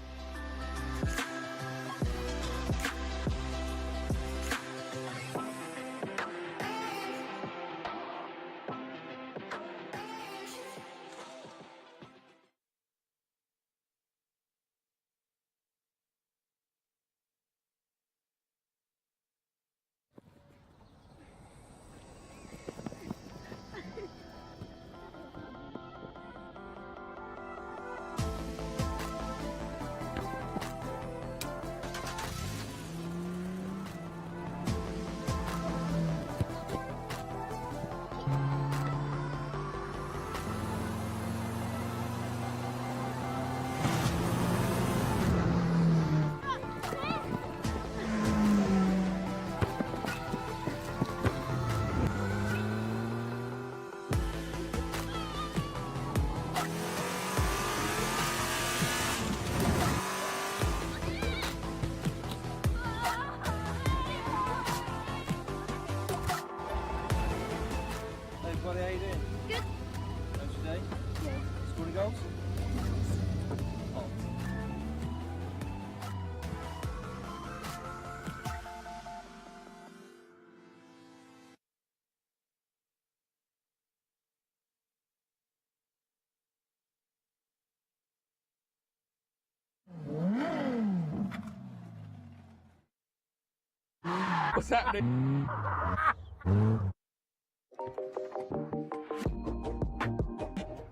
What's happening?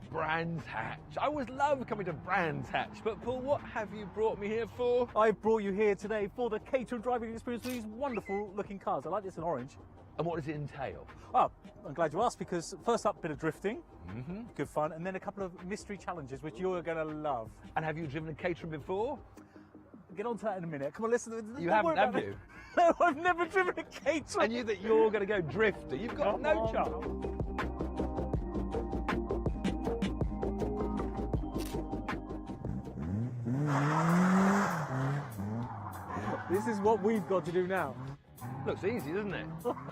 Brands Hatch. I always love coming to Brands Hatch, but Paul, what have you brought me here for? I brought you here today for the Caterham driving experience with these wonderful looking cars. I like this in orange. And what does it entail? Oh, I'm glad you asked, because first up, a bit of drifting, good fun, and then a couple of mystery challenges, which you're going to love. And have you driven a Caterham before? Get on to that in a minute. Come on, listen. You haven't, have you? No, I've never driven a Caterham. I knew that you're going to go drifter. You've got no chance. This is what we've got to do now. Looks easy, doesn't it?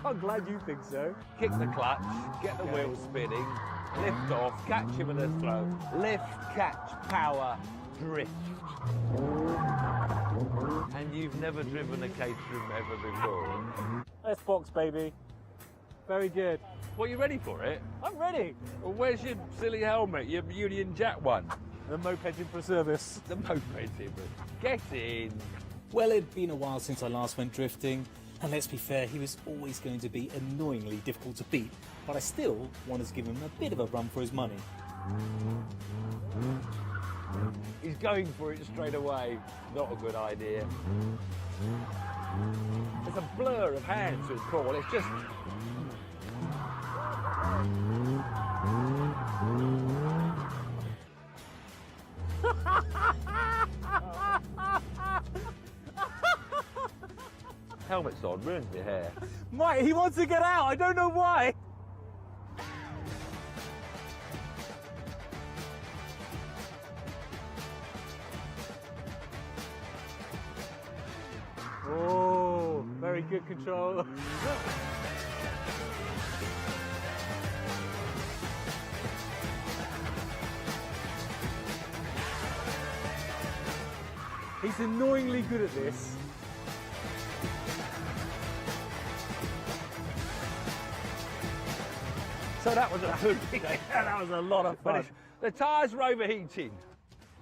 I'm glad you think so. Kick the clutch, get the wheels spinning, lift off, catch him in a throw, lift, catch, power, drift. And you've never driven a Caterham ever before? S-Box, baby. Very good. Well, you ready for it? I'm ready. Well, where's your silly helmet, your Union Jack one? The moped's in for service. The moped's in for... Get in. Well, it'd been a while since I last went drifting, and let's be fair, he was always going to be annoyingly difficult to beat, but I still wanted to give him a bit of a run for his money. He's going for it straight away. Not a good idea. It's a blur of hands with Paul. It's just... Helmet's on, ruins my hair. Mike, he wants to get out. I don't know why. Oh, very good control. He's annoyingly good at this. So that was a that was a lot of fun. The tyres were overheating.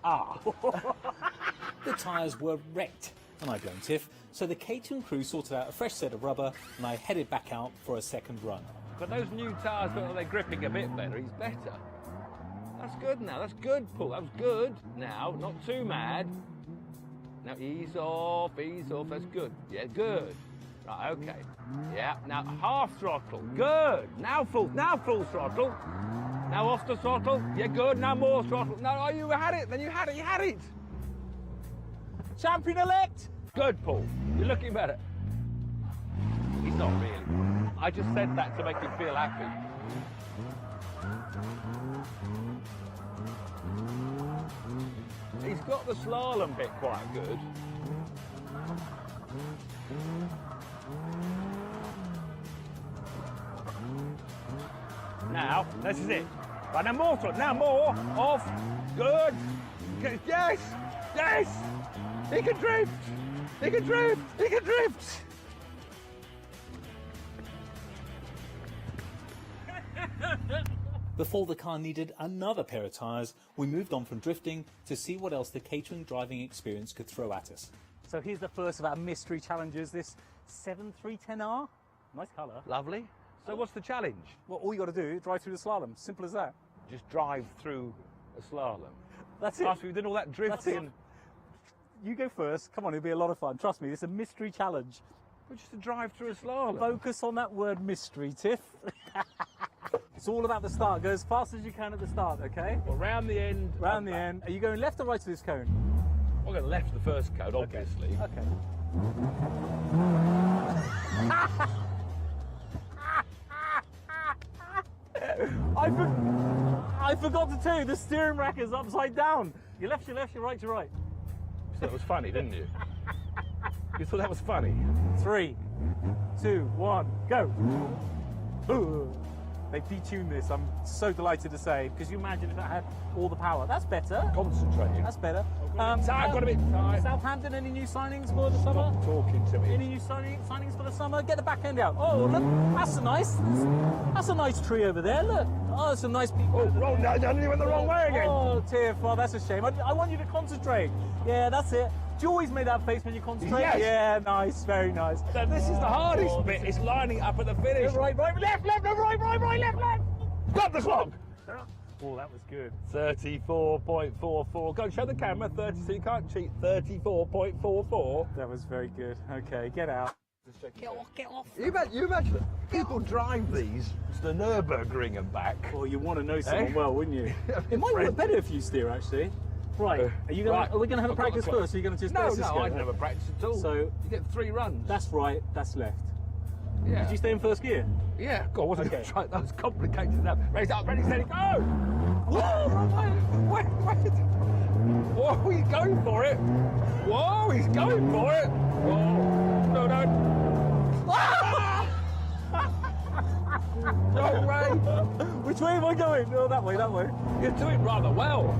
The tyres were wrecked, and I blame Tiff, so the Caterham crew sorted out a fresh set of rubber, and I headed back out for a second run. But those new tyres, they're gripping a bit better. He's better. That's good now. That's good, Paul. That was good. Now, not too mad. Now, ease off, ease off. That's good. Yeah, good. Right, okay. Yeah, now half throttle. Good. Now full throttle. Now off the throttle. Yeah, good. Now more throttle. No, oh, you had it. Then you had it. Champion-elect. Good, Paul. You're looking better. He's not really. I just said that to make him feel happy. He's got the slalom bit quite good. Now, this is it. Right, now more throttle. Now more. Off. Good. Yes. Yes. He can drift. He can drift. He can drift. Before the car needed another pair of tyres, we moved on from drifting to see what else the Caterham driving experience could throw at us. So here's the first of our mystery challenges, this 7310R. Nice colour. Lovely. So what's the challenge? Well, all you got to do is drive through the slalom. Simple as that. Just drive through a slalom. That's it. After we've done all that drifting. You go first. Come on, it'll be a lot of fun. Trust me, it's a mystery challenge. But just to drive through a slalom. Focus on that word mystery, Tiff. It's all about the start. Go as fast as you can at the start, okay? Well, round the end. Round the end. Are you going left or right to this cone? I'll go left the first cone, obviously. Okay. I forgot to tell you, the steering rack is upside down. Your left, your right, your right. You thought that was funny, didn't you? You thought that was funny? 3, 2, 1, go. Ooh. They detuned this, I'm so delighted to say, because you imagine if it had all the power. That's better. Concentrating. That's better. I've got a bit tired. Southampton, any new signings for the summer? Stop talking to me. Any new signings for the summer. Get the back end out. Oh, look, that's a nice tree over there. Look. Oh, some nice people. Oh, wrong, no, you went the wrong way again. Oh, Tiff, well, that's a shame. I want you to concentrate. Yeah, that's it. Do you always make that face when you concentrate? Yes. Yeah, nice, very nice. So this is the hardest bit. It's lining up at the finish. Right, left, right, left. Stop the clock. Oh, that was good. 34.44. Go and show the camera. 30, so you can't cheat. 34.44. That was very good. Okay, get out. Get off. You imagine that people drive these to the Nürburgring and back. Well, you want to know someone well, wouldn't you? It might work better if you steer, actually. Right. Are we going to have a practice first? Or are you going to just No, this I never practice at all. So you get 3 runs. That's right. That's left. Yeah. Did you stay in first gear? Yeah. God, I wasn't going to try. That was complicated enough. Raise up, ready, steady, go! Whoa! Wait. Whoa, he's going for it. Whoa, he's going for it. Whoa. No. No way. Which way am I going? Oh, that way. You're doing rather well.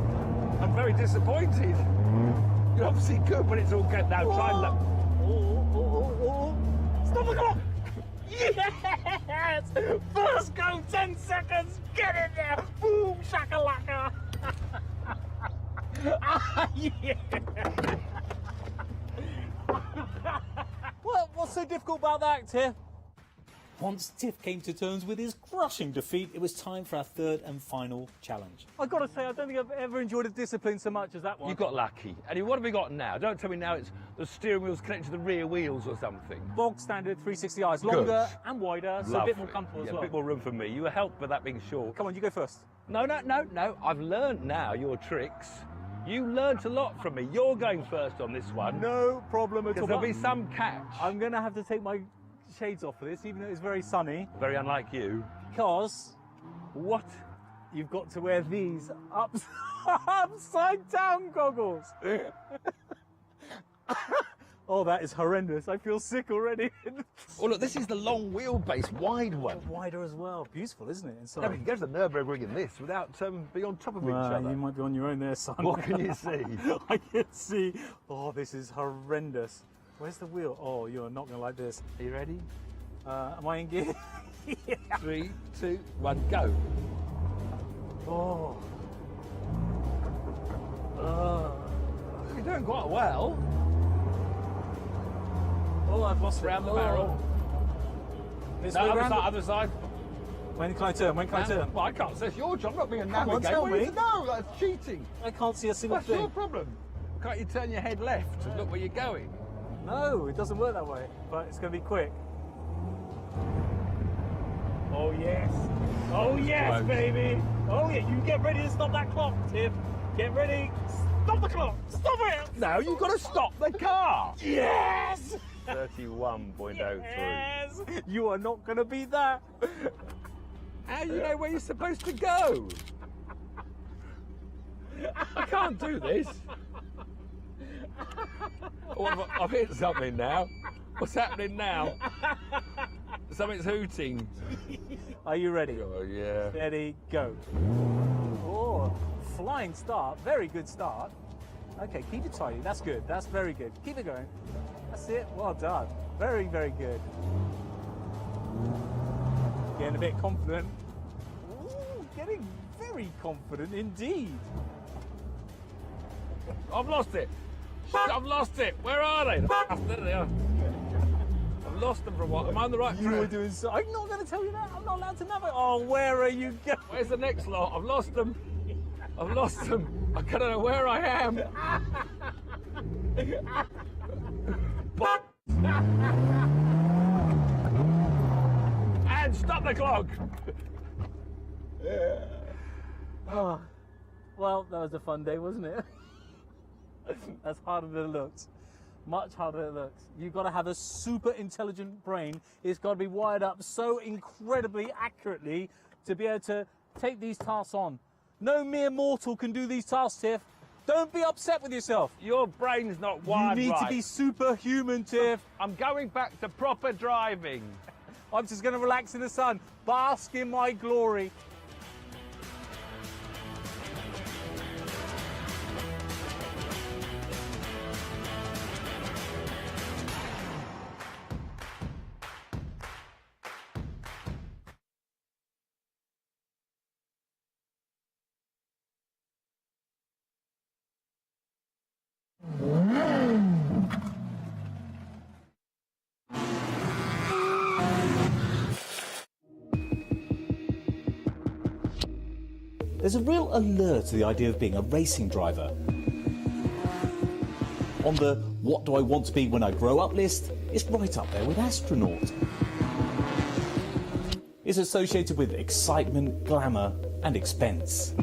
I'm very disappointed. You're obviously good, but it's all good now. Try and look. Oh. Stop the clock! Yes! First go, 10 seconds. Get in there. Boom, shakalaka. Yeah. Well, what's so difficult about that, Tiff? Once Tiff came to terms with his crushing defeat, it was time for our third and final challenge. I've got to say, I don't think I've ever enjoyed a discipline so much as that one. You got lucky. And what have we got now? Don't tell me now it's the steering wheel's connected to the rear wheels or something. Bog standard 360i's, longer and wider, so a bit more comfortable as well. A bit more room for me. You were helped by that being short. Come on, you go first. No. I've learned now your tricks. You learnt a lot from me. You're going first on this one. No problem at all. Because there'll be some catch. I'm going to have to take my shades off for this, even though it's very sunny. Very unlike you. Because what? You've got to wear these upside down goggles. Oh, that is horrendous. I feel sick already. Oh, look, this is the long wheelbase, wide one. Wider as well. Beautiful, isn't it? Inside. No, we can go to the Nürburgring in this without being on top of each other. You might be on your own there, son. What can you see? I can see. Oh, this is horrendous. Where's the wheel? Oh, you're not going to like this. Are you ready? Am I in gear? Yeah. 3, 2, 1, go. Oh. You're doing quite well. Oh, I've lost round the barrel. This No, way other round side, other side. When can I turn? When can I turn? Well, I can't. That's your job, not being a Come on, navigator. tell What do you me. know? That's cheating. I can't see a single What's thing. your problem? Can't you turn your head left and look where you're going? No, it doesn't work that way. But it's going to be quick. Oh yes. Oh yes, Close. baby. Oh yeah, you get ready to stop that clock, Tiff. Get ready. Stop the clock. Stop it. No, you've got to stop the car. Yes. 31.03. Yes. You are not going to beat that. How do you know where you're supposed to go? I can't do this. Oh, I've hit something now. What's happening now? Something's hooting. Are you ready? Oh, yeah. Steady, go. Oh, flying start. Very good start. Okay, keep it tidy. That's good. That's very good. Keep it going. That's it. Well done. Very, very good. Getting a bit confident. Ooh, getting very confident indeed. I've lost it. I've lost it. Where are they? There they are. I've lost them for a while. Am I on the right track? You were doing so. I'm not going to tell you that. I'm not allowed to navigate. Oh, where are you going? Where's the next lot? I've lost them. I've lost them. I don't know where I am. And stop the clock. Oh, well, that was a fun day, wasn't it? That's harder than it looks. Much harder than it looks. You've got to have a super intelligent brain. It's got to be wired up so incredibly accurately to be able to take these tasks on. No mere mortal can do these tasks, Tiff. Don't be upset with yourself. Your brain's not wired right. You need to be superhuman, Tiff. I'm going back to proper driving. I'm just going to relax in the sun, bask in my glory. There's a real allure to the idea of being a racing driver. On the what do I want to be when I grow up list, it's right up there with astronaut. It's associated with excitement, glamour and expense.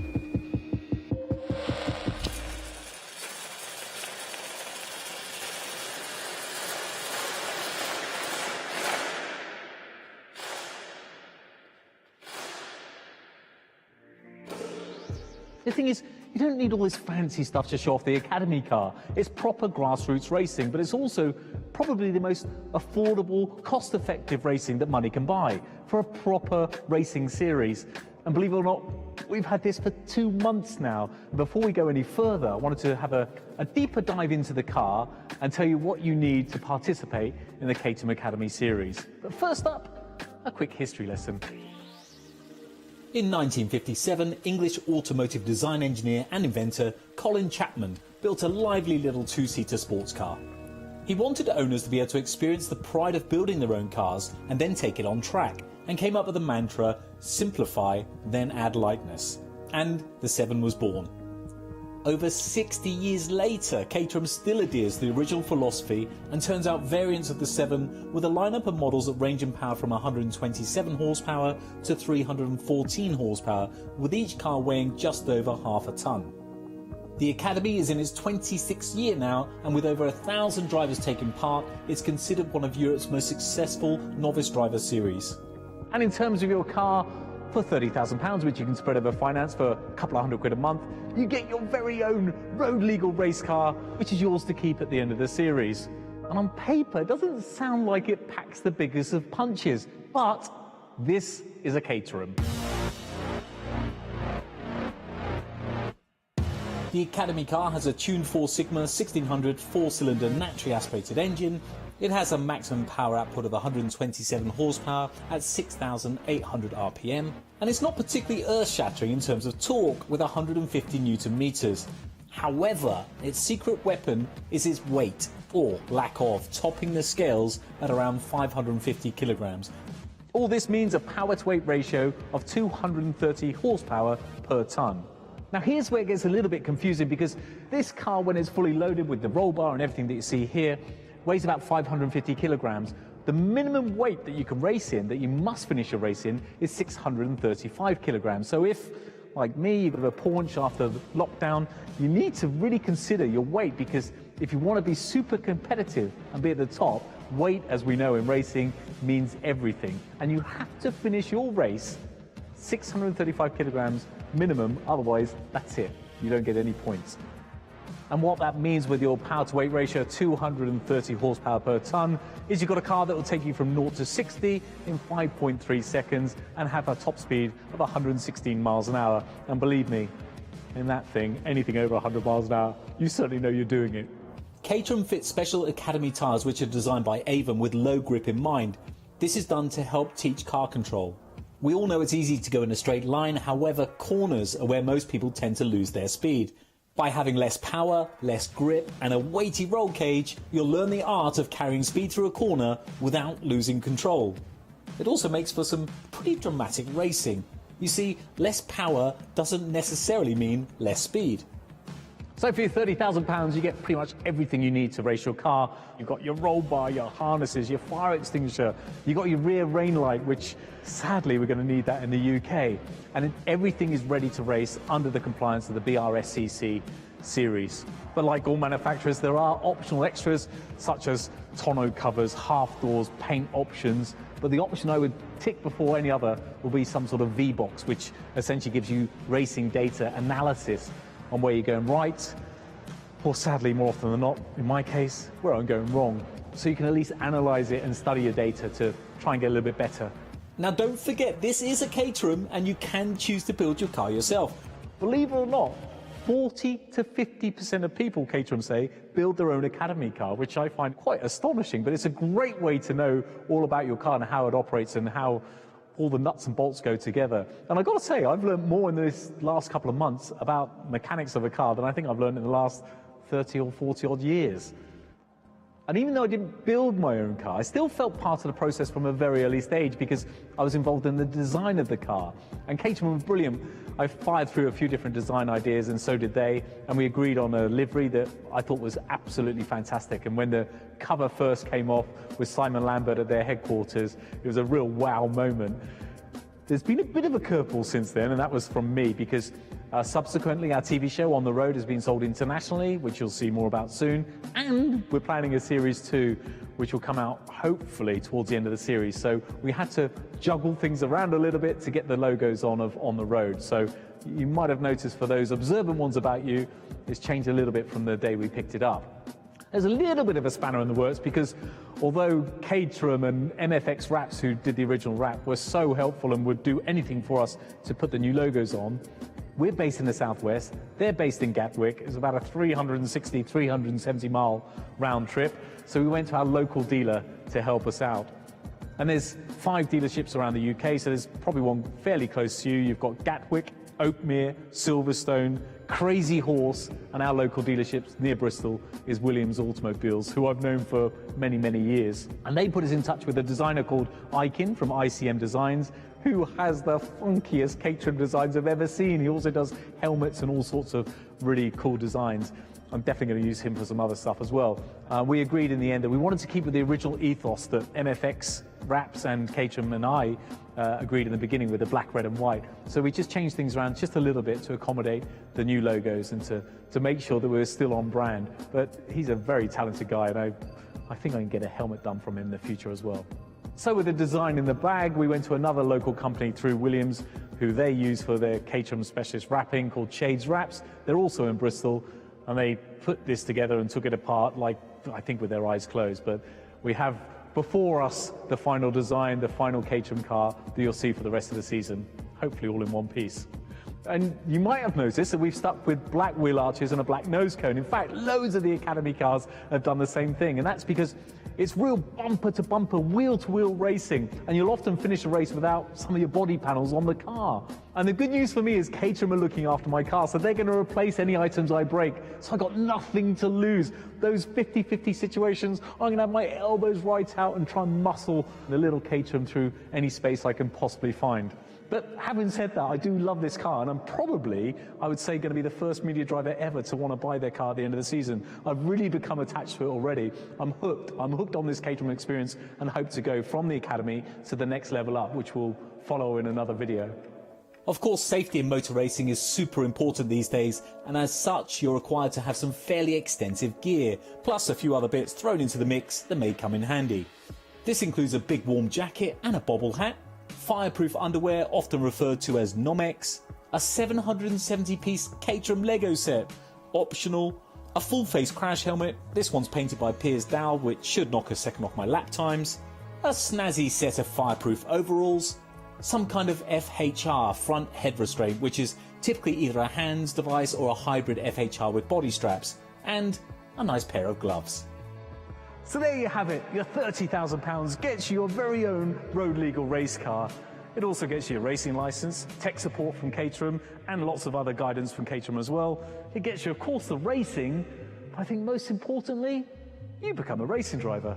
The thing is, you don't need all this fancy stuff to show off the Academy car. It's proper grassroots racing, but it's also probably the most affordable, cost-effective racing that money can buy for a proper racing series. And believe it or not, we've had this for 2 months now. Before we go any further, I wanted to have a deeper dive into the car and tell you what you need to participate in the Caterham Academy series. But first up, a quick history lesson. In 1957, English automotive design engineer and inventor Colin Chapman built a lively little two-seater sports car. He wanted owners to be able to experience the pride of building their own cars and then take it on track, and came up with the mantra, simplify, then add lightness. And the 7 was born. Over 60 years later, Caterham still adheres to the original philosophy and turns out variants of the 7 with a lineup of models that range in power from 127 horsepower to 314 horsepower, with each car weighing just over half a tonne. The Academy is in its 26th year now, and with over 1,000 drivers taking part, it's considered one of Europe's most successful novice driver series. And in terms of your car, for £30,000, which you can spread over finance for a couple of £100 a month, you get your very own road legal race car, which is yours to keep at the end of the series. And on paper, it doesn't sound like it packs the biggest of punches, but this is a Caterham. The Academy car has a tuned 4 Sigma 1600 4-cylinder naturally aspirated engine. It has a maximum power output of 127 horsepower at 6,800 RPM, and it's not particularly earth-shattering in terms of torque with 150 Newton meters. However, its secret weapon is its weight, or lack of, topping the scales at around 550 kilograms. All this means a power-to-weight ratio of 230 horsepower per tonne. Now here's where it gets a little bit confusing, because this car, when it's fully loaded with the roll bar and everything that you see here, weighs about 550 kilograms. The minimum weight that you can race in, that you must finish a race in, is 635 kilograms. So if, like me, you've got a paunch after the lockdown, you need to really consider your weight, because if you want to be super competitive and be at the top, weight, as we know in racing, means everything. And you have to finish your race 635 kilograms minimum, otherwise that's it. You don't get any points. And what that means with your power to weight ratio, 230 horsepower per tonne, is you've got a car that will take you from 0 to 60 in 5.3 seconds and have a top speed of 116 miles an hour. And believe me, in that thing, anything over 100 miles an hour, you certainly know you're doing it. Caterham fits special Academy tyres which are designed by Avon with low grip in mind. This is done to help teach car control. We all know it's easy to go in a straight line, however, corners are where most people tend to lose their speed. By having less power, less grip and a weighty roll cage, you'll learn the art of carrying speed through a corner without losing control. It also makes for some pretty dramatic racing. You see, less power doesn't necessarily mean less speed. So for your £30,000, you get pretty much everything you need to race your car. You've got your roll bar, your harnesses, your fire extinguisher, you've got your rear rain light, which sadly we're going to need that in the UK. And everything is ready to race under the compliance of the BRSCC series. But like all manufacturers, there are optional extras such as tonneau covers, half doors, paint options. But the option I would tick before any other will be some sort of V-box, which essentially gives you racing data analysis on where you're going right, or sadly, more often than not, in my case, where I'm going wrong. So you can at least analyse it and study your data to try and get a little bit better. Now don't forget, this is a Caterham and you can choose to build your car yourself. Believe it or not, 40 to 50% of people, Caterham say, build their own Academy car, which I find quite astonishing, but it's a great way to know all about your car and how it operates and how all the nuts and bolts go together. And I've got to say, I've learned more in this last couple of months about mechanics of a car than I think I've learned in the last 30 or 40 odd years. And even though I didn't build my own car, I still felt part of the process from a very early stage because I was involved in the design of the car. And Caterham were brilliant. I fired through a few different design ideas, and so did they, and we agreed on a livery that I thought was absolutely fantastic. And when the cover first came off with Simon Lambert at their headquarters, it was a real wow moment. There's been a bit of a curveball since then, and that was from me, because subsequently our TV show On the Road has been sold internationally, which you'll see more about soon, and we're planning a Series 2, which will come out hopefully towards the end of the series. So we had to juggle things around a little bit to get the logos on the road. So you might have noticed, for those observant ones about you, it's changed a little bit from the day we picked it up. There's a little bit of a spanner in the works because although Caterham and MFX Wraps, who did the original wrap, were so helpful and would do anything for us to put the new logos on, we're based in the southwest, they're based in Gatwick. It's about a 360, 370 mile round trip. So we went to our local dealer to help us out. And there's 5 dealerships around the UK, so there's probably one fairly close to you. You've got Gatwick, Oakmere, Silverstone, Crazy Horse, and our local dealerships near Bristol is Williams Automobiles, who I've known for many, many years. And they put us in touch with a designer called Ikin from ICM Designs, who has the funkiest Caterham designs I've ever seen. He also does helmets and all sorts of really cool designs. I'm definitely going to use him for some other stuff as well. We agreed in the end that we wanted to keep with the original ethos that MFX Wraps and Caterham and I agreed in the beginning with the black, red and white. So we just changed things around just a little bit to accommodate the new logos and to make sure that we're still on brand. But he's a very talented guy, and I think I can get a helmet done from him in the future as well. So with the design in the bag, we went to another local company through Williams, who they use for their Caterham specialist wrapping, called Shades Wraps. They're also in Bristol, and they put this together and took it apart, like, I think with their eyes closed. But we have before us the final design, the final Caterham car that you'll see for the rest of the season, hopefully all in one piece. And you might have noticed that we've stuck with black wheel arches and a black nose cone. In fact, loads of the Academy cars have done the same thing, and that's because it's real bumper-to-bumper, wheel-to-wheel racing, and you'll often finish a race without some of your body panels on the car. And the good news for me is Caterham are looking after my car, so they're going to replace any items I break, so I got nothing to lose. Those 50-50 situations, I'm going to have my elbows right out and try and muscle the little Caterham through any space I can possibly find. But having said that, I do love this car, and I'm probably, I would say, going to be the first media driver ever to want to buy their car at the end of the season. I've really become attached to it already. I'm hooked. I'm hooked on this Caterham experience and hope to go from the Academy to the next level up, which will follow in another video. Of course, safety in motor racing is super important these days, and as such, you're required to have some fairly extensive gear, plus a few other bits thrown into the mix that may come in handy. This includes a big warm jacket and a bobble hat, fireproof underwear, often referred to as Nomex, a 770-piece Caterham Lego set, optional, a full-face crash helmet, this one's painted by Piers Dow, which should knock a second off my lap times, a snazzy set of fireproof overalls, some kind of FHR front head restraint, which is typically either a hands device or a hybrid FHR with body straps, and a nice pair of gloves. So there you have it, your £30,000 gets you your very own road legal race car. It also gets you a racing licence, tech support from Caterham, and lots of other guidance from Caterham as well. It gets you, of course, the racing, but I think most importantly, you become a racing driver.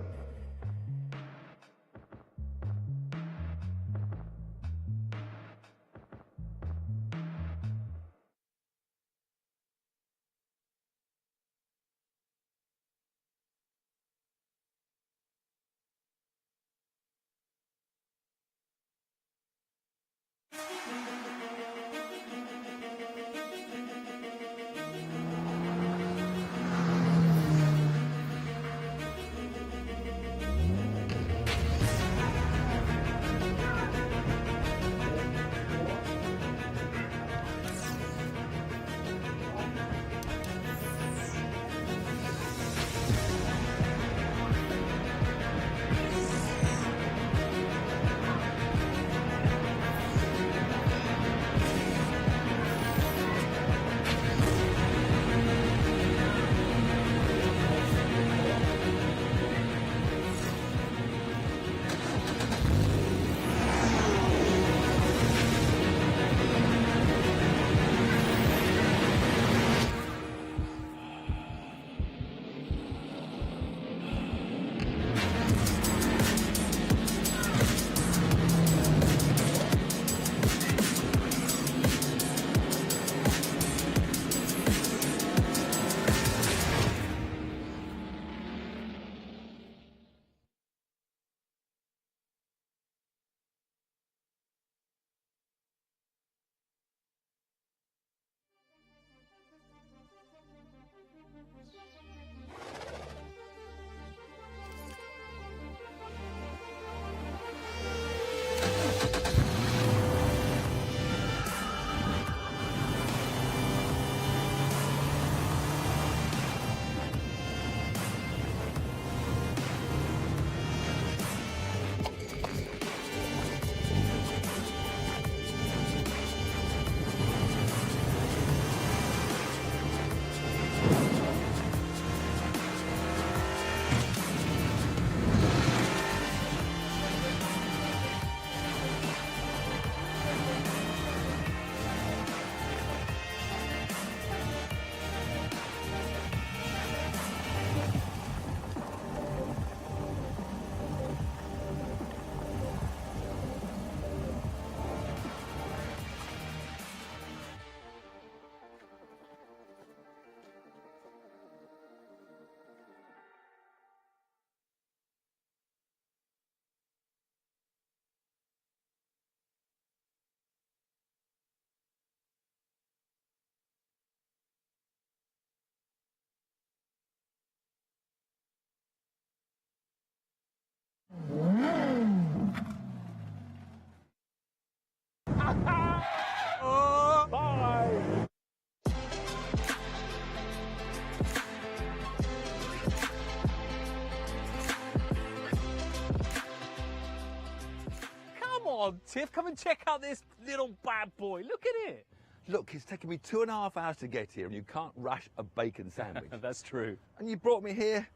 on, Tiff, come and check out this little bad boy. Look at it. Look, it's taken me 2.5 hours to get here, and you can't rush a bacon sandwich. That's true. And you brought me here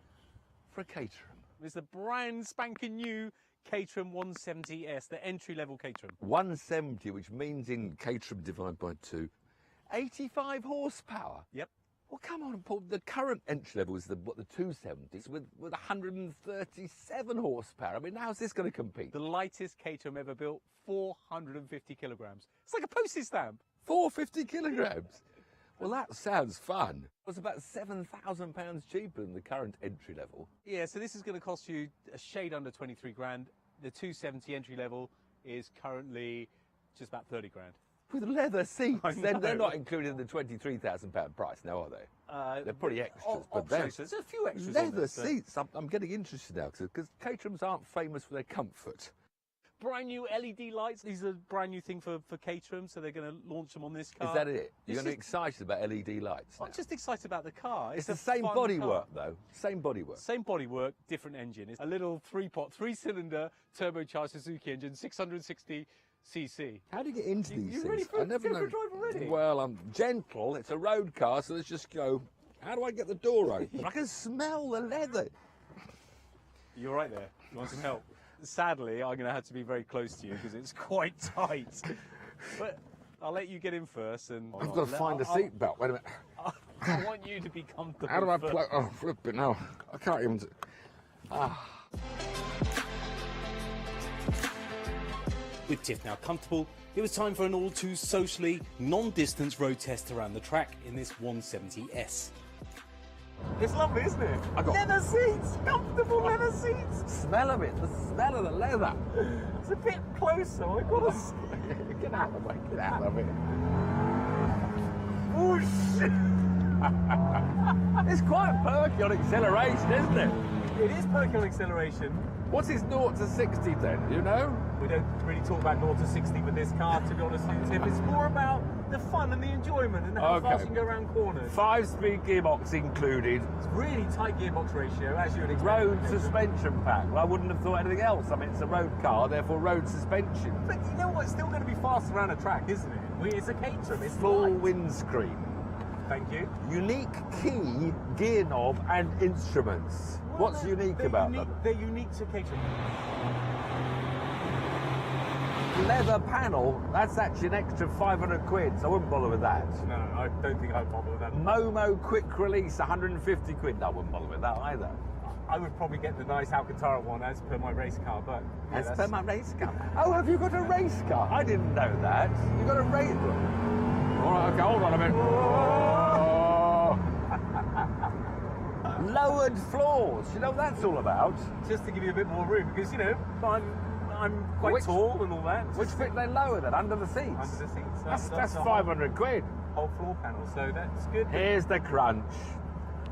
for a Caterham. It's the brand spanking new Caterham 170S, the entry-level Caterham. 170, which means in Caterham divided by 2, 85 horsepower. Yep. Well, come on, Paul. The current entry level is the 270s with 137 horsepower. I mean, how's this going to compete? The lightest Caterham ever built, 450 kilograms. It's like a postage stamp. 450 kilograms. Well, that sounds fun. It's about £7,000 cheaper than the current entry level. Yeah, so this is going to cost you a shade under 23 grand. The 270 entry level is currently just about 30 grand. With leather seats. They're not included in the £23,000 price now, are they? They're pretty extras. But There's a few extras on leather this, seats. I'm getting interested now because Caterhams aren't famous for their comfort. Brand new LED lights. These are a brand new thing for Caterham, so they're going to launch them on this car. Is that it? You're going to be excited about LED lights now? I'm just excited about the car. It's the same bodywork, though. Same bodywork. Same bodywork, different engine. It's a little three-cylinder turbocharged Suzuki engine, 660cc. How do you get into these You're things? ready for I never a know. drive already? Well, I'm gentle. It's a road car, so let's just go. How do I get the door open? I can smell the leather. You're right there. You want some help? Sadly, I'm going to have to be very close to you because it's quite tight. But I'll let you get in first. And I've got to find a seat belt. Wait a minute. I want you to be comfortable. How do I first. plug? Oh, flip it now. I can't even. With Tiff now comfortable, it was time for an all-too socially non-distance road test around the track in this 170S. It's lovely, isn't it? I got leather seats, comfortable leather seats. Smell of it, the smell of the leather. It's a bit closer, I gotta say. Get out of the way, get out of it. Whoosh! It's quite perky on acceleration, isn't it? It is perky on acceleration. What's his 0 to 60 then, do you know? We don't really talk about 0 to 60 with this car, to be honest with you, Tiff. It's more about the fun and the enjoyment and how fast you can go around corners. 5-speed gearbox included. It's really tight gearbox ratio, as you would expect. Road suspension pack. Well, I wouldn't have thought anything else. I mean, it's a road car, therefore road suspension. But you know what? It's still going to be fast around a track, isn't it? It's a Caterham. It's full light. windscreen. Thank you. Unique key, gear knob and instruments. Well, What's unique about them? They're unique to Caterham. Leather panel, that's actually an extra 500 quid, so I wouldn't bother with that. No, I don't think I'd bother with that. Momo quick release, 150 quid. No, I wouldn't bother with that either. I would probably get the nice Alcantara one as per my race car, but... Yeah, as per my race car? Oh, have you got a race car? I didn't know that. You've got a race... All right, okay, hold on a minute. Lowered floors, you know what that's all about? Just to give you a bit more room, because, you know, I'm quite tall and all that. Which bit they lower then? Under the seats? Under the seats. That's 500 quid. Whole floor panel, so that's good. Here's the crunch.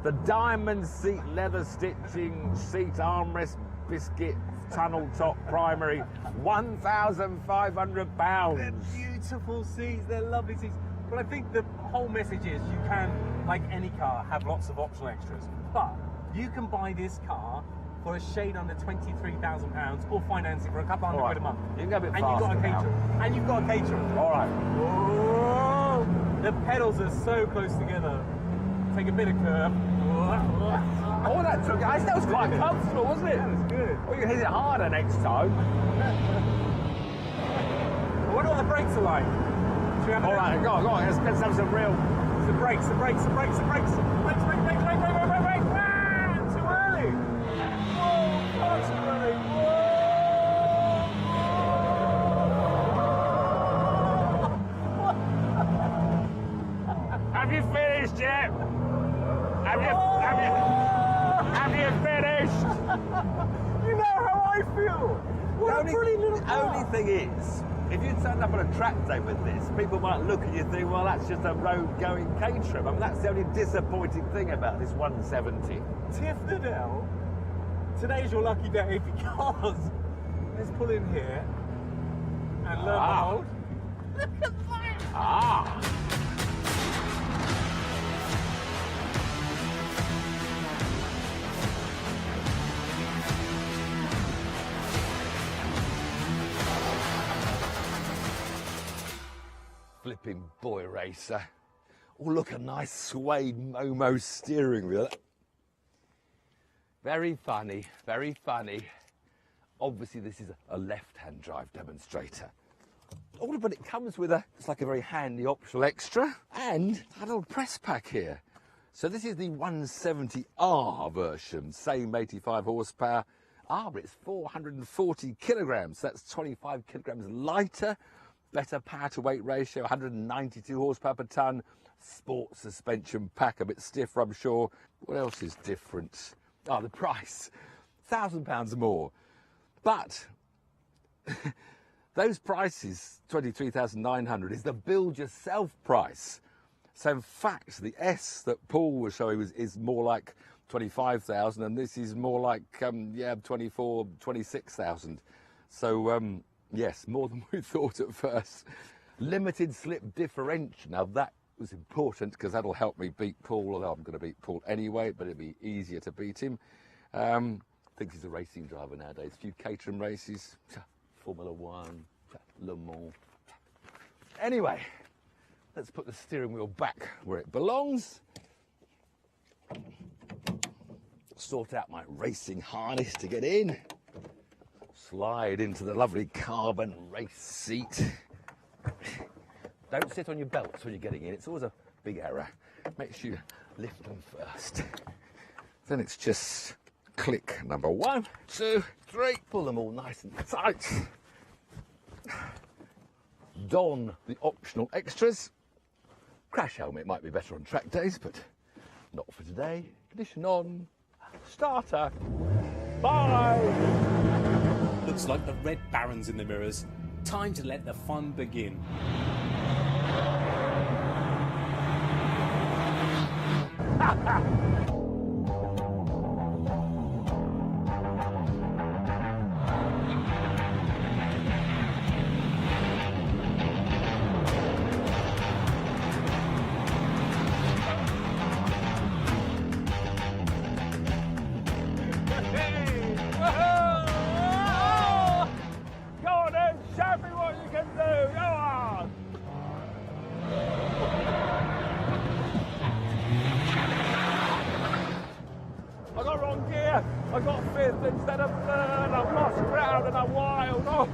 The diamond seat leather stitching, seat armrest, biscuit, tunnel top primary, £1,500. They're beautiful seats, they're lovely seats. But I think the whole message is you can, like any car, have lots of optional extras. But you can buy this car for a shade under £23,000 or financing for a couple hundred quid a month. You can go a bit and you've got a Caterham. And you've got a Caterham. All right. Oh, the pedals are so close together. Take a bit of curve. Oh, that took. That was quite comfortable, wasn't it? Yeah, it was good. Well, you can hit it harder next time. I wonder what the brakes are like. All right, go on. Let's have some real. The brakes. Brakes. Ah, too early. Whoa, far too early. Have you finished yet? Have you finished? You know how I feel. What a pretty little car. The only thing is, if you turned up on a track day with this, people might look at you and think, well, that's just a road-going Caterham. I mean, that's the only disappointing thing about this 170. Tiff Nadell, today's your lucky day because let's pull in here and learn the hold. Look at that! flipping boy racer. Oh, look, a nice suede Momo steering wheel. Very funny, very funny. Obviously, this is a left-hand drive demonstrator. Oh, but it comes with it's like a very handy optional extra, and a little press pack here. So this is the 170R version, same 85 horsepower. But it's 440 kilograms. That's 25 kilograms lighter, better power to weight ratio, 192 horsepower per ton. Sport suspension pack, a bit stiffer, I'm sure. What else is different? The price, £1,000 more. But those prices, 23,900, is the build yourself price. So in fact, the S that Paul was showing is more like 25,000, and this is more like 24, 26,000. So yes, more than we thought at first. Limited slip differential. Now that was important because that'll help me beat Paul, although I'm going to beat Paul anyway, but it'll be easier to beat him. I think he's a racing driver nowadays. A few Caterham races, Formula 1, Le Mans. Anyway, let's put the steering wheel back where it belongs. Sort out my racing harness to get in. Slide into the lovely carbon race seat. Don't sit on your belts when you're getting in. It's always a big error. Make sure you lift them first. Then it's just click number 1, 2, 3. Pull them all nice and tight. Don the optional extras. Crash helmet might be better on track days, but not for today. Ignition on. Starter. Bye. Looks like the Red Baron's in the mirrors. Time to let the fun begin. I got fifth instead of third. I've lost ground and I'm wild. Oh.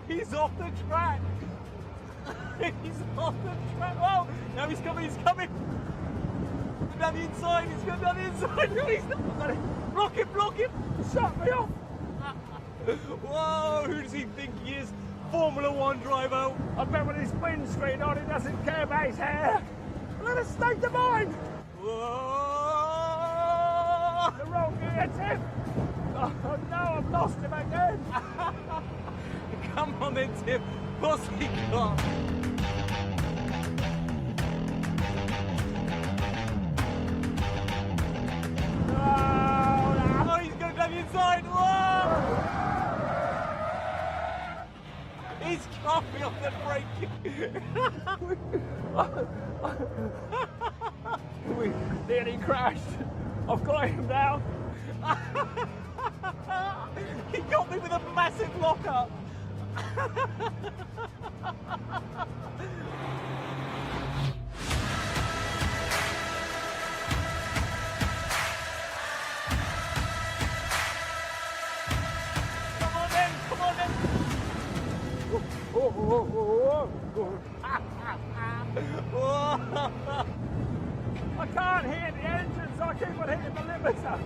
He's off the track. He's off the track. Oh, now he's coming. He's coming. Down the inside. He's going down the inside. No, he's not. Got it. Block him. Block him. Shut me off. Whoa, who does he think he is? Formula 1 driver. I bet with his windscreen on, he doesn't care about his hair. Let us state the mind. Whoa. The wrong gear, Tim! Oh no, I've lost him again! Come on then, Tim. What's he got? Oh, he's going down the inside! Whoa! He's got me off the brake! We nearly crashed. I've got him now. He got me with a massive lock-up. Come on then, come on then. I can't hear the engine, so I keep on hitting the limiter.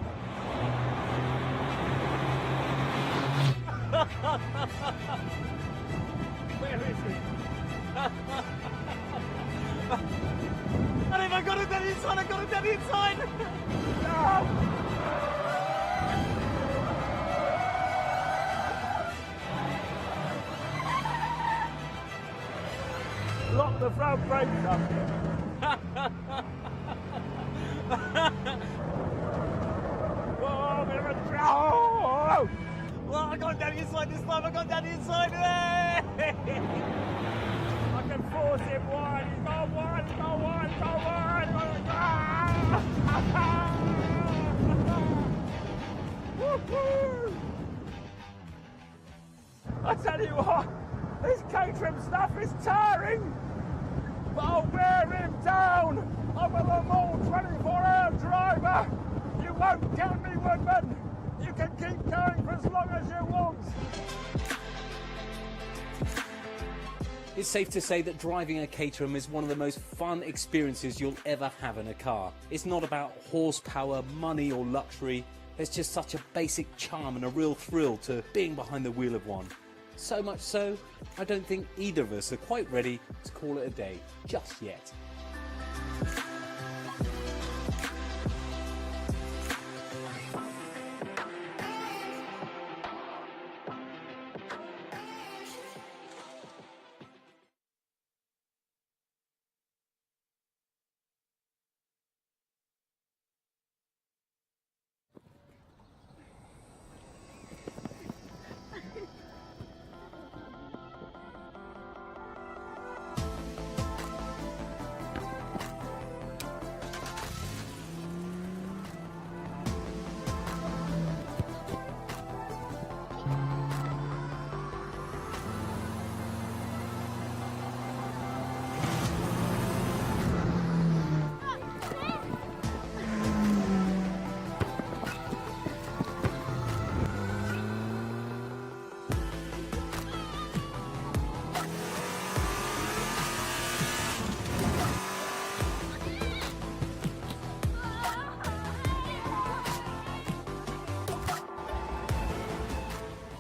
Where is he? I got it down the inside, I got it down the inside! No! Lock the front brakes up. Whoa, bit of a oh! Well, I got down the inside this time, I got down the inside. I can force him wide, he's gone wide, he's gone wide, he's gone wide. I tell you what, This Caterham stuff is tiring, but I'll wear him down. I'm a Le Mans 24-hour driver. You won't kill me, Woodman. You can keep going for as long as you want. It's safe to say that driving a Caterham is one of the most fun experiences you'll ever have in a car. It's not about horsepower, money or luxury. There's just such a basic charm and a real thrill to being behind the wheel of one. So much so, I don't think either of us are quite ready to call it a day just yet.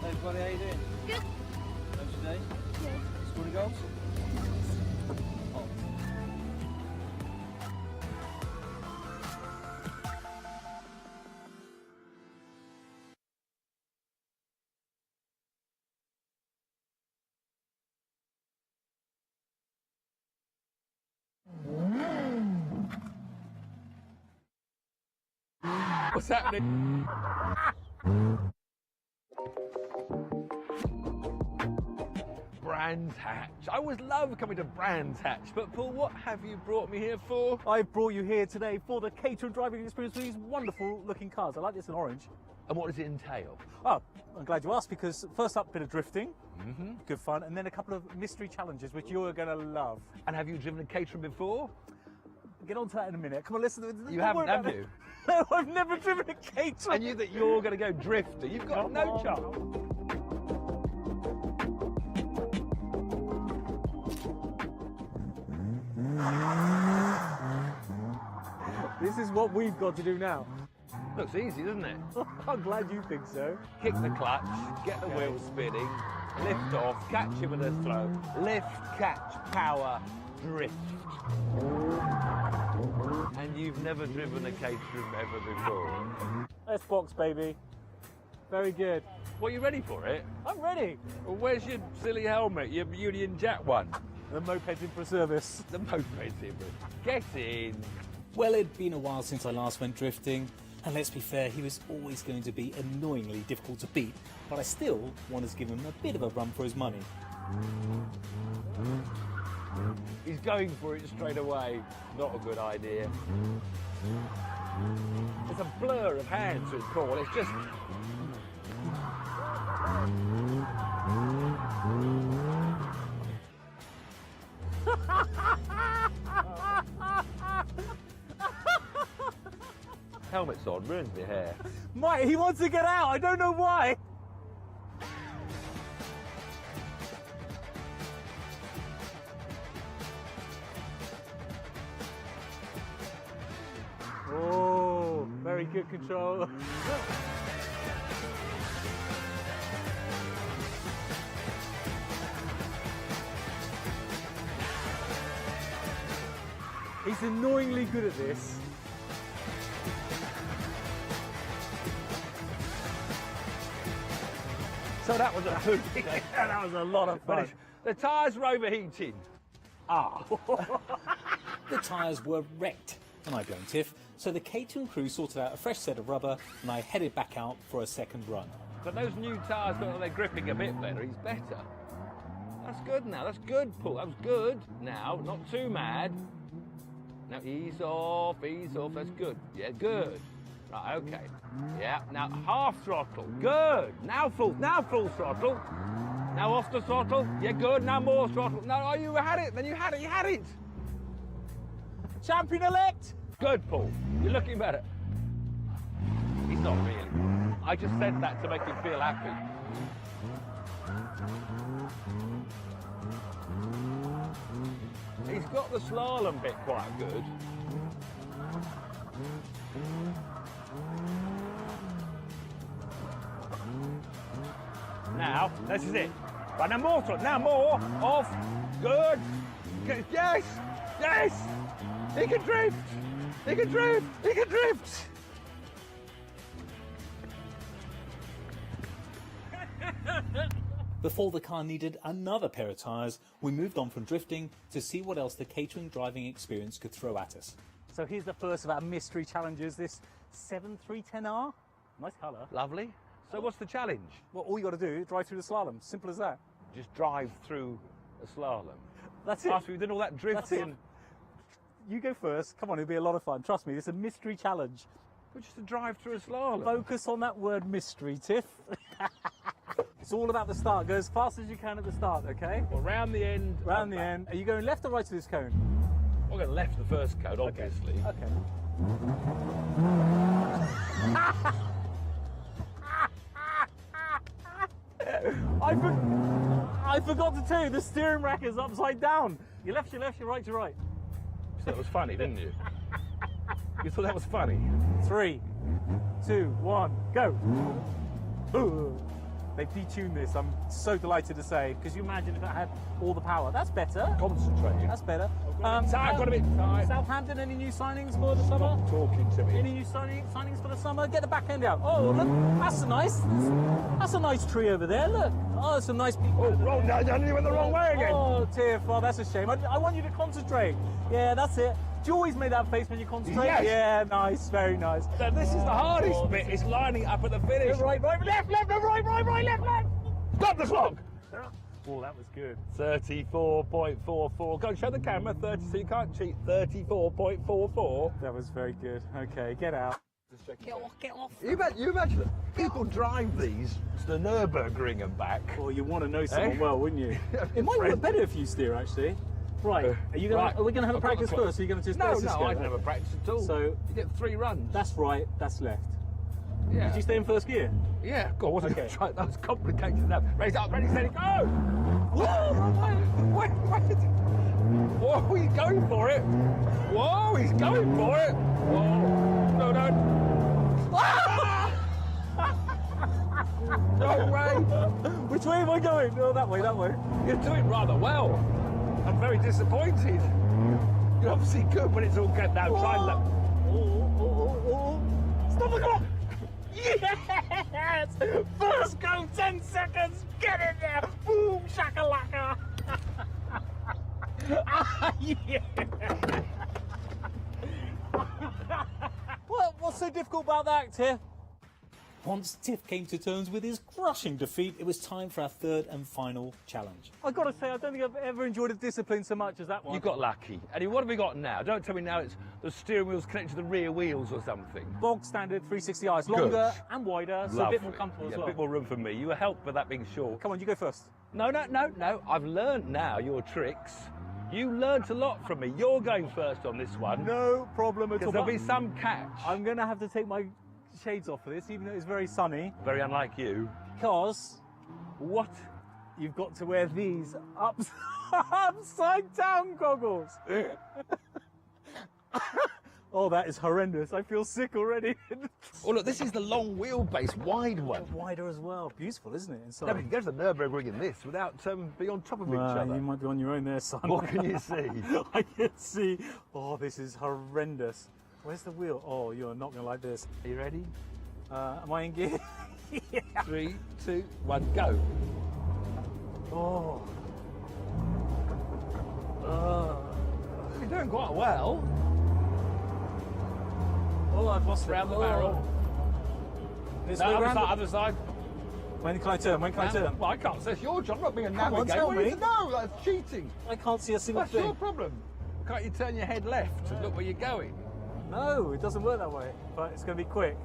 Everybody, how you doing? Good. How's your day? Yeah. Scoring goals? Oh. What's happening? Brands Hatch. I always love coming to Brands Hatch, but Paul, what have you brought me here for? I brought you here today for the Caterham driving experience with these wonderful looking cars. I like this in orange. And what does it entail? Oh, I'm glad you asked, because first up, a bit of drifting, good fun, and then a couple of mystery challenges, which you're going to love. And have you driven a Caterham before? Get on to that in a minute. Come on, listen. You haven't, have you? No, I've never driven a Caterham. I knew that you're going to go drifter. You've got no chance. This is what we've got to do now. Looks easy, doesn't it? I'm glad you think so. Kick the clutch, get the wheels spinning, lift off, catch it with a throw, lift, catch, power, drift. And you've never driven a Caterham ever before? S-Box, baby. Very good. Well, you ready for it? I'm ready. Well, where's your silly helmet, your Union Jack one? The moped's in for a service. The moped's in for Get in. Well, it'd been a while since I last went drifting, and let's be fair, he was always going to be annoyingly difficult to beat, but I still wanted to give him a bit of a run for his money. He's going for it straight away. Not a good idea. It's a blur of hands with Paul. It's just... Helmet's on, ruins my hair. Mate, he wants to get out. I don't know why. Oh, very good control. He's annoyingly good at this. So that was a hoot. That was a lot of fun. The tyres were overheating. Ah. The tyres were wrecked, and I blame Tiff, so the Caterham crew sorted out a fresh set of rubber, and I headed back out for a second run. But those new tyres look like they're gripping a bit better. He's better. That's good now. That's good, Paul. That was good. Now, not too mad. Now, ease off, ease off. That's good. Yeah, good. Right, okay. Yeah, now half throttle. Good. Now full throttle. Now off the throttle. Yeah, good. Now more throttle. No, oh, you had it. Then you had it. You had it. Champion-elect! Good, Paul. You're looking better. He's not really. I just said that to make him feel happy. He's got the slalom bit quite good. Now, this is it. Right, now more, now more, off, good. Yes, yes, he can drift, he can drift, he can drift. Before the car needed another pair of tyres, we moved on from drifting to see what else the Caterham driving experience could throw at us. So here's the first of our mystery challenges, this 7310R. Nice colour. Lovely. So what's the challenge? Well, all you got to do is drive through the slalom. Simple as that. Just drive through a slalom. That's it. After we've done all that drifting. You go first. Come on, it'll be a lot of fun. Trust me, it's a mystery challenge. But just to drive through a slalom. Focus on that word mystery, Tiff. It's all about the start. Go as fast as you can at the start, okay? Well, round the end. Round the end. Are you going left or right to this cone? I'll go left the first cone, obviously. Okay. I forgot to tell you, the steering rack is upside down. Your left, your right, your right. You thought that was funny, didn't you? You thought that was funny? 3, 2, 1, go. Ooh. They've detuned this, I'm so delighted to say, because you imagine if it had all the power. That's better. Concentrating. That's better. I've got a bit tight. Southampton, any new signings for the summer? Stop talking to me. Any new signings for the summer? Get the back end out. Oh, look, that's a nice tree over there, look. Oh, some nice people. Oh, wrong, I nearly went the wrong way again. Oh, Tiff, oh, that's a shame. I want you to concentrate. Yeah, that's it. Do you always make that face when you concentrate? Yes. Yeah, nice, very nice. Now, this is the hardest bit, is lining up at the finish. Right, left, left, right, left. Stop the clock! Oh, that was good. 34.44. Go and show the camera, 30, so you can't cheat. 34.44. That was very good. Okay, get out. Get off. You imagine that people drive these to the Nürburgring and back. Well, you want to know someone well, wouldn't you? It might work better if you steer, actually. Right, are we going to have a practice first, or are you going to just No, go? I don't have a practice at all. So you get 3 runs. That's right, that's left. Yeah. Did you stay in first gear? Yeah, God, wasn't okay. That was complicated enough. Raise up, ready, steady, go! Whoa! Wait. Whoa, he's going for it. Whoa, he's going for it. Whoa, no. Ah! No way. Which way am I going? Oh, that way. You're doing rather well. I'm very disappointed. You're obviously good when it's all good now. Try and Stop the clock! Yes! First go, 10 seconds! Get in there! Boom, shakalaka! Yeah! What's so difficult about that, Tiff? Once Tiff came to terms with his crushing defeat, it was time for our third and final challenge. I've got to say, I don't think I've ever enjoyed a discipline so much as that one. You got lucky. Anyway, what have we got now? Don't tell me now it's the steering wheel's connected to the rear wheels or something. Bog standard 360i. It's longer and wider, so Lovely. a bit more comfortable as well. A bit more room for me. You were helped by that being short. Come on, you go first. No. I've learned now your tricks. You learnt a lot from me. You're going first on this one. No problem at all. Because there'll be some catch. I'm going to have to take my shades off for this, even though it's very sunny. Very unlike you. Because what? You've got to wear these upside down goggles. Oh, that is horrendous. I feel sick already. Oh, look, this is the long wheelbase, wide one. Wider as well. Beautiful, isn't it? Inside. No, but you can go to the Nürburgring in this without being on top of each other. You might be on your own there, son. What can you see? I can see. Oh, this is horrendous. Where's the wheel? Oh, you're not going to like this. Are you ready? Am I in gear? Yeah. 3, 2, 1, go. Oh. You're doing quite well. Oh, I've lost round the barrel. This No, way other round side, other side. When can I turn? When can I turn? Well, I can't. That's your job. I'm not being a Come on, navigator. tell What do you me. know? That's cheating. I can't see a single That's thing. your problem. Can't you turn your head left and look where you're going? No, it doesn't work that way. But it's going to be quick.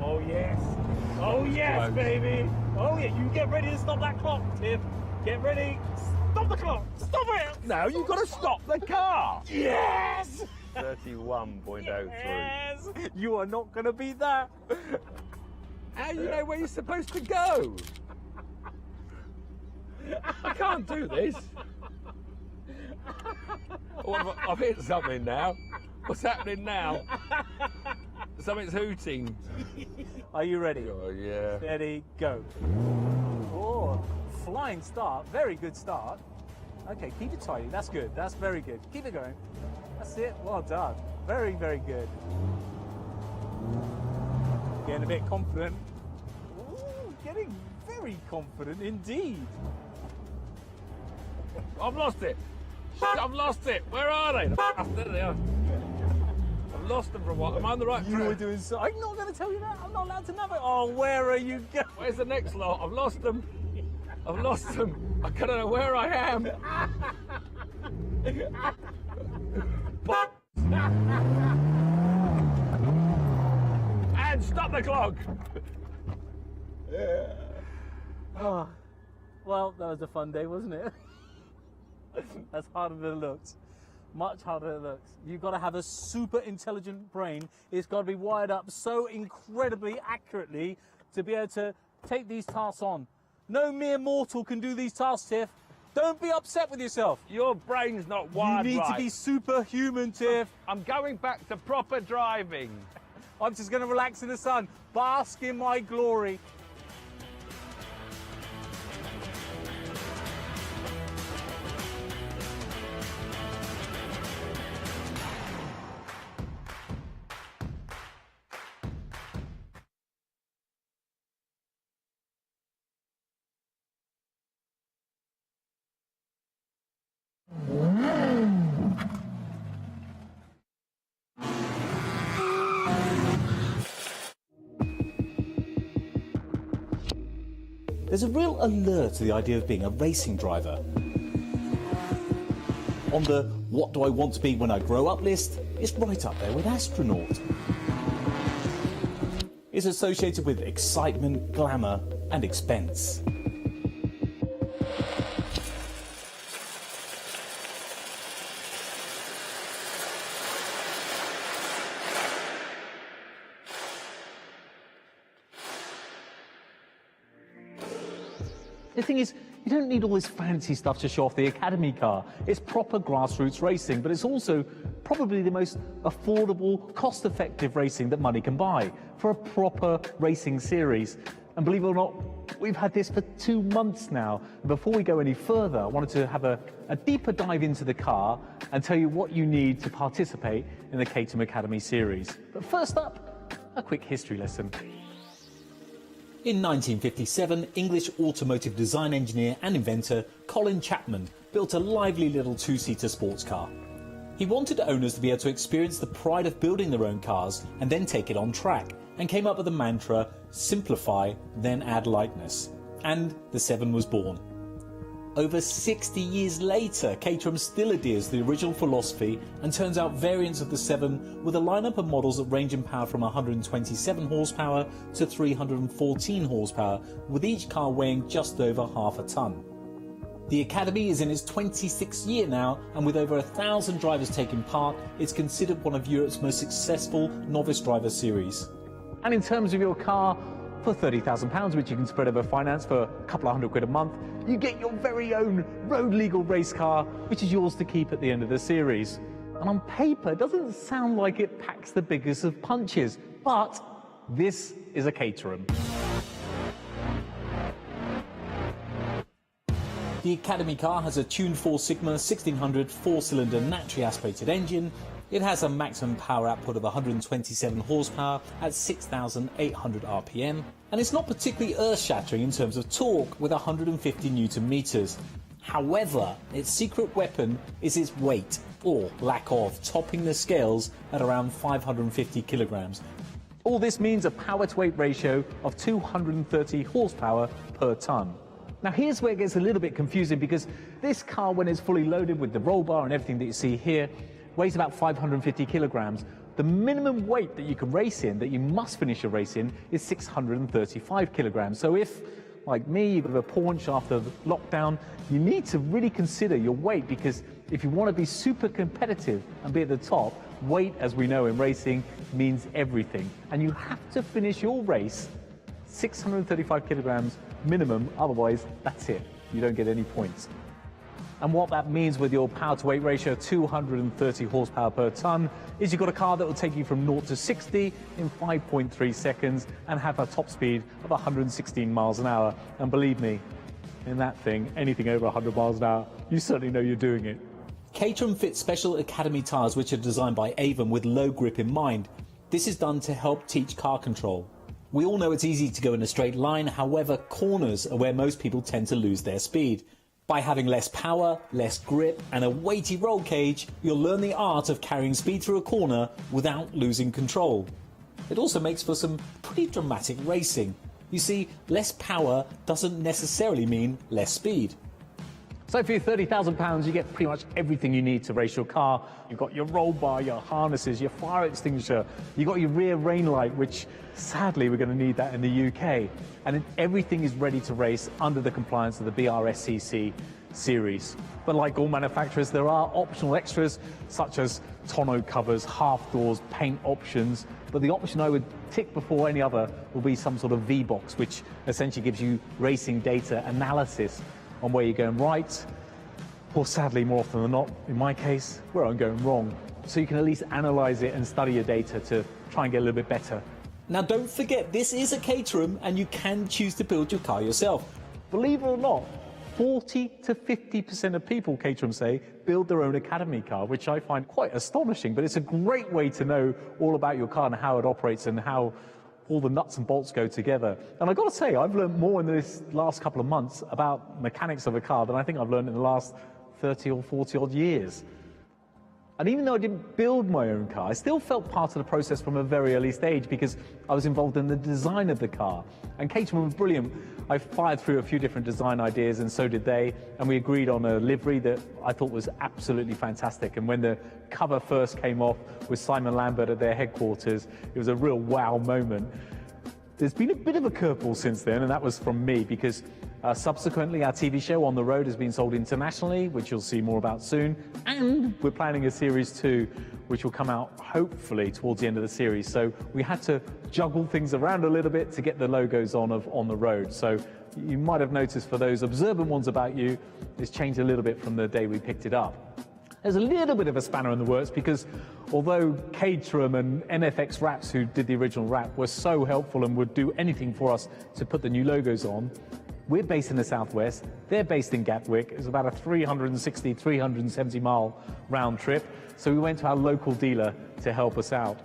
Oh yes. Oh yes, baby. Oh yeah, you get ready to stop that clock, Tiff. Get ready. Stop the clock. Stop it. No, you've got to stop the car. Yes. 31.03. Yes. You are not going to beat that. How do you know where you're supposed to go? I can't do this. Oh, I've hit something now. What's happening now? Something's hooting. Are you ready? Oh, yeah. Steady, go. Oh, flying start. Very good start. Okay, keep it tidy. That's good. That's very good. Keep it going. That's it. Well done. Very, very good. Getting a bit confident. Ooh, getting very confident indeed. I've lost it. I've lost it. Where are they? There they are. I've lost them for a while. Am I on the right track? You were doing so. I'm not going to tell you that. I'm not allowed to know it. Oh, where are you going? Where's the next lot? I've lost them. I've lost them. I don't know where I am. And stop the clock. Oh, well, that was a fun day, wasn't it? That's harder than it looks. Much harder than it looks. You've got to have a super intelligent brain. It's got to be wired up so incredibly accurately to be able to take these tasks on. No mere mortal can do these tasks, Tiff. Don't be upset with yourself. Your brain's not wired right. You need to be superhuman, Tiff. I'm going back to proper driving. I'm just going to relax in the sun, bask in my glory. There's a real allure to the idea of being a racing driver. On the what do I want to be when I grow up list, it's right up there with astronaut. It's associated with excitement, glamour and expense. The thing is, you don't need all this fancy stuff to show off the Academy car. It's proper grassroots racing, but it's also probably the most affordable, cost-effective racing that money can buy for a proper racing series. And believe it or not, we've had this for 2 months now. And before we go any further, I wanted to have a deeper dive into the car and tell you what you need to participate in the Caterham Academy series. But first up, a quick history lesson. In 1957, English automotive design engineer and inventor Colin Chapman built a lively little two-seater sports car. He wanted owners to be able to experience the pride of building their own cars and then take it on track, and came up with the mantra, simplify, then add lightness. And the 7 was born. Over 60 years later, Caterham still adheres to the original philosophy and turns out variants of the 7 with a lineup of models that range in power from 127 horsepower to 314 horsepower, with each car weighing just over half a tonne. The Academy is in its 26th year now, and with over 1,000 drivers taking part, it's considered one of Europe's most successful novice driver series. And in terms of your car, for £30,000, which you can spread over finance for a couple of £100 a month, you get your very own road legal race car, which is yours to keep at the end of the series. And on paper, it doesn't sound like it packs the biggest of punches, but this is a Caterham. The Academy car has a tuned 4 Sigma 1600 4-cylinder naturally aspirated engine. It has a maximum power output of 127 horsepower at 6,800 RPM, and it's not particularly earth-shattering in terms of torque with 150 Newton meters. However, its secret weapon is its weight, or lack of, topping the scales at around 550 kilograms. All this means a power-to-weight ratio of 230 horsepower per tonne. Now here's where it gets a little bit confusing, because this car, when it's fully loaded with the roll bar and everything that you see here, weighs about 550 kilograms, The minimum weight that you can race in, that you must finish a race in, is 635 kilograms. So if, like me, you've got a paunch after the lockdown, you need to really consider your weight, because if you want to be super competitive and be at the top, weight, as we know in racing, means everything. And you have to finish your race 635 kilograms minimum, otherwise that's it. You don't get any points. And what that means with your power to weight ratio, 230 horsepower per ton, is you've got a car that will take you from 0 to 60 in 5.3 seconds and have a top speed of 116 miles an hour. And believe me, in that thing, anything over 100 miles an hour, you certainly know you're doing it. Caterham fits special Academy tyres which are designed by Avon with low grip in mind. This is done to help teach car control. We all know it's easy to go in a straight line, however, corners are where most people tend to lose their speed. By having less power, less grip and a weighty roll cage, you'll learn the art of carrying speed through a corner without losing control. It also makes for some pretty dramatic racing. You see, less power doesn't necessarily mean less speed. So for your £30,000, you get pretty much everything you need to race your car. You've got your roll bar, your harnesses, your fire extinguisher, you've got your rear rain light, which sadly we're going to need that in the UK. And everything is ready to race under the compliance of the BRSCC series. But like all manufacturers, there are optional extras such as tonneau covers, half doors, paint options. But the option I would tick before any other will be some sort of V-box, which essentially gives you racing data analysis on where you're going right, or sadly, more often than not, in my case, where I'm going wrong. So you can at least analyse it and study your data to try and get a little bit better. Now don't forget, this is a Caterham and you can choose to build your car yourself. Believe it or not, 40 to 50% of people, Caterham say, build their own Academy car, which I find quite astonishing, but it's a great way to know all about your car and how it operates and how all the nuts and bolts go together. And I've got to say, I've learned more in this last couple of months about mechanics of a car than I think I've learned in the last 30 or 40 odd years. And even though I didn't build my own car, I still felt part of the process from a very early stage because I was involved in the design of the car. And Caterham was brilliant. I fired through a few different design ideas and so did they, and we agreed on a livery that I thought was absolutely fantastic. And when the cover first came off with Simon Lambert at their headquarters, it was a real wow moment. There's been a bit of a curveball since then, and that was from me because subsequently our TV show On the Road has been sold internationally, which you'll see more about soon, and we're planning a Series 2 which will come out hopefully towards the end of the series. So we had to juggle things around a little bit to get the logos on the road. So you might have noticed, for those observant ones about you, it's changed a little bit from the day we picked it up. There's a little bit of a spanner in the works because although Caterham and MFX Wraps, who did the original wrap, were so helpful and would do anything for us to put the new logos on, we're based in the southwest, they're based in Gatwick. It's about a 360, 370 mile round trip. So we went to our local dealer to help us out.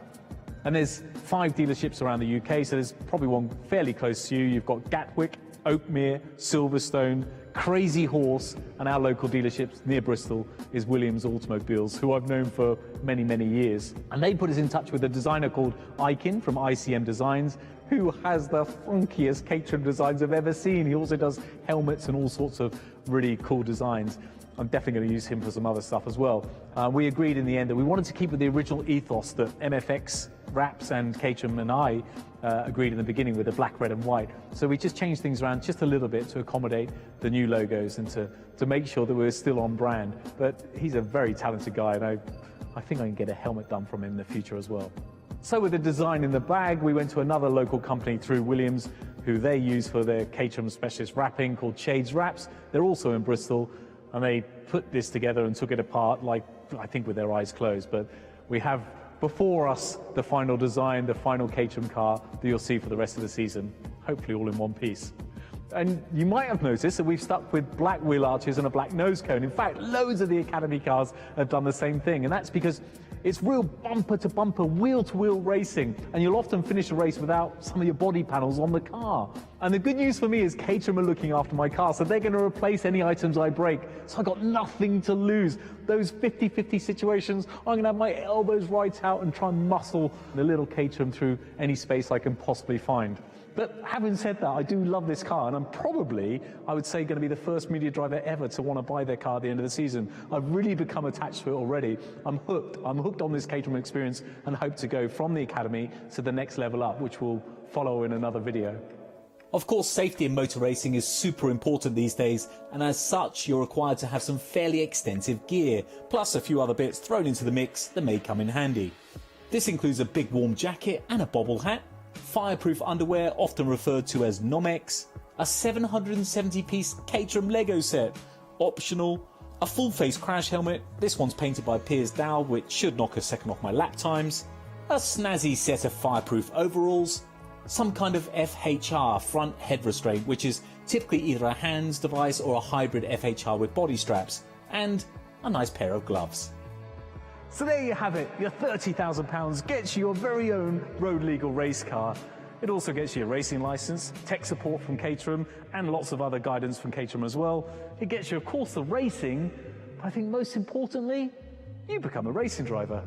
And there's 5 dealerships around the UK, so there's probably one fairly close to you. You've got Gatwick, Oakmere, Silverstone, Crazy Horse, and our local dealerships near Bristol is Williams Automobiles, who I've known for many, many years. And they put us in touch with a designer called Ikin from ICM Designs, who has the funkiest Caterham designs I've ever seen. He also does helmets and all sorts of really cool designs. I'm definitely going to use him for some other stuff as well. We agreed in the end that we wanted to keep with the original ethos that MFX Wraps and Caterham and I agreed in the beginning with the black, red and white. So we just changed things around just a little bit to accommodate the new logos and to make sure that we're still on brand. But he's a very talented guy, and I think I can get a helmet done from him in the future as well. So with the design in the bag, we went to another local company through Williams, who they use for their Caterham specialist wrapping called Shades Wraps. They're also in Bristol, and they put this together and took it apart, like, I think with their eyes closed. But we have before us the final design, the final Caterham car that you'll see for the rest of the season, hopefully all in one piece. And you might have noticed that we've stuck with black wheel arches and a black nose cone. In fact, loads of the Academy cars have done the same thing, and that's because it's real bumper-to-bumper, wheel-to-wheel racing, and you'll often finish a race without some of your body panels on the car. And the good news for me is Caterham are looking after my car, so they're going to replace any items I break, so I've got nothing to lose. Those 50-50 situations, I'm going to have my elbows right out and try and muscle the little Caterham through any space I can possibly find. But having said that, I do love this car, and I'm probably, I would say, going to be the first media driver ever to want to buy their car at the end of the season. I've really become attached to it already. I'm hooked. I'm hooked on this Caterham experience and hope to go from the academy to the next level up, which will follow in another video. Of course, safety in motor racing is super important these days, and as such, you're required to have some fairly extensive gear, plus a few other bits thrown into the mix that may come in handy. This includes a big warm jacket and a bobble hat, fireproof underwear, often referred to as Nomex, a 770-piece Caterham Lego set, optional, a full-face crash helmet, this one's painted by Piers Dow, which should knock a second off my lap times, a snazzy set of fireproof overalls, some kind of FHR front head restraint, which is typically either a hands device or a hybrid FHR with body straps, and a nice pair of gloves. So there you have it. Your £30,000 gets you your very own road legal race car. It also gets you a racing license, tech support from Caterham, and lots of other guidance from Caterham as well. It gets you, of course, the racing, but I think most importantly, you become a racing driver.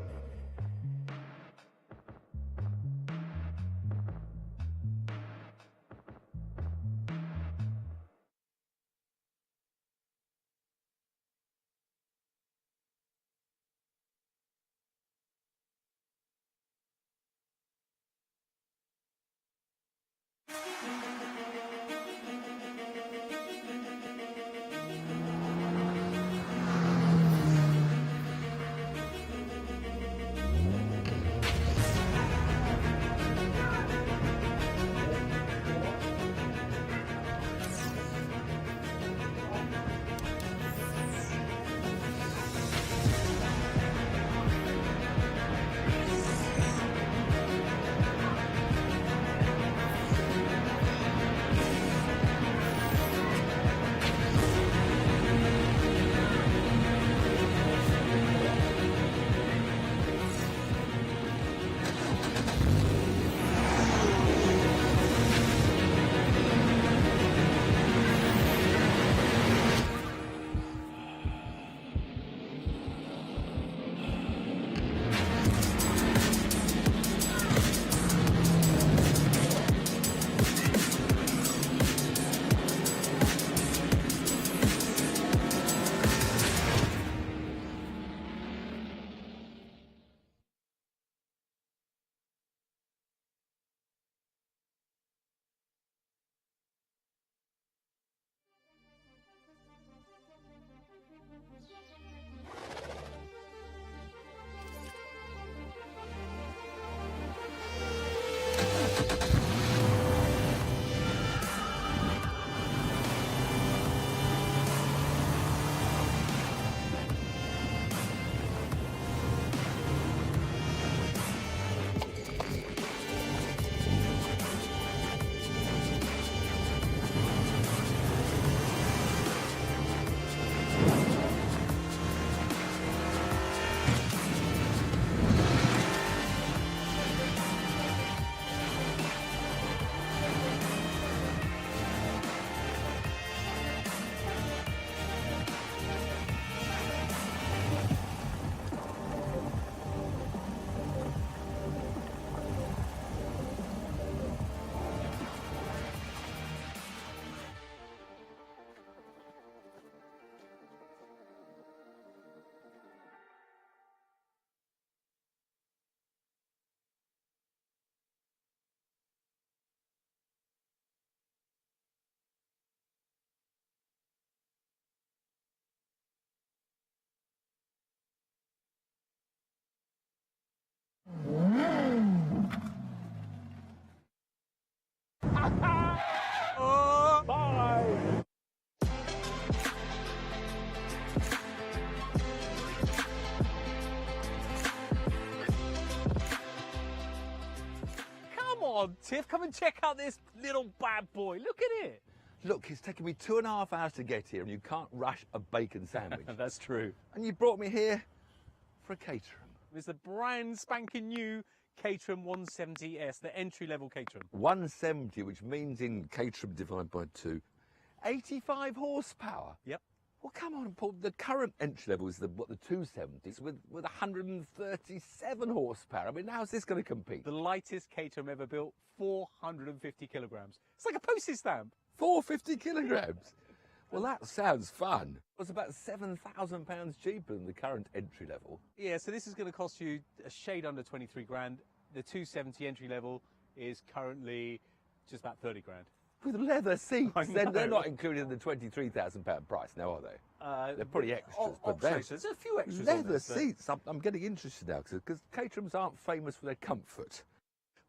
Bye! Come on, Tiff, come and check out this little bad boy. Look at it. Look, it's taken me 2.5 hours to get here, and you can't rush a bacon sandwich. That's true. And you brought me here for a Caterham. It's the brand spanking new Caterham 170S, the entry-level Caterham. 170, which means in Caterham divided by 2, 85 horsepower. Yep. Well, come on, Paul. The current entry level is the 270s with 137 horsepower. I mean, how's this going to compete? The lightest Caterham ever built, 450 kilograms. It's like a postage stamp. 450 kilograms? Well, that sounds fun. It's about £7,000 cheaper than the current entry level. Yeah, so this is going to cost you a shade under 23 grand. The 270 entry level is currently just about 30 grand. With leather seats. They're not included in the £23,000 price now, are they? They're pretty extras. But There's a few extras on leather this, seats. I'm getting interested now because Caterhams aren't famous for their comfort.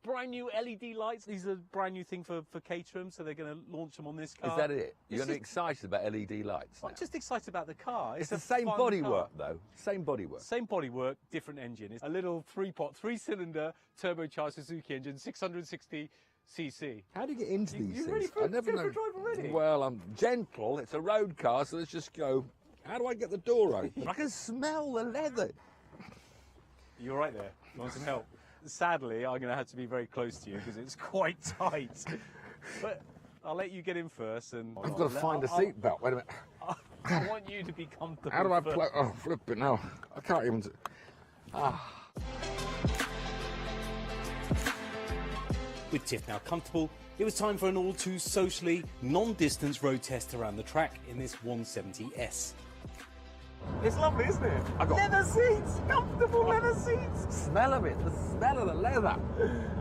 Brand new LED lights. These are a brand new thing for Caterham, so they're going to launch them on this car. Is that it? You're getting excited about LED lights now? I'm just excited about the car. It's the same bodywork, though. Same bodywork. Same bodywork, different engine. It's a little three-cylinder turbocharged Suzuki engine, 660cc. How do you get into these You're things? ready for I never know. a drive already? Well, I'm gentle. It's a road car, so let's just go. How do I get the door open? I can smell the leather. You're right there. You want some help? Sadly, I'm going to have to be very close to you because it's quite tight. But I'll let you get in first. And I've got to find a seat belt. Wait a minute. I want you to be comfortable. How do I first. play? Oh, flip it now. I can't even. With Tiff now comfortable, it was time for an all-too socially non-distance road test around the track in this 170S. It's lovely, isn't it? I got leather seats, comfortable leather seats. Smell of it, the smell of the leather.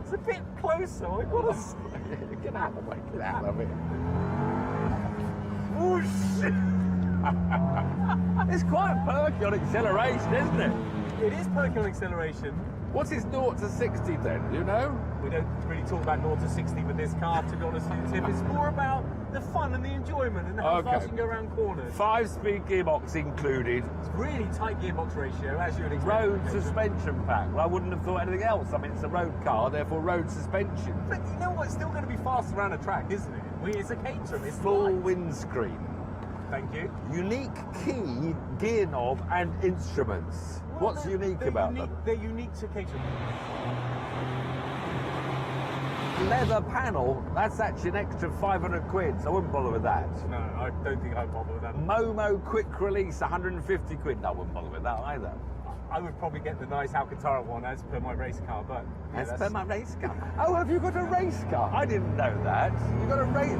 It's a bit closer. I gotta say. Get out of the way, get out of it. Whoosh! It's quite perky on acceleration, isn't it? It is perky on acceleration. What's his 0 to 60 then? Do you know? We don't really talk about 0 to 60 with this car, to be honest with you, Tiff. It's more about the fun and the enjoyment and how fast you can go around corners. 5-speed gearbox included. It's really tight gearbox ratio, as you would expect. Road suspension pack. Well, I wouldn't have thought anything else. I mean, it's a road car, therefore road suspension. But you know what? It's still going to be fast around a track, isn't it? It's a Caterham. It's full light. windscreen. Thank you. Unique key, gear knob and instruments. Well, What's unique about them? They're unique to Caterham. Leather panel, that's actually an extra 500 quid, so I wouldn't bother with that. No, I don't think I'd bother with that. Momo quick release, 150 quid. No, I wouldn't bother with that either. I would probably get the nice Alcantara one as per my race car, but... Yeah, as per my race car? Oh, have you got a race car? I didn't know that. You've got a race...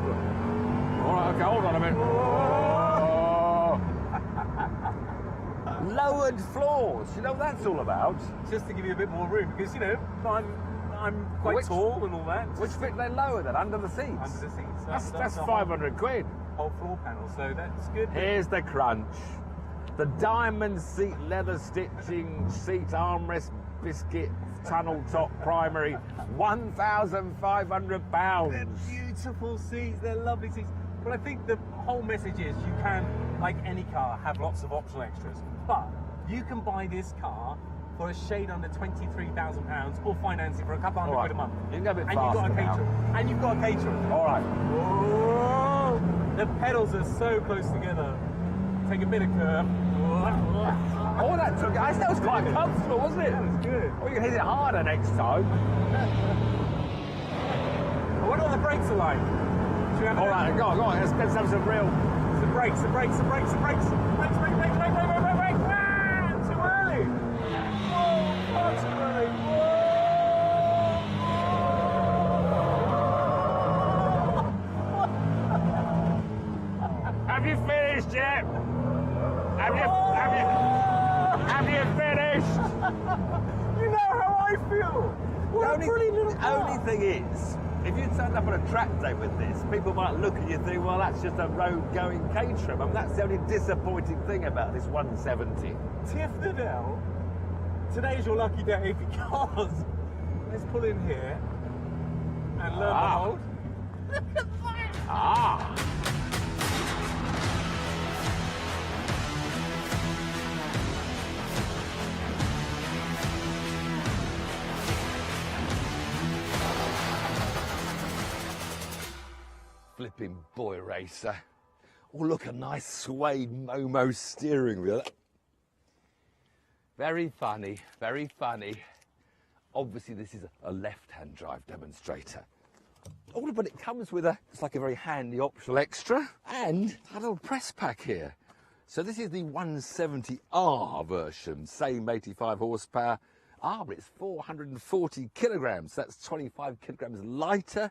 All right, okay, hold on a minute. Oh. Lowered floors, you know what that's all about? Just to give you a bit more room, because, you know, I'm quite tall and all that. Which bit they lower then? Under the seats? Under the seats. That's 500 quid. Whole floor panel, so that's good. Here's the crunch. The diamond seat leather stitching, seat armrest, biscuit, tunnel top primary, £1,500. They're beautiful seats, they're lovely seats. But I think the whole message is you can, like any car, have lots of optional extras. But you can buy this car for a shade under £23,000 or finance it for a couple hundred quid a month. You can go a bit and you've got a Caterham. And you've got a Caterham. All right. Oh, the pedals are so close together. Take a bit of curve. Oh, that took. That was quite comfortable, wasn't it? That was good. Well, you can hit it harder next time. I wonder what the brakes are like. All right, go on. Let's have some real. The brakes. Brakes. Ah, too early. Whoa, far too early. Have you finished yet? Have you finished? You know how I feel. What a brilliant little car. The only thing is, if you turned up on a track day with this, people might look at you and think, well, that's just a road-going Caterham. I mean, that's the only disappointing thing about this 170. Tiff Nadell, today's your lucky day because let's pull in here and learn the hold. Look at that! Flipping boy racer. Oh, look, a nice suede Momo steering wheel. Very funny, very funny. Obviously, this is a left-hand drive demonstrator. Oh, but it comes with it's like a very handy optional extra and a little press pack here. So this is the 170R version, same 85 horsepower. But it's 440 kilograms. That's 25 kilograms lighter,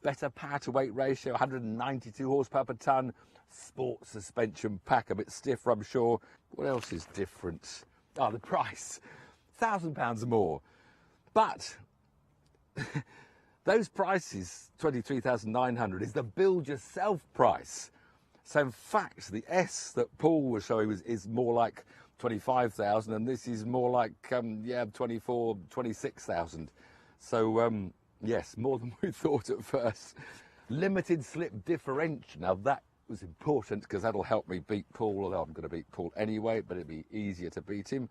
better power to weight ratio, 192 horsepower per tonne. Sport suspension pack, a bit stiffer, I'm sure. What else is different? The price, £1,000 more. But those prices, 23,900, is the build yourself price. So in fact, the S that Paul was showing is more like 25,000, and this is more like 26,000. So yes, more than we thought at first. Limited slip differential. Now that was important because that'll help me beat Paul, although I'm going to beat Paul anyway, but it'd be easier to beat him.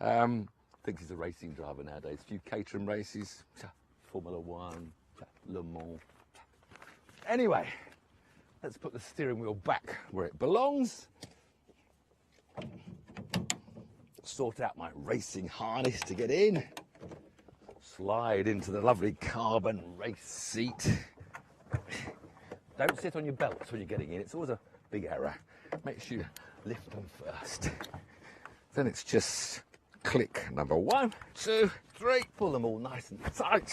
I think he's a racing driver nowadays. A few Caterham races, Formula 1, Le Mans. Anyway, let's put the steering wheel back where it belongs. Sort out my racing harness to get in. Slide into the lovely carbon race seat. Don't sit on your belts when you're getting in. It's always a big error. Make sure you lift them first. Then it's just click number 1, 2, 3. Pull them all nice and tight.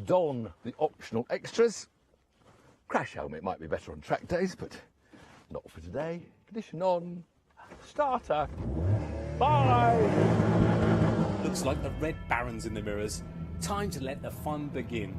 Don the optional extras. Crash helmet might be better on track days, but not for today. Condition on. Starter. Bye. Looks like the Red Baron's in the mirrors. Time to let the fun begin.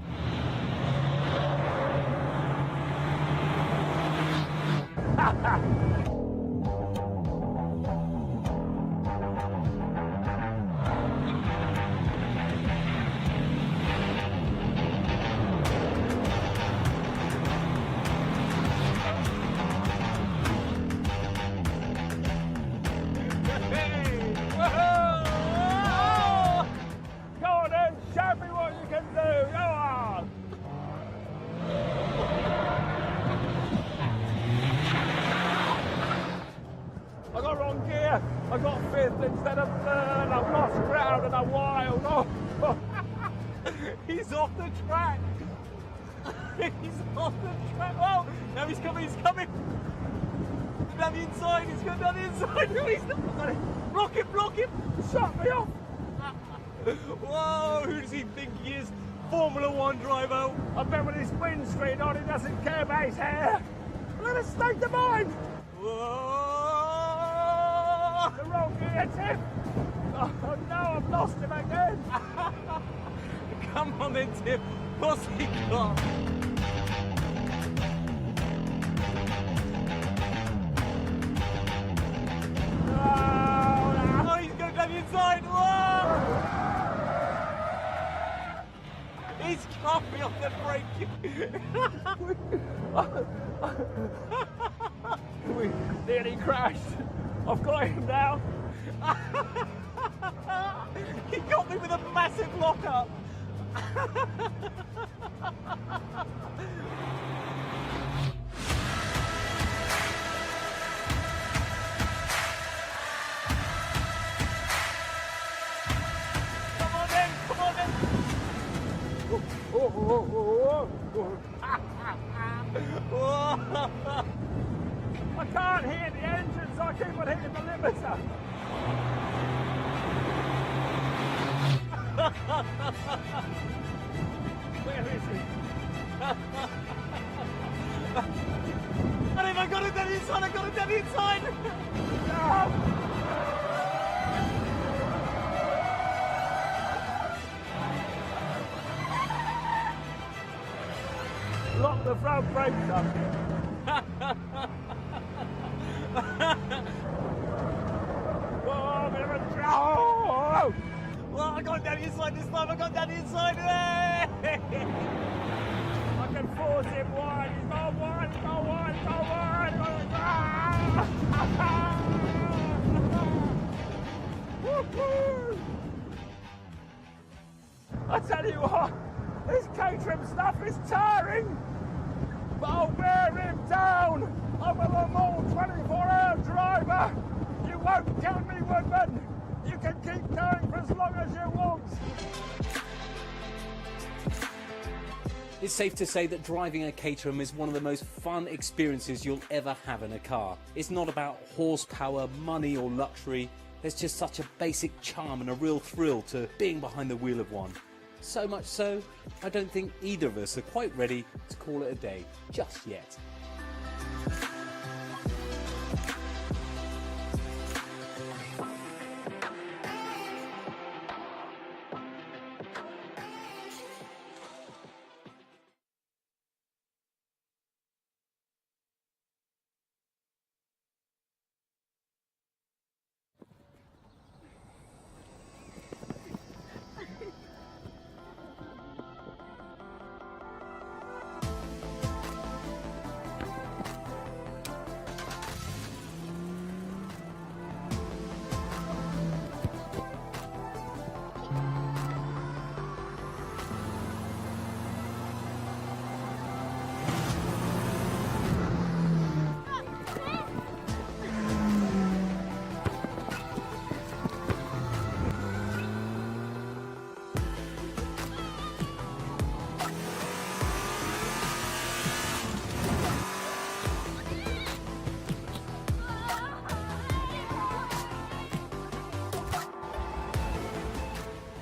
I got 5th instead of 3rd. I've lost ground and I'm wild. Oh. He's off the track. He's off the track. Oh, now he's coming. He's coming. Down the inside. He's going down the inside. No, he's not. Block him. Block him. Shut me off. Whoa, who does he think he is? Formula 1 driver. I bet with his windscreen on, he doesn't care about his hair. Let us state the mind. Whoa. The wrong gear, Tim. Oh no, I've lost him again. Come on then, Tim. What's he got? Oh, he's going down the inside. Whoa! He's got me off the brake. We nearly crashed. I've got him now. He got me with a massive lock-up. Come on then. I can't hear the engine, so I keep on hitting the limiter. Where is he? I got it down the inside. I got it down the inside. No. Lock the front brakes up. Oh, well, I got down the inside this time. I got down the inside. I can force him wide. He's gone wide. He's gone wide. He's gone wide. I tell you what, this Caterham stuff is tiring. But I'll wear him down. I'm a Le Mans 24-hour driver. You won't kill me, Woodman. You can keep going for as long as you want. It's safe to say that driving a Caterham is one of the most fun experiences you'll ever have in a car. It's not about horsepower, money or luxury. There's just such a basic charm and a real thrill to being behind the wheel of one. So much so, I don't think either of us are quite ready to call it a day just yet.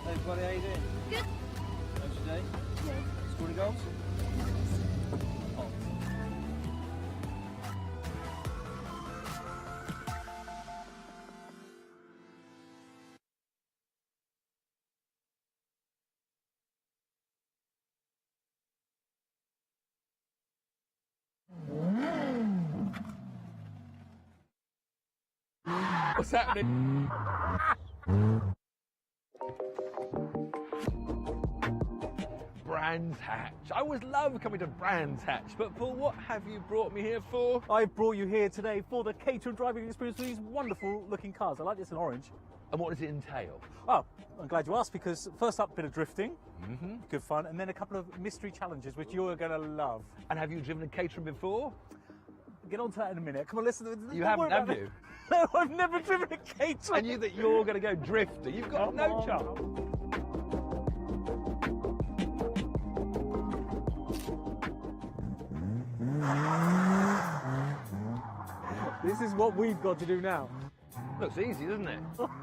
Everybody, how you doing? Good. How's your day? Yeah. Scored any goals? Oh. What's happening? Brands Hatch. I always love coming to Brands Hatch, but Paul, what have you brought me here for? I've brought you here today for the Caterham driving experience with these wonderful looking cars. I like this in orange. And what does it entail? Oh, I'm glad you asked, because first up, a bit of drifting, good fun, and then a couple of mystery challenges, which you're going to love. And have you driven a Caterham before? Get on to that in a minute. Come on, listen. You haven't, have you? No, I've never driven a Caterham. I knew that you're going to go drifter. You've got no chance. This is what we've got to do now. Looks easy, doesn't it?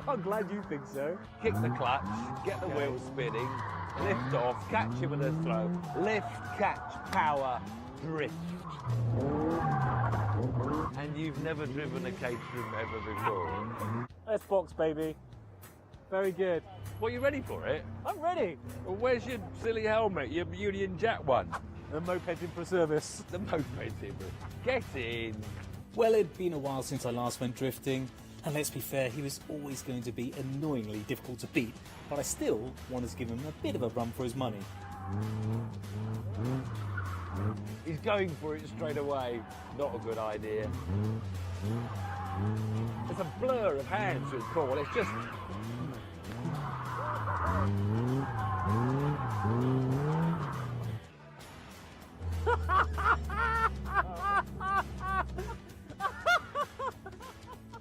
I'm glad you think so. Kick the clutch, get the wheels spinning, lift off, catch it with a throw, lift, catch, power, drift. And you've never driven a Caterham ever before? Let's box, baby. Very good. Well, you ready for it? I'm ready. Well, where's your silly helmet, your Union Jack one? The moped's in for service. The moped's in for... Get in. Well, it'd been a while since I last went drifting, and let's be fair, he was always going to be annoyingly difficult to beat, but I still wanted to give him a bit of a run for his money. He's going for it straight away. Not a good idea. It's a blur of hands with Paul. It's just...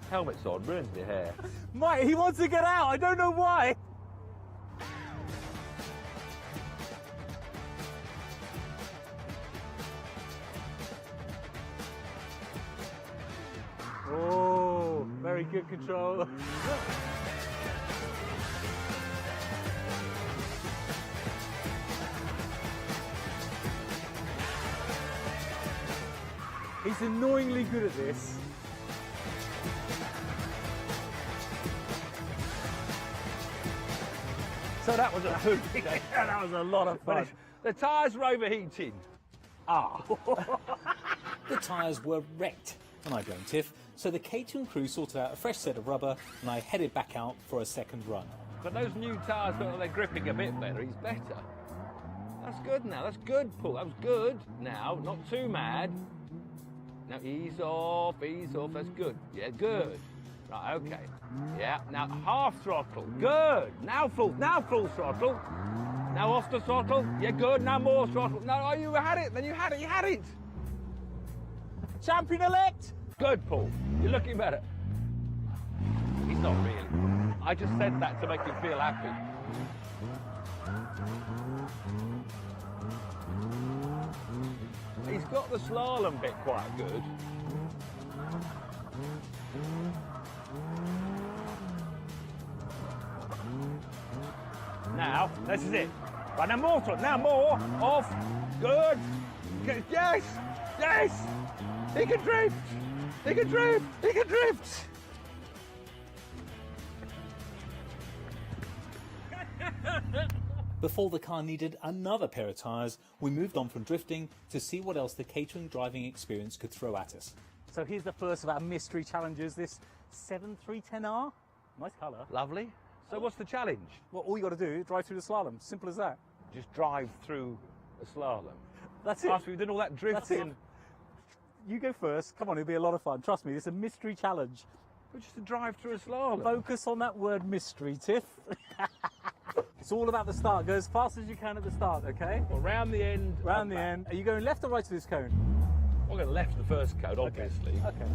Helmet's on, ruins your hair. Mate, he wants to get out. I don't know why. Oh, very good control. He's annoyingly good at this. So that was that was a lot of fun. The tyres were overheating. The tyres were wrecked, and I blame Tiff, so the Caterham crew sorted out a fresh set of rubber, and I headed back out for a second run. But those new tyres, they're gripping a bit better. He's better. That's good now. That's good, Paul. That was good. Now, not too mad. Now, ease off, ease off. That's good. Yeah, good. Right, okay. Yeah, now half throttle. Good. Now full throttle. Now off the throttle. Yeah, good. Now more throttle. No, oh, you had it. Then you had it. Champion-elect. Good, Paul. You're looking better. He's not really. I just said that to make you feel happy. He's got the slalom bit quite good. Now, this is it. Right, now more, now more, off, good. Yes, yes, he can drift, he can drift, he can drift. Before the car needed another pair of tyres, we moved on from drifting to see what else the Caterham driving experience could throw at us. So here's the first of our mystery challenges, this 7310R. Nice colour. Lovely. So what's the challenge? Well, all you got to do is drive through the slalom. Simple as that. Just drive through a slalom. That's it. After we've done all that drifting. You go first. Come on, it'll be a lot of fun. Trust me, it's a mystery challenge. But just to drive through a slalom. Focus on that word mystery, Tiff. It's all about the start. Go as fast as you can at the start, okay? Well, round the end. Round the end. Are you going left or right to this cone? I'm going left the first cone, obviously. Okay.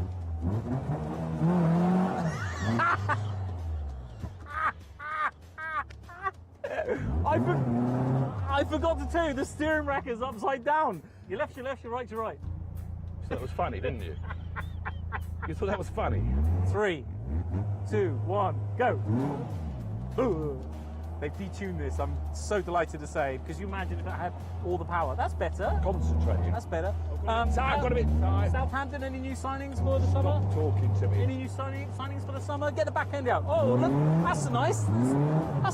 I forgot to tell you, the steering rack is upside down. Your left, your right, your right. So that was funny, didn't you? You thought that was funny? 3, 2, 1, go. Ooh. They've detuned this, I'm so delighted to say, because you imagine if it had all the power. That's better. Concentrating. That's better. I've got a bit tired. Southampton, any new signings for the summer? Stop talking to me. Any new signings for the summer? Get the back end out. Oh, look, that's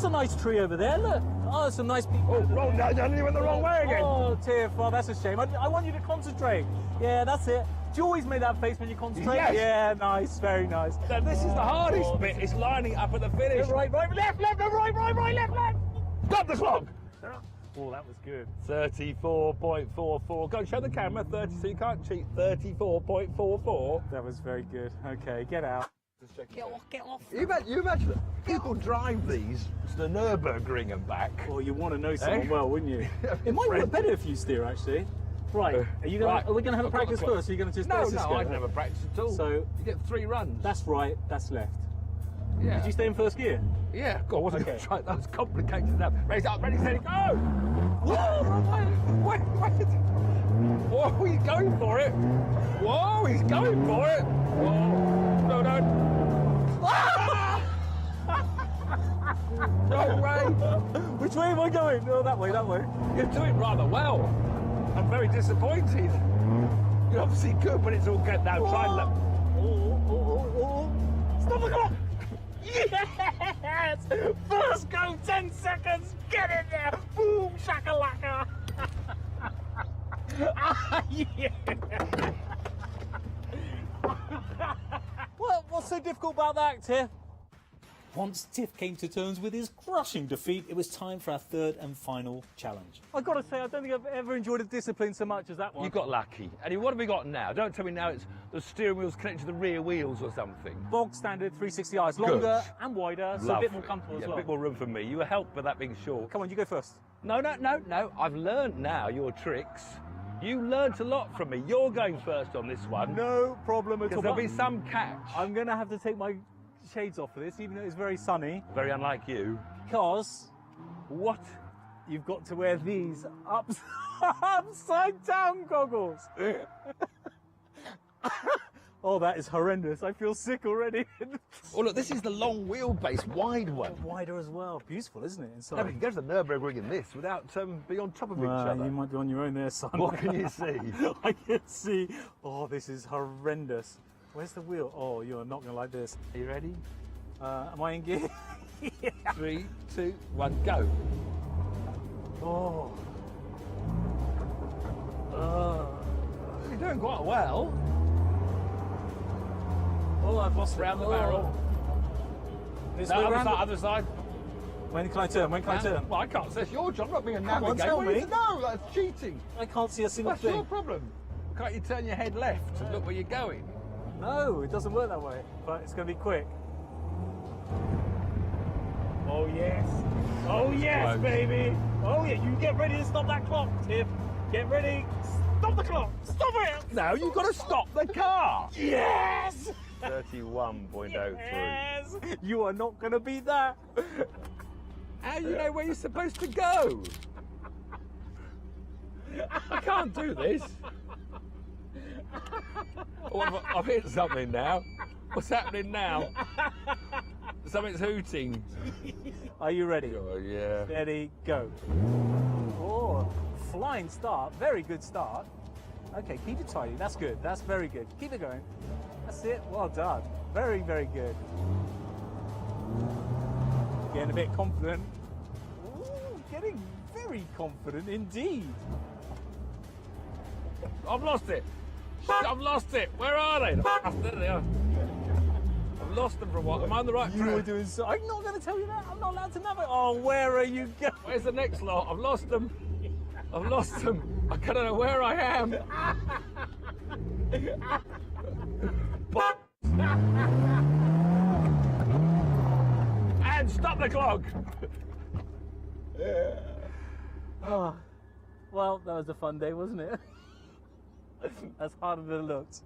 a nice tree over there, look. Oh, some nice people. Oh, wrong, no, you went the wrong way again. Oh, Tiff, oh, that's a shame. I want you to concentrate. Yeah, that's it. Do you always make that face when you concentrate? Yes. Yeah, nice, very nice. Now, this is the hardest bit, it's lining up at the finish. Right, left, left, right, left. Stop the clock! Oh, that was good. 34.44. Go and show the camera, 30, so you can't cheat. 34.44. That was very good. Okay, get out. Get off. You imagine that people drive these to the Nürburgring and back. Well, you want to know someone well, wouldn't you? It might work better if you steer, actually. Right, are we going to have a practice first, or are you going to just No, I don't have a practice at all. So you get 3 runs. That's right, that's left. Yeah. Did you stay in first gear? Yeah, God, wasn't Okay. going to try that. Was complicated enough. Ready, up, ready, steady, go! Whoa! Wait. Whoa, he's going for it. Whoa, he's going for it. Whoa, no. No way. Which way am I going? Oh, that way. You're doing rather well. I'm very disappointed. You're obviously good, but it's all good now. Try and look. Stop the clock! Yes! First go, 10 seconds! Get in there! Boom, shakalaka! Yeah! What's so difficult about that, Tiff? Once Tiff came to terms with his crushing defeat, it was time for our third and final challenge. I've got to say, I don't think I've ever enjoyed a discipline so much as that one. You got lucky. And what have we got now? Don't tell me now it's the steering wheel's connected to the rear wheels or something. Bog standard 360i. It's longer and wider, so a bit more comfortable as well. A bit more room for me. You were helped by that being short. Come on, you go first. No. I've learned now your tricks. You learnt a lot from me. You're going first on this one. No problem at all. Because there'll be some catch. I'm going to have to take my shades off for this, even though it's very sunny. Very unlike you. Because what? You've got to wear these upside down goggles. Oh, that is horrendous. I feel sick already. Oh, look, this is the long wheelbase, wide one. Wider as well. Beautiful, isn't it? Inside. No, but you can go to the Nürburgring in this without being on top of each other. You might be on your own there, son. What can you see? I can see. Oh, this is horrendous. Where's the wheel? Oh, you're not going to like this. Are you ready? Am I in gear? Yeah. 3, 2, 1, go. Oh. You're doing quite well. Oh, I've lost round the barrel. This No, way other round side, other side. When can I turn? When can I turn? Well, I can't. That's your job. I'm not being a Come on, navigator. tell What do you me. know? That's cheating. I can't see a single That's thing. your problem. Can't you turn your head left and look where you're going? No, it doesn't work that way. But it's going to be quick. Oh yes. Oh yes, close. baby. Oh yeah, you get ready to stop that clock, Tiff. Get ready. Stop the clock. Stop it. No, you've got to stop the car. Yes. 31.03. Yes. You are not going to beat that. How do you know where you're supposed to go? I can't do this. I've hit something now. What's happening now? Something's hooting. Are you ready? Oh, yeah. Ready, go. Oh, flying start. Very good start. Okay, keep it tidy. That's good. That's very good. Keep it going. That's it. Well done. Very, very good. Getting a bit confident. Ooh, getting very confident indeed. I've lost it. I've lost it. Where are they? There they are. I've lost them for a while. Am I on the right track? You were doing so. I'm not going to tell you that. I'm not allowed to know it. Oh, where are you going? Where's the next lot? I've lost them. I've lost them. I don't know where I am. And stop the clock. Oh, well, that was a fun day, wasn't it? That's harder than it looks.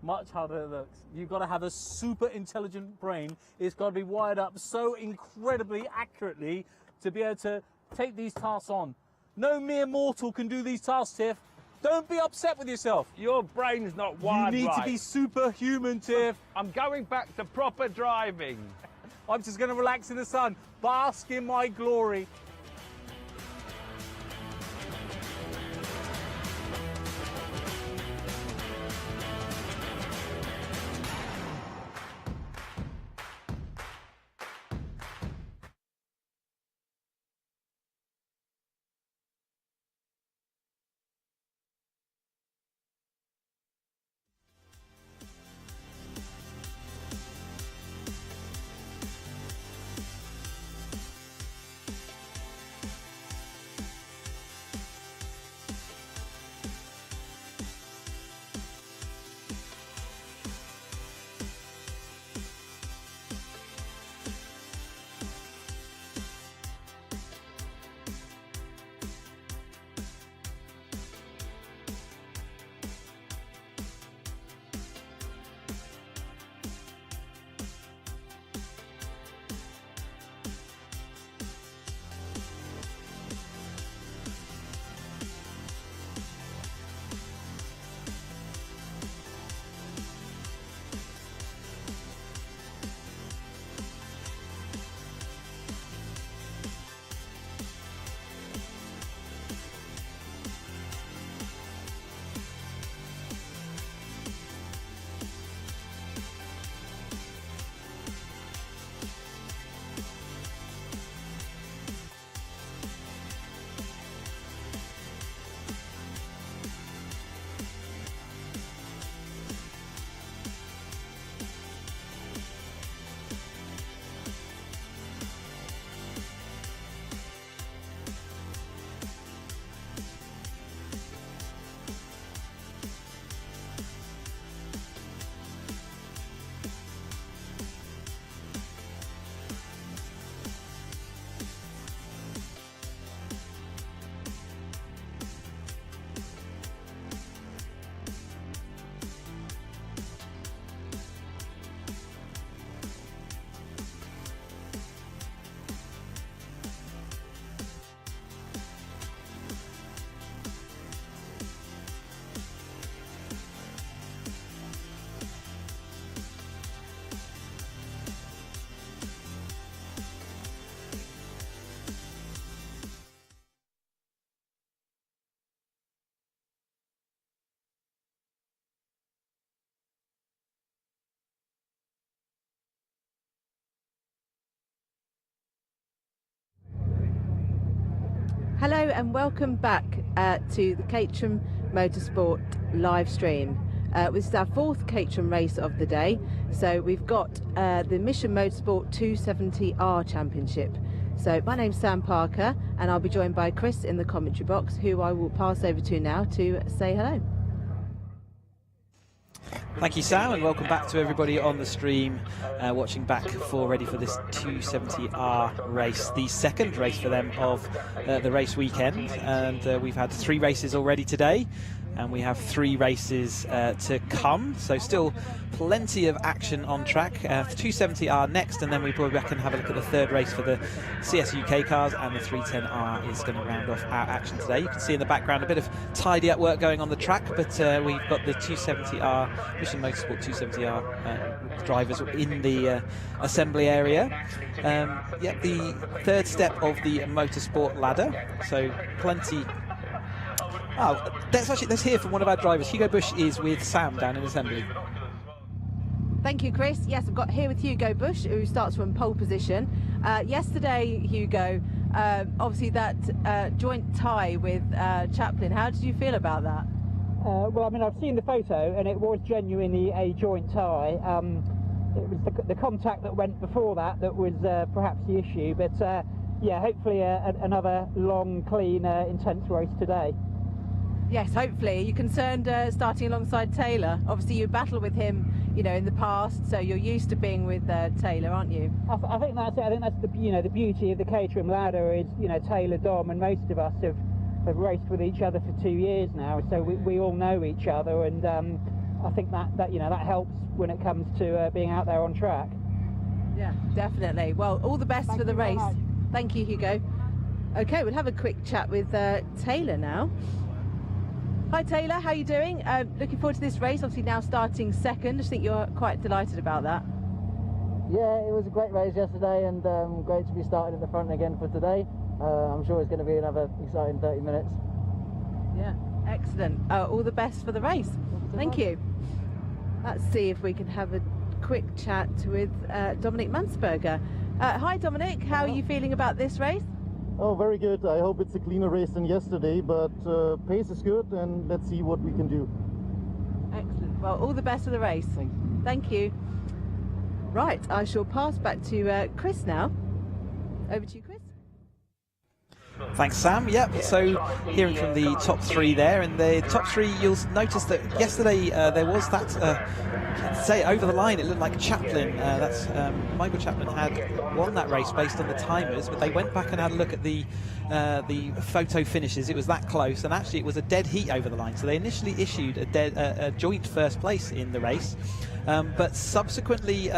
Much harder than it looks. You've got to have a super intelligent brain. It's got to be wired up so incredibly accurately to be able to take these tasks on. No mere mortal can do these tasks, Tiff. Don't be upset with yourself. Your brain's not wired right. You need to be superhuman, Tiff. I'm going back to proper driving. I'm just going to relax in the sun, bask in my glory. Hello and welcome back to the Caterham Motorsport live stream. This is our fourth Caterham race of the day. So we've got the Mission Motorsport 270R Championship. So my name's Sam Parker and I'll be joined by Chris in the commentary box, who I will pass over to now to say hello. Thank you, Sam, and welcome back to everybody on the stream watching back ready for this 270R race, the second race for them of the race weekend. And we've had 3 races already today. and we have 3 races to come, so still plenty of action on track. 270R next, and then we probably back and have a look at the 3rd race for the CS UK cars, and the 310R is going to round off our action today. You can see in the background a bit of tidy up work going on the track, but we've got the 270R, Mission Motorsport 270R drivers in the assembly area. Yeah, the 3rd step of the Motorsport ladder, so plenty. Oh, let's hear from one of our drivers. Hugo Bush is with Sam down in assembly. Thank you, Chris. Yes, I've got here with Hugo Bush, who starts from pole position. Yesterday, Hugo, obviously that joint tie with Chaplin. How did you feel about that? Well, I mean, I've seen the photo, and it was genuinely a joint tie. It was the contact that went before that was perhaps the issue. But yeah, hopefully another long, clean, intense race today. Yes, hopefully. Are you concerned starting alongside Taylor? Obviously, you battle with him, you know, in the past, so you're used to being with Taylor, aren't you? I think that's it. I think that's the the beauty of the Caterham ladder is Taylor, Dom, and most of us have raced with each other for 2 years now, so we all know each other, and I think that helps when it comes to being out there on track. Yeah, definitely. Well, all the best for the race. Thank you, Hugo. Okay, we'll have a quick chat with Taylor now. Hi Taylor, how are you doing? Looking forward to this race, obviously now starting 2nd. I think you're quite delighted about that. Yeah, it was a great race yesterday, and great to be starting at the front again for today. I'm sure it's going to be another exciting 30 minutes. Yeah, excellent. All the best for the race. Thank you. Let's see if we can have a quick chat with Dominic Mansberger. Hi Dominic, how are you feeling about this race? Oh, very good. I hope it's a cleaner race than yesterday, but pace is good, and let's see what we can do. Excellent. Well, all the best for the race. Thank you. Right, I shall pass back to Chris now. Over to you, Chris. Thanks, Sam. Yep, so hearing from the top 3 there, and the top 3, you'll notice that yesterday there was that, say over the line, it looked like Chaplin, Michael Chaplin had won that race based on the timers, but they went back and had a look at the photo finishes. It was that close, and actually it was a dead heat over the line, so they initially issued a joint 1st place in the race. But subsequently,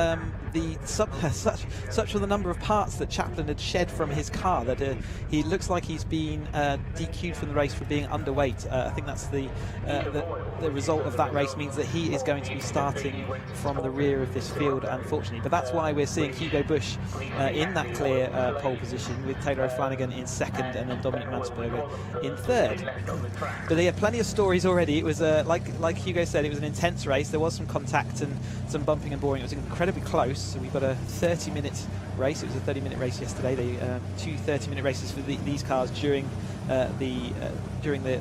such were the number of parts that Chaplin had shed from his car that he looks like he's been DQ'd from the race for being underweight. I think that's the result of that race means that he is going to be starting from the rear of this field, unfortunately. But that's why we're seeing Hugo Bush in that clear pole position, with Taylor O'Flanagan in 2nd and then Dominic Mansberger in 3rd. But they had plenty of stories already. It was like Hugo said, it was an intense race. There was some contact and some bumping and boring. It was incredibly close. So we've got a 30-minute race. It was a 30-minute race yesterday. They 2 30-minute races for these cars during the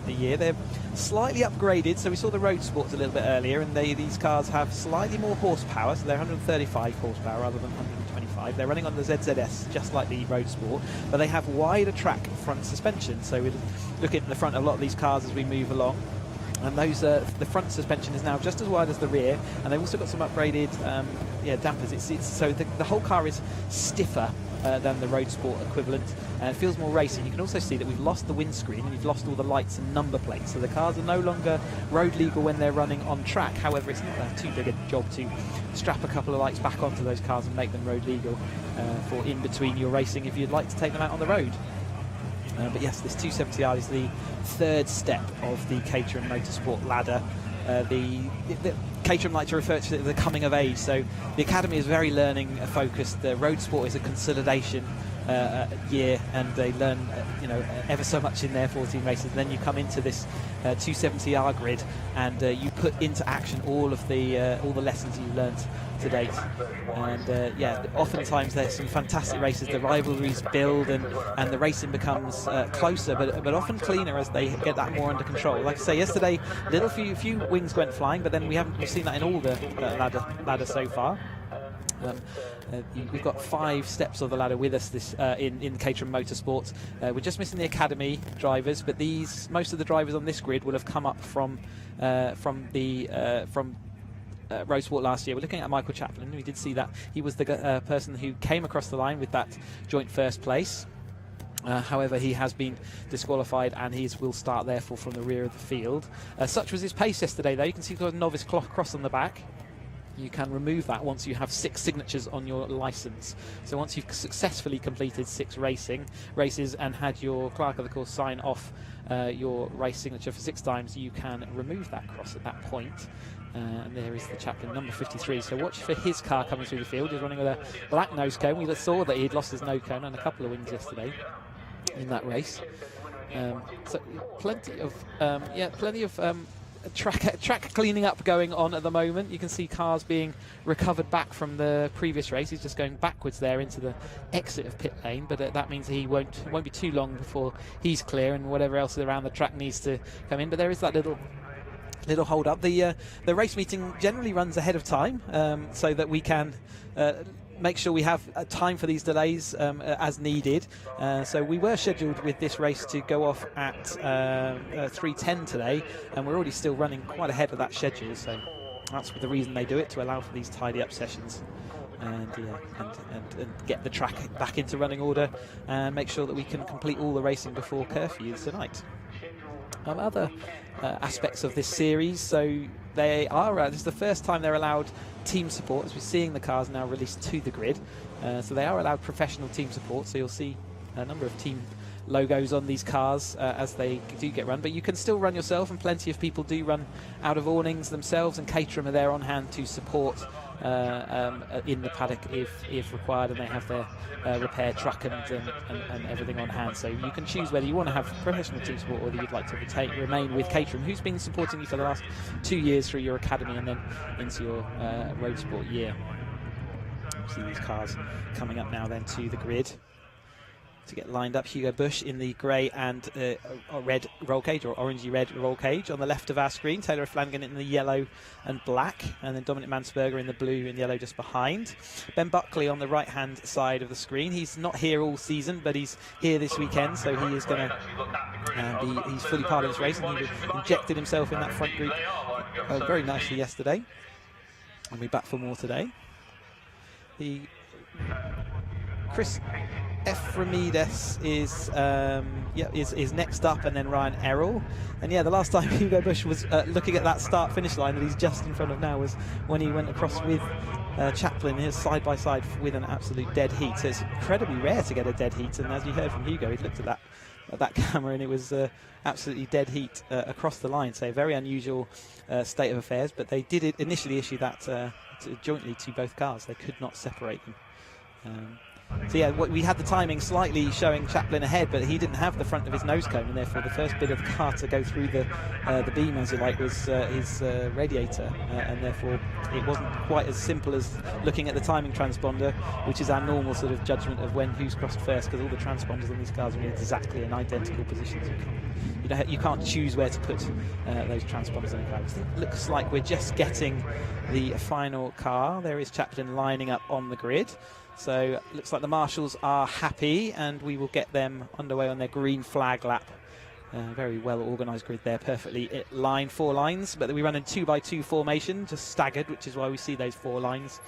year. They're slightly upgraded. So we saw the Roadsports a little bit earlier, and these cars have slightly more horsepower. So they're 135 horsepower rather than 125. They're running on the ZZS, just like the Roadsport, but they have wider track front suspension. So we look at the front of a lot of these cars as we move along. And those the front suspension is now just as wide as the rear, and they've also got some upgraded dampers. So the whole car is stiffer than the Roadsport equivalent, and it feels more racing. You can also see that we've lost the windscreen and we've lost all the lights and number plates, so the cars are no longer road legal when they're running on track. However, it's not too big a job to strap a couple of lights back onto those cars and make them road legal for in between your racing if you'd like to take them out on the road. But yes, this 270R is the 3rd step of the Caterham Motorsport ladder. The Caterham like to refer to it as the coming of age. So the academy is very learning focused. The Roadsport is a consolidation year, and they learn ever so much in their 14 races. And then you come into this 270R grid, and you put into action all the lessons you've learned to date. And yeah, oftentimes there's some fantastic races. The rivalries build, and the racing becomes closer, but often cleaner as they get that more under control. Like I say, yesterday, few wings went flying, but then we've seen that in all the ladder so far. We've got 5 steps of the ladder with us this in Caterham Motorsport. We're just missing the academy drivers, but most of the drivers on this grid will have come up from Roadsport last year. We're looking at Michael Chaplin. We did see that he was the person who came across the line with that joint 1st place. However, he has been disqualified and he will start therefore from the rear of the field. Such was his pace yesterday though. You can see he's got a novice cross on the back. You can remove that once you have 6 signatures on your licence. So once you've successfully completed 6 races and had your clerk of the course sign off your race signature for 6 times, you can remove that cross at that point. And there is the chaplain, number 53. So watch for his car coming through the field. He's running with a black nose cone. We saw that he'd lost his nose cone on a couple of wings yesterday in that race. So plenty of track cleaning up going on at the moment. You can see cars being recovered back from the previous race. He's just going backwards there into the exit of pit lane, but that means he won't be too long before he's clear, and whatever else around the track needs to come in. But there is that little hold up. The race meeting generally runs ahead of time, so that we can make sure we have time for these delays as needed. So we were scheduled with this race to go off at 3:10 today, and we're already still running quite ahead of that schedule. So that's the reason they do it, to allow for these tidy up sessions and get the track back into running order and make sure that we can complete all the racing before curfew tonight. Other aspects of this series, so they are this is the first time they're allowed team support, as we're seeing the cars now released to the grid. So they are allowed professional team support, so you'll see a number of team logos on these cars as they do get run, but you can still run yourself, and plenty of people do run out of awnings themselves, and Caterham are there on hand to support in the paddock if required, and they have their repair truck and everything on hand. So you can choose whether you want to have professional team support or whether you'd like to remain with Caterham, who's been supporting you for the last 2 years through your academy and then into your road sport year. See these cars coming up now then to the grid to get lined up. Hugo Bush in the grey and red roll cage, or orangey red roll cage on the left of our screen. Taylor Flanagan in the yellow and black, and then Dominic Mansberger in the blue and yellow just behind. Ben Buckley on the right hand side of the screen. He's not here all season, but he's here this weekend, so he is going to he's fully part of this race, and he injected himself in that front group very nicely yesterday, and we're back for more today. Chris Efremides is next up, and then Ryan Errol. And yeah, the last time Hugo Bush was looking at that start-finish line that he's just in front of now was when he went across with Chaplin here side by side with an absolute dead heat. So it's incredibly rare to get a dead heat, and as you heard from Hugo, he looked at that camera and it was absolutely dead heat across the line. So very unusual state of affairs, but they did initially issue that jointly to both cars. They could not separate them. So yeah, we had the timing slightly showing Chaplin ahead, but he didn't have the front of his nose cone, and therefore the first bit of the car to go through the beam, as you like, was his radiator, and therefore it wasn't quite as simple as looking at the timing transponder, which is our normal sort of judgment of who's crossed first, because all the transponders on these cars are in exactly an identical position. So you can't choose where to put those transponders in the car. It looks like we're just getting the final car. There is Chaplin lining up on the grid. So it looks like the marshals are happy, and we will get them underway on their green flag lap. Very well organised grid there, perfectly lined, 4 lines, but we run in 2x2 formation, just staggered, which is why we see those 4 lines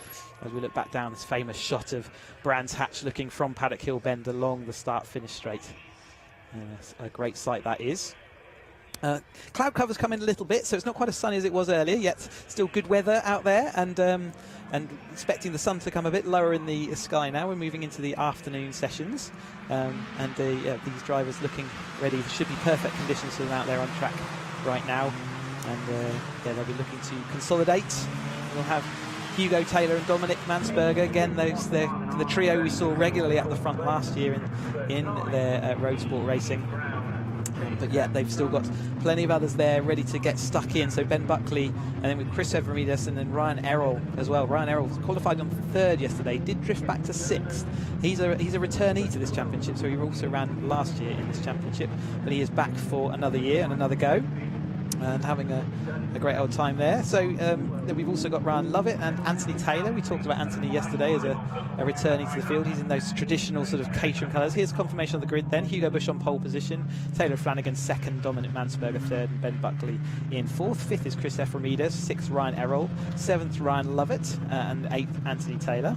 as we look back down this famous shot of Brands Hatch looking from Paddock Hill Bend along the start-finish straight. A great sight that is. Cloud cover's come in a little bit, so it's not quite as sunny as it was earlier, yet still good weather out there, and expecting the sun to come a bit lower in the sky now. We're moving into the afternoon sessions, and these drivers looking ready. Should be perfect conditions for them out there on track right now, and they'll be looking to consolidate. We'll have Hugo Taylor and Dominic Mansberger, again the trio we saw regularly at the front last year in their road sport racing. But yeah, they've still got plenty of others there ready to get stuck in. So Ben Buckley, and then with Chris Evermides, and then Ryan Errol as well. Ryan Errol qualified on 3rd yesterday, did drift back to 6th. He's a returnee to this championship, so he also ran last year in this championship, but he is back for another year and another go, and having a great old time there. So then we've also got Ryan Lovett and Anthony Taylor. We talked about Anthony yesterday as a returning to the field. He's in those traditional sort of Caterham colours. Here's confirmation of the grid then. Hugo Bush on pole position, Taylor Flanagan 2nd, Dominic Mansberger 3rd, and Ben Buckley in 4th. 5th is Chris Efremides, 6th Ryan Errol, 7th Ryan Lovett, and 8th Anthony Taylor.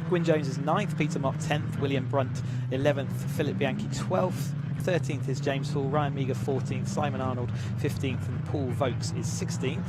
Gwyn Jones is 9th, Peter Mott 10th, William Brunt 11th, Philip Bianchi 12th, 13th is James Hall, Ryan Meager 14th, Simon Arnold 15th, and Paul Vokes is 16th.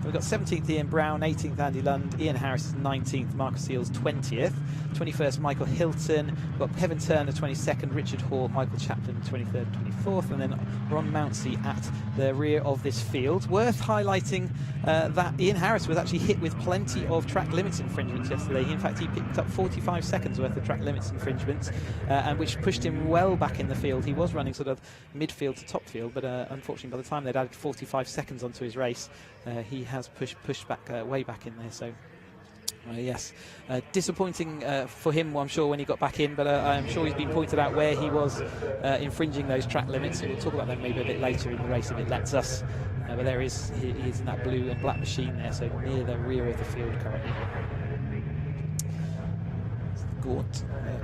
We've got 17th Ian Brown, 18th Andy Lund, Ian Harris is 19th, Marcus Seals 20th, 21st Michael Hilton, we've got Kevin Turner 22nd, Richard Hall, Michael Chaplin 23rd, 24th, and then Ron Mounsey at the rear of this field. Worth highlighting that Ian Harris was actually hit with plenty of track limits infringements yesterday. In fact, he picked up 45 seconds worth of track limits infringements, and which pushed him well back in the field. He was running sort of midfield to top field, but unfortunately by the time they'd added 45 seconds onto his race, he has pushed back way back in there. So yes, disappointing for him, I'm sure, when he got back in, but I'm sure he's been pointed out where he was infringing those track limits. We'll talk about them maybe a bit later in the race if it lets us. But there he is in that blue and black machine there, so near the rear of the field currently. It's the Gaunt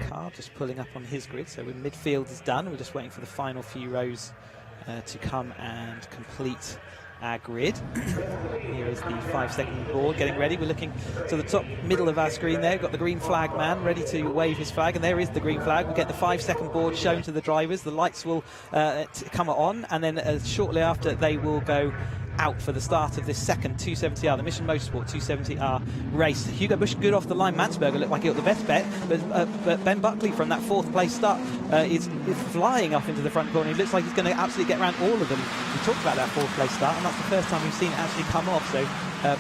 car just pulling up on his grid, so midfield is done. We're just waiting for the final few rows to come and complete our grid. Here is the 5-second board getting ready. We're looking to the top middle of our screen there. We've got the green flag man ready to wave his flag, and there is the green flag. We get the 5-second board shown to the drivers. The lights will come on, and then shortly after they will go out for the start of this second 270R, the Mission Motorsport 270R race. Hugo Busch good off the line. Mansberger looked like he got the best bet, but Ben Buckley from that 4th place start is flying off into the front corner. He looks like he's going to absolutely get around all of them. We talked about that 4th place start, and that's the first time we've seen it actually come off. So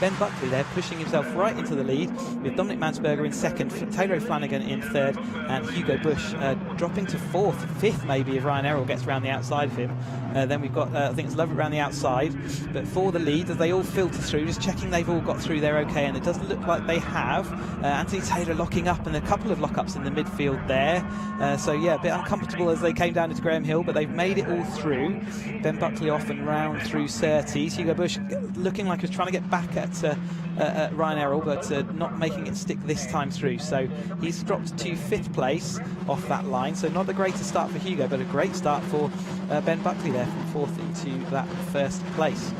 Ben Buckley there pushing himself right into the lead, with Dominic Mansberger in 2nd, Taylor Flanagan in 3rd, and Hugo Busch dropping to 4th, 5th maybe if Ryan Errol gets around the outside of him. Then we've got, I think it's Lovett around the outside, but for the lead, as they all filter through, just checking they've all got through there okay, and it doesn't look like they have. Anthony Taylor locking up, and a couple of lockups in the midfield there. So yeah, a bit uncomfortable as they came down into Graham Hill, but they've made it all through. Ben Buckley off and round through Surtees. Hugo Busch looking like he was trying to get back at Ryan Errol, but not making it stick this time through. So he's dropped to 5th place off that line. So not the greatest start for Hugo, but a great start for Ben Buckley there from 4th into that 1st place.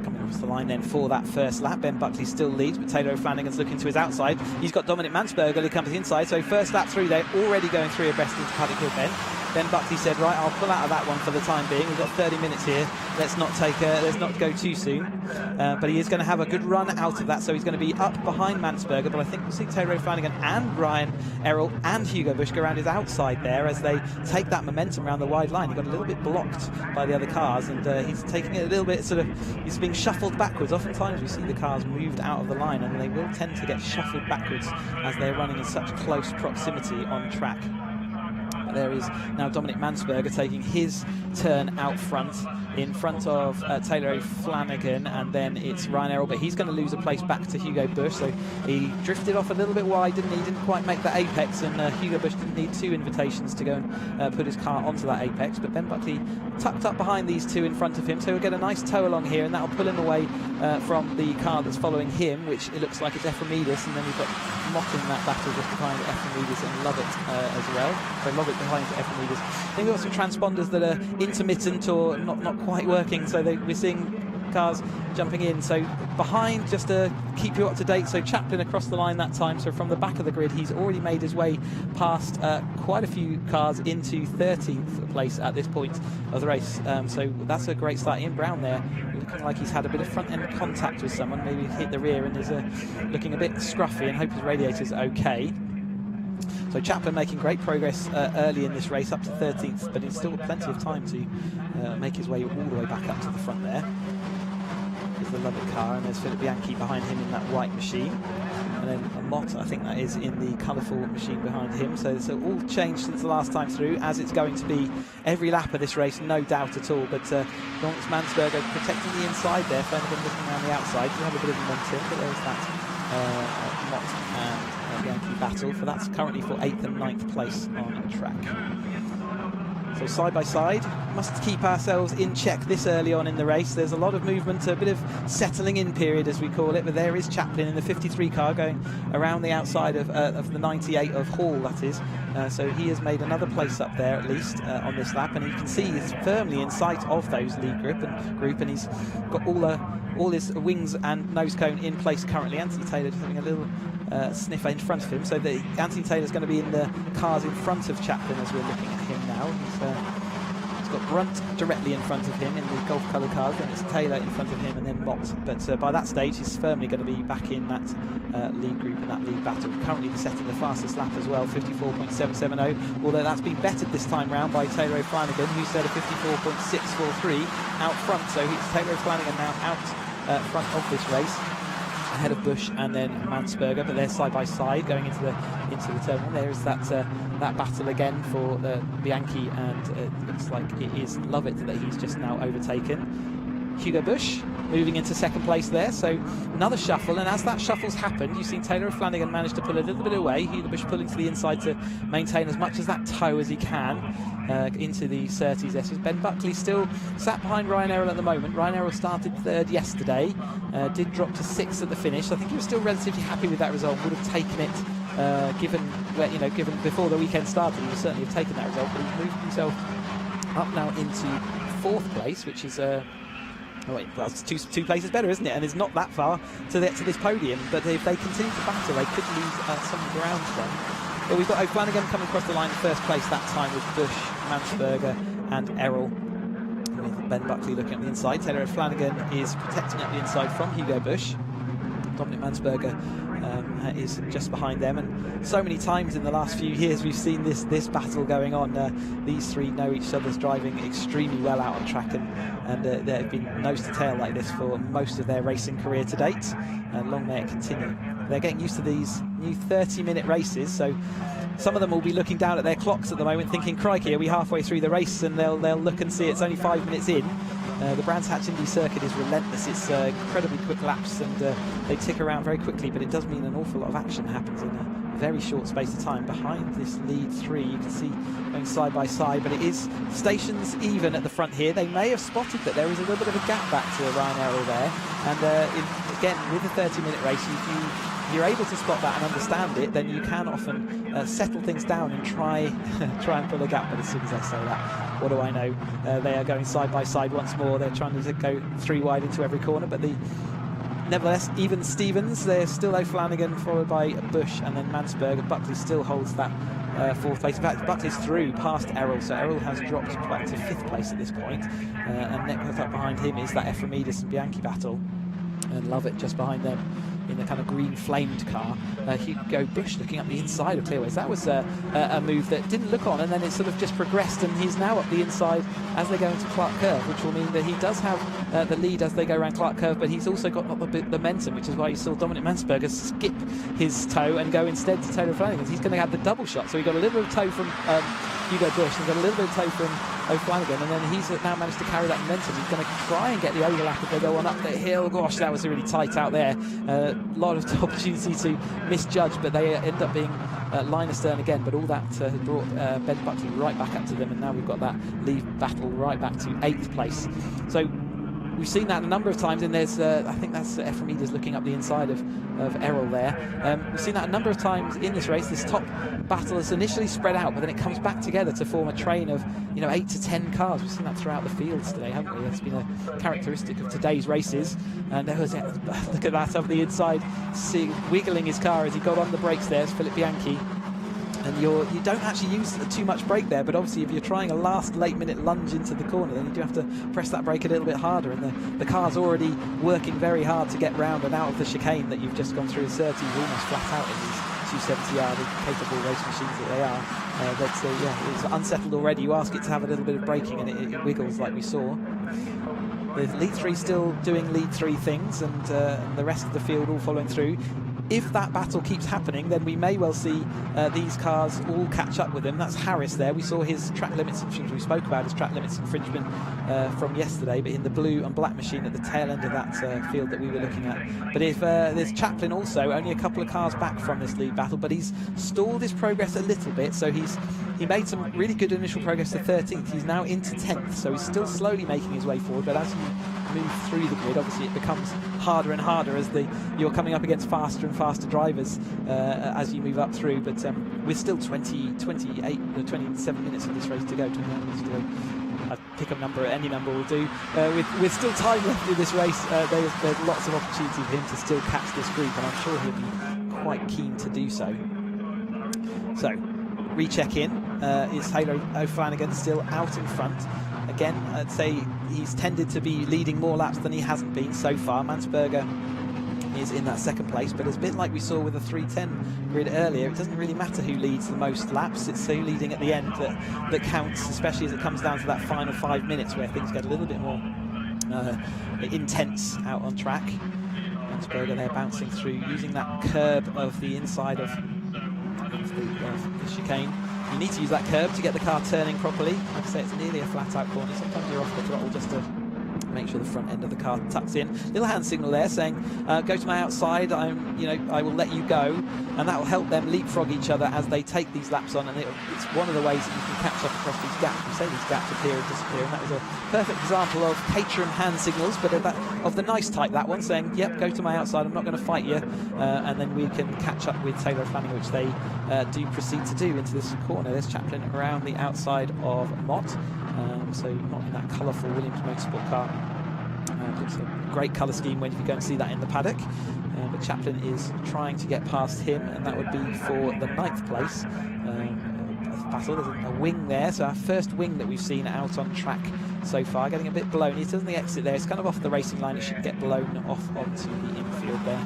Coming across the line then for that first lap, Ben Buckley still leads, but Taylor Flanagan's looking to his outside. He's got Dominic Mansberger who comes to the inside, so first lap through there, already going 3 abreast into Paddock Hill Ben. Ben Buckley said, right, I'll pull out of that one for the time being. We've got 30 minutes here. Let's not go too soon. But he is going to have a good run out of that, so he's going to be up behind Mansberger. But I think we'll see Taylor Flanagan and Ryan Errol and Hugo Busch go around his outside there as they take that momentum around the wide line. He got a little bit blocked by the other cars, and he's taking it a little bit he's being shuffled backwards. Oftentimes we see the cars moved out of the line, and they will tend to get shuffled backwards as they're running in such close proximity on track. There is now Dominic Mansberger taking his turn out front, in front of Taylor Flanagan, and then it's Ryan Errol, but he's going to lose a place back to Hugo Busch, so he drifted off a little bit wide, didn't he? Didn't quite make the apex, and Hugo Busch didn't need 2 invitations to go and put his car onto that apex, but Ben Buckley tucked up behind these 2 in front of him, so he'll get a nice tow along here, and that'll pull him away from the car that's following him, which it looks like it's Ephraimidis, and then we've got Mott in that battle just behind Ephraimidis and Lovett as well. So Lovett behind Ephraimidis. I think we've got some transponders that are intermittent or not quite working, so we're seeing cars jumping in. So behind, just to keep you up to date, so Chaplin across the line that time, so from the back of the grid he's already made his way past quite a few cars into 13th place at this point of the race. So that's a great start. Ian Brown there looking like he's had a bit of front end contact with someone, maybe hit the rear, and is looking a bit scruffy, and hope his radiator's okay. So Chaplin making great progress early in this race, up to 13th, but he's still got plenty of time to make his way all the way back up to the front there. There's the Lovett car, and there's Philip Bianchi behind him in that white machine. And then Mott, I think that is in the colourful machine behind him. So it's all changed since the last time through, as it's going to be every lap of this race, no doubt at all. But Lawrence Mansberger protecting the inside there, Flanagan looking around the outside. You have a bit of momentum, but there's that Mott and Bianchi battle, for that's currently for 8th and 9th place on track. So side by side, must keep ourselves in check this early on in the race. There's a lot of movement, a bit of settling in period as we call it, but there is Chaplin in the 53 car going around the outside of the 98 of Hall, that is. So he has made another place up there at least on this lap, and you can see he's firmly in sight of those lead group, and he's got all his wings and nose cone in place currently. Anthony Taylor just having a little sniffer in front of him, so Anthony Taylor's going to be in the cars in front of Chaplin as we're looking at him now. He's got Brunt directly in front of him in the golf colour cars, then it's Taylor in front of him, and then Mott. But by that stage, he's firmly going to be back in that lead group and that lead battle. Currently setting the fastest lap as well, 54.770, although that's been bettered this time round by Taylor O'Flanagan, who set a 54.643 out front. So Taylor O'Flanagan now out front of this race, ahead of Bush and then Mansberger, but they're side by side going into the terminal. There is that battle again for Bianchi, and it looks like it is Lovett that he's just now overtaken. Hugo Bush moving into second place there, so another shuffle, and as that shuffle's happened, you've seen Taylor O'Flanagan manage to pull a little bit away. Hugo Bush pulling to the inside to maintain as much as that toe as he can into the Surtees S's. Ben Buckley still sat behind Ryan Errol at the moment. Ryan Errol started third yesterday, did drop to sixth at the finish. I think he was still relatively happy with that result, would have taken it given before the weekend started. He would certainly have taken that result, but he's moved himself up now into fourth place, which is it's two places better, isn't it? And it's not that far to this podium, but if they continue to battle, they could lose some ground then. But we've got O'Flanagan coming across the line in first place that time with Bush, Mansberger and Errol, with Ben Buckley looking at the inside. Taylor O'Flanagan is protecting up the inside from Hugo Bush. Dominic Mansberger is just behind them, and so many times in the last few years we've seen this battle going on. These three know each other's driving extremely well out on track, and they've been nose to tail like this for most of their racing career to date, and long may it continue. They're getting used to these new 30-minute races, so some of them will be looking down at their clocks at the moment thinking, crikey, are we halfway through the race? And they'll look and see it's only 5 minutes in. The Brands Hatch Indy circuit is relentless. It's incredibly quick laps, and they tick around very quickly, but it does mean an awful lot of action happens in a very short space of time. Behind this lead three, you can see going side by side, but it is stations even at the front here. They may have spotted that there is a little bit of a gap back to Ryan Errol there, and again, with a 30-minute race, if you're able to spot that and understand it, then you can often settle things down and try and pull a gap. But as soon as I say that, what do I know? They are going side by side once more. They're trying to go three wide into every corner, but nevertheless, even Stevens, they're still O'Flanagan, followed by Bush and then Mansberger. Buckley still holds that fourth place. In fact, Buckley's through past Errol, so Errol has dropped back to fifth place at this point. And next up behind him is that Ephraimidis and Bianchi battle, and Lovett just behind them in the kind of green flamed car. Hugo Bush looking up the inside of Clearways. That was a move that didn't look on, and then it sort of just progressed, and he's now up the inside as they go into Clark Curve, which will mean that he does have the lead as they go around Clark Curve, but he's also got the momentum, which is why you saw Dominic Mansberger skip his toe and go instead to Taylor Flanagan. He's going to have the double shot, so he got a little bit of toe from Hugo Bush and got a little bit of toe from O'Flanagan, and then he's now managed to carry that momentum. He's going to try and get the overlap if they go on up the hill. Gosh, that was really tight out there. A lot of opportunity to misjudge, but they end up being line astern again. But all that brought Ben Buckley right back up to them, and now we've got that lead battle right back to 8th place. So we've seen that a number of times, and there's I think that's Ephraimidis looking up the inside of Errol there. We've seen that a number of times in this race. This top battle is initially spread out, but then it comes back together to form a train of 8 to 10 cars. We've seen that throughout the fields today, haven't we? That's been a characteristic of today's races. And there was look at that up the inside, wiggling his car as he got on the brakes there. It's Philip Bianchi. And you don't actually use too much brake there, but obviously if you're trying a last late-minute lunge into the corner, then you do have to press that brake a little bit harder, and the car's already working very hard to get round and out of the chicane that you've just gone through. Surtees almost flat out in these 270R, capable race machines that they are. But it's unsettled already. You ask it to have a little bit of braking, and it wiggles like we saw. The lead 3 still doing lead 3 things, and the rest of the field all following through. If that battle keeps happening, then we may well see these cars all catch up with him. That's Harris there. We saw his track limits infringement. We spoke about his track limits infringement from yesterday, but in the blue and black machine at the tail end of that field that we were looking at. But if there's Chaplin also, only a couple of cars back from this lead battle, but he's stalled his progress a little bit. So he made some really good initial progress to 13th. He's now into 10th, so he's still slowly making his way forward. But as you move through the grid, obviously it becomes harder and harder as you're coming up against faster and faster drivers as you move up through. But we're still 27 minutes of this race to go. 29 minutes to go. I'd pick a number, any number will do. With still time left in this race, there's lots of opportunity for him to still catch this group, and I'm sure he'll be quite keen to do so. So, recheck in. Is Taylor O'Flanagan still out in front? Again, I'd say he's tended to be leading more laps than he hasn't been so far. Mansberger is in that second place, but it's a bit like we saw with the 310 grid earlier. It doesn't really matter who leads the most laps. It's who leading at the end that counts, especially as it comes down to that final 5 minutes where things get a little bit more intense out on track. Mansberger there bouncing through, using that curb of the inside of the chicane. You need to use that curb to get the car turning properly. Like I say, it's nearly a flat-out corner. Sometimes you're off the throttle just to make sure the front end of the car tucks in. Little hand signal there saying, "Go to my outside. I will let you go," and that will help them leapfrog each other as they take these laps on. And it's one of the ways that you can catch up across these gaps. We say these gaps appear and disappear, and that was a perfect example of Caterham hand signals, but of the nice type. That one saying, "Yep, go to my outside. I'm not going to fight you," and then we can catch up with Taylor Fanning, which they do proceed to do into this corner. There's Chaplin around the outside of Mott, so not in that colourful Williams Motorsport car. Looks a great colour scheme when you go and see that in the paddock, but Chaplin is trying to get past him, and that would be for the 9th place battle. There's a wing there, so our first wing that we've seen out on track so far, getting a bit blown. It doesn't the exit there, it's kind of off the racing line. It should get blown off onto the infield there.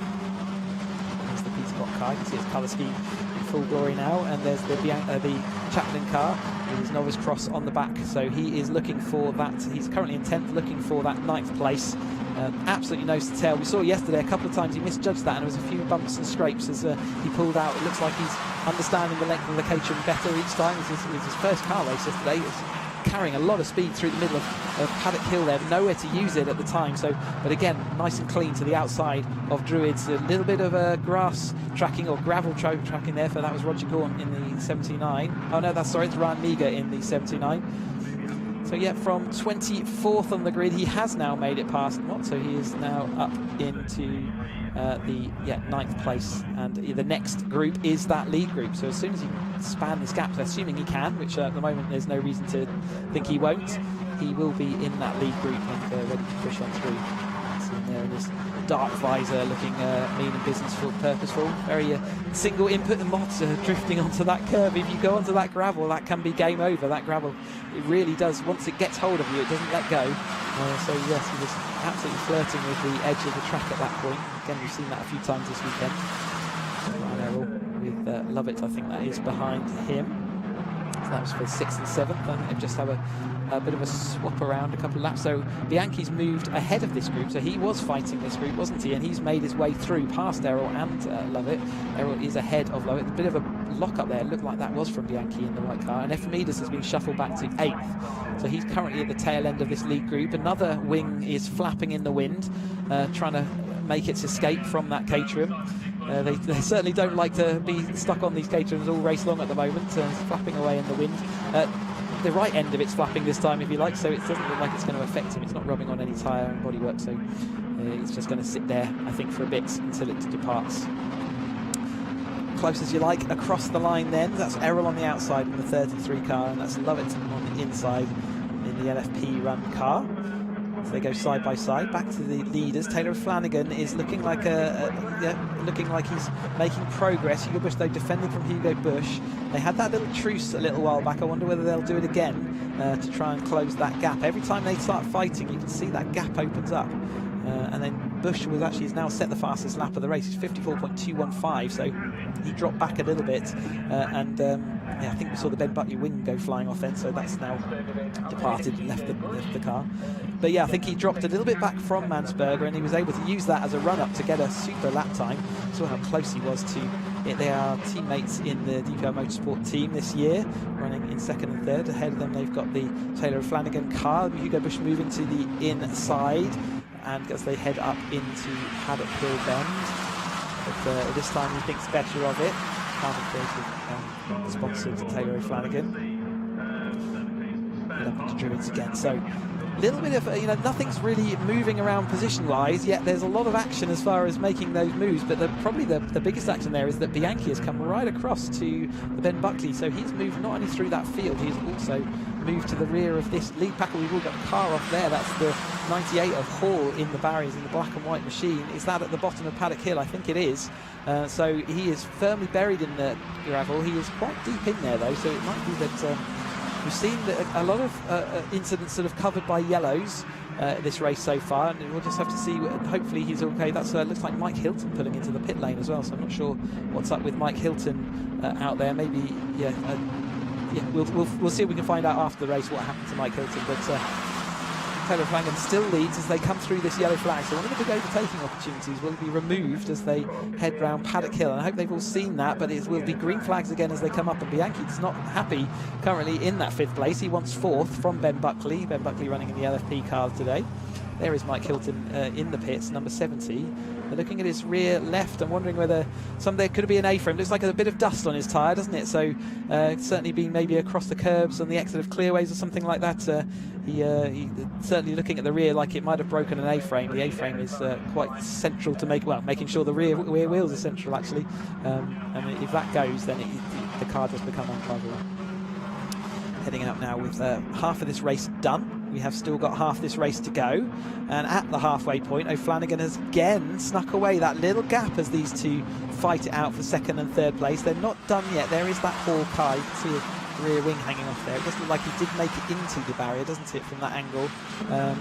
There's the Peterbox car, you can see its colour scheme in full glory now, and there's the Chaplin car with his novice cross on the back, so he is looking for that. He's currently in 10th, looking for that 9th place. Absolutely nose to tail. We saw yesterday a couple of times he misjudged that, and there was a few bumps and scrapes as he pulled out. It looks like he's understanding the length of the Caterham better each time. It was his first car race yesterday. It was carrying a lot of speed through the middle of Paddock Hill there, nowhere to use it at the time. So, but again, nice and clean to the outside of Druids. A little bit of grass tracking or gravel tracking there, for that was Roger Gorn in the 79. Oh no, it's Ryan Meager in the 79. So yeah, from 24th on the grid, he has now made it past Mott, so he is now up into the 9th place, and the next group is that lead group. So as soon as he can span this gap, assuming he can, which at the moment there's no reason to think he won't, he will be in that lead group and ready to push on through. That's him there in his dark visor, looking mean and businessful, purposeful. Very single input, and Mott drifting onto that curve. If you go onto that gravel, that can be game over. That gravel, it really does, once it gets hold of you, it doesn't let go. So yes, he was absolutely flirting with the edge of the track at that point. Again, we've seen that a few times this weekend. Ryan Errol with Lovett, I think that is behind him. So that was for 6th and 7th. I think they've just had a bit of a swap around, a couple of laps. So Bianchi's moved ahead of this group, so he was fighting this group, wasn't he? And he's made his way through past Errol and Lovett. Errol is ahead of Lovett. A bit of a lock up there. It looked like that was from Bianchi in the white car. And Ephemidis has been shuffled back to 8th. So he's currently at the tail end of this lead group. Another wing is flapping in the wind, trying to make its escape from that Caterham. They certainly don't like to be stuck on these Caterhams all race long at the moment. It's flapping away in the wind. The right end of it's flapping this time, if you like, so it doesn't look like it's going to affect him. It's not rubbing on any tyre and bodywork, so it's just going to sit there, I think, for a bit until it departs. Close as you like across the line then. That's Errol on the outside in the 33 car, and that's Lovett on the inside in the LFP run car. So they go side by side. Back to the leaders. Taylor Flanagan is looking like looking like he's making progress. Hugo Bush, though, defending from Hugo Bush. They had that little truce a little while back. I wonder whether they'll do it again to try and close that gap. Every time they start fighting, you can see that gap opens up. And then Bush has now set the fastest lap of the race. He's 54.215, so he dropped back a little bit, and yeah, I think we saw the Ben Buckley wing go flying off then, so that's now departed and left the car. But yeah, I think he dropped a little bit back from Mansberger, and he was able to use that as a run-up to get a super lap time. Saw how close he was to it. They are teammates in the DPR Motorsport team this year, running in second and third. Ahead of them, they've got the Taylor Flanagan car. Hugo Bush moving to the inside, and as they head up into Paddock Hill Bend. But this time he thinks better of it. Sponsored Taylor Flanagan. Up to Druids again. So a little bit of, nothing's really moving around position-wise, yet there's a lot of action as far as making those moves, but probably the biggest action there is that Bianchi has come right across to the Ben Buckley, so he's moved not only through that field, he's also moved to the rear of this lead pack. We've all got a car off there. That's the 98 of Hall in the barriers in the black and white machine. Is that at the bottom of Paddock Hill? I think it is. So he is firmly buried in the gravel. He is quite deep in there though, so it might be that we've seen a lot of incidents sort of covered by yellows this race so far, and we'll just have to see. Hopefully he's okay. That's looks like Mike Hilton pulling into the pit lane as well, so I'm not sure what's up with Mike Hilton out there. Maybe we'll see if we can find out after the race what happened to Mike Hilton. But Taylor Flanagan still leads as they come through this yellow flag, so one of the big overtaking opportunities will be removed as they head round Paddock Hill, and I hope they've all seen that. But it will be green flags again as they come up, and Bianchi's not happy currently in that 5th place. He wants 4th from Ben Buckley running in the LFP car today. There is Mike Hilton in the pits, number 70. They're looking at his rear left. I'm wondering whether there could be an A-frame. Looks like a bit of dust on his tyre, doesn't it? So it's certainly been maybe across the curbs on the exit of clearways or something like that. He certainly looking at the rear like it might have broken an A-frame. The A-frame is quite central to making sure the rear wheels are central actually. And if that goes, then the car does become uncoverable. Heading out now with half of this race done. We have still got half this race to go, and at the halfway point, O'Flanagan has again snuck away that little gap as these two fight it out for 2nd and 3rd place. They're not done yet. There is that Hall car. You can see a rear wing hanging off there. It does look like he did make it into the barrier, doesn't it, from that angle?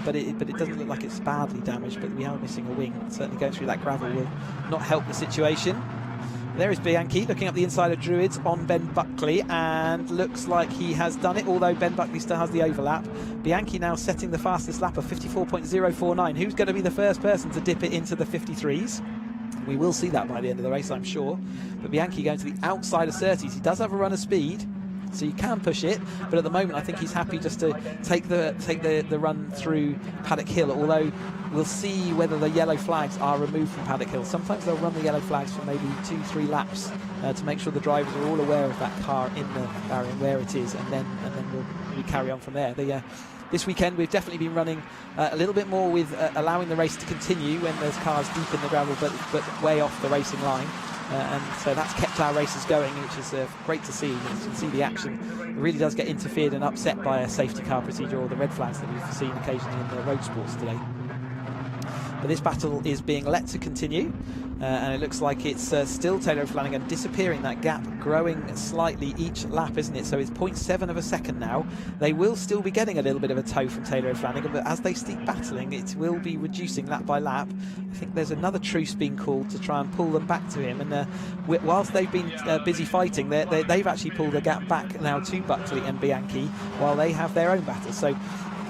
But it doesn't look like it's badly damaged, but we are missing a wing. Certainly going through that gravel will not help the situation. There is Bianchi looking up the inside of Druids on Ben Buckley, and looks like he has done it, although Ben Buckley still has the overlap. Bianchi now setting the fastest lap of 54.049. Who's going to be the first person to dip it into the 53s? We will see that by the end of the race, I'm sure. But Bianchi going to the outside of 30s. He does have a run of speed, so you can push it, but at the moment I think he's happy just to take the run through Paddock Hill, although we'll see whether the yellow flags are removed from Paddock Hill. Sometimes they'll run the yellow flags for maybe 2-3 laps to make sure the drivers are all aware of that car in the barrier and where it is, and then we'll carry on from there. This weekend we've definitely been running a little bit more with allowing the race to continue when there's cars deep in the gravel but way off the racing line. And so that's kept our races going, which is great to see. As you can see, the action really does get interfered and upset by a safety car procedure or the red flags that we've seen occasionally in the road sports today. But this battle is being let to continue, and it looks like it's still Taylor Flanagan disappearing that gap, growing slightly each lap, isn't it? So it's 0.7 of a second now. They will still be getting a little bit of a tow from Taylor Flanagan, but as they keep battling, it will be reducing lap by lap. I think there's another truce being called to try and pull them back to him, and whilst they've been busy fighting, they've actually pulled the gap back now to Buckley and Bianchi while they have their own battle. So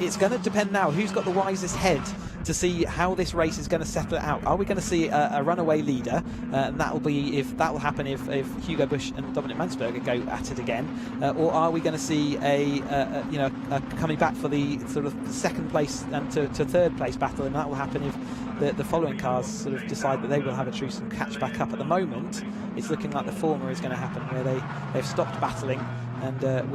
it's going to depend now who's got the wisest head to see how this race is going to settle out. Are we going to see a runaway leader? And that will happen if Hugo Bush and Dominic Mansberger go at it again, or are we going to see a coming back for the sort of 2nd place and to 3rd place battle, and that will happen if the following cars sort of decide that they will have a truce and catch back up. At the moment, it's looking like the former is going to happen, where they've stopped battling and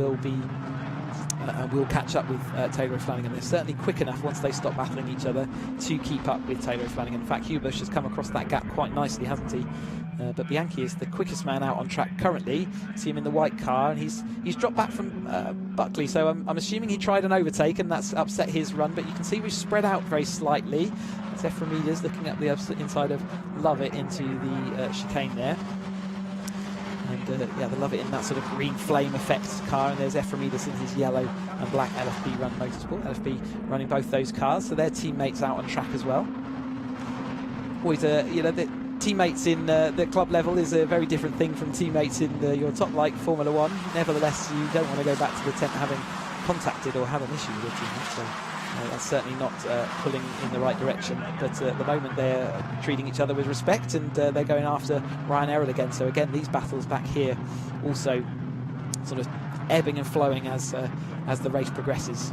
will catch up with Taylor Flanagan. They're certainly quick enough once they stop battling each other to keep up with Taylor Flanagan. In fact, Hugo Bush has come across that gap quite nicely, hasn't he? But Bianchi is the quickest man out on track currently. See him in the white car, and he's dropped back from Buckley, so I'm assuming he tried an overtake and that's upset his run, but you can see we've spread out very slightly. It's Ephraimides looking up the inside of Lovett into the chicane there. And they love it in that sort of green flame effect car, and there's Ephraimides in his yellow and black LFP run Motorsport. LFP running both those cars, so they're teammates out on track as well. always the teammates in the club level is a very different thing from teammates in your top like Formula 1. Nevertheless, you don't want to go back to the tent having contacted or had an issue with your teammate. So that's certainly not pulling in the right direction. But at the moment, they're treating each other with respect, and they're going after Ryan Errol again. So again, these battles back here also sort of ebbing and flowing as the race progresses.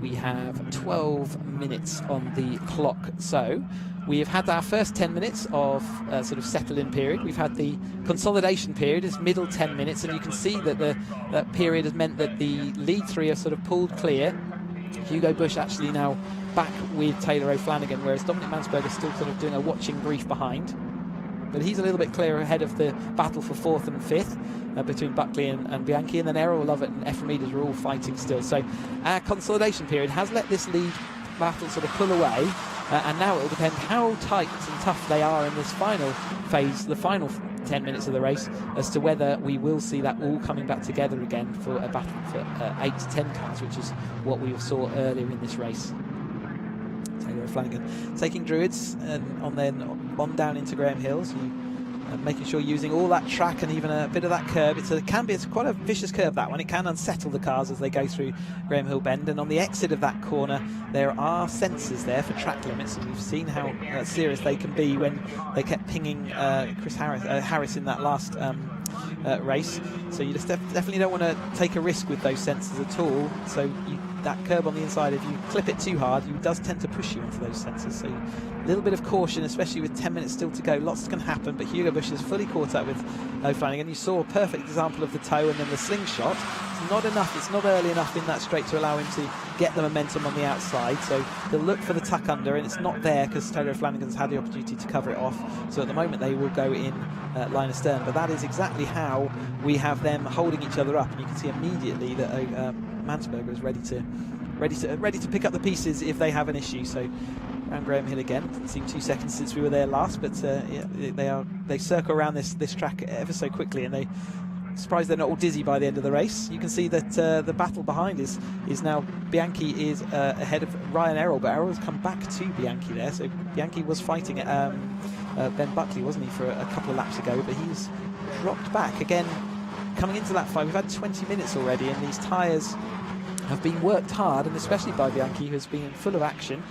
We have 12 minutes on the clock. So we have had our first 10 minutes of sort of settle-in period. We've had the consolidation period, it's middle 10 minutes, and you can see that that period has meant that the lead three are sort of pulled clear. Hugo Bush actually now back with Taylor O'Flanagan, whereas Dominic Mansberger is still sort of doing a watching brief behind. But he's a little bit clearer ahead of the battle for 4th and 5th between Buckley and Bianchi, and then Errol, Lovett and Ephraimides are all fighting still. So our consolidation period has let this lead battle sort of pull away, and now it will depend how tight and tough they are in this final phase, the final 10 minutes of the race, as to whether we will see that all coming back together again for a battle for 8 to 10 cars, which is what we saw earlier in this race. Taylor O'Flanagan taking Druids on down into Graham Hill, so making sure using all that track and even a bit of that curb. It's quite a vicious curb, that one. It can unsettle the cars as they go through Graham Hill Bend, and on the exit of that corner there are sensors there for track limits, and we've seen how serious they can be when they kept pinging Chris Harris in that last race. So you just definitely don't want to take a risk with those sensors at all. So that curb on the inside, if you clip it too hard, it does tend to push you into those sensors. So a little bit of caution, especially with 10 minutes still to go. Lots can happen, but Hugo Bush is fully caught up with O'Flanagan. You saw a perfect example of the toe and then the slingshot. It's not enough, it's not early enough in that straight to allow him to get the momentum on the outside. So they'll look for the tuck under, and it's not there because Taylor O'Flanagan's had the opportunity to cover it off. So at the moment they will go in line astern, but that is exactly how we have them holding each other up, and you can see immediately that Mansberger is ready to pick up the pieces if they have an issue. So around Graham Hill again. It's been 2 seconds since we were there last, but they circle around this track ever so quickly, and I'm surprised they're not all dizzy by the end of the race. You can see that the battle behind is now Bianchi is ahead of Ryan Errol, but Errol has come back to Bianchi there. So Bianchi was fighting Ben Buckley, wasn't he, for a couple of laps ago, but he's dropped back again. Coming into that fight, we've had 20 minutes already, and these tyres have been worked hard, and especially by Bianchi, who has been full of action.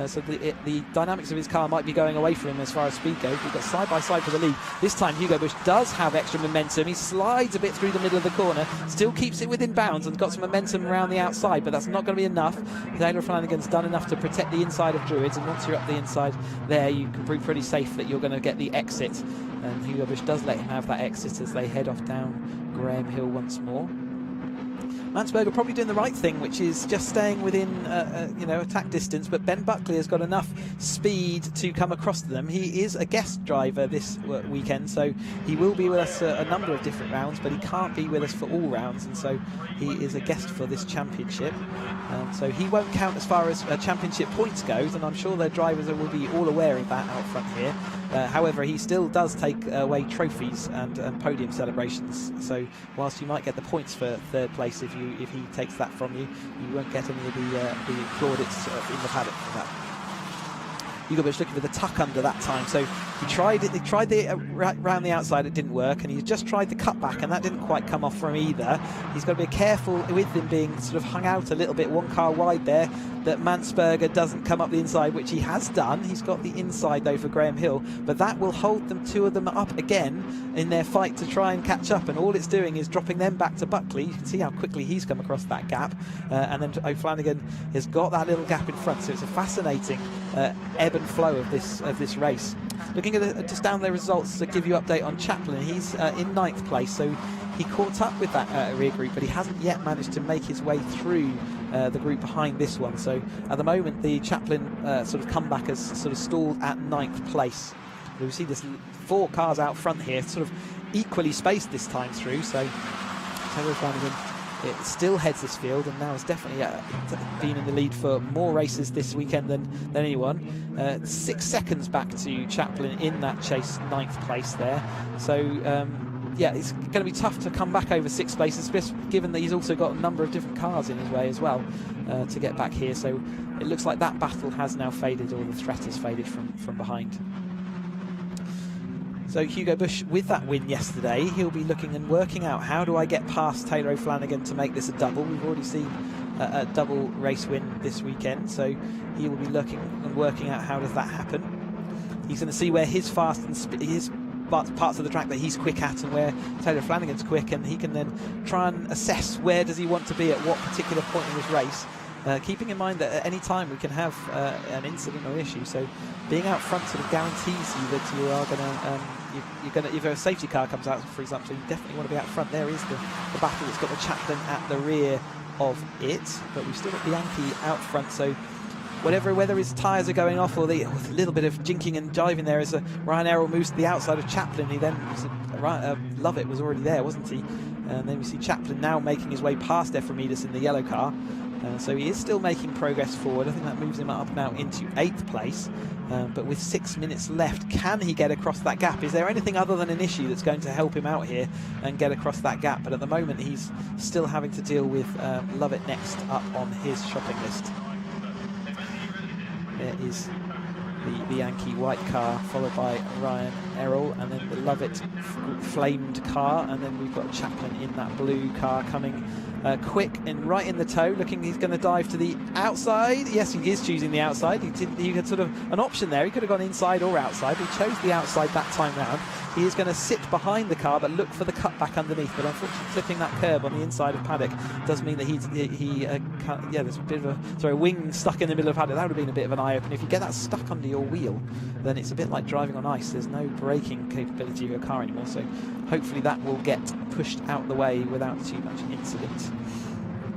So the dynamics of his car might be going away from him as far as speed goes. We've got side by side for the lead. This time Hugo Bush does have extra momentum. He slides a bit through the middle of the corner, still keeps it within bounds and got some momentum around the outside, but that's not going to be enough. Taylor Flanagan's done enough to protect the inside of Druids, and once you're up the inside there, you can be pretty safe that you're going to get the exit. And Hugo Bush does let him have that exit as they head off down Graham Hill once more. Mansberger probably doing the right thing, which is just staying within attack distance, but Ben Buckley has got enough speed to come across to them. He is a guest driver this weekend, so he will be with us a number of different rounds, but he can't be with us for all rounds, and so he is a guest for this championship. So he won't count as far as championship points goes, and I'm sure their drivers will be all aware of that out front here. However, he still does take away trophies and podium celebrations, so whilst you might get the points for third place if he takes that from you, you won't get any of the plaudits in the paddock for that. Hugo Bush looking for the tuck under that time, so he tried the round the outside, it didn't work, and he just tried the cutback, and that didn't quite come off from either. He's got to be careful with him being sort of hung out a little bit, one car wide there, that Mansberger doesn't come up the inside, which he has done. He's got the inside though for Graham Hill, but that will hold them, two of them up again in their fight to try and catch up, and all it's doing is dropping them back to Buckley. You can see how quickly he's come across that gap, and then O'Flanagan has got that little gap in front, so it's a fascinating ebb and flow of this race. Looking at just down their results to give you update on Chaplin, he's in 9th place, so he caught up with that rear group, but he hasn't yet managed to make his way through the group behind this one. So at the moment the Chaplin sort of comeback has sort of stalled at 9th place. We see this 4 cars out front here, sort of equally spaced this time through, so Taylor Flanagan it still heads this field, and now has definitely been in the lead for more races this weekend than anyone. 6 seconds back to Chaplin in that chase, 9th place there. So yeah, it's going to be tough to come back over 6th place, especially given that he's also got a number of different cars in his way as well to get back here. So it looks like that battle has now faded, or the threat has faded from behind. So Hugo Bush, with that win yesterday, he'll be looking and working out, how do I get past Taylor O'Flanagan to make this a double? We've already seen a double race win this weekend, so he will be looking and working out how does that happen. He's going to see where his fast and his parts of the track that he's quick at and where Taylor Flanagan's quick, and he can then try and assess where does he want to be at what particular point in this race, keeping in mind that at any time we can have an incident or issue. So being out front sort of guarantees you that you are going to, if a safety car comes out, for example, so you definitely want to be out front. There is the battle that's got the Chaplin at the rear of it, but we've still got Bianchi out front, so whether his tyres are going off or a little bit of jinking and jiving there as Ryan Errol moves to the outside of Chaplin. He then, Lovett was already there, wasn't he? And then we see Chaplin now making his way past Efremidis in the yellow car. So he is still making progress forward. I think that moves him up now into 8th place. But with 6 minutes left, can he get across that gap? Is there anything other than an issue that's going to help him out here and get across that gap? But at the moment, he's still having to deal with Lovett next up on his shopping list. There is the Bianchi white car, followed by Ryan Errol, and then the Lovett flamed car, and then we've got Chaplin in that blue car coming quick and right in the toe, looking he's going to dive to the outside. Yes, he is choosing the outside. He had sort of an option there. He could have gone inside or outside. He chose the outside that time round. He is going to sit behind the car but look for the cutback underneath, but unfortunately clipping that curb on the inside of paddock does mean that there's a bit of a wing stuck in the middle of paddock. That would have been a bit of an eye-opener. If you get that stuck under your wheel, then it's a bit like driving on ice. There's no braking capability of your car anymore, so hopefully that will get pushed out the way without too much incident.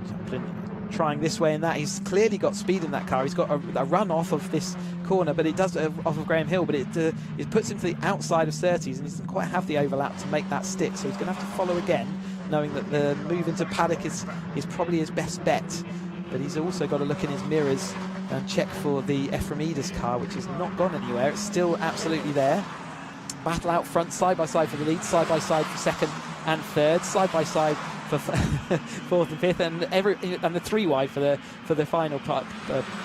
Chaplin trying this way and that. He's clearly got speed in that car. He's got a run off of this corner, but it does off of Graham Hill, but it puts him to the outside of Surtees, and he doesn't quite have the overlap to make that stick, so he's going to have to follow again, knowing that the move into paddock is probably his best bet. But he's also got to look in his mirrors and check for the Efremidis car, which has not gone anywhere. It's still absolutely there. Battle out front, side by side for the lead, side by side for 2nd and 3rd, side by side for 4th and 5th, and the 3 wide for the final part,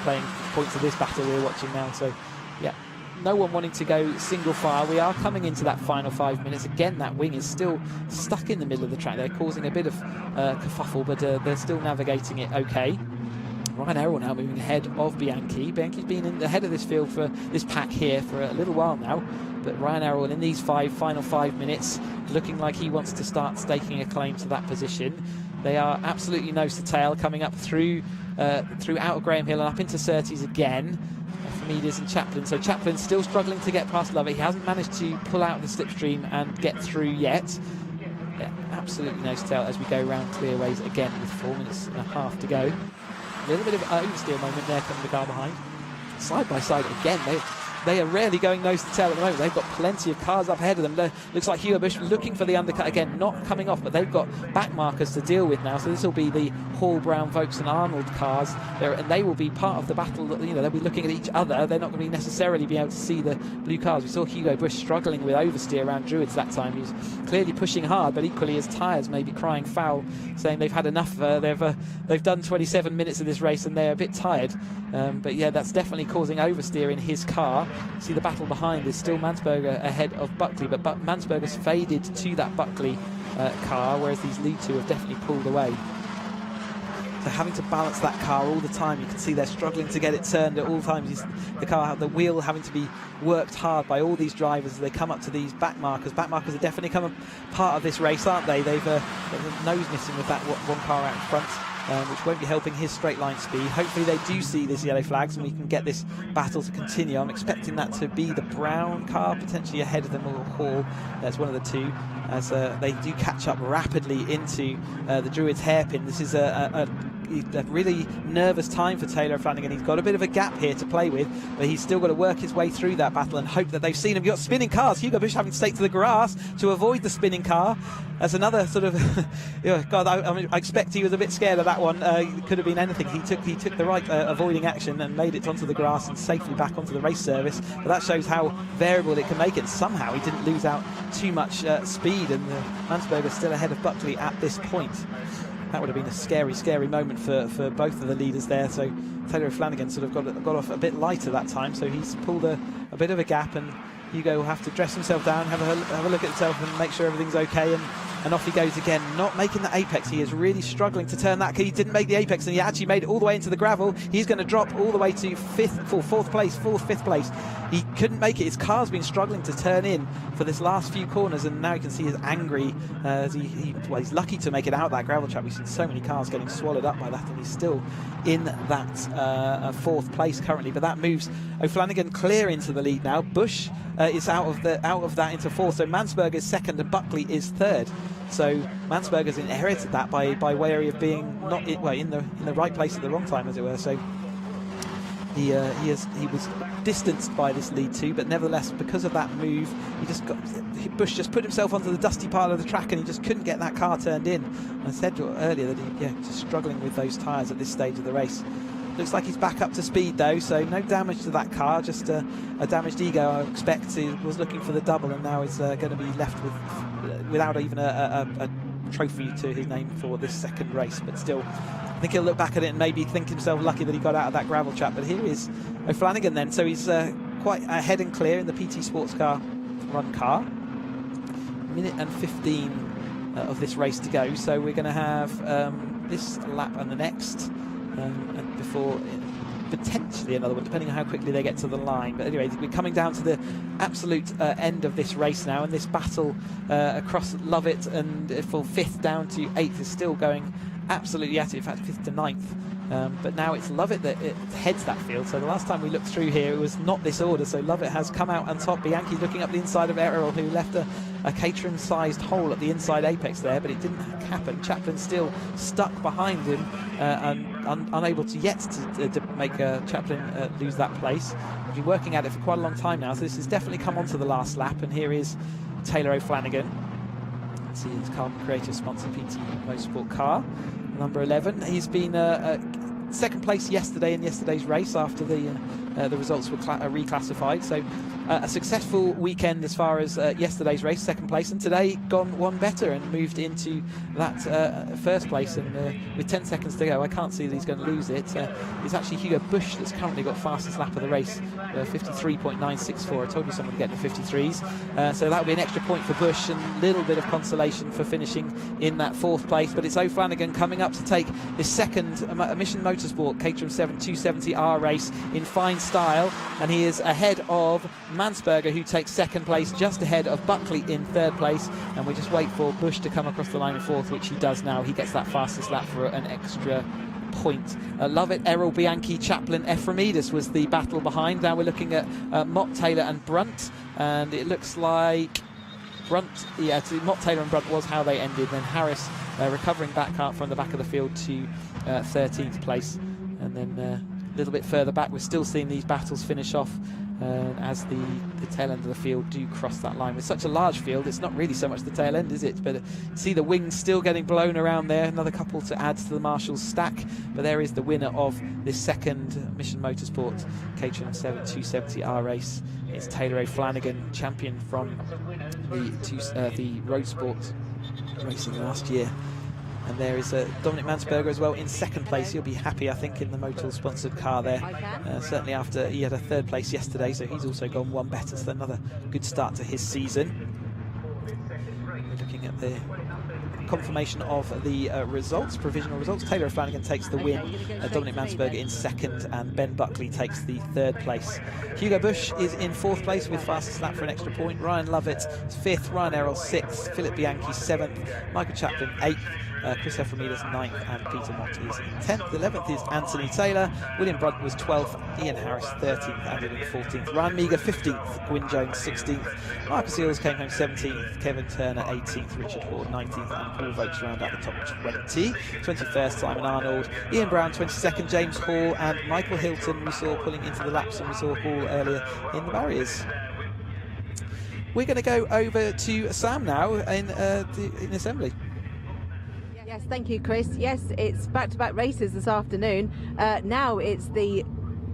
playing points of this battle we're watching now. So yeah, no one wanting to go single file. We are coming into that final 5 minutes. Again, that wing is still stuck in the middle of the track. They're causing a bit of kerfuffle, but they're still navigating it okay. Ryan Errol now moving ahead of Bianchi. Bianchi's been in the head of this field for this pack here for a little while now, but Ryan Errol in these final 5 minutes looking like he wants to start staking a claim to that position. They are absolutely nose to tail, coming up through out of Graham Hill and up into Surtees again. Efremidis and Chaplin. So Chaplin's still struggling to get past Lovett. He hasn't managed to pull out the slipstream and get through yet. Yeah, absolutely nose to tail as we go round clearways again with 4 minutes and a half to go. A little bit of oversteer moment there coming the car behind. Side by side again. They are rarely going nose to tail at the moment. They've got plenty of cars up ahead of them. Looks like Hugo Bush looking for the undercut again, not coming off, but they've got back markers to deal with now. So this will be the Hall, Brown, Vokes and Arnold cars there, and they will be part of the battle. They'll be looking at each other. They're not going to necessarily be able to see the blue cars. We saw Hugo Bush struggling with oversteer around Druids that time. He's clearly pushing hard, but equally his tyres may be crying foul, saying they've had enough. They've done 27 minutes of this race and they're a bit tired. But yeah, that's definitely causing oversteer in his car. See the battle behind is still Mansberger ahead of Buckley, but Mansberger's faded to that Buckley car, whereas these lead two have definitely pulled away. So having to balance that car all the time, you can see they're struggling to get it turned at all times. The wheel having to be worked hard by all these drivers as they come up to these back markers. Back markers are definitely come a part of this race, aren't they? They've nose missing with that one car out in front. Which won't be helping his straight line speed. Hopefully they do see these yellow flags and we can get this battle to continue. I'm expecting that to be the brown car, potentially ahead of them, or Hall. That's one of the two, as they do catch up rapidly into the Druids hairpin. This is a a really nervous time for Taylor O'Flanagan. He's got a bit of a gap here to play with, but he's still got to work his way through that battle and hope that they've seen him. You've got spinning cars. Hugo Bush having to stake to the grass to avoid the spinning car. As another sort of, God, I expect he was a bit scared of that one. It could have been anything. He took the right avoiding action and made it onto the grass and safely back onto the race service. But that shows how variable it can make it. Somehow he didn't lose out too much speed, and Mansberger still ahead of Buckley at this point. That would have been a scary, scary moment for both of the leaders there. So Taylor O'Flanagan sort of got off a bit lighter that time, so he's pulled a bit of a gap, and Hugo will have to dress himself down, have a look at himself and make sure everything's okay, and off he goes again, not making the apex. He is really struggling to turn that. He didn't make the apex, and he actually made it all the way into the gravel. He's going to drop all the way to fifth place. He couldn't make it. His car's been struggling to turn in for this last few corners, and now you can see he's angry. As he's lucky to make it out that gravel trap. We've seen so many cars getting swallowed up by that, and he's still in that fourth place currently. But that moves O'Flanagan clear into the lead now. Bush is out of that into fourth. So Mansberger is second and Buckley is third. So Mansberger's inherited that by way of being not in the right place at the wrong time, as it were. So he was distanced by this lead too, but nevertheless, because of that move, Bush just put himself onto the dusty part of the track, and he just couldn't get that car turned in. I said earlier that just struggling with those tyres at this stage of the race. Looks like he's back up to speed though, so no damage to that car, just a damaged ego. I expect he was looking for the double, and now is going to be left without even a trophy to his name for this second race. But still, I think he'll look back at it and maybe think himself lucky that he got out of that gravel trap. But here is O'Flanagan then, so he's quite ahead and clear in the PT Sports Car run car. A minute and 15 of this race to go, so we're going to have this lap and the next. And before potentially another one, depending on how quickly they get to the line. But anyway, we're coming down to the absolute end of this race now, and this battle across Lovett and for 5th down to 8th is still going absolutely at it. In fact, 5th to 9th. But now it's Lovett that heads that field. So the last time we looked through here, it was not this order. So Lovett has come out on top. Bianchi looking up the inside of Errol, who left a Caterham-sized hole at the inside apex there, but it didn't happen. Chaplin still stuck behind him and unable to yet to make Chaplin lose that place. We've been working at it for quite a long time now, so this has definitely come onto the last lap. And here is Taylor O'Flanagan. Let's see his carbon creator sponsor PT Motorsport car, number 11. He's been second place yesterday in yesterday's race after the results were reclassified. So a successful weekend as far as yesterday's race, second place, and today gone one better and moved into that first place. And with 10 seconds to go, I can't see that he's going to lose it. It's actually Hugo Bush that's currently got fastest lap of the race, 53.964. I told you someone would get the 53s. So that would be an extra point for Bush and a little bit of consolation for finishing in that fourth place. But it's O'Flanagan coming up to take his second Mission Motorsport Caterham 270R race in fine style, and he is ahead of Mansberger, who takes second place, just ahead of Buckley in third place. And we just wait for Bush to come across the line in fourth, which he does now. He gets that fastest lap for an extra point. Lovett, Errol, Bianchi, Chaplin, Ephraimidis was the battle behind. Now we're looking at Mott, Taylor and Brunt, and it looks like Brunt, Mott, Taylor and Brunt was how they ended. Then Harris recovering back up from the back of the field to 13th place, and then a little bit further back we're still seeing these battles finish off as the tail end of the field do cross that line. With such a large field, it's not really so much the tail end, is it? But see the wings still getting blown around there. Another couple to add to the Marshall's stack. But there is the winner of this second Mission Motorsport Caterham 270R race. It's Taylor O'Flanagan, champion from the Roadsport racing last year. And there is Dominic Mansberger as well in second place. He'll be happy, I think, in the Motul sponsored car there. Certainly after he had a third place yesterday, so he's also gone one better. So another good start to his season. We're looking at the confirmation of the results, provisional results. Taylor O'Flanagan takes the win, Dominic Mansberger in second, and Ben Buckley takes the third place. Hugo Bush is in fourth place with fastest lap for an extra point. Ryan Lovett is fifth, Ryan Errol sixth, Philip Bianchi seventh, Michael Chaplin eighth, Chris Efremides 9th, and Peter Mott is 10th. 11th is Anthony Taylor. William Brunt was 12th. Ian Harris 13th. Andy Lynn 14th. Ryan Meager 15th. Gwyn Jones 16th. Marcus Eels came home 17th. Kevin Turner 18th. Richard Horde 19th. And Paul Vokes round out the top 20. 21st, Simon Arnold. Ian Brown 22nd. James Hall and Michael Hilton we saw pulling into the laps, and we saw Hall earlier in the barriers. We're going to go over to Sam now in assembly. Yes, thank you, Chris. Yes, it's back-to-back races this afternoon. Now it's the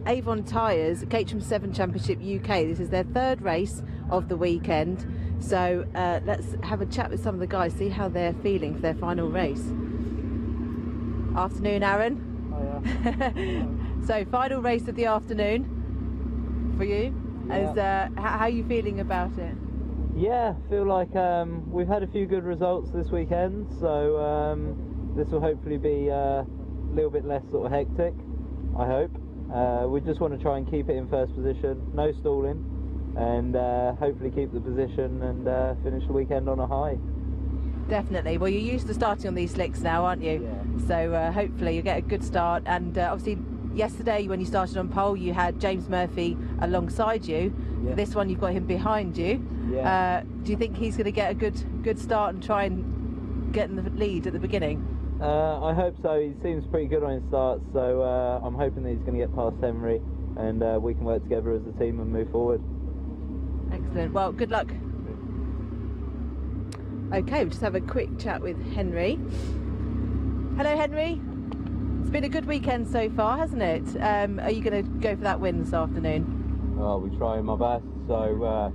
Avon Tyres Caterham 7 Championship UK. This is their third race of the weekend. So let's have a chat with some of the guys, see how they're feeling for their final race. Afternoon, Aaron. Oh, yeah. So, final race of the afternoon for you. Yeah. How are you feeling about it? Yeah, feel like we've had a few good results this weekend, so this will hopefully be a little bit less sort of hectic, I hope. We just want to try and keep it in first position, no stalling, and hopefully keep the position and finish the weekend on a high. Definitely. Well, you're used to starting on these slicks now, aren't you? Yeah. So hopefully you get a good start. And obviously yesterday when you started on pole, you had James Murphy alongside you. Yeah. For this one, you've got him behind you. Yeah. Do you think he's going to get a good start and try and get in the lead at the beginning? I hope so. He seems pretty good on his starts, so I'm hoping that he's going to get past Henry, and we can work together as a team and move forward. Excellent. Well, good luck. Okay, we'll just have a quick chat with Henry. Hello, Henry. It's been a good weekend so far, hasn't it? Are you going to go for that win this afternoon? Well, we're trying my best. So,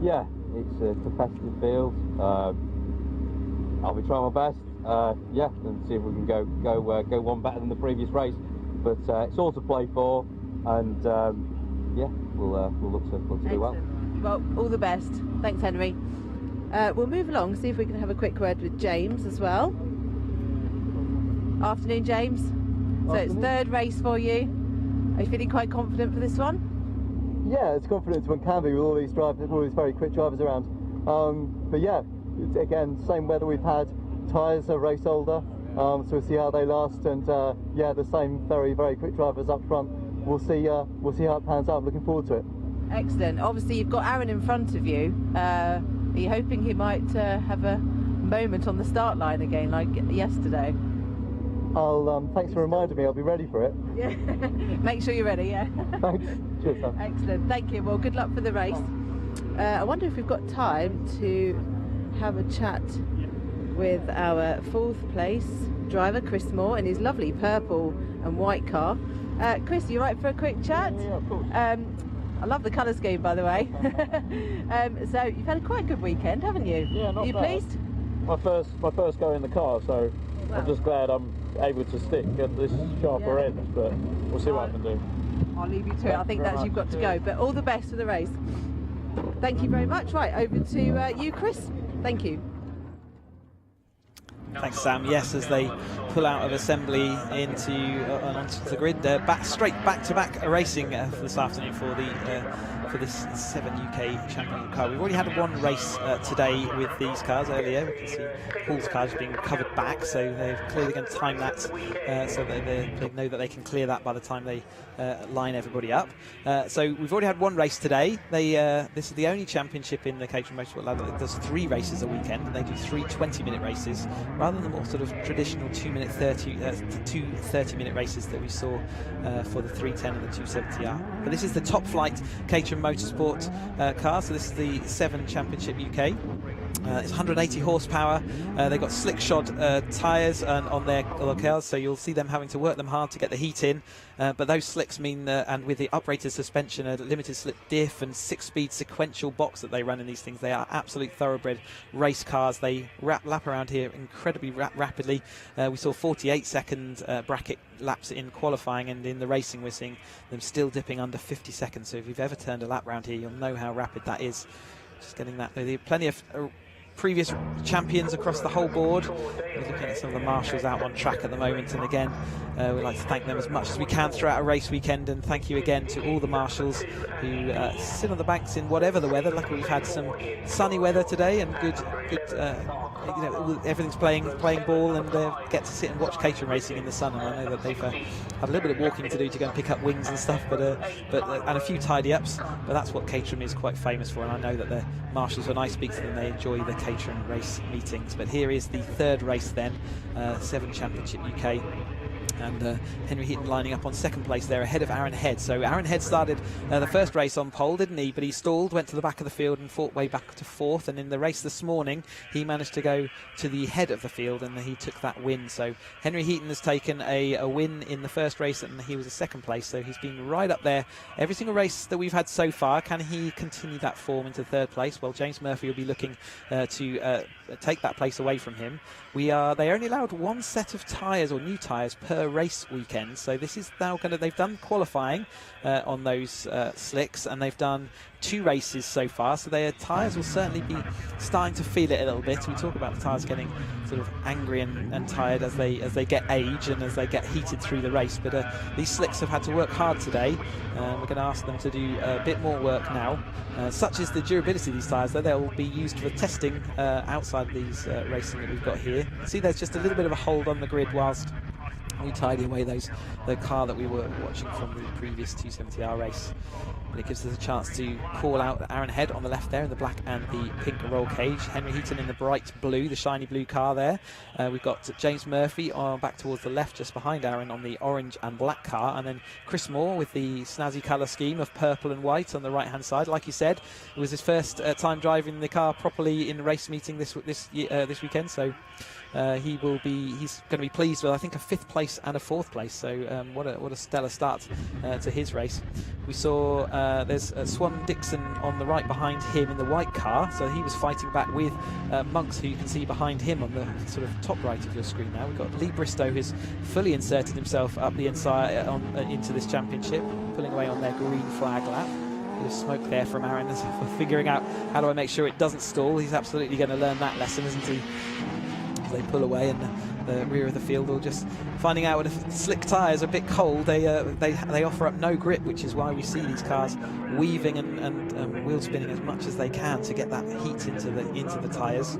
yeah, it's a competitive field. I'll be trying my best. Yeah, and see if we can go one better than the previous race. But it's all to play for, and yeah, we'll look to do well. Well, all the best. Thanks, Henry. We'll move along, see if we can have a quick word with James as well. Afternoon, James. So it's third race for you. Are you feeling quite confident for this one? Yeah, it's confidence one can be with all these drivers, all these very quick drivers around. But yeah, it's, again, same weather we've had. Tyres are a race older, so we'll see how they last. And yeah, the same very quick drivers up front. We'll see how it pans out. I'm looking forward to it. Excellent. Obviously, you've got Aaron in front of you. Are you hoping he might have a moment on the start line again, like yesterday? Thanks for reminding me. I'll be ready for it. Yeah. Make sure you're ready. Yeah. Thanks. Cheers, Sam. Excellent. Thank you. Well, good luck for the race. I wonder if we've got time to have a chat with our fourth place driver, Chris Moore, in his lovely purple and white car. Chris, you right for a quick chat? Yeah, of course. I love the colour scheme, by the way. So you've had a quite good weekend, haven't you? Yeah, not Are you bad. pleased? My first go in the car, so I'm just glad I'm able to stick at this sharper end, but we'll see what I can do. I'll leave you to it. I think that's you've got to go. But all the best for the race. Thank you very much. Right, over to you, Chris. Thank you. Thanks, Sam. Yes, as they pull out of assembly onto the grid, straight back-to-back racing for this afternoon for this 7 UK Championship car. We've already had one race today with these cars earlier. We can see Paul's cars being covered back, so they're clearly going to time that so that they know that they can clear that by the time they line everybody up. So we've already had one race today. This is the only championship in the Caterham Motorsport ladder that does 3 races a weekend, and they do 3 20-minute races rather than the more sort of traditional 2 30-minute races that we saw for the 310 and the 270R. But this is the top flight Caterham Motorsport car, so this is the 7 Championship UK. It's 180 horsepower. They've got slick shod tyres on their cars, so you'll see them having to work them hard to get the heat in. But those slicks mean, and with the uprated suspension, a limited slip diff and 6-speed sequential box that they run in these things, they are absolute thoroughbred race cars. They lap around here incredibly rapidly. We saw 48-second bracket laps in qualifying, and in the racing we're seeing them still dipping under 50 seconds. So if you've ever turned a lap round here, you'll know how rapid that is. Just getting that. There are plenty of previous champions across the whole board. We're looking at some of the marshals out on track at the moment, and again we'd like to thank them as much as we can throughout a race weekend, and thank you again to all the marshals who sit on the banks in whatever the weather. Luckily we've had some sunny weather today and good you know, everything's playing ball, and get to sit and watch Caterham racing in the sun. And I know that they've had a little bit of walking to do to go and pick up wings and stuff, but and a few tidy ups. But that's what Caterham is quite famous for. And I know that the marshals, when I speak to them, they enjoy the Caterham race meetings. But here is the third race then, 7 Championship UK. And Henry Heaton lining up on second place there, ahead of Aaron Head. So Aaron Head started the first race on pole, didn't he? But he stalled, went to the back of the field and fought way back to 4th. And in the race this morning, he managed to go to the head of the field, and he took that win. So Henry Heaton has taken a win in the first race, and he was a second place. So he's been right up there every single race that we've had so far. Can he continue that form into third place? Well, James Murphy will be looking to take that place away from him. They only allowed 1 set of tyres, or new tyres, per race weekend. So this is now they've done qualifying on those slicks, and they've done 2 races so far. So their tyres will certainly be starting to feel it a little bit. We talk about the tyres getting sort of angry and tired as they get age and as they get heated through the race. But these slicks have had to work hard today. We're going to ask them to do a bit more work now. Such is the durability of these tyres that they'll be used for testing outside these racing that we've got here. See, there's just a little bit of a hold on the grid whilst we tidy away the car that we were watching from the previous 270R race. But it gives us a chance to call out Aaron Head on the left there in the black and the pink roll cage. Henry Heaton in the bright blue, the shiny blue car there. We've got James Murphy back towards the left, just behind Aaron on the orange and black car. And then Chris Moore with the snazzy colour scheme of purple and white on the right-hand side. Like you said, it was his first time driving the car properly in a race meeting this weekend. So he's going to be pleased with, I think, a 5th place and a 4th place. So what a stellar start to his race. We saw there's Swan Dixon on the right behind him in the white car. So he was fighting back with Monks, who you can see behind him on the sort of top right of your screen now. We've got Lee Bristow, who's fully inserted himself up the inside into this championship, pulling away on their green flag lap. Bit of smoke there from Aaron for figuring out how do I make sure it doesn't stall. He's absolutely going to learn that lesson, isn't he? They pull away in the rear of the field, or just finding out if slick tyres are a bit cold, they offer up no grip, which is why we see these cars weaving and wheel spinning as much as they can to get that heat into the tyres.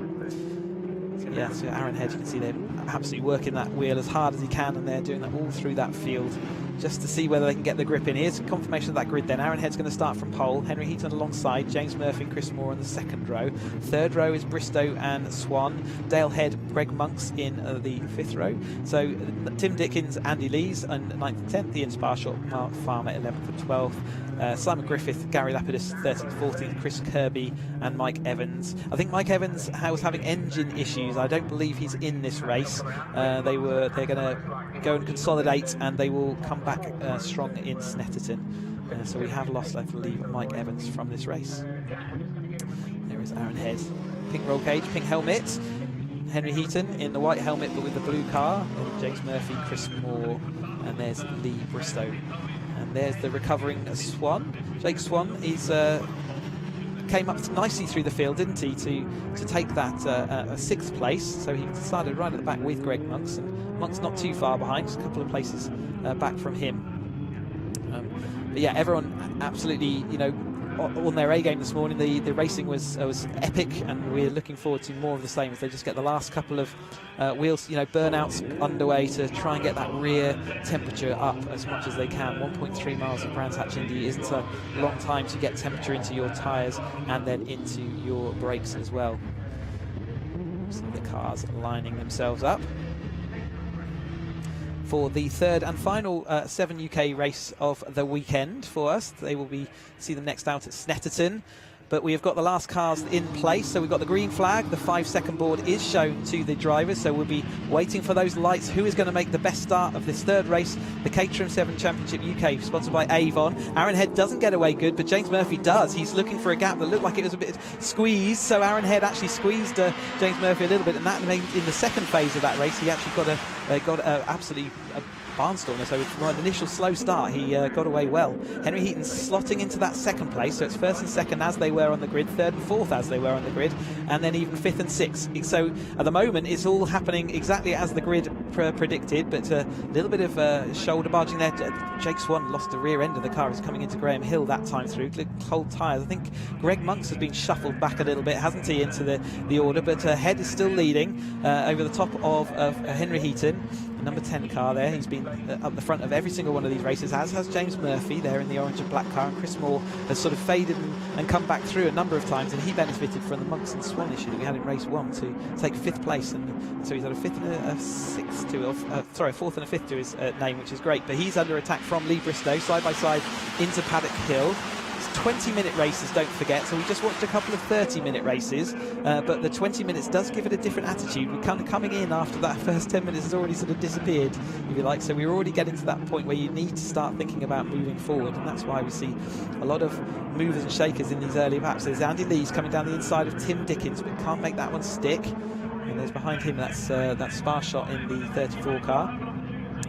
So yeah, so Aaron Head, you can see they're absolutely working that wheel as hard as he can, and they're doing that all through that field just to see whether they can get the grip in. Here's confirmation of that grid then. Aaron Head's going to start from pole. Henry Heaton alongside, James Murphy and Chris Moore in the 2nd row. 3rd row is Bristow and Swan. Dale Head, Greg Monks in the 5th row. So Tim Dickens, Andy Lees, and 9th and 10th. Ian Sparshot, Mark Farmer 11th and 12th. Simon Griffith, Gary Lapidus 13th, 14th, Chris Kirby and Mike Evans. I think Mike Evans was having engine issues. I don't believe he's in this race. They're going to go and consolidate, and they will come back strong in Snetterton. So we have lost, I believe, Mike Evans from this race. There is Aaron Head. Pink roll cage, pink helmet. Henry Heaton in the white helmet but with the blue car. And James Murphy, Chris Moore, and there's Lee Bristow. And there's the recovering Swan. Jake Swan came up nicely through the field, didn't he, to take that 6th place. So he started right at the back with Greg Monks, and Monks not too far behind, just a couple of places back from him. But yeah, everyone absolutely, on their A game this morning. The racing was epic, and we're looking forward to more of the same as they just get the last couple of wheels, burnouts underway to try and get that rear temperature up as much as they can. 1.3 miles of Brands Hatch Indy isn't a long time to get temperature into your tyres and then into your brakes as well. See the cars lining themselves up for the 3rd and final 7 UK race of the weekend for us. They will see them next out at Snetterton. But we have got the last cars in place, so we've got the green flag. The 5-second board is shown to the drivers, so we'll be waiting for those lights. Who is going to make the best start of this 3rd race? The Caterham 7 Championship UK, sponsored by Avon. Aaron Head doesn't get away good, but James Murphy does. He's looking for a gap that looked like it was a bit squeezed, so Aaron Head actually squeezed James Murphy a little bit, and that made, in the 2nd phase of that race, he actually got absolutely barnstormer. So from an initial slow start, he got away well. Henry Heaton slotting into that 2nd place, so it's 1st and 2nd as they were on the grid, 3rd and 4th as they were on the grid, and then even 5th and 6th. So at the moment it's all happening exactly as the grid predicted, but a little bit of shoulder barging there. Jake Swan lost the rear end of the car. He's coming into Graham Hill that time through. Cold tyres. I think Greg Monks has been shuffled back a little bit, hasn't he, into the order, but Head is still leading over the top of Henry Heaton, the number 10 car there. He's been up the front of every single one of these races, as has James Murphy there in the orange and black car, and Chris Moore has sort of faded and come back through a number of times, and he benefited from the Monks and Swan issue that we had in race 1 to take 5th place, and so he's had a 5th and a 6th to, sorry, a 4th and a 5th to his name, which is great. But he's under attack from Lee Bristow, side by side into Paddock Hill. 20-minute races, don't forget, so we just watched a couple of 30-minute races, but the 20 minutes does give it a different attitude. We're kind of coming in after that first 10 minutes has already sort of disappeared, if you like, so we're already getting to that point where you need to start thinking about moving forward, and that's why we see a lot of movers and shakers in these early laps. There's Andy Lee's coming down the inside of Tim Dickens, but can't make that one stick, and there's behind him that spar shot in the 34 car,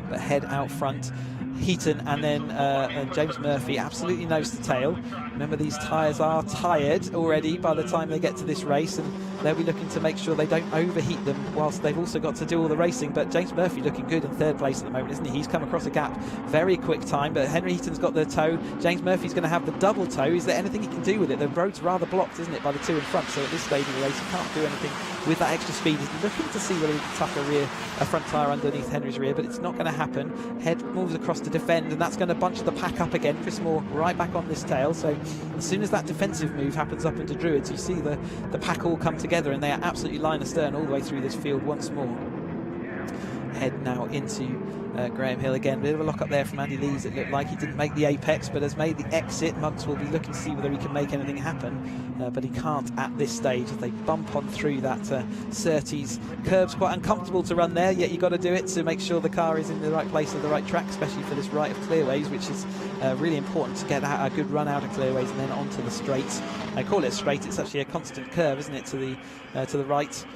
but Head out front. Heaton and then James Murphy absolutely nose to tail. Remember, these tyres are tired already by the time they get to this race, and they'll be looking to make sure they don't overheat them whilst they've also got to do all the racing. But James Murphy looking good in 3rd place at the moment, isn't he? He's come across a gap, very quick time, but Henry Heaton's got the tow. James Murphy's going to have the double tow. Is there anything he can do with it? The road's rather blocked, isn't it, by the two in front, so at this stage of the race he can't do anything with that extra speed. He's looking to see whether he can tuck a front tyre underneath Henry's rear, but it's not going to happen. Head moves across to defend, and that's going to bunch the pack up again. Chris Moore right back on this tail, so as soon as that defensive move happens up into Druids, you see the pack all come together, and they are absolutely line astern all the way through this field once more. Head now into Graham Hill again. A bit of a lock up there from Andy Lees. It looked like he didn't make the apex, but has made the exit. Monks will be looking to see whether he can make anything happen, but he can't at this stage as they bump on through that Surtees. Curb's quite uncomfortable to run there, yet you've got to do it to make sure the car is in the right place at the right track, especially for this right of clearways, which is really important to get a good run out of clearways and then onto the straights. I call it straight, it's actually a constant curve, isn't it, to the right.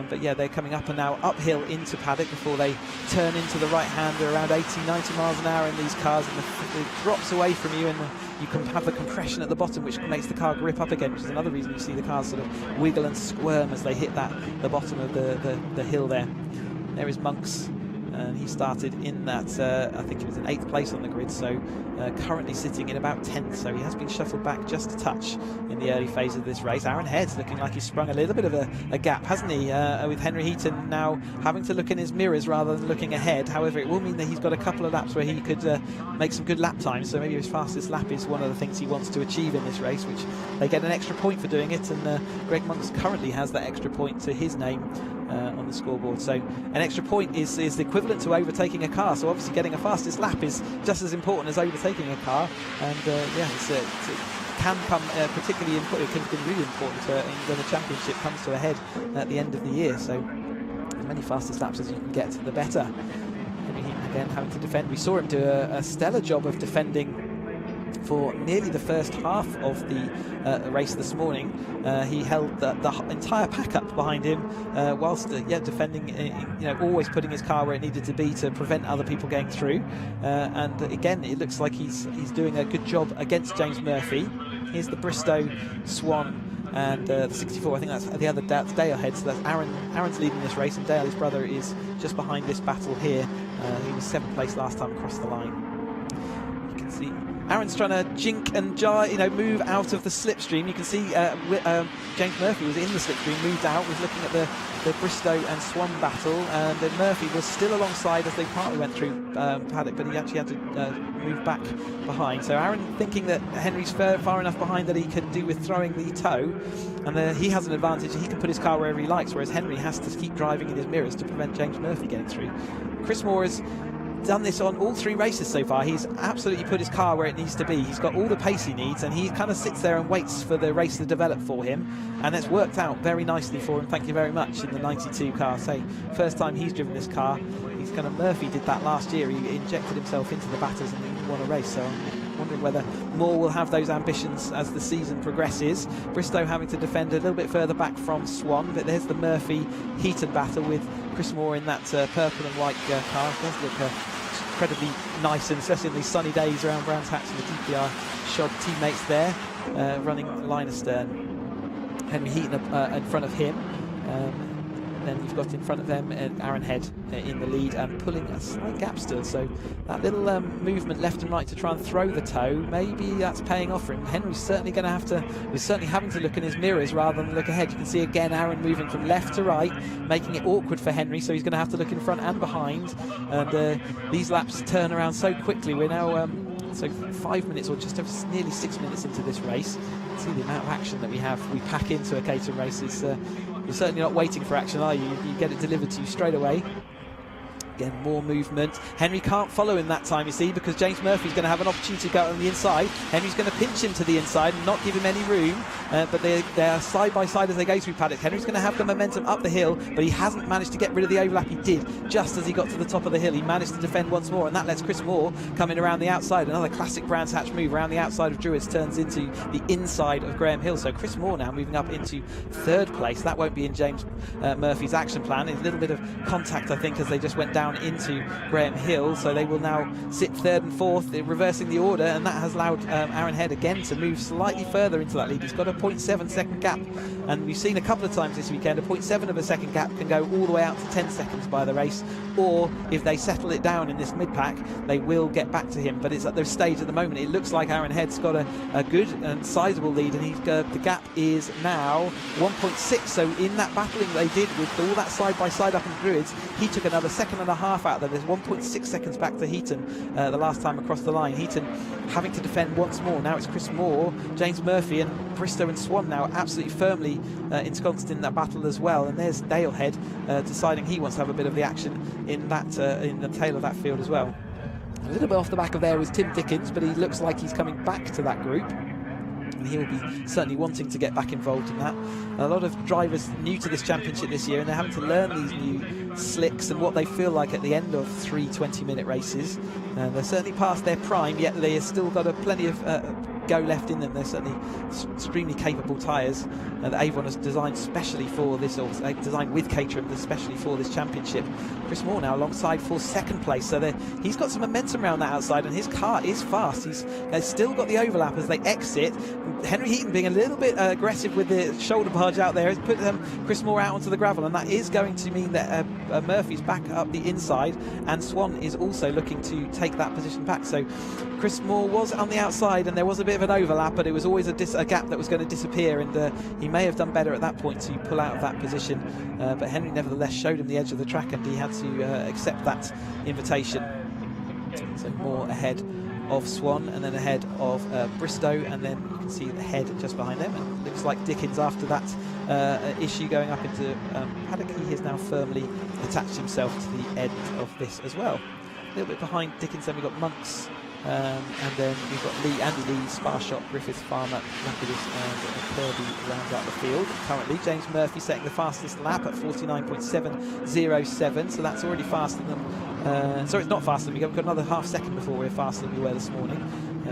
But yeah, they're coming up and now uphill into Paddock before they turn into the right hand around 80-90 miles an hour in these cars, and it drops away from you, and you can have the compression at the bottom, which makes the car grip up again, which is another reason you see the cars sort of wiggle and squirm as they hit the bottom of the hill there. There is Monks, and he started in that, I think it was in 8th place on the grid, so currently sitting in about 10th, so he has been shuffled back just a touch in the early phase of this race. Aaron Head's looking like he's sprung a little bit of a gap, hasn't he, with Henry Heaton now having to look in his mirrors rather than looking ahead. However, it will mean that he's got a couple of laps where he could make some good lap times, so maybe his fastest lap is one of the things he wants to achieve in this race, which they get an extra point for doing it, and Greg Monks currently has that extra point to his name on the scoreboard. So an extra point is the equivalent to overtaking a car, so obviously getting a fastest lap is just as important as overtaking a car, and yeah, it can come particularly important. It can be really important when the championship comes to a head at the end of the year, so as many fastest laps as you can get, the better. Henry Heaton again having to defend. We saw him do a stellar job of defending for nearly the first half of the race this morning. He held the entire pack up behind him whilst defending, always putting his car where it needed to be to prevent other people getting through, and again it looks like he's doing a good job against James Murphy. Here's the Bristow, Swan and the 64, I think that's the other Dale Head, so that's Aaron's leading this race, and Dale, his brother, is just behind this battle here. He was 7th place last time across the line. You can see Aaron's trying to jink and jar, move out of the slipstream. You can see James Murphy was in the slipstream, moved out, was looking at the Bristow and Swan battle, and then Murphy was still alongside as they partly went through Paddock, but he actually had to move back behind. So Aaron thinking that Henry's far enough behind that he can do with throwing the tow, and he has an advantage. He can put his car wherever he likes, whereas Henry has to keep driving in his mirrors to prevent James Murphy getting through. Chris Moore has done this on all 3 races so far. He's absolutely put his car where it needs to be. He's got all the pace he needs, and he kind of sits there and waits for the race to develop for him, and it's worked out very nicely for him, thank you very much, in the 92 car. So first time he's driven this car. He's kind of, Murphy did that last year. He injected himself into the batters and he won a race, so I'm wondering whether Moore will have those ambitions as the season progresses. Bristow having to defend a little bit further back from Swan, but there's the Murphy Heaton battle with Chris Moore in that purple and white car. It does look incredibly nice, and especially in these sunny days around Brands Hatch, and the DPR shod teammates there running line astern. Henry Heaton in front of him. then you've got in front of them Aaron Head in the lead and pulling a slight gap still. So that little movement left and right to try and throw the toe, maybe that's paying off for him. Henry's certainly going to have to, he's certainly having to look in his mirrors rather than look ahead. You can see again Aaron moving from left to right, making it awkward for Henry, so he's going to have to look in front and behind. And these laps turn around so quickly. We're now so 5 minutes, or just over nearly 6 minutes into this race. See the amount of action that we pack into a Caterham race. You're certainly not waiting for action, are you? You get it delivered to you straight away. Again, more movement. Henry can't follow him that time, you see, because James Murphy's going to have an opportunity to go on the inside. Henry's going to pinch him to the inside and not give him any room, but they are side by side as they go through paddocks. Henry's going to have the momentum up the hill, but he hasn't managed to get rid of the overlap. He did just as he got to the top of the hill. He managed to defend once more, and that lets Chris Moore come in around the outside. Another classic Brands Hatch move around the outside of Druids turns into the inside of Graham Hill. So Chris Moore now moving up into third place. That won't be in James Murphy's action plan. A little bit of contact, I think, as they just went down into Graham Hill, so they will now sit third and fourth, reversing the order, and that has allowed Aaron Head again to move slightly further into that lead. He's got a 0.7 second gap, and we've seen a couple of times this weekend a 0.7 of a second gap can go all the way out to 10 seconds by the race, or if they settle it down in this mid-pack, they will get back to him. But it's at this stage at the moment, it looks like Aaron Head's got a good and sizable lead, and the gap is now 1.6. So in that battling they did with all that side-by-side up in Druids, he took another second and a half out there. There's 1.6 seconds back to Heaton the last time across the line. Heaton having to defend once more. Now it's Chris Moore, James Murphy and Bristow and Swan now absolutely firmly ensconced in that battle as well. And there's Dalehead deciding he wants to have a bit of the action in that in the tail of that field as well. A little bit off the back of there was Tim Dickens, but he looks like he's coming back to that group. And he'll be certainly wanting to get back involved in that. A lot of drivers new to this championship this year, and they're having to learn these new slicks and what they feel like at the end of 3 20-minute races. They're certainly past their prime, yet they have still got plenty of go left in them. They're certainly extremely capable tyres that Avon has designed specially for this, or designed with Caterham especially for this championship. Chris Moore now alongside for second place, so he's got some momentum around that outside, and his car is fast. He's still got the overlap as they exit. Henry Heaton being a little bit aggressive with the shoulder barge out there has put Chris Moore out onto the gravel, and that is going to mean that Murphy's back up the inside, and Swan is also looking to take that position back. So Chris Moore was on the outside, and there was a bit of an overlap, but it was always a gap that was going to disappear, and he may have done better at that point to pull out of that position, but Henry nevertheless showed him the edge of the track, and he had to accept that invitation. So Moore ahead of Swan, and then ahead of Bristow, and then you can see the Head just behind them, and it looks like Dickens after that issue going up into paddock, he has now firmly attached himself to the end of this as well. A little bit behind Dickens, then we've got Monks, and then we've got Andy Lee, Sparshot, Griffiths, Farmer, Lapidus and Kirby rounds out the field. Currently James Murphy setting the fastest lap at 49.707, so that's already faster than sorry, it's not faster than we've got another half second before we're faster than we were this morning.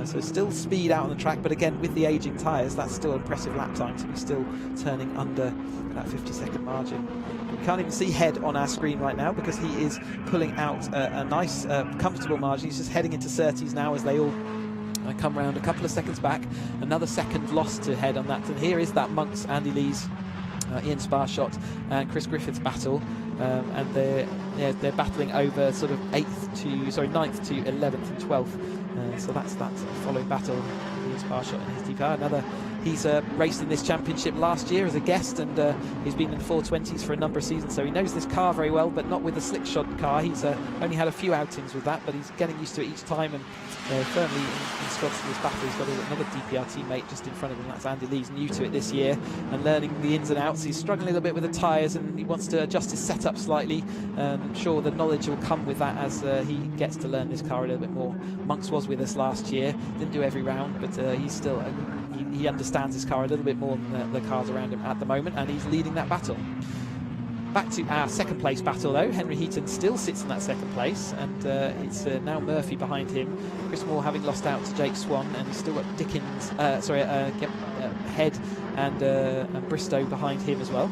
So still speed out on the track, but again with the aging tyres, that's still an impressive lap time to be still turning under that 50-second margin. We can't even see Head on our screen right now because he is pulling out a nice comfortable margin. He's just heading into Surtees now as they all come round a couple of seconds back. Another second lost to Head on that, and here is that Monks, Andy Lee's, Ian Sparshot and Chris Griffiths battle, and they're battling over sort of 9th to 11th and 12th, so that's that following battle. Ian Sparshot and his car. He's raced in this championship last year as a guest, and he's been in the 420s for a number of seasons, so he knows this car very well, but not with the slick shod car. He's only had a few outings with that, but he's getting used to it each time, and firmly ensconced in this battle. He's got another DPR teammate just in front of him. That's Andy Lee's new to it this year and learning the ins and outs. He's struggling a little bit with the tyres, and he wants to adjust his setup slightly. I'm sure the knowledge will come with that as he gets to learn this car a little bit more. Monks was with us last year, didn't do every round, but he's still he understands his car a little bit more than the cars around him at the moment, and he's leading that battle. Back to our second place battle though. Henry Heaton still sits in that second place, and it's now Murphy behind him. Chris Moore having lost out to Jake Swan, and he's still got Dickens, Head and Bristow behind him as well.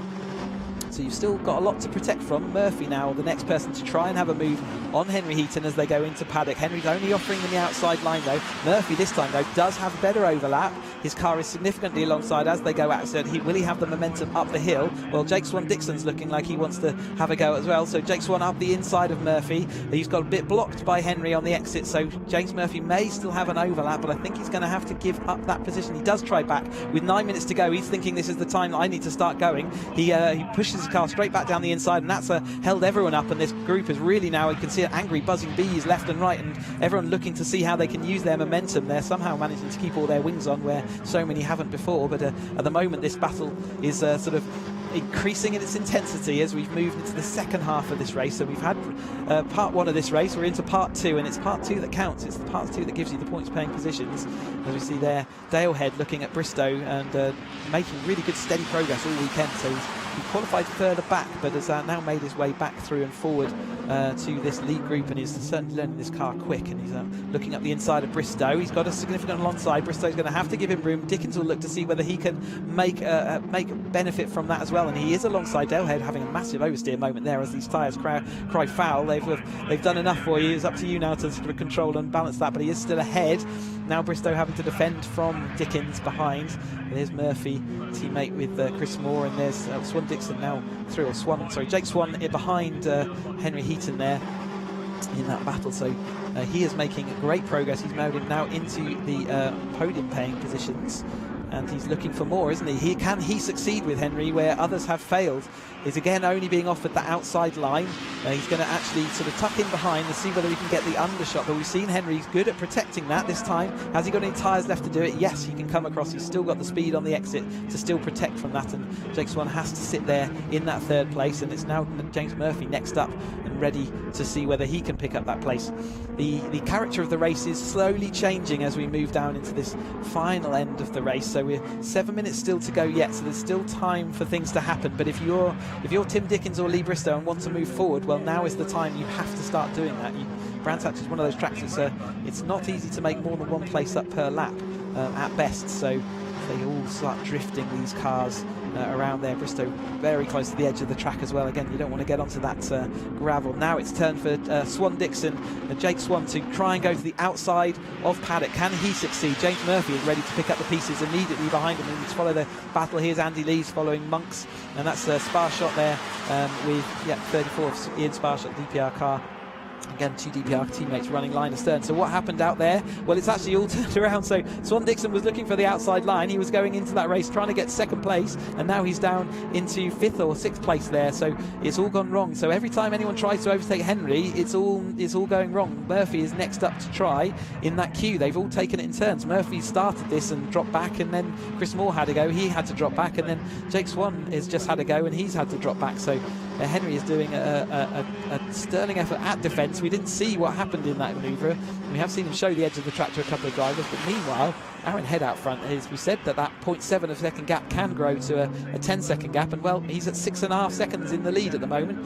So you've still got a lot to protect from. Murphy now, the next person to try and have a move on Henry Heaton as they go into paddock. Henry's only offering them the outside line though. Murphy this time though does have better overlap. His car is significantly alongside as they go out. So will he have the momentum up the hill? Well, Jake Swan-Dixon's looking like he wants to have a go as well. So Jake Swan up the inside of Murphy. He's got a bit blocked by Henry on the exit. So James Murphy may still have an overlap, but I think he's going to have to give up that position. He does try back with 9 minutes to go. He's thinking this is the time that I need to start going. He pushes his car straight back down the inside, and that's held everyone up. And this group is really now, you can see angry buzzing bees left and right, and everyone looking to see how they can use their momentum. They're somehow managing to keep all their wings on where so many haven't before. But at the moment, this battle is sort of increasing in its intensity as we've moved into the second half of this race. So we've had part one of this race, we're into part two, and it's part two that counts. It's the part two that gives you the points paying positions. As we see there, Dalehead looking at Bristow and making really good steady progress all weekend. So he qualified further back, but has now made his way back through and forward to this lead group, and he's certainly learning this car quick. And he's looking up the inside of Bristow. He's got a significant alongside. Bristow's going to have to give him room. Dickens will look to see whether he can make benefit from that as well, and he is alongside Dalehead, having a massive oversteer moment there as these tyres cry foul. They've done enough for you. It's up to you now to sort of control and balance that, but he is still ahead. Now Bristow having to defend from Dickens behind. There's Murphy, teammate with Chris Moore, and there's Swan-Dixon now through, or Swan, sorry, Jake Swan behind Henry Heaton there in that battle. So he is making great progress. He's moving now into the podium paying positions, and he's looking for more, isn't he? Can he succeed with Henry where others have failed? Is again only being offered the outside line. He's going to actually sort of tuck in behind and see whether he can get the undershot, but we've seen Henry's good at protecting that this time. Has he got any tyres left to do it? Yes, he can come across. He's still got the speed on the exit to still protect from that, and Jake Swan has to sit there in that third place, and it's now James Murphy next up and ready to see whether he can pick up that place. The character of the race is slowly changing as we move down into this final end of the race. So we're 7 minutes still to go yet, so there's still time for things to happen. But if you're Tim Dickens or Lee Bristow and want to move forward, well, now is the time. You have to start doing that. Brands Hatch is one of those tracks it's not easy to make more than one place up per lap at best. So they all start drifting, these cars around there. Bristow very close to the edge of the track as well. Again, you don't want to get onto that gravel. Now it's turn for Swan-Dixon and Jake Swan to try and go to the outside of paddock. Can he succeed? James Murphy is ready to pick up the pieces immediately behind him, and let's follow the battle. Here's Andy Lees following Monks, and that's Sparshot there with 34 of Ian Sparshot DPR car. Again, two DPR teammates running line astern. So what happened out there? Well, it's actually all turned around. So Swan-Dixon was looking for the outside line. He was going into that race trying to get second place, and now he's down into fifth or sixth place there. So it's all gone wrong. So every time anyone tries to overtake Henry, it's all going wrong. Murphy is next up to try in that queue. They've all taken it in turns. Murphy started this and dropped back, and then Chris Moore had to go. He had to drop back, and then Jake Swan has just had to go, and he's had to drop back. So Henry is doing a sterling effort at defence. We didn't see what happened in that manoeuvre. We have seen him show the edge of the track to a couple of drivers, but meanwhile, Aaron Head out front, as we said, that 0.7 of a second gap can grow to a 10-second gap, and well, he's at 6.5 seconds in the lead at the moment.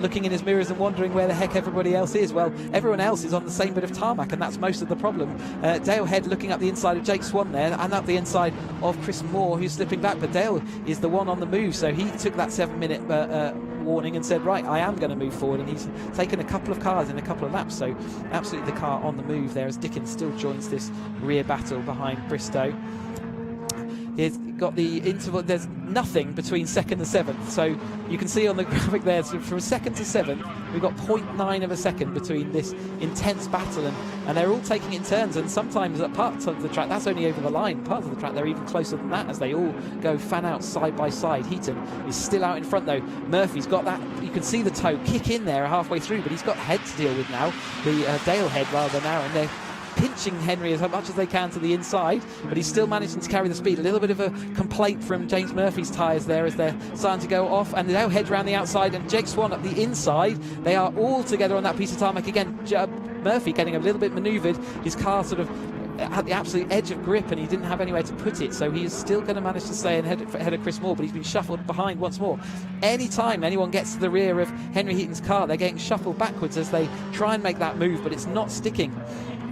Looking in his mirrors and wondering where the heck everybody else is. Well, everyone else is on the same bit of tarmac, and that's most of the problem. Dale Head looking up the inside of Jake Swan there, and up the inside of Chris Moore, who's slipping back, but Dale is the one on the move, so he took that 7-minute warning and said, right, I am going to move forward, and he's taken a couple of cars in a couple of laps. So absolutely the car on the move there as Dickens still joins this rear battle behind Bristow. He's got the interval, there's nothing between second and seventh, so you can see on the graphic there, so from second to seventh we've got 0.9 of a second between this intense battle, and they're all taking it in turns, and sometimes at parts of the track that's only over the line. Parts of the track they're even closer than that as they all go fan out side by side. Heaton is still out in front though. Murphy's got that, you can see the toe kick in there halfway through, but he's got Head to deal with now, the Dale Head rather now, and they're pinching Henry as much as they can to the inside, but he's still managing to carry the speed. A little bit of a complaint from James Murphy's tyres there as they're starting to go off, and now Head around the outside and Jake Swan up the inside. They are all together on that piece of tarmac again. Murphy getting a little bit manoeuvred, his car sort of at the absolute edge of grip, and he didn't have anywhere to put it, so he is still going to manage to stay ahead of Chris Moore, but he's been shuffled behind once more. Anytime anyone gets to the rear of Henry Heaton's car, they're getting shuffled backwards as they try and make that move, but it's not sticking.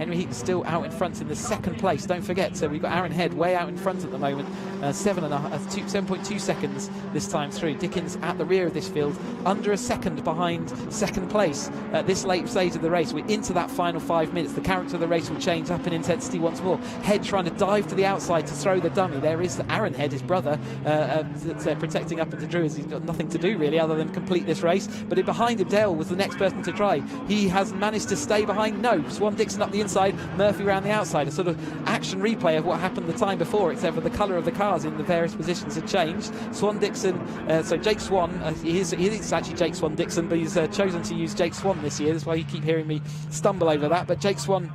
Henry Heaton still out in front in the second place. Don't forget, so we've got Aaron Head way out in front at the moment, 7.2 seconds this time through. Dickens at the rear of this field, under a second behind second place at this late stage of the race. We're into that final 5 minutes. The character of the race will change up in intensity once more. Head trying to dive to the outside to throw the dummy. There is Aaron Head, his brother, that's protecting up into Druids. He's got nothing to do really other than complete this race. But behind him, Dale was the next person to try. He has managed to stay behind. No, Swan Dixon up the inside, Murphy around the outside. A sort of action replay of what happened the time before, except for the colour of the cars in the various positions had changed. Swan Dixon, so Jake Swan, he is actually Jake Swan Dixon, but he's chosen to use Jake Swan this year. That's why you keep hearing me stumble over that. But Jake Swan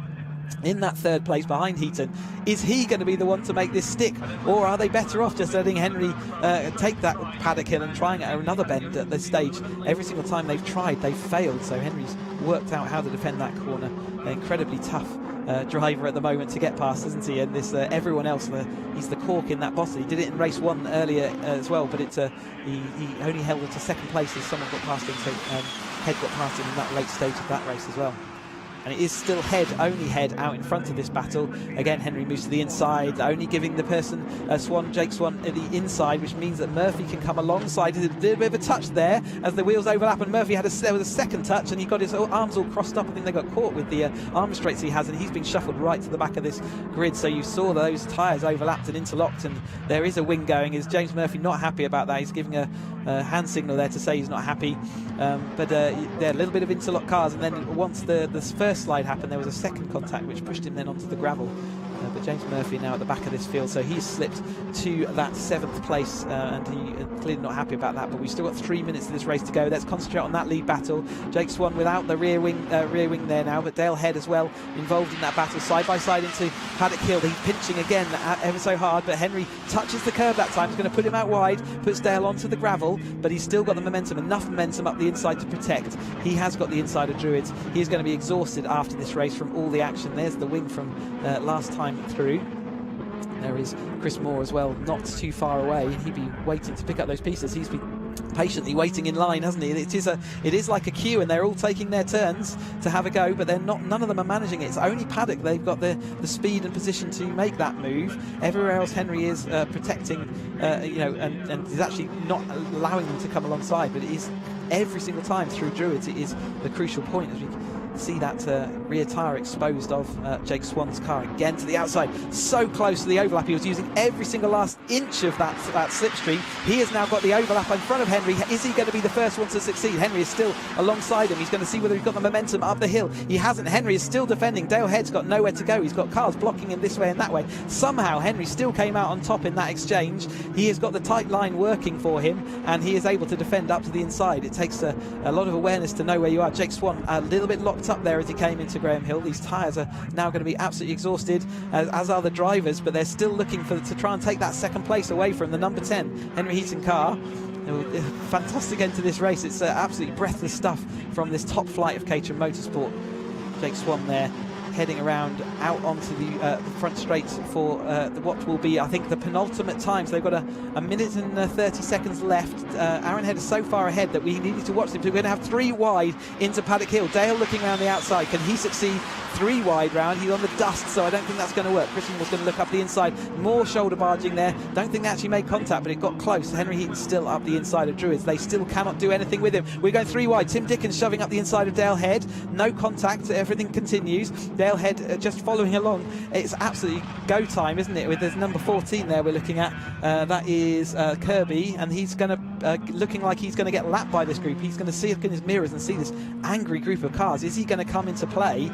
in that third place behind Heaton. Is he going to be the one to make this stick, or are they better off just letting Henry take that paddock hill and trying another bend at this stage? Every single time they've tried, they've failed, so Henry's worked out how to defend that corner. An incredibly tough driver at the moment to get past, isn't he? And this everyone else, he's the cork in that bottle. He did it in race 1 earlier as well, but he only held it to second place as someone got past him, so Head got past him in that late stage of that race as well. And it is still only Head out in front of this battle. Again, Henry moves to the inside, only giving the person, Jake Swan, the inside, which means that Murphy can come alongside. He did a bit of a touch there as the wheels overlap, and Murphy there was a second touch, and he got his arms all crossed up. I think they got caught with the arm restraints he has, and he's been shuffled right to the back of this grid. So you saw those tyres overlapped and interlocked, and there is a wing going. Is James Murphy not happy about that? He's giving a hand signal there to say he's not happy. But a little bit of interlocked cars, and then once the first slide happened, there was a second contact which pushed him then onto the gravel. But James Murphy now at the back of this field, so he's slipped to that 7th place, and he clearly not happy about that. But we've still got 3 minutes of this race to go. Let's concentrate on that lead battle. Jake Swan without the rear wing there now, but Dale Head as well involved in that battle, side by side into Paddock Hill. He's pinching again ever so hard, but Henry touches the curb that time. He's going to put him out wide, puts Dale onto the gravel, but he's still got the momentum, enough momentum up the inside to protect. He has got the inside of Druids. He's going to be exhausted after this race from all the action. There's the wing from last time through. There is Chris Moore as well, not too far away. He'd be waiting to pick up those pieces. He's been patiently waiting in line, hasn't he? It is like a queue, and they're all taking their turns to have a go, but none of them are managing it. It's only Paddock they've got the speed and position to make that move. Everywhere else Henry is protecting, and is actually not allowing them to come alongside, but it is every single time through Druids. It is the crucial point as we see that rear tyre exposed of Jake Swan's car again to the outside, so close to the overlap. He was using every single last inch of that slipstream. He has now got the overlap in front of Henry. Is he going to be the first one to succeed? Henry is still alongside him. He's going to see whether he's got the momentum up the hill. He hasn't. Henry is still defending. Dale Head's got nowhere to go. He's got cars blocking him this way and that way. Somehow Henry still came out on top in that exchange. He has got the tight line working for him, and he is able to defend up to the inside. It takes a lot of awareness to know where you are. Jake Swan a little bit locked up there as he came into Graham Hill. These tyres are now going to be absolutely exhausted, as are the drivers, but they're still looking to try and take that second place away from the number 10 Henry Heaton car. Fantastic end to this race. It's absolutely breathless stuff from this top flight of Caterham Motorsport. Jake Swan there heading around out onto the front straight for what will be, I think, the penultimate time. So they've got a minute and 30 seconds left. Aaron Head is so far ahead that we needed to watch him. So we're going to have 3 wide into Paddock Hill. Dale looking around the outside. Can he succeed? 3 wide round. He's on the dust, so I don't think that's going to work. Christian was going to look up the inside. More shoulder barging there. Don't think they actually made contact, but it got close. Henry Heaton's still up the inside of Druids. They still cannot do anything with him. We're going 3 wide. Tim Dickens shoving up the inside of Dale Head. No contact. Everything continues. Dale Head just following along. It's absolutely go time, isn't it? There's number 14 there we're looking at. That is Kirby, and he's going to looking like he's going to get lapped by this group. He's going to see in his mirrors and see this angry group of cars. Is he going to come into play?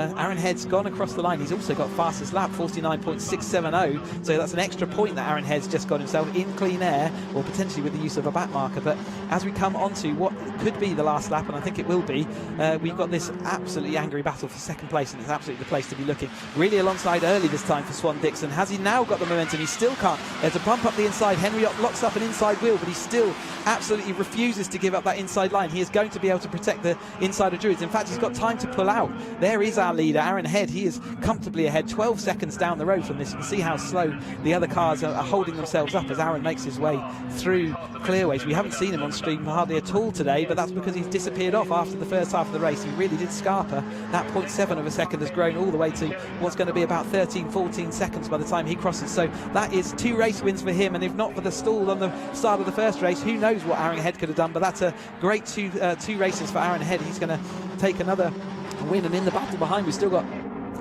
Aaron Head's gone across the line. He's also got fastest lap, 49.670, so that's an extra point that Aaron Head's just got himself in clean air, or potentially with the use of a back marker. But as we come on to what could be the last lap, and I think it will be, we've got this absolutely angry battle for second place, and it's absolutely the place to be looking. Really alongside early this time for Swan Dixon. Has he now got the momentum? He still can't. There's a bump up the inside. Henry locks up an inside wheel, but he still absolutely refuses to give up that inside line. He is going to be able to protect the inside of Druids. In fact, he's got time to pull out. There is our leader, Aaron Head. He is comfortably ahead, 12 seconds down the road from this. You can see how slow the other cars are holding themselves up as Aaron makes his way through clearways. We haven't seen him on stream hardly at all today, but that's because he's disappeared off after the first half of the race. He really did scarper that 0.7 of a second second has grown all the way to what's going to be about 13-14 seconds by the time he crosses. So that is 2 race wins for him, and if not for the stall on the start of the first race, who knows what Aaron Head could have done. But that's a great two races for Aaron Head. He's going to take another win, and in the battle behind we've still got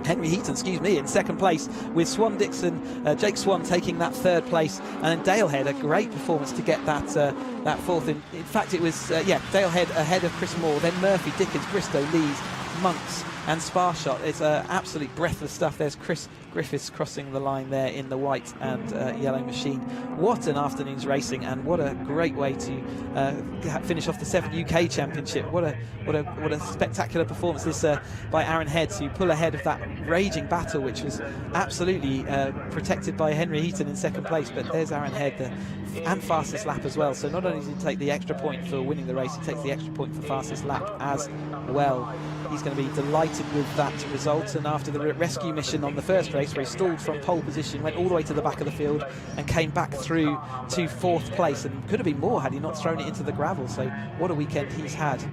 Henry Heaton, in second place, with Swan Dixon, Jake Swan taking that 3rd place, and then Dale Head, a great performance to get that 4th. In fact, it was Dale Head ahead of Chris Moore, then Murphy, Dickens, Bristow, Lees, Monks and Sparshot. It's absolute breathless stuff. There's Chris Griffiths crossing the line there in the white and yellow machine. What an afternoon's racing, and what a great way to finish off the 7th UK Championship. What a spectacular performance this by Aaron Head to pull ahead of that raging battle, which was absolutely protected by Henry Heaton in 2nd place. But there's Aaron Head, and fastest lap as well. So not only does he take the extra point for winning the race, he takes the extra point for fastest lap as well. He's going to be delighted with that result. And after the rescue mission on the first race, where he stalled from pole position, went all the way to the back of the field and came back through to 4th place, and could have been more had he not thrown it into the gravel. So what a weekend he's had.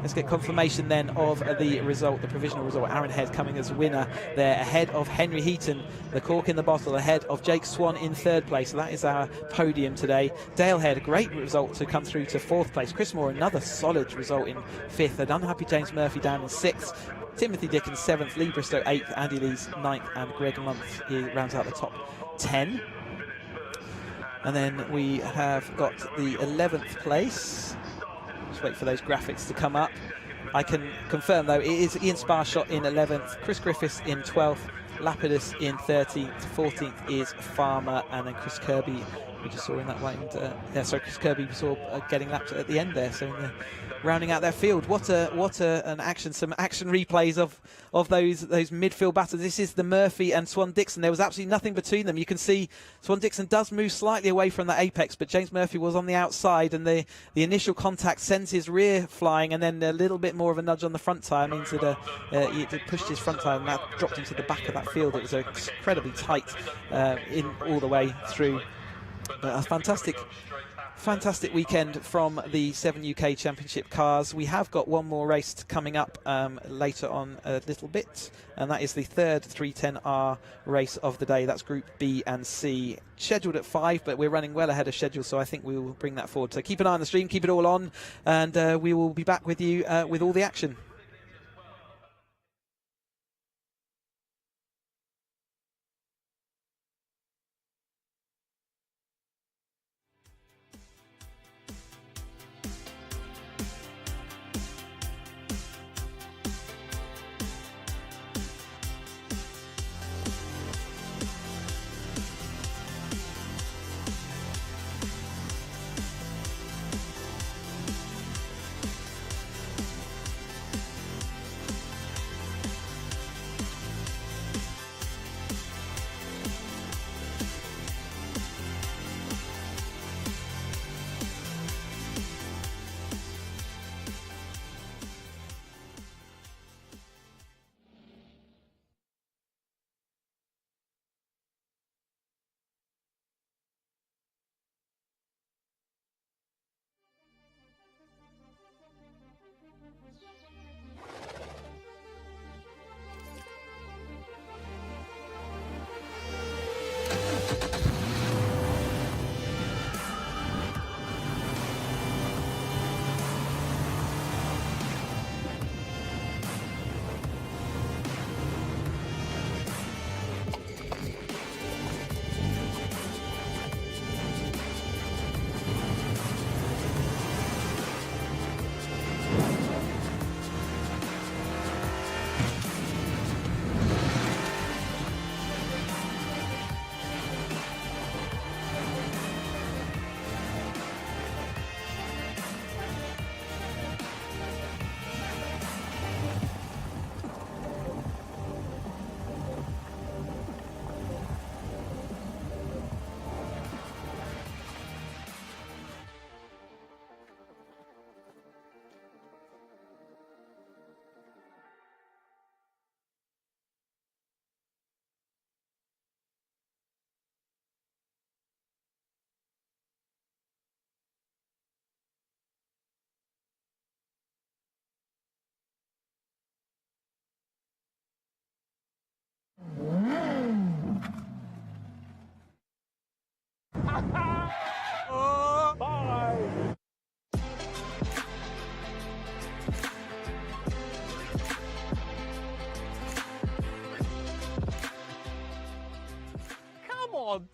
Let's get confirmation then of the result, the provisional result. Aaron Head coming as winner there, ahead of Henry Heaton, the cork in the bottle, ahead of Jake Swan in 3rd place. So that is our podium today. Dale Head, a great result to come through to 4th place. Chris Moore, another solid result in 5th. An unhappy James Murphy down in 6th. Timothy Dickens 7th, Lee Bristow 8th, Andy Lees 9th, and Greg Month, he rounds out the top 10. And then we have got the 11th place. Just wait for those graphics to come up. I can confirm though, it is Ian Sparshot in 11th, Chris Griffiths in 12th, Lapidus in 13th, 14th is Farmer, and then Chris Kirby, we just saw in that way. Chris Kirby we saw getting lapped at the end there. So rounding out their field, what an action! Some action replays of those midfield battles. This is the Murphy and Swan Dixon. There was absolutely nothing between them. You can see Swan Dixon does move slightly away from the apex, but James Murphy was on the outside, and the initial contact sends his rear flying, and then a little bit more of a nudge on the front tyre means that he pushed his front tyre, and that dropped into the back of that field. It was incredibly tight in all the way through. But a fantastic weekend from the 7 UK Championship cars. We have got one more race coming up later on a little bit, and that is the 3rd 310R race of the day. That's Group B and C, scheduled at 5, but we're running well ahead of schedule, so I think we will bring that forward. So keep an eye on the stream, keep it all on, and we will be back with you with all the action.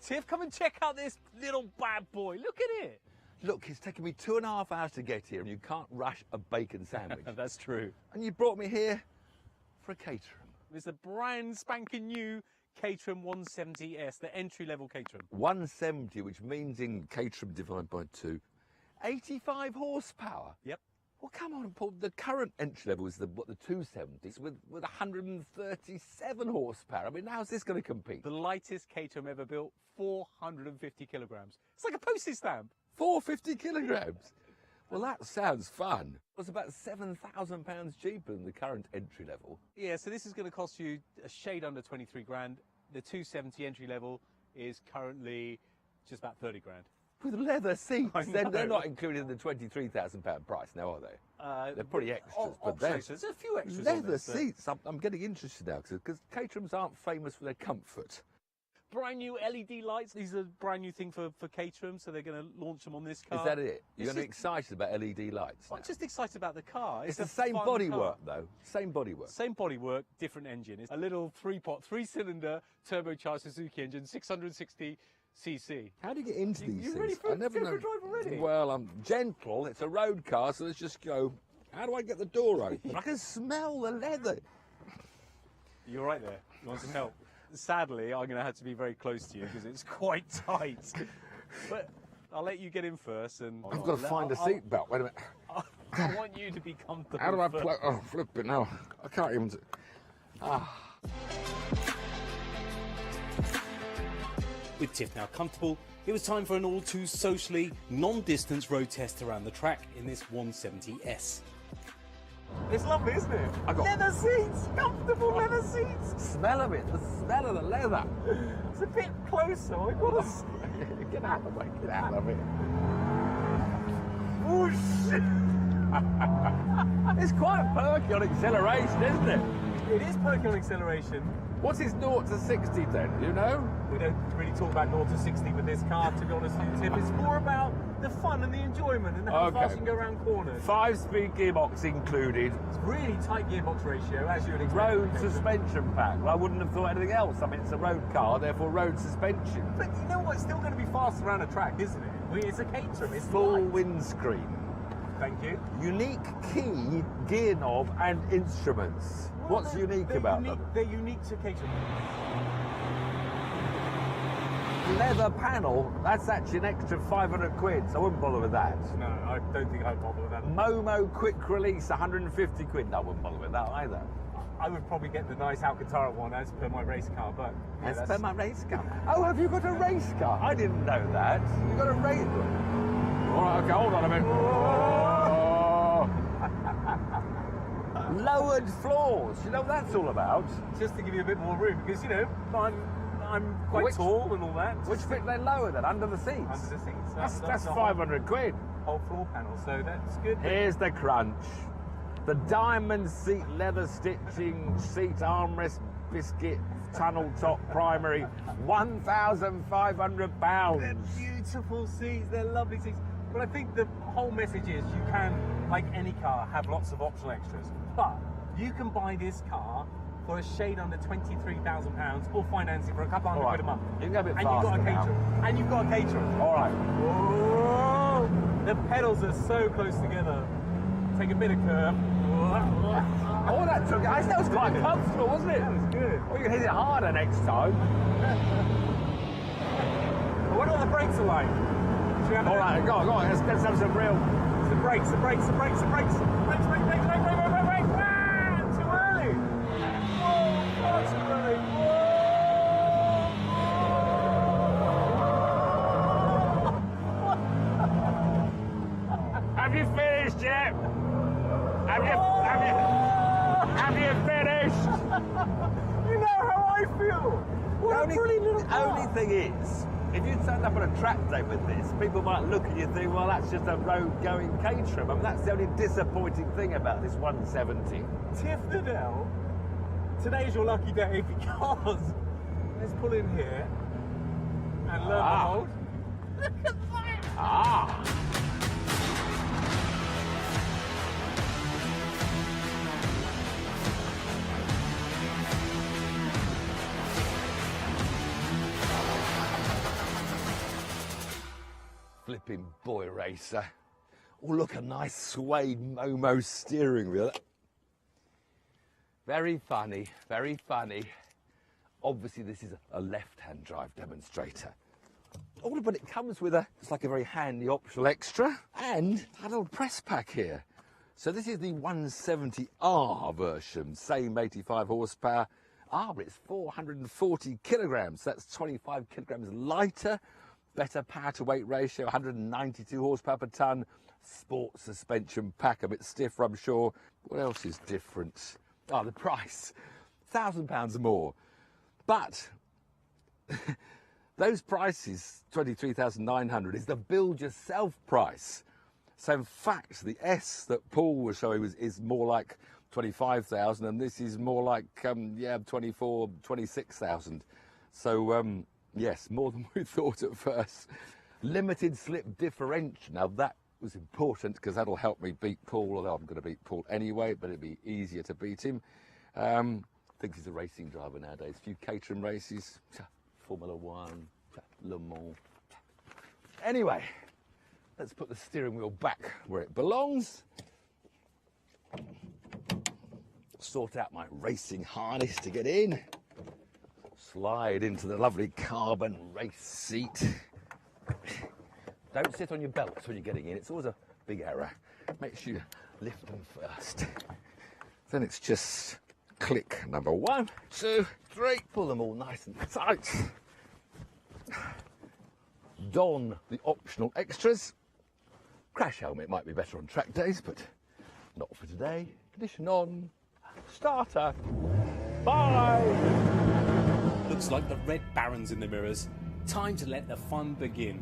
Tiff, come and check out this little bad boy. Look at it. Look, it's taken me 2.5 hours to get here, and you can't rush a bacon sandwich. That's true. And you brought me here for a Caterham. It's a brand spanking new Caterham 170S, the entry-level Caterham. 170, which means in Caterham divided by 2, 85 horsepower. Yep. Well, come on, Paul. The current entry level is the 270s with 137 horsepower. I mean, how's this going to compete? The lightest Caterham ever built, 450 kilograms. It's like a postage stamp. 450 kilograms. Well, that sounds fun. It's about £7,000 cheaper than the current entry level. Yeah, so this is going to cost you a shade under 23 grand. The 270 entry level is currently just about 30 grand. With leather seats. They're not included in the £23,000 price now, are they? They're pretty extras. But there's a few extras. Leather seats. I'm getting interested now because Caterhams aren't famous for their comfort. Brand new LED lights. These are a brand new thing for Caterham, so they're going to launch them on this car. Is that it? You're going to be excited about LED lights? I'm just excited about the car. It's the same bodywork, though. Same bodywork. Same bodywork, different engine. It's a little 3-pot, 3-cylinder turbocharged Suzuki engine, 660cc. How do you get into these You're things? ready for I never know. a drive already? Well, I'm gentle. It's a road car, so let's just go. How do I get the door open? I can smell the leather. You're right there. You want some help? Sadly, I'm going to have to be very close to you because it's quite tight. But I'll let you get in first. And I've got to find a seat belt. Wait a minute. I want you to be comfortable. How do I plug? Oh, flip it now. I can't even. With Tiff now comfortable, it was time for an all too socially non-distance road test around the track in this 170S. It's lovely, isn't it? Leather seats, comfortable leather seats. Smell of it, the smell of the leather. It's a bit closer, I gotta say. Get out of it, get out of it. Whoosh! It's quite perky on acceleration, isn't it? It is perky on acceleration. What's his 0 to 60 then, do you know? We don't really talk about 0 to 60 with this car, to be honest with you, Tim. It's more about the fun and the enjoyment and how fast you can go around corners. 5-speed gearbox included. It's really tight gearbox ratio, as you would expect. Road suspension pack. Well, I wouldn't have thought anything else. I mean, it's a road car, therefore road suspension. But you know what? It's still going to be fast around a track, isn't it? It's a Caterham. It's full light. windscreen. Thank you. Unique key, gear knob and instruments. Well, What's unique about them? They're unique to Caterham. Leather panel, that's actually an extra 500 quid, so I wouldn't bother with that. No, I don't think I'd bother with that. Momo quick release, 150 quid. No, I wouldn't bother with that either. I would probably get the nice Alcantara one as per my race car, but... Yeah, as per my race car? Oh, have you got a race car? I didn't know that. You've got a race... All right, okay, hold on a minute. Lowered floors, you know what that's all about? Just to give you a bit more room, because, you know, I'm quite tall and all that. Which bit they lower then? Under the seats? Under the seats. That's 500 quid. Whole floor panel, so that's good. Here's the crunch. The diamond seat leather stitching, seat armrest, biscuit, tunnel top primary, £1,500. They're beautiful seats, they're lovely seats. But I think the whole message is you can, like any car, have lots of optional extras. But you can buy this car for a shade under £23,000 or financing for a couple hundred quid a month. You can go a bit and you've got a faster Caterham. And you've got a Caterham. All right. Whoa. The pedals are so close together. Take a bit of curve. Oh, that took it. That was quite comfortable, wasn't it? That was good. Well, you can hit it harder next time. I wonder what the brakes are like. All right, go on. Let's have some real. The brakes. Brakes. Too early. Whoa, far too early. Have you finished yet? Have you finished? You know how I feel. The only thing is, if you turned up on a track day with this, people might look at you and think, well, that's just a road-going Caterham. I mean, that's the only disappointing thing about this 170. Tiff Liddell, today's your lucky day because let's pull in here and learn the hold. Look at that! flipping boy racer. Oh, look, a nice suede Momo steering wheel. Very funny, very funny. Obviously, this is a left-hand drive demonstrator. Oh, but it comes with it's like a very handy optional extra, and a little press pack here. So this is the 170R version, same 85 horsepower. But it's 440 kilograms. That's 25 kilograms lighter, better power to weight ratio, 192 horsepower per ton. Sport suspension pack, a bit stiffer, I'm sure. What else is different? The price, £1,000 more. But those prices, 23,900, is the build yourself price. So in fact, the S that Paul was showing is more like 25,000, and this is more like 24, 26,000. So yes, more than we thought at first. Limited slip differential. Now that was important because that'll help me beat Paul, although I'm going to beat Paul anyway, but it'd be easier to beat him. I think he's a racing driver nowadays. A few Caterham races, Formula 1, Le Mans. Anyway, let's put the steering wheel back where it belongs. Sort out my racing harness to get in. Slide into the lovely carbon race seat. Don't sit on your belts when you're getting in. It's always a big error. Make sure you lift them first. Then it's just click number 1, 2, 3. Pull them all nice and tight. Don the optional extras. Crash helmet might be better on track days, but not for today. Condition on. Starter. Bye. Looks like the Red Baron's in the mirrors. Time to let the fun begin.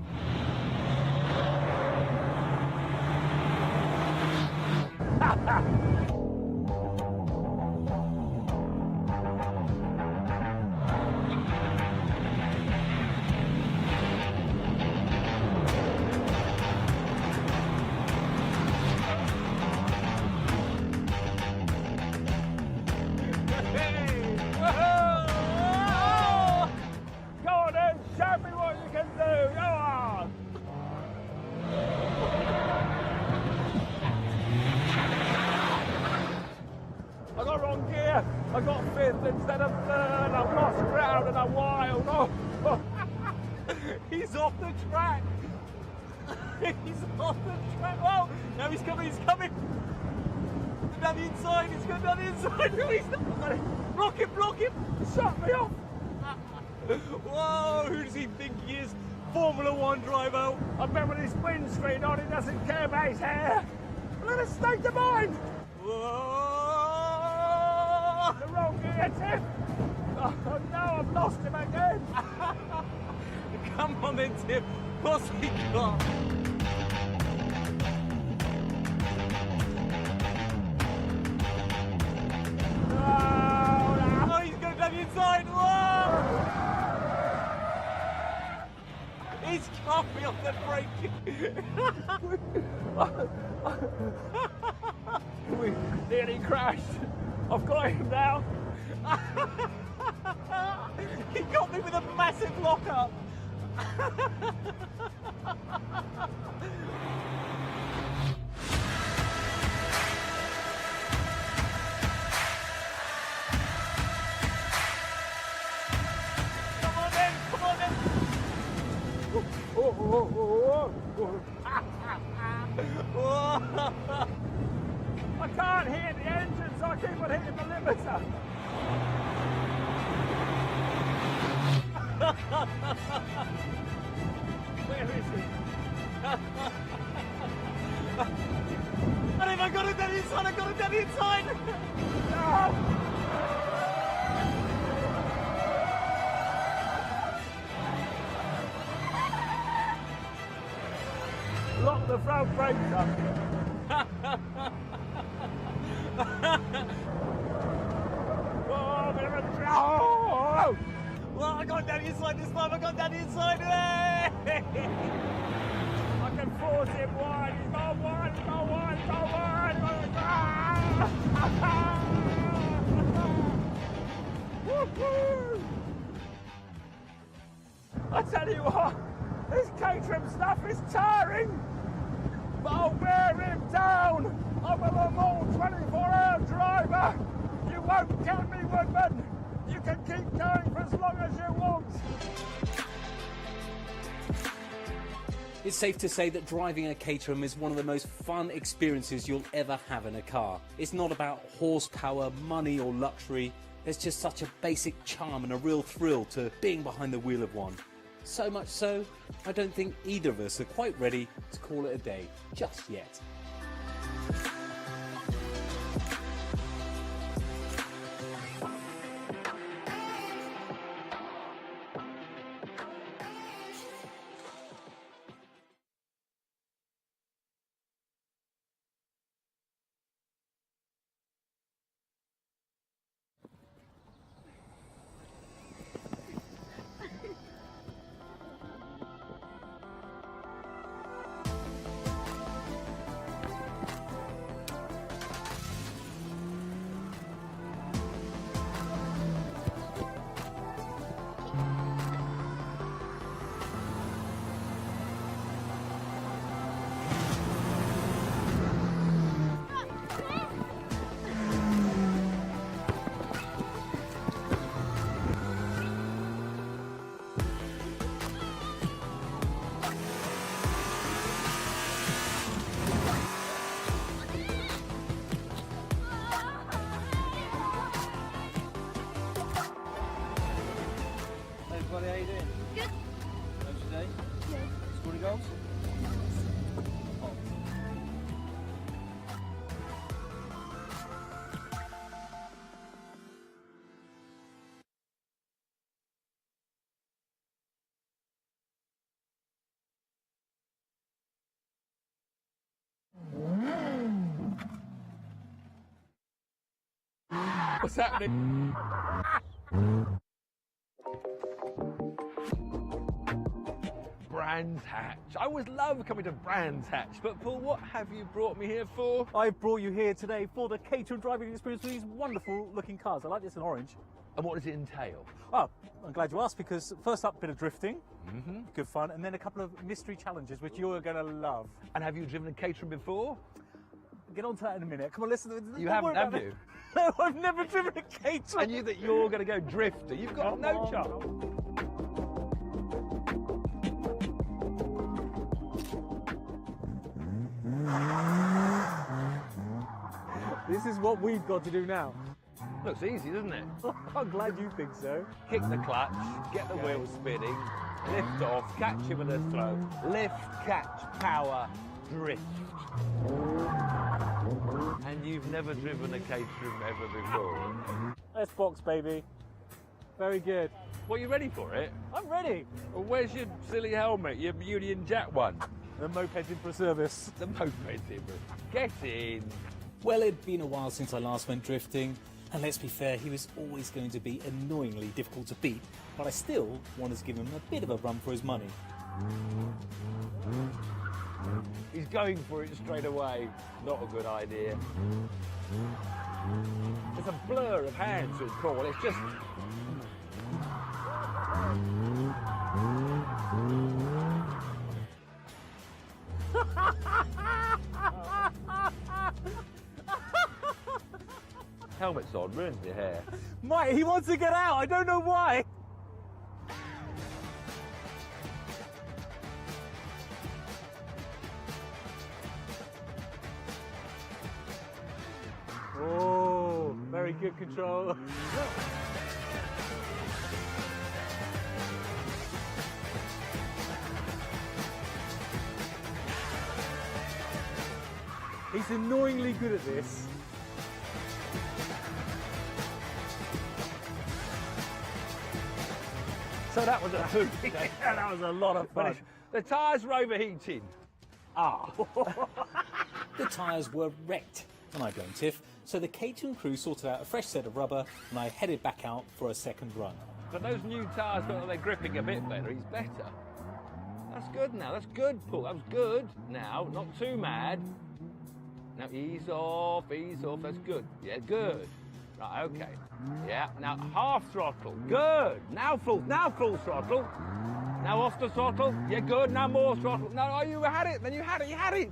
I got 5th instead of 3rd. I've lost ground in a while. Oh. He's off the track. He's off the track. Oh, now he's coming. He's coming. Down the inside. He's going down the inside. No, he's not. Block him. Shut me off. Whoa, who does he think he is? Formula 1 driver. I bet with his windscreen on, he doesn't care about his hair. Let us state of mind. Whoa. The wrong gear, Tim. Oh no, I've lost him again. Come on then, Tim. What's he got? Oh, he's going down the inside. Whoa! He's got me off the brake. We nearly crashed. I've got him now. He got me with a massive lock-up. Come on then. I can't hear the engine, so I keep on hitting the limiter. Where is he? And if I got it down inside, I got it down inside. No. Lock the front brakes up. Oh, well, I got down the inside this time. I got down the inside. I can force him wide. He's gone wide. He's gone wide. He's gone wide. I tell you what, this Caterham stuff is tiring. 24-hour driver! You won't kill me, Woodman! You can keep going for as long as you want! It's safe to say that driving a Caterham is one of the most fun experiences you'll ever have in a car. It's not about horsepower, money or luxury. There's just such a basic charm and a real thrill to being behind the wheel of one. So much so, I don't think either of us are quite ready to call it a day just yet. Everybody, how you doing? Good. How's your day? Yeah. Scoring goals? Oh. What's happening? Brands Hatch. I always love coming to Brands Hatch, but Paul, what have you brought me here for? I've brought you here today for the Caterham driving experience with these wonderful looking cars. I like this in orange. And what does it entail? Oh, I'm glad you asked, because first up, a bit of drifting, good fun, and then a couple of mystery challenges, which you're going to love. And have you driven a Caterham before? Get on to that in a minute. Come on, listen. You haven't, have you? No, I've never driven a Caterham. I knew that you're going to go drifter. You've got no chance. This is what we've got to do now. Looks easy, doesn't it? I'm glad you think so. Kick the clutch, get the wheels spinning, lift off, catch him with a throw, lift, catch, power, drift. And you've never driven a Caterham ever before? Let's box, baby. Very good. Well, you ready for it? I'm ready. Well, where's your silly helmet, your Union Jack one? The moped's in for a service. The moped's in for Get in. Well, it'd been a while since I last went drifting, and let's be fair, he was always going to be annoyingly difficult to beat, but I still wanted to give him a bit of a run for his money. He's going for it straight away. Not a good idea. It's a blur of hands with Paul. It's just... Helmet's on, ruins your hair. Mate, he wants to get out. I don't know why. Oh, very good control. He's annoyingly good at this. So that was that was a lot of fun. The tyres were overheating. The tyres were wrecked, and I blame Tiff, so the Caterham crew sorted out a fresh set of rubber, and I headed back out for a second run. But those new tyres, they're gripping a bit better. He's better. That's good now. That's good, Paul. That was good. Now, not too mad. Now, ease off, ease off. That's good. Yeah, good. Right, okay. Yeah, now half throttle. Good. Now full throttle. Now off the throttle. Yeah, good. Now more throttle. No, oh, you had it. Then you had it.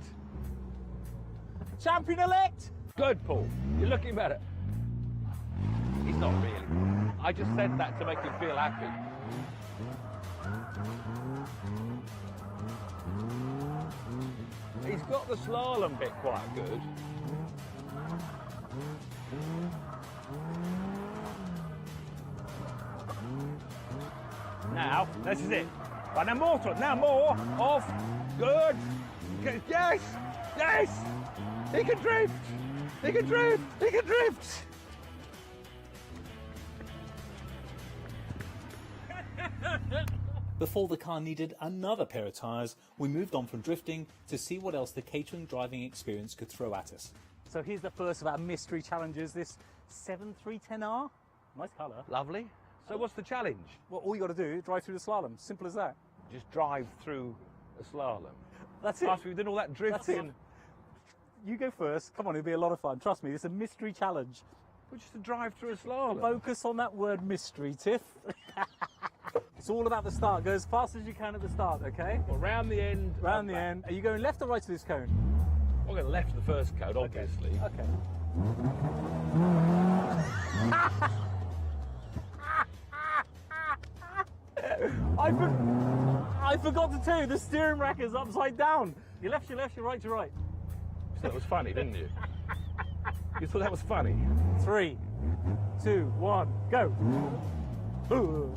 Champion-elect! Good, Paul. You're looking better. He's not really. I just said that to make him feel happy. He's got the slalom bit quite good. Now, this is it. Right, now more to it. Now more. Off. Good. Yes. Yes. He can drift. He can drift. He can drift. Before the car needed another pair of tyres, we moved on from drifting to see what else the Caterham driving experience could throw at us. So here's the first of our mystery challenges, this 7310R. Nice colour. Lovely. So what's the challenge? Well, all you got to do is drive through the slalom. Simple as that. Just drive through a slalom. That's it. After we've done all that drifting. You go first. Come on, it'll be a lot of fun. Trust me, it's a mystery challenge. Well, just to drive through a slalom. Focus on that word mystery, Tiff. It's all about the start. Go as fast as you can at the start, okay? Well, round the end. Round the end. Are you going left or right to this cone? I'll go left to the first cone, obviously. Okay. I forgot to tell you, the steering rack is upside down. Your left, your right, your right. You thought that was funny, didn't you? You thought that was funny? 3, 2, 1, go. Ooh.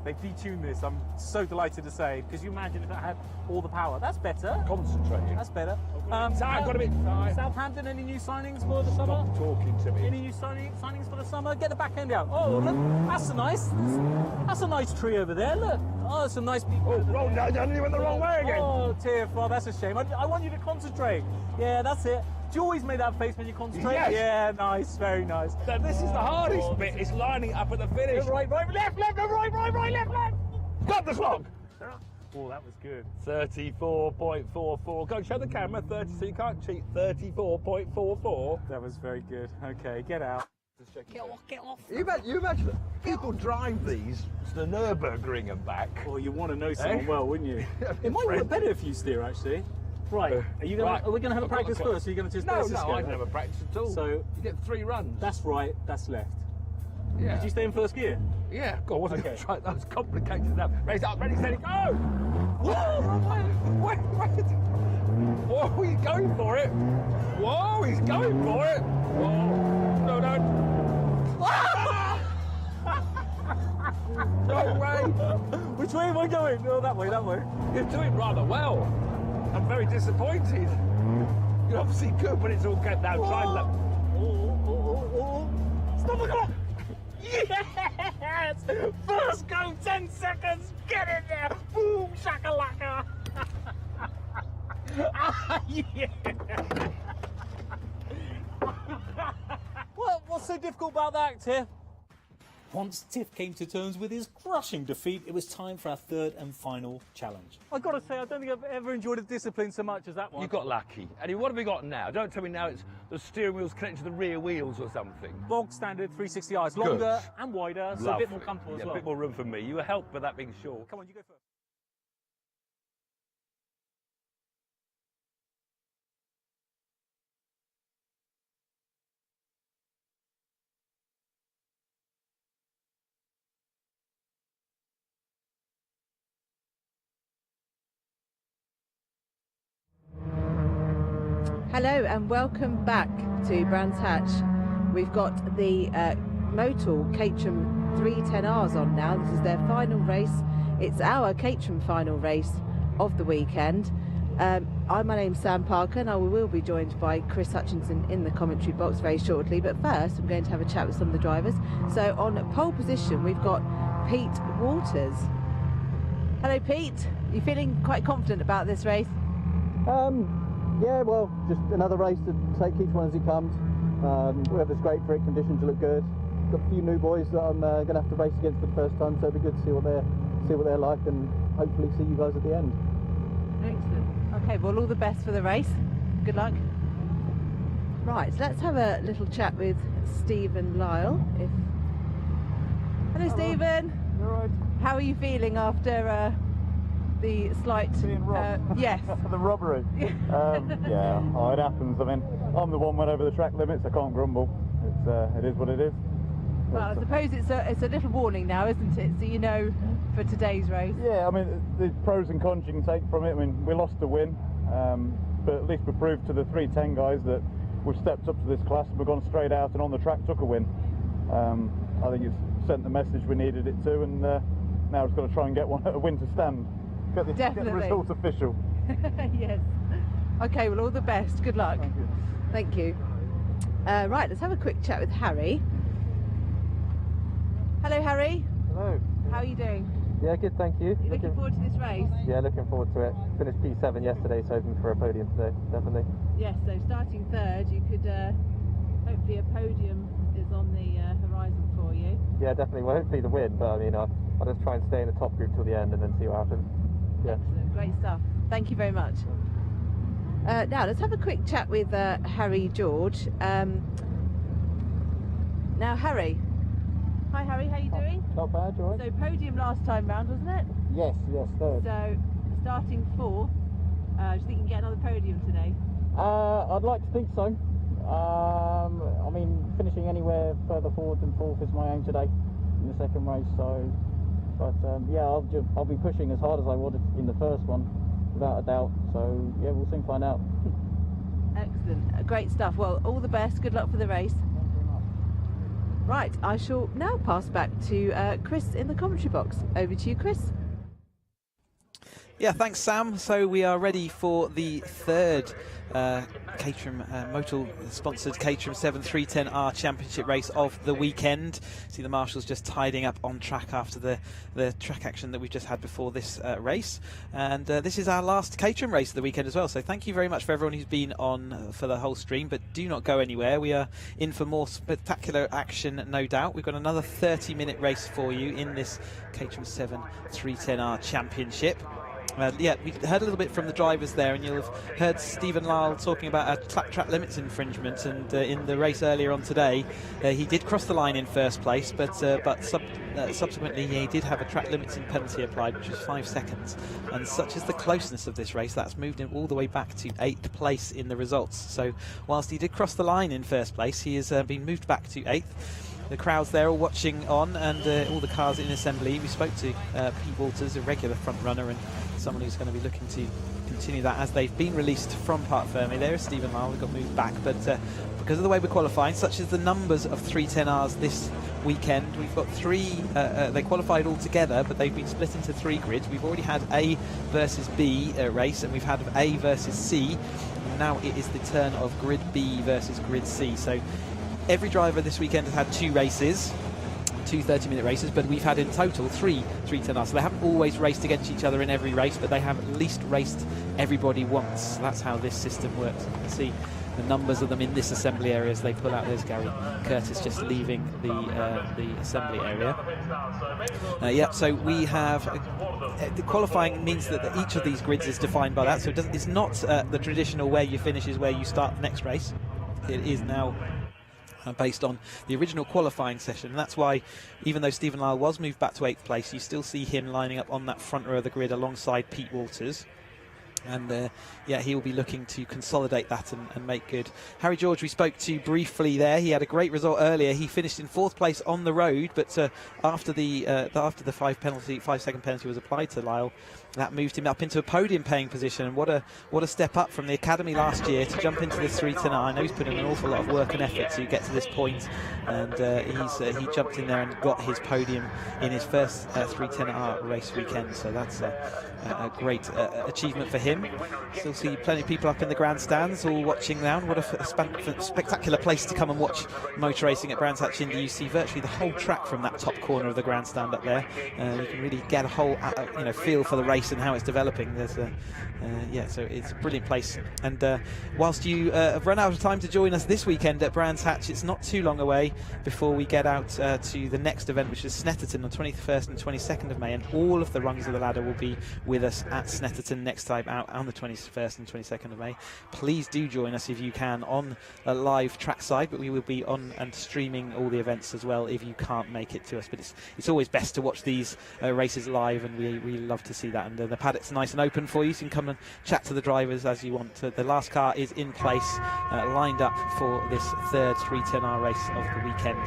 They detuned this, I'm so delighted to say, because you imagine if it had all the power. That's better. Concentrating. That's better. I've got a bit tired. Southampton, any new signings for the summer? Stop talking to me. Any new signings for the summer? Get the back end out. Oh, look, that's a nice tree over there, look. Oh, some nice people. Oh, wrong, I went the wrong way again. Oh, Tiff, oh, that's a shame. I want you to concentrate. Yeah, that's it. Do you always make that face when you concentrate? Yes. Yeah, nice, very nice. So this is the hardest bit, it's lining up at the finish. Right, left, left, right, left. Got the clock. Oh, that was good. 34.44. Go and show the camera, 30, so you can't cheat. 34.44. That was very good. Okay, get out. Get off. You imagine that people drive these to the Nürburgring and back. Well, you want to know someone well, wouldn't you? It might work better if you steer, actually. Right, are we going to have a practice first, or are you going to just No, go? I don't have a practice at all. So you get 3 runs. That's right, that's left. Yeah. Did you stay in first gear? Yeah, God, wasn't okay. Try, that was complicated enough. Raise up, ready, steady, go! Whoa! Wait. Whoa, he's going for it. Whoa, he's going for it. Whoa, no. No way. Which way am I going? Oh, that way. You're doing rather well. I'm very disappointed. You're obviously good when it's all good now. Try and look. Stop the clock! Yes! First go, 10 seconds. Get in there. Boom, shakalaka. Yeah. What's so difficult about that, Tiff? Once Tiff came to terms with his crushing defeat, it was time for our third and final challenge. I've got to say, I don't think I've ever enjoyed a discipline so much as that one. You got lucky. And what have we got now? Don't tell me now it's the steering wheel's connected to the rear wheels or something. Bog standard 360i. It's longer and wider, so Lovely. a bit more comfortable as well. A bit more room for me. You were helped by that being short. Come on, you go first. Hello and welcome back to Brands Hatch. We've got the Motul Caterham 310Rs on now. This is their final race. It's our Caterham final race of the weekend. My name's Sam Parker and I will be joined by Chris Hutchinson in the commentary box very shortly. But first I'm going to have a chat with some of the drivers. So on pole position we've got Pete Waters. Hello Pete, you feeling quite confident about this race? Yeah, well, just another race to take each one as it comes. Weather's great for it, conditions look good. Got a few new boys that I'm going to have to race against for the first time, so it'll be good to see what they're like and hopefully see you guys at the end. Excellent. Okay, well, all the best for the race. Good luck. Right, so let's have a little chat with Stephen Lyle. Hello, Stephen. All right. How are you feeling after the slight yes. The robbery. Yeah, oh, it happens. I mean, I'm the one went over the track limits. I can't grumble. It is what it is. Well, I suppose it's a little warning now, isn't it? So you know for today's race. Yeah, I mean, the pros and cons you can take from it. I mean, we lost the win, but at least we proved to the 310 guys that we've stepped up to this class. We've gone straight out and on the track took a win. I think it's sent the message we needed it to, and now it's got to try and get a win to stand. Get the result official. Yes. Okay, well, all the best. Good luck. Thank you. Right, let's have a quick chat with Harry. Hello, Harry. Hello. How are you doing? Yeah, good, thank you. You looking forward to this race? Yeah, looking forward to it. Finished P7 yesterday, so hoping for a podium today, definitely. Yes, so starting third, you could, hopefully a podium is on the horizon for you. Yeah, definitely. Well, hopefully the win, but I mean, I'll just try and stay in the top group till the end and then see what happens. Yeah. Excellent, great stuff. Thank you very much. Now, let's have a quick chat with Harry George. Now, Harry. Hi, Harry, how are you doing? Not bad, all right. So, podium last time round, wasn't it? Yes, third. So, starting fourth, do you think you can get another podium today? I'd like to think so. I mean, finishing anywhere further forward than fourth is my aim today in the second race. So, but yeah, I'll be pushing as hard as I would in the first one, without a doubt. So yeah, we'll soon find out. Excellent, great stuff. Well, all the best. Good luck for the race. Right, I shall now pass back to Chris in the commentary box. Over to you, Chris. Yeah, thanks, Sam. So we are ready for the third Caterham Motul sponsored Caterham 7-310R Championship race of the weekend. See the marshals just tidying up on track after the track action that we've just had before this race, and this is our last Caterham race of the weekend as well. So thank you very much for everyone who's been on for the whole stream, but do not go anywhere. We are in for more spectacular action, no doubt. We've got another 30-minute race for you in this Caterham 7-310R Championship. Yeah, we heard a little bit from the drivers there, and you'll have heard Stephen Lyle talking about a track limits infringement, and in the race earlier on today he did cross the line in first place, but subsequently he did have a track limits and penalty applied, which was 5 seconds, and such is the closeness of this race, that's moved him all the way back to 8th place in the results. So whilst he did cross the line in first place, he has been moved back to 8th. The crowd's there all watching on, and all the cars in assembly. We spoke to Pete Walters, a regular front runner and someone who's going to be looking to continue that as they've been released from Parc Fermé. There is Stephen Lyle, we got moved back, but because of the way we're qualifying, such as the numbers of 310Rs this weekend, we've got three, they qualified all together, but they've been split into 3 grids. We've already had A versus B race, and we've had A versus C, and now it is the turn of grid B versus grid C. So every driver this weekend has had 2 races, 2 30-minute races, but we've had in total 3 310Rs. So they haven't always raced against each other in every race, but they have at least raced everybody once. That's how this system works. You can see the numbers of them in this assembly area as they pull out. There's Gary Curtis just leaving the assembly area. Yeah, so we have the qualifying means that each of these grids is defined by that. So it's not the traditional where you finish is where you start the next race. It is now based on the original qualifying session, and that's why even though Stephen Lyle was moved back to 8th place, you still see him lining up on that front row of the grid alongside Pete Walters, and yeah, he will be looking to consolidate that and make good. Harry George we spoke to briefly there. He had a great result earlier. He finished in 4th place on the road, but after the 5-second penalty was applied to Lyle, that moved him up into a podium paying position, and what a step up from the academy last year to jump into this 310R. I know he's put in an awful lot of work and effort to get to this point, and he jumped in there and got his podium in his first 310R race weekend, so that's a great achievement for him. Still see plenty of people up in the grandstands all watching now. What a spectacular place to come and watch motor racing at Brands Hatch Indy. You see virtually the whole track from that top corner of the grandstand up there. You can really get a whole feel for the race and how it's developing. There's yeah, so it's a brilliant place, and whilst you have run out of time to join us this weekend at Brands Hatch, it's not too long away before we get out to the next event, which is Snetterton on 21st and 22nd of May, and all of the rungs of the ladder will be with us at Snetterton next time out. out on the 21st and 22nd of May. Please do join us if you can on a live trackside, but we will be on and streaming all the events as well if you can't make it to us. But it's always best to watch these races live, and we really love to see that. And the paddock's nice and open for you, so you can come and chat to the drivers as you want. The last car is in place, lined up for this third 310R race of the weekend.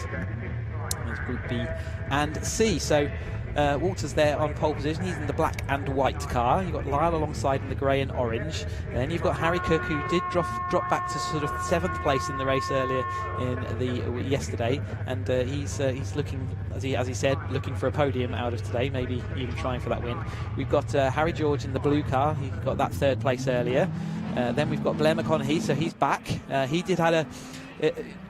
There's Group B and C. So Walter's there on pole position. He's in the black and white car. You've got Lyle alongside in the grey and orange. Then you've got Harry Cook, who did drop back to sort of 7th place in the race earlier in the yesterday, and he's looking, as he said, looking for a podium out of today, maybe even trying for that win. We've got Harry George in the blue car. He got that 3rd place earlier. Then we've got Blair McConaughey, so he's back. He did had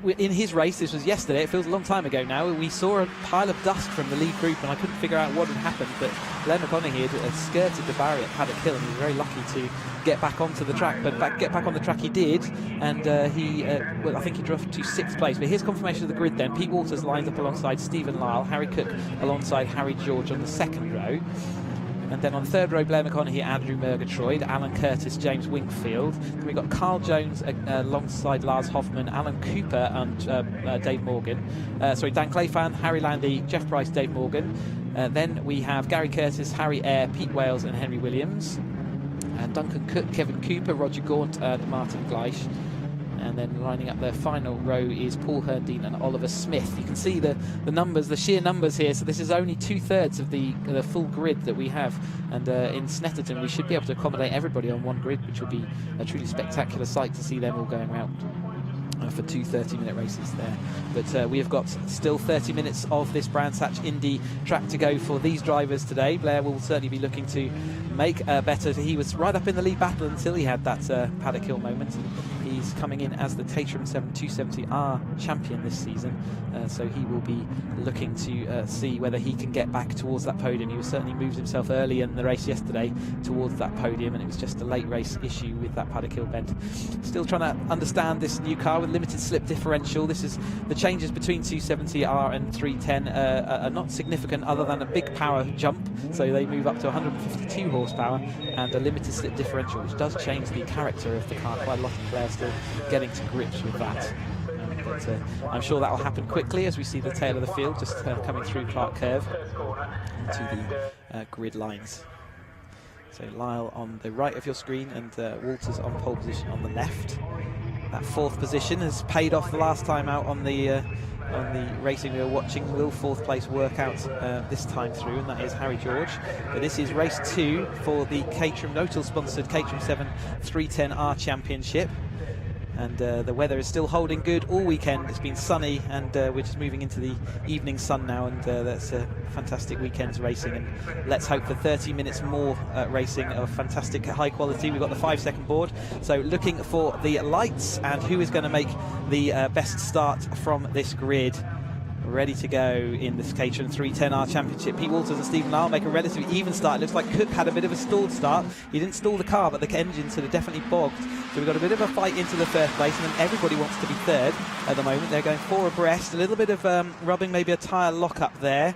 in his race, this was yesterday, it feels a long time ago now, we saw a pile of dust from the lead group and I couldn't figure out what had happened, but Blair McConaughey had skirted the barrier at Paddock Hill and he was very lucky to get back onto the track, but get back on the track he did, and I think he drove to 6th place. But here's confirmation of the grid then. Pete Walters lines up alongside Stephen Lyle, Harry Cook alongside Harry George on the 2nd row. And then on the 3rd row, Blair McConaughey, Andrew Murgatroyd, Alan Curtis, James Wingfield. Then we've got Carl Jones alongside Lars Hoffman, Alan Cooper and Dave Morgan. Dan Clayfan, Harry Landy, Jeff Price, Dave Morgan. Then we have Gary Curtis, Harry Eyre, Pete Wales and Henry Williams. Duncan Cook, Kevin Cooper, Roger Gaunt and Martin Gleich. And then lining up the final row is Paul Herndine and Oliver Smith. You can see the numbers, the sheer numbers here. So this is only 2/3 of the full grid that we have. And in Snetterton, we should be able to accommodate everybody on one grid, which will be a truly spectacular sight to see them all going around for 2 30-minute races there. But we have got still 30 minutes of this Brands Hatch Indy track to go for these drivers today. Blair will certainly be looking to make better. He was right up in the lead battle until he had that Paddock Hill moment. He's coming in as the Caterham 270R champion this season, so he will be looking to see whether he can get back towards that podium. He was certainly moved himself early in the race yesterday towards that podium, and it was just a late race issue with that Paddock Hill bend. Still trying to understand this new car with limited slip differential. This is the changes between 270R and 310 are not significant other than a big power jump, so they move up to 152 horsepower and a limited slip differential, which does change the character of the car. Quite a lot of players still getting to grips with that. But I'm sure that will happen quickly as we see the tail of the field just coming through Clark Curve into the grid lines. So Lyle on the right of your screen and Walters on pole position on the left. That 4th position has paid off the last time out on the racing we were watching. Will 4th place work out this time through, and that is Harry George. But this is race 2 for the Caterham Motul sponsored Caterham 7 310R Championship. And the weather is still holding good all weekend. It's been sunny, and we're just moving into the evening sun now, and that's a fantastic weekend's racing. And let's hope for 30 minutes more racing of fantastic high quality. We've got the 5-second board, so looking for the lights and who is going to make the best start from this grid. Ready to go in this Caterham 310R Championship. Pete Walters and Stephen Lyle make a relatively even start. It looks like Cook had a bit of a stalled start. He didn't stall the car, but the engine sort of definitely bogged. So we've got a bit of a fight into the 3rd place, and then everybody wants to be 3rd at the moment. They're going 4 abreast. A little bit of rubbing, maybe a tyre lock-up there,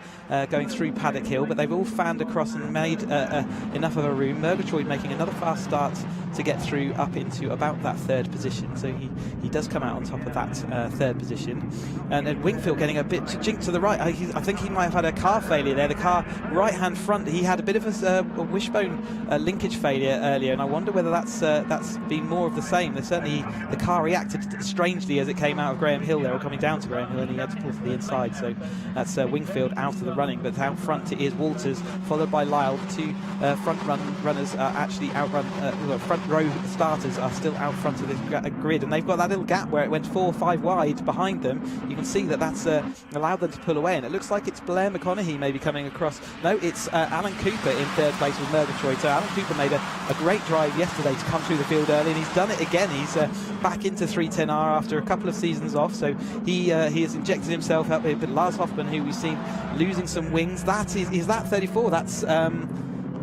going through Paddock Hill, but they've all fanned across and made enough of a room. Murgatroyd making another fast start to get through up into about that 3rd position. So he does come out on top of that 3rd position. And then Wingfield getting a bit jinked to the right. I think he might have had a car failure there. The car right-hand front, he had a bit of a wishbone linkage failure earlier, and I wonder whether that's been more of the same. Certainly the car reacted strangely as it came out of Graham Hill there, or coming down to Graham Hill, and he had to pull to the inside. So that's Wingfield out of the running, but out front it is Walters, followed by Lyle. The 2 front runners are actually outrun. Front row starters are still out front of this grid, and they've got that little gap where it went 4 or 5 wide behind them. You can see that's allowed them to pull away, and it looks like it's Blair McConaughey maybe coming across. No, it's Alan Cooper in 3rd place with Murgatroyd. So Alan Cooper made a great drive yesterday to come through the field early, and he's done it again. He's back into 310R after a couple of seasons off, so he has injected himself up with Lars Hoffman, who we've seen losing some wings. That is that 34. That's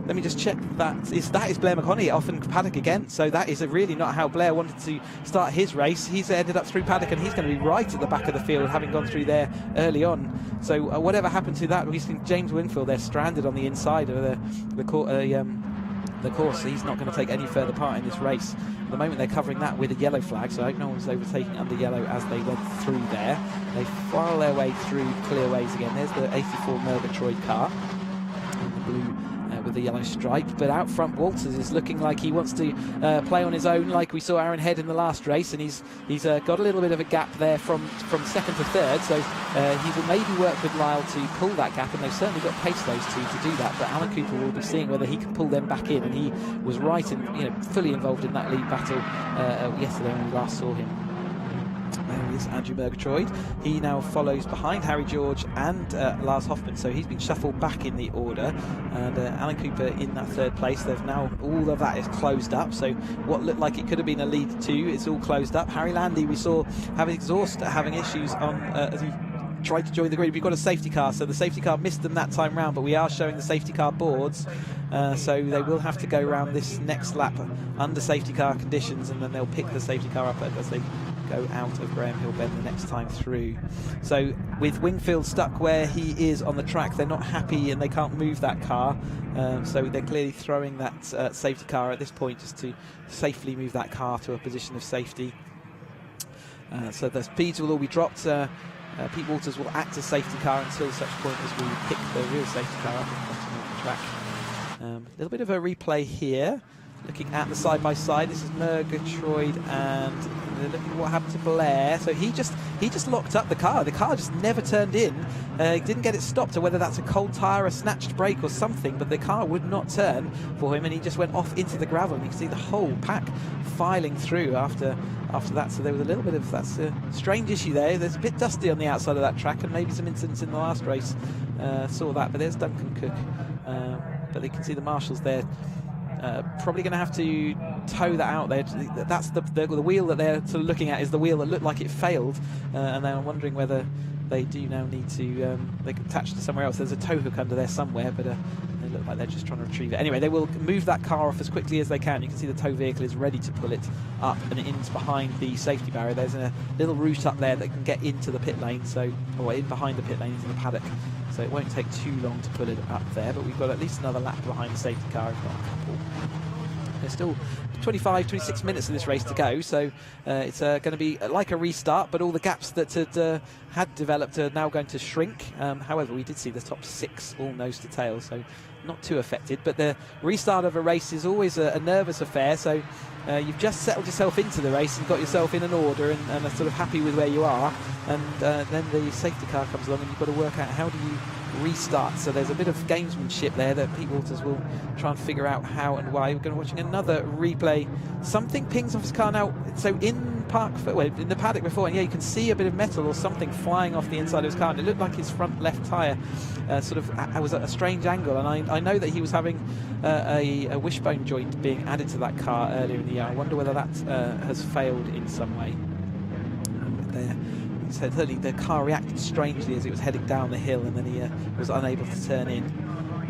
let me just check. That is Blair McConaughey off in Paddock again. So that is really not how Blair wanted to start his race. He's ended up through Paddock, and he's going to be right at the back of the field, having gone through there early on. So whatever happened to that, we've seen James Wingfield there stranded on the inside of the the course. He's not going to take any further part in this race. At the moment they're covering that with a yellow flag, so I hope no one's overtaking under yellow as they went through there. They file their way through clear ways again. There's the 84 Murgatroyd car in the blue with the yellow stripe, but out front Walters is looking like he wants to play on his own, like we saw Aaron Head in the last race, and he's got a little bit of a gap there from second to third, so he will maybe work with Lyle to pull that gap, and they've certainly got pace, those two, to do that. But Alan Cooper will be seeing whether he can pull them back in, and he was right in, fully involved in that lead battle yesterday when we last saw him. There is Andrew Murgatroyd. He now follows behind Harry George and Lars Hoffman, so he's been shuffled back in the order, and Alan Cooper in that third place. They've now, all of that is closed up, so what looked like it could have been a lead 2, it's all closed up. Harry Landy we saw having issues on as he tried to join the grid. We've got a safety car, so the safety car missed them that time round, but we are showing the safety car boards, so they will have to go around this next lap under safety car conditions, and then they'll pick the safety car up as they go out of Graham Hill Bend the next time through. So with Wingfield stuck where he is on the track, they're not happy and they can't move that car, so they're clearly throwing that safety car at this point just to safely move that car to a position of safety. So the speeds will all be dropped. Pete Walters will act as safety car until such point as we pick the real safety car up at the bottom of the track. A little bit of a replay here, looking at the side-by-side. This is Murgatroyd, and look at what happened to Blair. So he just locked up the car. The car just never turned in. Didn't get it stopped, or whether that's a cold tyre, a snatched brake or something, but the car would not turn for him, and he just went off into the gravel, and you can see the whole pack filing through after that. So there was a little bit of, that's a strange issue there. There's a bit dusty on the outside of that track, and maybe some incidents in the last race saw that, but there's Duncan Cook. But you can see the marshals there. Probably going to have to tow that out there. That's the wheel that they're sort of looking at, is the wheel that looked like it failed, and they're wondering whether they do now need to they can attach to somewhere else. There's a tow hook under there somewhere, but they look like they're just trying to retrieve it. Anyway, they will move that car off as quickly as they can. You can see the tow vehicle is ready to pull it up, and it ends behind the safety barrier. There's a little route up there that can get into the pit lane, or in behind the pit lane into the paddock. So it won't take too long to pull it up there, but we've got at least another lap behind the safety car, if not a couple. There's still 26 minutes of this race to go, so it's going to be like a restart, but all the gaps that had developed are now going to shrink. However, we did see the top 6 all nose to tail, so not too affected. But the restart of a race is always a nervous affair, so you've just settled yourself into the race and got yourself in an order and are sort of happy with where you are, and then the safety car comes along and you've got to work out how do you restart. So there's a bit of gamesmanship there that Pete Walters will try and figure out how and why. We're going to be watching another replay. Something pings off his car now. So in the paddock before, and yeah, you can see a bit of metal or something flying off the inside of his car, and it looked like his front left tyre was at a strange angle, and I know that he was having a wishbone joint being added to that car earlier in the year. I wonder whether that has failed in some way. There. So certainly the car reacted strangely as it was heading down the hill, and then he was unable to turn in.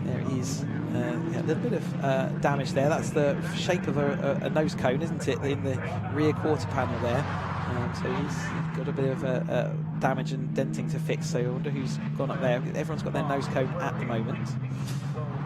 There it is. Yeah, a little bit of damage there. That's the shape of a nose cone, isn't it, in the rear quarter panel there. So he's got a bit of damage and denting to fix. So I wonder who's gone up there. Everyone's got their nose cone at the moment.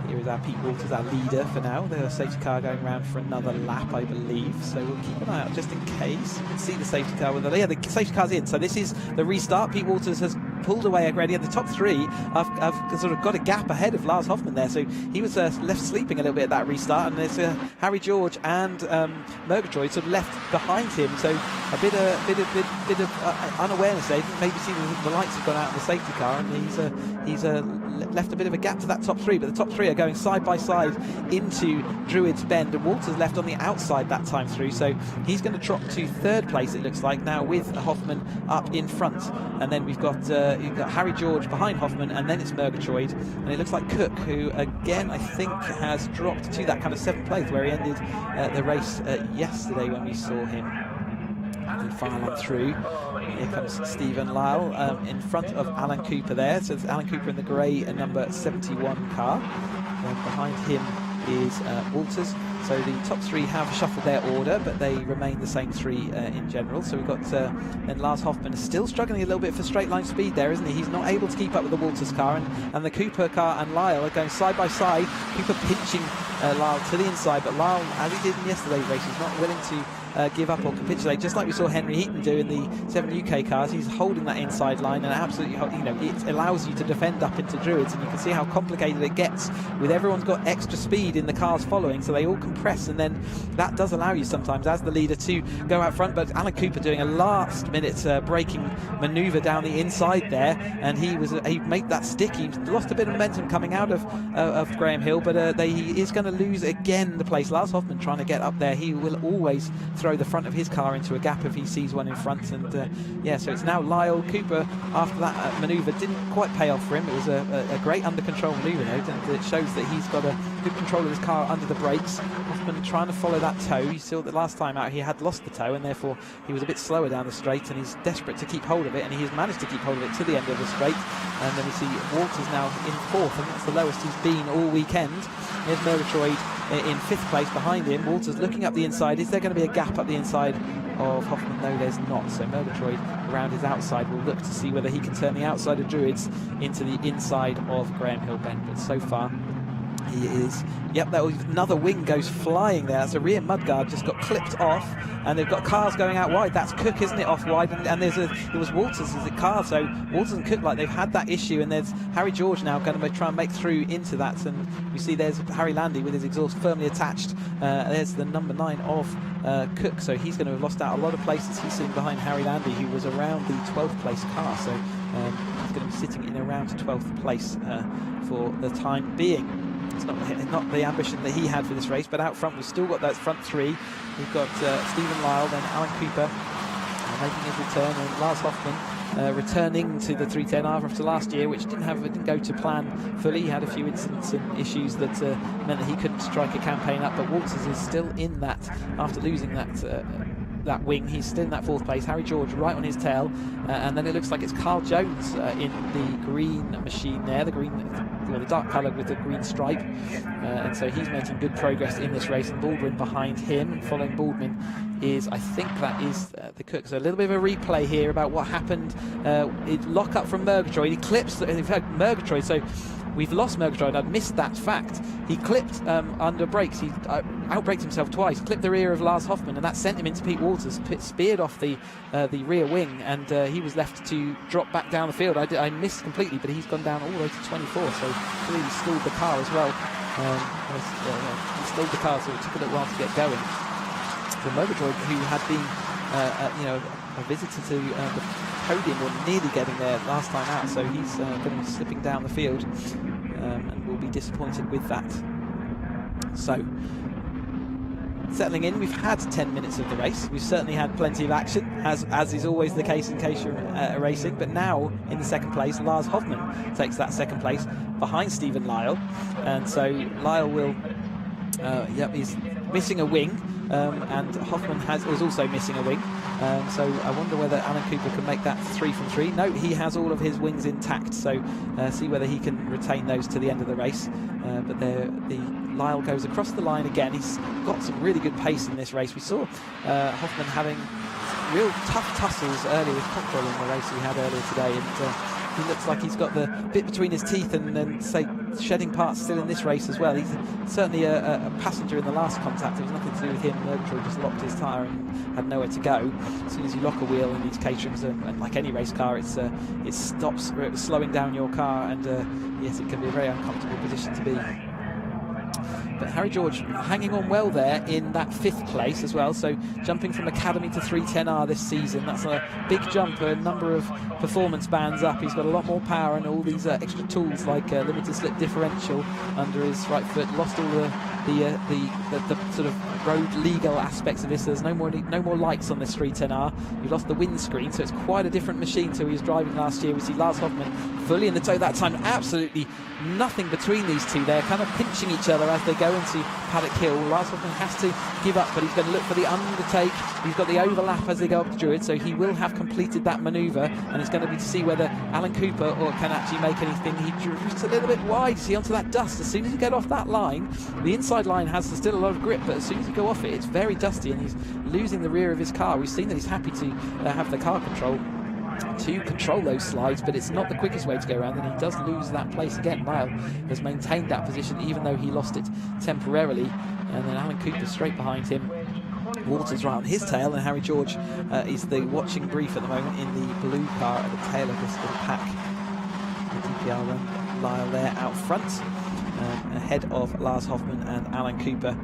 Here is our Pete Walters, our leader for now. The safety car going around for another lap, I believe. So we'll keep an eye out just in case. You can see the safety car. Yeah, the safety car's in. So this is the restart. Pete Walters has pulled away already, and the top 3 have sort of got a gap ahead of Lars Hoffman there. So he was left sleeping a little bit at that restart, and there's Harry George and Murgatroyd sort of left behind him. So a bit of unawareness there. Maybe see the lights have gone out on the safety car, and he's left a bit of a gap to that top 3. But the top 3 are going side by side into Druids Bend, and Walters left on the outside that time through. So he's going to drop to 3rd place, it looks like, now with Hoffman up in front. And then we've got you've got Harry George behind Hoffman, and then it's Murgatroyd, and it looks like Cook, who again I think has dropped to that kind of 7th place where he ended the race yesterday when we saw him. And file on through. Here comes Stephen Lyle in front of Alan Cooper there. So it's Alan Cooper in the grey and number 71 car. And behind him is Walters. So the top 3 have shuffled their order, but they remain the same 3 in general. So we've got then Lars Hoffman is still struggling a little bit for straight line speed there, isn't he? He's not able to keep up with the Walters car, and the Cooper car and Lyle are going side by side. Cooper pinching Lyle to the inside, but Lyle, as he did in yesterday's race, is not willing to give up or capitulate, just like we saw Henry Heaton do in the 7 UK cars. He's holding that inside line, and absolutely, it allows you to defend up into Druids, and you can see how complicated it gets with everyone's got extra speed in the cars following, so they all compress, and then that does allow you sometimes as the leader to go out front. But Alan Cooper doing a last minute braking manoeuvre down the inside there, and he made that stick. He lost a bit of momentum coming out of Graham Hill, but he is going to lose again the place. Lars Hoffman trying to get up there. He will always throw the front of his car into a gap if he sees one in front, and so it's now Lyle Cooper. After that manoeuvre didn't quite pay off for him. It was a great under control manoeuvre, and it shows that he's got a good control of his car under the brakes. Hoffman trying to follow that toe. You saw that last time out he had lost the toe, and therefore he was a bit slower down the straight, and he's desperate to keep hold of it, and he has managed to keep hold of it to the end of the straight. And then we see Walters now in 4th, and that's the lowest he's been all weekend. Here's Murgatroyd in 5th place behind him. Walters looking up the inside. Is there going to be a gap up the inside of Hoffman? No, there's not. So Murgatroyd around his outside will look to see whether he can turn the outside of Druids into the inside of Graham Hill Bend. But so far he is. Yep, that was another wing goes flying there. That's a rear mudguard just got clipped off, and they've got cars going out wide. That's Cook, isn't it, off wide? And it was Walters' car. So Walters and Cook, like, they've had that issue, and there's Harry George now going to try and make through into that. And we see there's Harry Landy with his exhaust firmly attached. There's the number 9 of Cook, so he's going to have lost out a lot of places. He's sitting behind Harry Landy, who was around the 12th place car. So he's going to be sitting in around 12th place for the time being. It's not the ambition that he had for this race, but out front we've still got that front 3. We've got Stephen Lyle, then Alan Cooper making his return, and Lars Hoffman returning to the 310R after last year, which didn't go to plan fully. He had a few incidents and issues that meant that he couldn't strike a campaign up, but Walters is still in that after losing that wing. He's still in that 4th place. Harry George right on his tail, and then it looks like it's Carl Jones in the green machine there, the dark coloured with the green stripe, and so he's making good progress in this race, and Baldwin behind him, and following Baldwin is, I think that is the Cook. So a little bit of a replay here about what happened. Lock up from Murgatroyd. He clips Murgatroyd, so we've lost Murgatroyd. I'd missed that fact. He clipped under brakes. He outbraked himself twice, clipped the rear of Lars Hoffman, and that sent him into Pete Walters. Speared off the rear wing, and he was left to drop back down the field. I missed completely, but he's gone down all the way to 24, so really stalled the car as well. He stalled the car, so it took a little while to get going. For Murgatroyd, who had been a visitor to the podium, or nearly getting there last time out, so he's going to be slipping down the field, and will be disappointed with that. So settling in, we've had 10 minutes of the race. We've certainly had plenty of action, as is always the case in Caterham racing. But now in the 2nd place, Lars Hoffman takes that 2nd place behind Stephen Lyle, and so Lyle will he's missing a wing, and Hoffman is also missing a wing, so I wonder whether Alan Cooper can make that 3 from 3. No, he has all of his wings intact, so see whether he can retain those to the end of the race. But Lyle goes across the line again. He's got some really good pace in this race. We saw Hoffman having real tough tussles earlier with Cockrell in the race we had earlier today, and he looks like he's got the bit between his teeth, and say shedding parts still in this race as well. He's certainly a passenger in the last contact. It was nothing to do with him. Murgatroyd just locked his tyre and had nowhere to go. As soon as you lock a wheel in these Caterhams, and like any race car, it stops slowing down your car, and yes, it can be a very uncomfortable position to be. But Harry George hanging on well there in that 5th place as well, so jumping from Academy to 310R this season, that's a big jump, a number of performance bands up. He's got a lot more power and all these extra tools like limited slip differential under his right foot. Lost all the sort of road legal aspects of this. There's no more lights on this 310R. You've lost the windscreen, so it's quite a different machine to he was driving last year. We see Lars Hoffman fully in the tow that time. Absolutely nothing between these two. They're kind of pinching each other as they go into Paddock Hill. Lars Hoffman has to give up, but he's going to look for the undertake. He's got the overlap as they go up to Druid, so he will have completed that manoeuvre, and it's going to be to see whether Alan Cooper can actually make anything. He drifts a little bit wide, see, onto that dust. As soon as you get off that line, the inside line has still a lot of grip, but as soon as you go off it, it's very dusty, and he's losing the rear of his car. We've seen that he's happy to have the car control. to control those slides, but it's not the quickest way to go around, and he does lose that place again. Lyle has maintained that position even though he lost it temporarily, and then Alan Cooper straight behind him. Walters right on his tail, and Harry George is the watching brief at the moment in the blue car at the tail of this little pack. The DPR run, Lyle there out front, ahead of Lars Hoffman and Alan Cooper,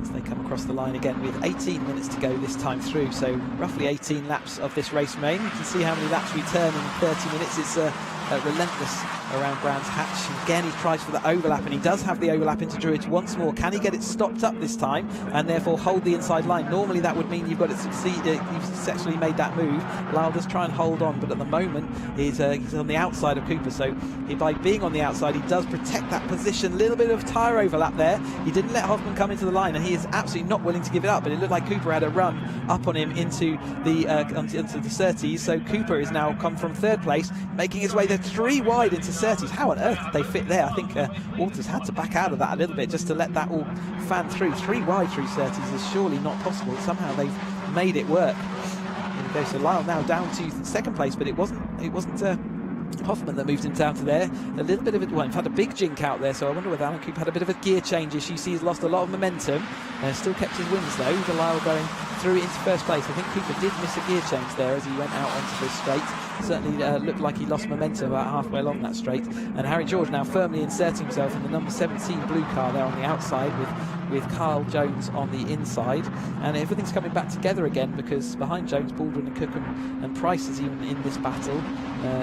as they come across the line again with 18 minutes to go this time through. So roughly 18 laps of this race main. You can see how many laps we turn in 30 minutes. It's relentless around Brands Hatch. And again, he tries for the overlap, and he does have the overlap into Druitt once more. Can he get it stopped up this time and therefore hold the inside line? Normally that would mean you've got it you've successfully made that move. Lyle does try and hold on, but at the moment he's on the outside of Cooper, so by being on the outside he does protect that position. A little bit of tyre overlap there. He didn't let Hoffman come into the line, and he is absolutely not willing to give it up, but it looked like Cooper had a run up on him into the Surtees, so Cooper is now come from third place, making his way there 3 wide into Surtees. How on earth did they fit there? I think Walters had to back out of that a little bit just to let that all fan through. 3 wide through Surtees is surely not possible. Somehow they've made it work. Okay, so Lyle now down to second place, but it wasn't Hoffman that moved him down to there. A little bit of it, well, in fact, a big jink out there, so I wonder whether Alan Cooper had a bit of a gear change issue. You see he's lost a lot of momentum, still kept his wins though, with Lyle going through into first place. I think Cooper did miss a gear change there as he went out onto the straight. Certainly looked like he lost momentum about halfway along that straight. And Harry George now firmly inserting himself in the number 17 blue car there on the outside with Carl Jones on the inside. And everything's coming back together again, because behind Jones, Baldwin and Cook and Price is even in this battle.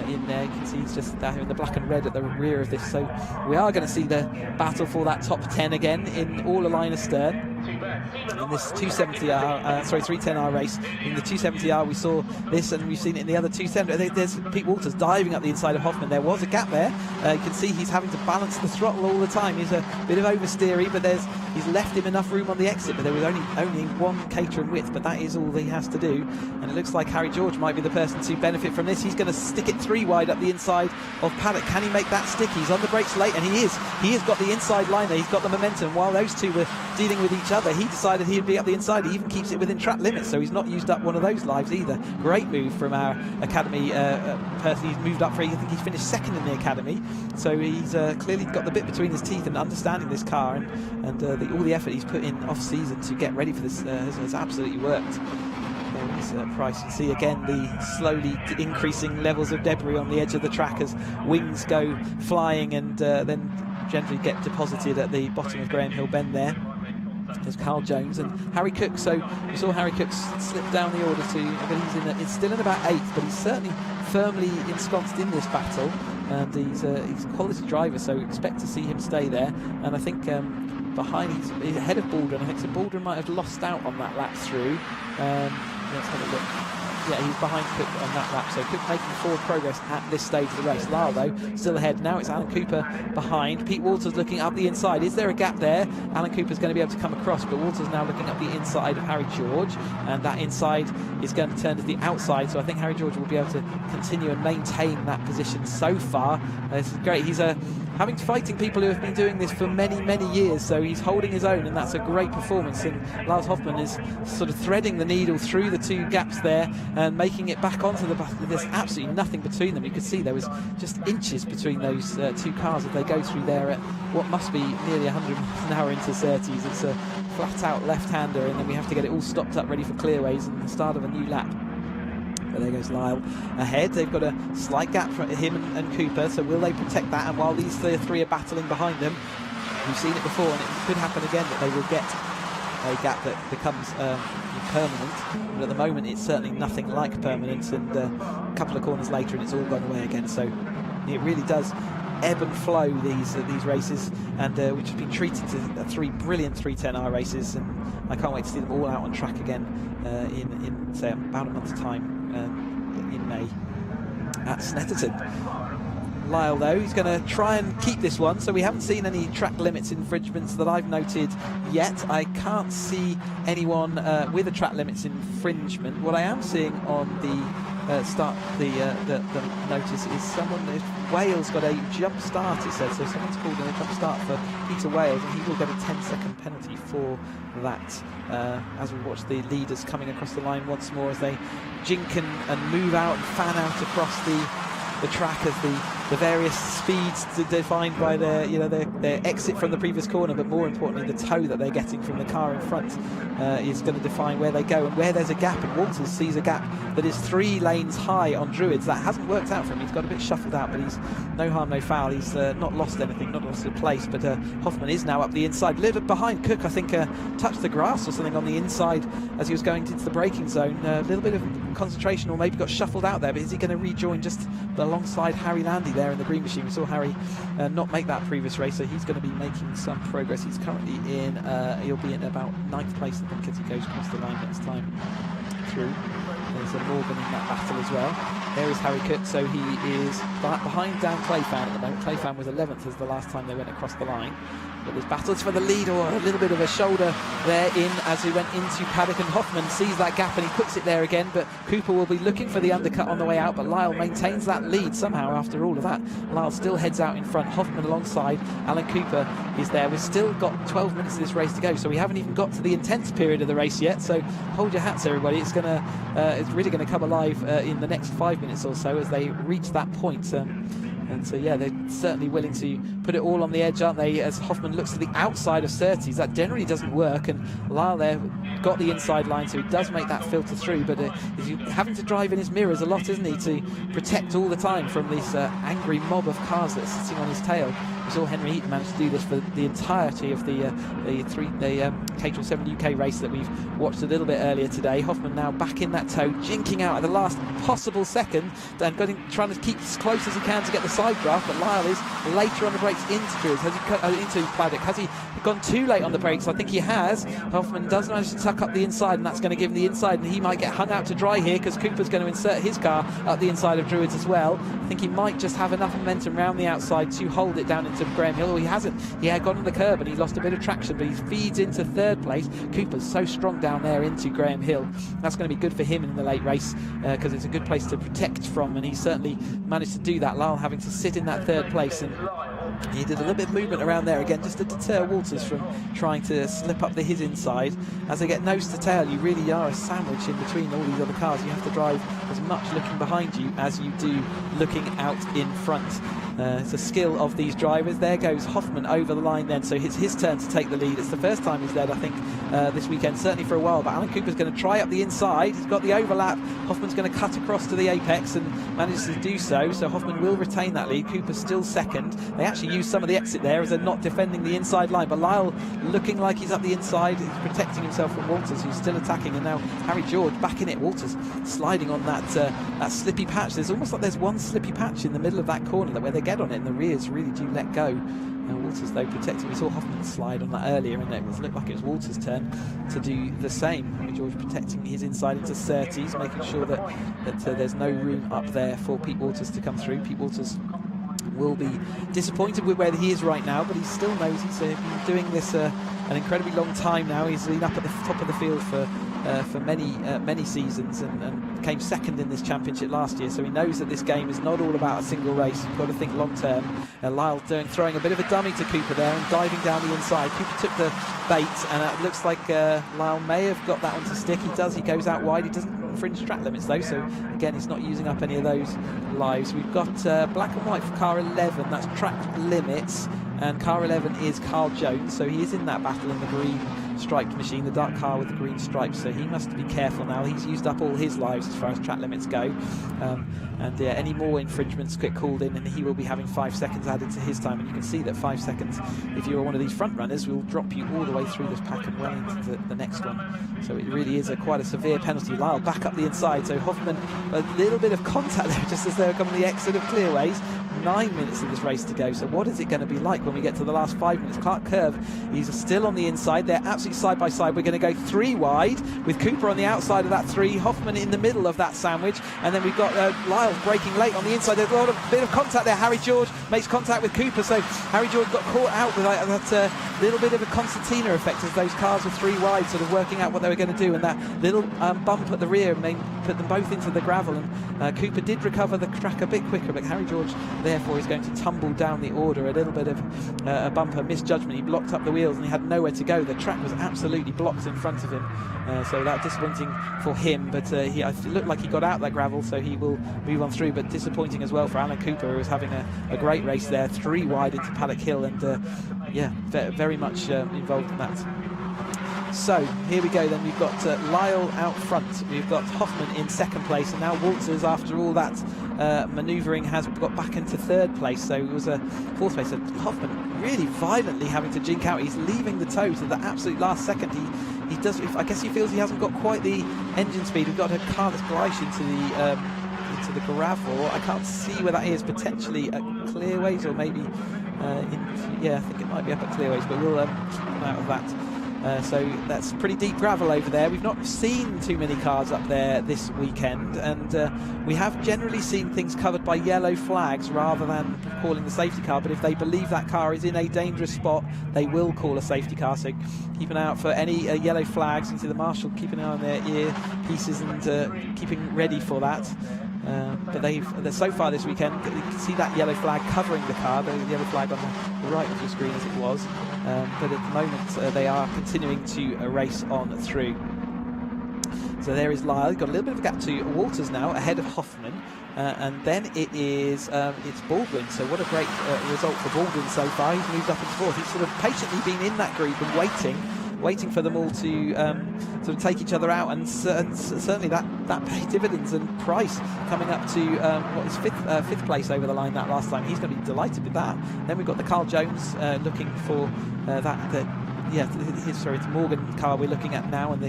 In there, you can see he's just down here in the black and red at the rear of this. So we are going to see the battle for that top 10 again in all line astern. In this 310R race. In the 270R we saw this, and we've seen it in the other 270. There's Pete Walters diving up the inside of Hoffman. There was a gap there. You can see he's having to balance the throttle all the time. He's a bit of oversteery, but he's left him enough room on the exit, but there was only one Caterham width, but that is all he has to do. And it looks like Harry George might be the person to benefit from this. He's going to stick it 3 wide up the inside of Paddock. Can he make that stick? He's on the brakes late, and he has got the inside line there. He's got the momentum. While those two were dealing with each other, he decided he'd be up the inside. He even keeps it within track limits, so he's not used up one of those lives either. Great move from our academy person. He's moved up I think he's finished second in the academy, so he's clearly got the bit between his teeth and understanding this car, and all the effort he's put in off season to get ready for this has absolutely worked. Price, you see again the slowly increasing levels of debris on the edge of the track as wings go flying and then generally get deposited at the bottom of Graham Hill Bend there. There's Carl Jones and Harry Cook. So we saw Harry Cook slip down the order to, I believe he's still in about 8th, but he's certainly firmly ensconced in this battle, and he's a quality driver, so expect to see him stay there. And I think behind, he's ahead of Baldwin. I think so Baldwin might have lost out on that lap through. Let's have a look. Yeah, he's behind Cook on that lap, so Cook making forward progress at this stage of the race. Lyle, though, still ahead. Now it's Alan Cooper behind. Pete Walters looking up the inside. Is there a gap there? Alan Cooper's going to be able to come across, but Walters now looking up the inside of Harry George, and that inside is going to turn to the outside, so I think Harry George will be able to continue and maintain that position so far. This is great. He's fighting people who have been doing this for many, many years, so he's holding his own, and that's a great performance. And Lars Hoffman is sort of threading the needle through the 2 gaps there and making it back onto the back. There's absolutely nothing between them. You could see there was just inches between those 2 cars as they go through there at what must be nearly 100 miles an hour into Surtees. It's a flat-out left-hander, and then we have to get it all stopped up ready for clearways and the start of a new lap. But there goes Lyle ahead. They've got a slight gap for him and Cooper, so will they protect that? And while these 3 are battling behind them, we've seen it before, and it could happen again that they will get a gap that becomes permanent. But at the moment, it's certainly nothing like permanent, and a couple of corners later, and it's all gone away again. So it really does ebb and flow, these races, and which have been treated to 3 brilliant 310R races, and I can't wait to see them all out on track again in say about a month's time in May at Snetterton. Lyle though. He's going to try and keep this one, so we haven't seen any track limits infringements that I've noted yet. I can't see anyone with a track limits infringement. What I am seeing on the the notice is someone, if Wales got a jump start, it says, so someone's called in a jump start for Peter Wales, and he will get a 10-second penalty for that, as we watch the leaders coming across the line once more as they jink and move out and fan out across the track as the various speeds defined by their exit from the previous corner, but more importantly the tow that they're getting from the car in front is going to define where they go and where there's a gap. And Walters sees a gap that is 3 lanes high on Druids. That hasn't worked out for him. He's got a bit shuffled out, but he's no harm, no foul. He's not lost anything, not lost a place, but Hoffman is now up the inside, a little bit behind Cook. I think touched the grass or something on the inside as he was going into the braking zone. A little bit of concentration, or maybe got shuffled out there, but is he going to rejoin just alongside Harry Landy there in the green machine? We saw Harry not make that previous race, so he's going to be making some progress. He's currently in, he'll be in about 9th place, I think, as he goes across the line next time through. There's a Morgan in that battle as well. There is Harry Cook, so he is behind Dan Clayfan at the moment. Clayfan was 11th as the last time they went across the line. But there's battles for the lead, or a little bit of a shoulder there in as he went into paddock, and Hoffman sees that gap and he puts it there again, but Cooper will be looking for the undercut on the way out, but Lyle maintains that lead somehow after all of that. Lyle still heads out in front, Hoffman alongside, Alan Cooper is there. We've still got 12 minutes of this race to go, so we haven't even got to the intense period of the race yet, so hold your hats everybody. It's really going to come alive in the next 5 minutes or so as they reach that point. And so, yeah, they're certainly willing to put it all on the edge, aren't they, as Hoffman looks to the outside of Surtees. That generally doesn't work, and Lyle there got the inside line, so he does make that filter through, but he's having to drive in his mirrors a lot, isn't he, to protect all the time from this angry mob of cars that's sitting on his tail. We saw Henry Heaton manage to do this for the entirety of the Caterham 7 UK race that we've watched a little bit earlier today. Hoffman now back in that tow, jinking out at the last possible second, and trying to keep as close as he can to get the side draft, but Lyle is later on the brakes into Druids. Has he cut into Paddock? Has he gone too late on the brakes? I think he has. Hoffman does manage to tuck up the inside, and that's going to give him the inside, and he might get hung out to dry here because Cooper's going to insert his car up the inside of Druids as well. I think he might just have enough momentum round the outside to hold it down into Graham Hill, or he hasn't. He had gone on the curb and he lost a bit of traction, but he feeds into 3rd place. Cooper's so strong down there into Graham Hill. That's going to be good for him in the late race because it's a good place to protect from, and he certainly managed to do that. Lyle having to sit in that 3rd place, and he did a little bit of movement around there again just to deter Walters from trying to slip up his inside. As they get nose to tail, you really are a sandwich in between all these other cars. You have to drive as much looking behind you as you do looking out in front. It's a skill of these drivers. There goes Hoffman over the line then, so it's his turn to take the lead. It's the first time he's led, I think, this weekend, certainly for a while, but Alan Cooper's going to try up the inside. He's got the overlap. Hoffman's going to cut across to the apex and manages to do so Hoffman will retain that lead. Cooper's still second. They actually use some of the exit there as they're not defending the inside line, but Lyle looking like he's up the inside. He's protecting himself from Walters, who's still attacking, and now Harry George back in it. Walters sliding on that slippy patch. There's almost like there's one slippy patch in the middle of that corner where they get on it and the rears really do let go. And Walters though protecting. We saw Hoffman slide on that earlier, and it looked like it was Walters' turn to do the same. Harry George protecting his inside into Surtees, making sure that there's no room up there for Pete Walters to come through. Pete Walters will be disappointed with where he is right now, but he still knows he's been doing this an incredibly long time now. He's been up at the top of the field for many seasons and came second in this championship last year, so he knows that this game is not all about a single race. You've got to think long term. Lyle throwing a bit of a dummy to Cooper there and diving down the inside. Cooper took the bait, and it looks like Lyle may have got that one to stick. He does. He goes out wide. He doesn't infringe track limits though, so again he's not using up any of those lives. We've got black and white for car 11. That's track limits, and car 11 is Carl Jones, so he is in that battle in the green striped machine, the dark car with the green stripes, so he must be careful now. He's used up all his lives as far as track limits go, and any more infringements get called in and he will be having 5 seconds added to his time, and you can see that 5 seconds, if you're one of these front runners, will drop you all the way through this pack and well into the next one. So it really is quite a severe penalty. Lyle back up the inside, so Hoffman, a little bit of contact there just as they were coming the exit of Clearways. 9 minutes of this race to go. So what is it going to be like when we get to the last 5 minutes? Clark Curve, he's still on the inside. They're absolutely side by side. We're going to go 3 wide with Cooper on the outside of that 3, Hoffman in the middle of that sandwich, and then we've got Lyle breaking late on the inside. There's a bit of contact there. Harry George makes contact with Cooper, so Harry George got caught out with that little bit of a concertina effect as those cars were 3 wide, sort of working out what they were going to do, and that little bump at the rear put them both into the gravel, and Cooper did recover the track a bit quicker, but Harry George therefore is going to tumble down the order. A little bit of a bumper misjudgment. He blocked up the wheels and he had nowhere to go. The track was absolutely blocked in front of him, so that disappointing for him, but it looked like he got out that gravel, so he will move on through, but disappointing as well for Alan Cooper, who was having a great race there, 3 wide into Paddock Hill, and very much involved in that. So here we go then, we've got Lyle out front, we've got Hoffman in 2nd place, and now Walters, after all that manoeuvring, has got back into 3rd place, so it was a 4th place. So Hoffman really violently having to jink out. He's leaving the tow to the absolute last second. He does, I guess he feels he hasn't got quite the engine speed. We've got a car that's glided into the gravel. I can't see where that is, potentially at Clearways, or maybe I think it might be up at Clearways, but we'll come out of that. So that's pretty deep gravel over there. We've not seen too many cars up there this weekend, and we have generally seen things covered by yellow flags rather than calling the safety car, but if they believe that car is in a dangerous spot, they will call a safety car. So keep an eye out for any yellow flags. You see the marshal keeping an eye on their ear pieces and keeping ready for that. But so far this weekend, you can see that yellow flag covering the car, the yellow flag on the right of your screen as it was, but at the moment they are continuing to race on through. So there is Lyle. He's got a little bit of a gap to Walters now, ahead of Hoffman, and then it's Baldwin. So what a great result for Baldwin so far. He's moved up into 4th. He's sort of patiently been in that group and waiting for them all to sort of take each other out, and certainly that paid dividends. And Price coming up to what is 5th place over the line that last time. He's going to be delighted with that. Then we've got the Carl Jones looking for it's Morgan car we're looking at now, and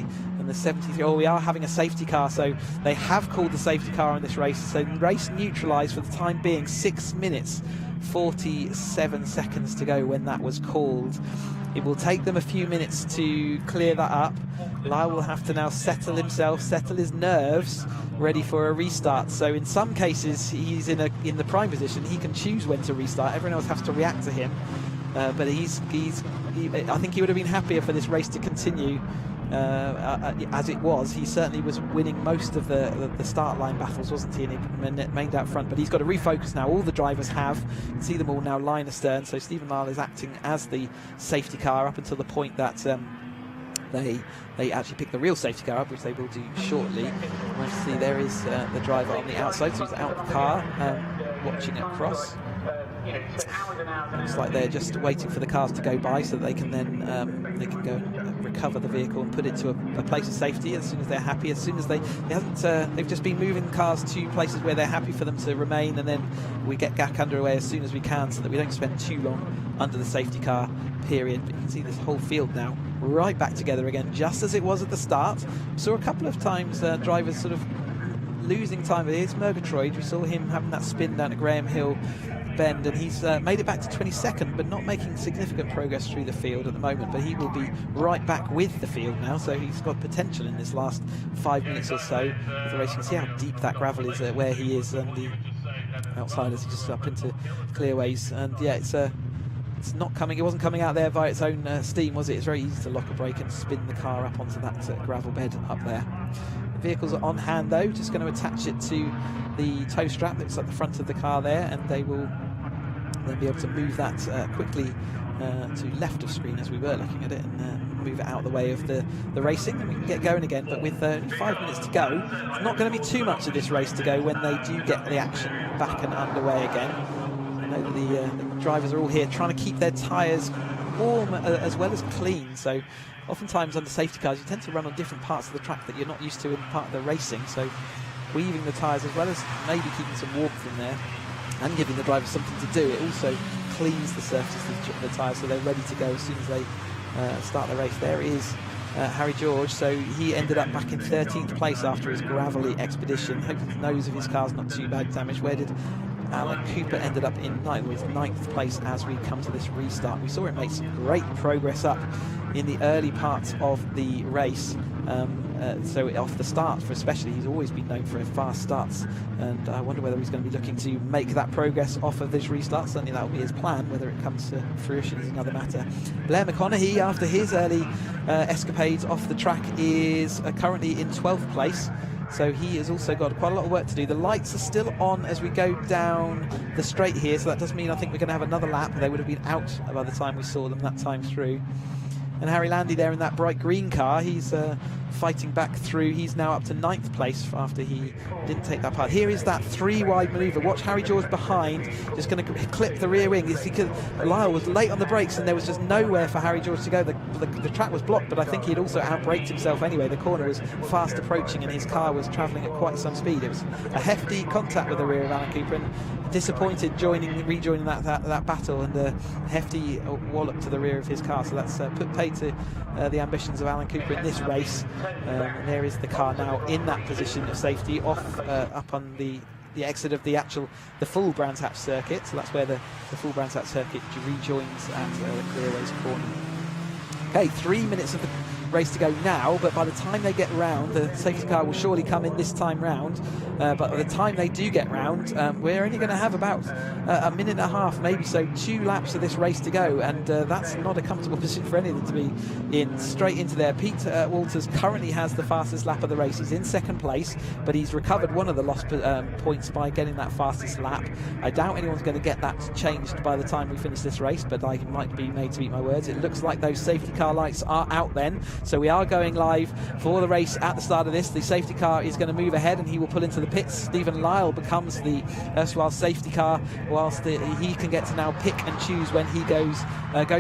the 73. Oh, we are having a safety car, so they have called the safety car in this race. So race neutralised for the time being. 6 minutes 47 seconds to go when that was called. It will take them a few minutes to clear that up. Lyle will have to now settle his nerves, ready for a restart. So in some cases he's in the prime position. He can choose when to restart. Everyone else has to react to him. But I think he would have been happier for this race to continue as it was. He certainly was winning most of the start line battles, wasn't he? And he remained out front, but he's got to refocus now. All the drivers have. You can see them all now line astern. So Stephen Lyle is acting as the safety car up until the point that they actually pick the real safety car up, which they will do shortly. We'll see there is the driver on the outside, so he's out of the car, watching across. Looks like they're just waiting for the cars to go by so that they can then go and recover the vehicle and put it to a place of safety as soon as they're happy. As soon as they've just been moving cars to places where they're happy for them to remain, and then we get back underway as soon as we can so that we don't spend too long under the safety car period. But you can see this whole field now right back together again, just as it was at the start. We saw a couple of times drivers sort of losing time. Here's Murgatroyd. We saw him having that spin down at Graham Hill bend, and he's made it back to 22nd, but not making significant progress through the field at the moment. But he will be right back with the field now, so he's got potential in this last 5 minutes or so of the race. You can see how deep that gravel is where he is, and the outsiders are just up into Clearways. And yeah, it's not coming. It wasn't coming out there by its own steam, was it? It's very easy to lock a brake and spin the car up onto that gravel bed up there. The vehicles are on hand though, just going to attach it to the tow strap that's at the front of the car there, and they will then be able to move that quickly to left of screen as we were looking at it, and move it out of the way of the racing, and we can get going again. But with 5 minutes to go, it's not going to be too much of this race to go when they do get the action back and underway again. I know that the drivers are all here trying to keep their tyres warm as well as clean, so oftentimes under safety cars you tend to run on different parts of the track that you're not used to in part of the racing, so weaving the tyres as well as maybe keeping some warmth in there and giving the drivers something to do, it also cleans the surface of the tyres so they're ready to go as soon as they start the race. There is Harry George, so he ended up back in 13th place after his gravelly expedition. Hopefully the nose of his car's not too bad damaged. Where did Alan Cooper ended up in ninth place as we come to this restart. We saw him make some great progress up in the early parts of the race. So off the start, for especially, he's always been known for fast starts, and I wonder whether he's going to be looking to make that progress off of this restart. Certainly that will be his plan. Whether it comes to fruition is another matter. Blair McConaughey, after his early escapades off the track, is currently in 12th place. So he has also got quite a lot of work to do. The lights are still on as we go down the straight here, so that does mean I think we're going to have another lap. They would have been out by the time we saw them that time through. And Harry Landy there in that bright green car, he's fighting back through. He's now up to 9th place after he didn't take that part. Here is that 3-wide manoeuvre. Watch Harry George behind, just going to clip the rear wing. Lyle was late on the brakes and there was just nowhere for Harry George to go. The track was blocked, but I think he had also outbraked himself anyway. The corner was fast approaching and his car was travelling at quite some speed. It was a hefty contact with the rear of Alan Cooper, and disappointed rejoining that battle, and a hefty wallop to the rear of his car. So that's put paid to the ambitions of Alan Cooper in this race. And there is the car now in that position of safety, off up on the exit of the full Brands Hatch circuit. So that's where the full Brands Hatch circuit rejoins at Clearways Corner. Okay, 3 minutes of the race to go now, but by the time they get round, the safety car will surely come in this time round, but by the time they do get round, we're only going to have about a minute and a half, maybe so, 2 laps of this race to go, and that's not a comfortable position for any of them to be in. Straight into there, Pete Walters currently has the fastest lap of the race. He's in 2nd place, but he's recovered one of the lost points by getting that fastest lap. I doubt anyone's going to get that changed by the time we finish this race, but I might be made to eat my words. It looks like those safety car lights are out then, so we are going live for the race at the start of this. The safety car is going to move ahead and he will pull into the pits. Stephen Lyle becomes the erstwhile safety car, whilst he can get to now pick and choose when he goes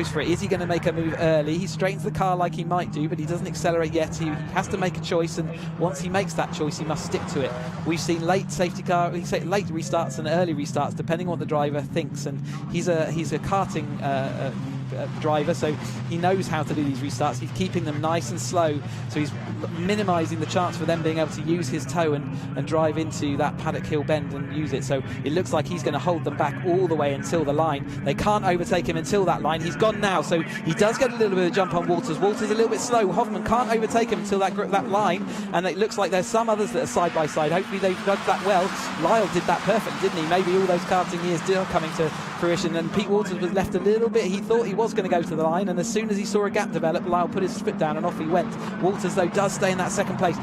for it. Is he going to make a move early? He straightens the car like he might do, but he doesn't accelerate yet. He has to make a choice, and once he makes that choice, he must stick to it. We've seen late safety car, late restarts and early restarts, depending on what the driver thinks, and he's a karting driver, so he knows how to do these restarts. He's keeping them nice and slow, so he's minimising the chance for them being able to use his toe and drive into that Paddock Hill bend and use it. So it looks like he's going to hold them back all the way until the line. They can't overtake him until that line. He's gone now, so he does get a little bit of jump on Walters. Walters a little bit slow. Hoffman can't overtake him until that line, and it looks like there's some others that are side by side. Hopefully they've done that well. Lyle did that perfectly, didn't he? Maybe all those karting years are coming to fruition, and Pete Walters was left a little bit. He thought he was going to go to the line, and as soon as he saw a gap develop, Lyle put his foot down and off he went. Walters though does stay in that 2nd place.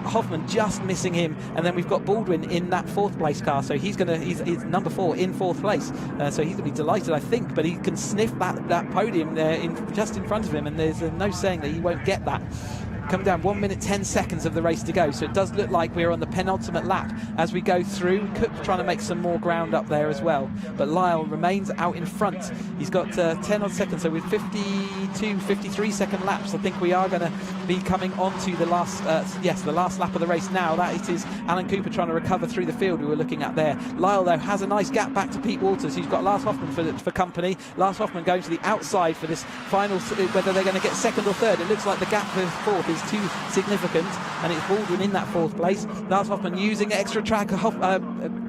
Hoffman just missing him, and then we've got Baldwin in that 4th place car, so he's number 4 in 4th place, so he's going to be delighted, I think, but he can sniff that podium there just in front of him, and there's no saying that he won't get that. Come down 1 minute 10 seconds of the race to go, so it does look like we're on the penultimate lap as we go through. Cook trying to make some more ground up there as well, but Lyle remains out in front. He's got 10 odd seconds, so with 53 second laps, I think we are going to be coming on to the last the last lap of the race now. That it is Alan Cooper trying to recover through the field we were looking at there. Lyle though has a nice gap back to Pete Walters, who's got Lars Hoffman for company. Lars Hoffman going to the outside for this final, whether they're going to get 2nd or 3rd. It looks like the gap for 4th is too significant, and it's Baldwin in that 4th place. Lars Hoffman using extra track.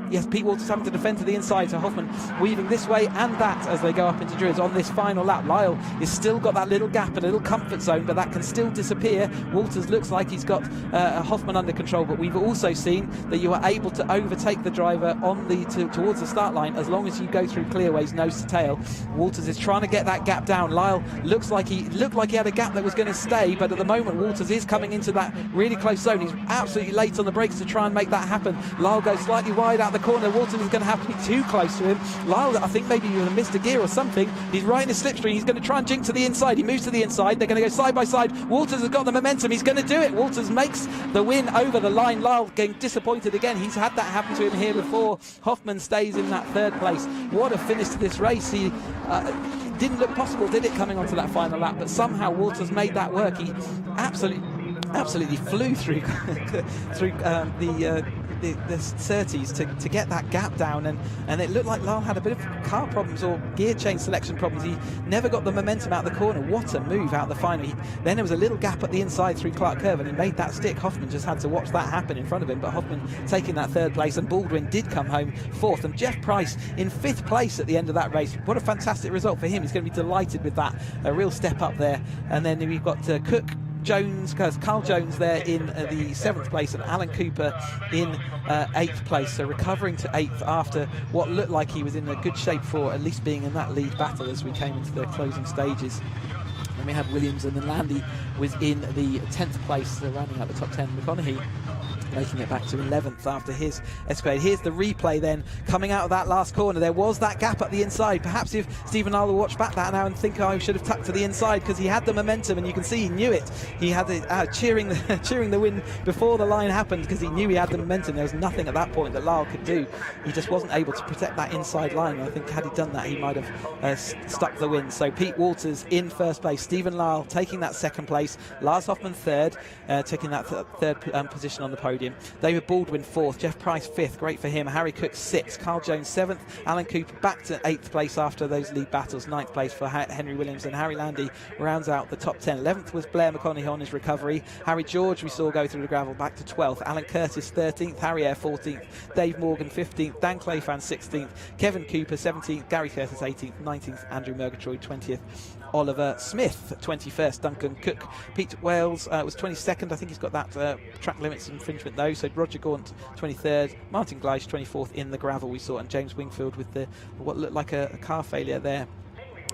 Yes, Pete Walters having to defend to the inside, so Hoffman weaving this way and that as they go up into Druids on this final lap. Lyle has still got that little gap, a little comfort zone, but that can still disappear. Walters looks like he's got Hoffman under control, but we've also seen that you are able to overtake the driver on towards the start line as long as you go through clearways nose to tail. Walters is trying to get that gap down. Lyle looked like he had a gap that was going to stay, but at the moment Walters is coming into that really close zone. He's absolutely late on the brakes to try and make that happen. Lyle goes slightly wide out the corner. Walters is going to have to be too close to him. Lyle, I think maybe he missed a gear or something. He's right in the slipstream. He's going to try and jink to the inside. He moves to the inside. They're going to go side by side. Walters has got the momentum. He's going to do it. Walters makes the win over the line. Lyle getting disappointed again. He's had that happen to him here before. Hoffman stays in that 3rd place. What a finish to this race. He didn't look possible, did it, coming onto that final lap, but somehow Walters made that work. He absolutely flew through the Surtees to get that gap down, and it looked like Lyle had a bit of car problems or gear change selection problems. He never got the momentum out the corner. What a move out the final. Then there was a little gap at the inside through Clark Curve, and he made that stick. Hoffman just had to watch that happen in front of him, but Hoffman taking that third place, and Baldwin did come home fourth, and Jeff Price in fifth place at the end of that race. What a fantastic result for him. He's going to be delighted with that. A real step up there. And then we've got Cook, Jones, Carl Jones there in the 7th place, and Alan Cooper in 8th place. So recovering to 8th after what looked like he was in a good shape for at least being in that lead battle as we came into the closing stages. Then we had Williams, and then Landy was in the 10th place, so rounding out the top 10. McConaughey making it back to 11th after his escapade. Here's the replay then, coming out of that last corner. There was that gap at the inside. Perhaps if Stephen Lyle will watch back that now and think, oh, I should have tucked to the inside, because he had the momentum, and you can see he knew it. He had the cheering the win before the line happened, because he knew he had the momentum. There was nothing at that point that Lyle could do. He just wasn't able to protect that inside line. I think had he done that, he might have stuck the win. So Pete Walters in first place, Stephen Lyle taking that second place, Lars Hoffman third, taking that third position on the podium. David Baldwin fourth, Jeff Price fifth, great for him. Harry Cook sixth, Carl Jones seventh, Alan Cooper back to 8th place after those lead battles, 9th place for Henry Williams, and Harry Landy rounds out the top 10. 11th was Blair McConaughey on his recovery. Harry George we saw go through the gravel back to 12th, Alan Curtis 13th, Harry Air 14th, Dave Morgan 15th, Dan Clayfan 16th, Kevin Cooper 17th, Gary Curtis 18th, 19th, Andrew Murgatroyd 20th, Oliver Smith 21st, Duncan Cook, Pete Wales was 22nd. I think he's got that track limits infringement though. So Roger Gaunt 23rd, Martin Gleish 24th in the gravel we saw, and James Wingfield with what looked like a car failure there.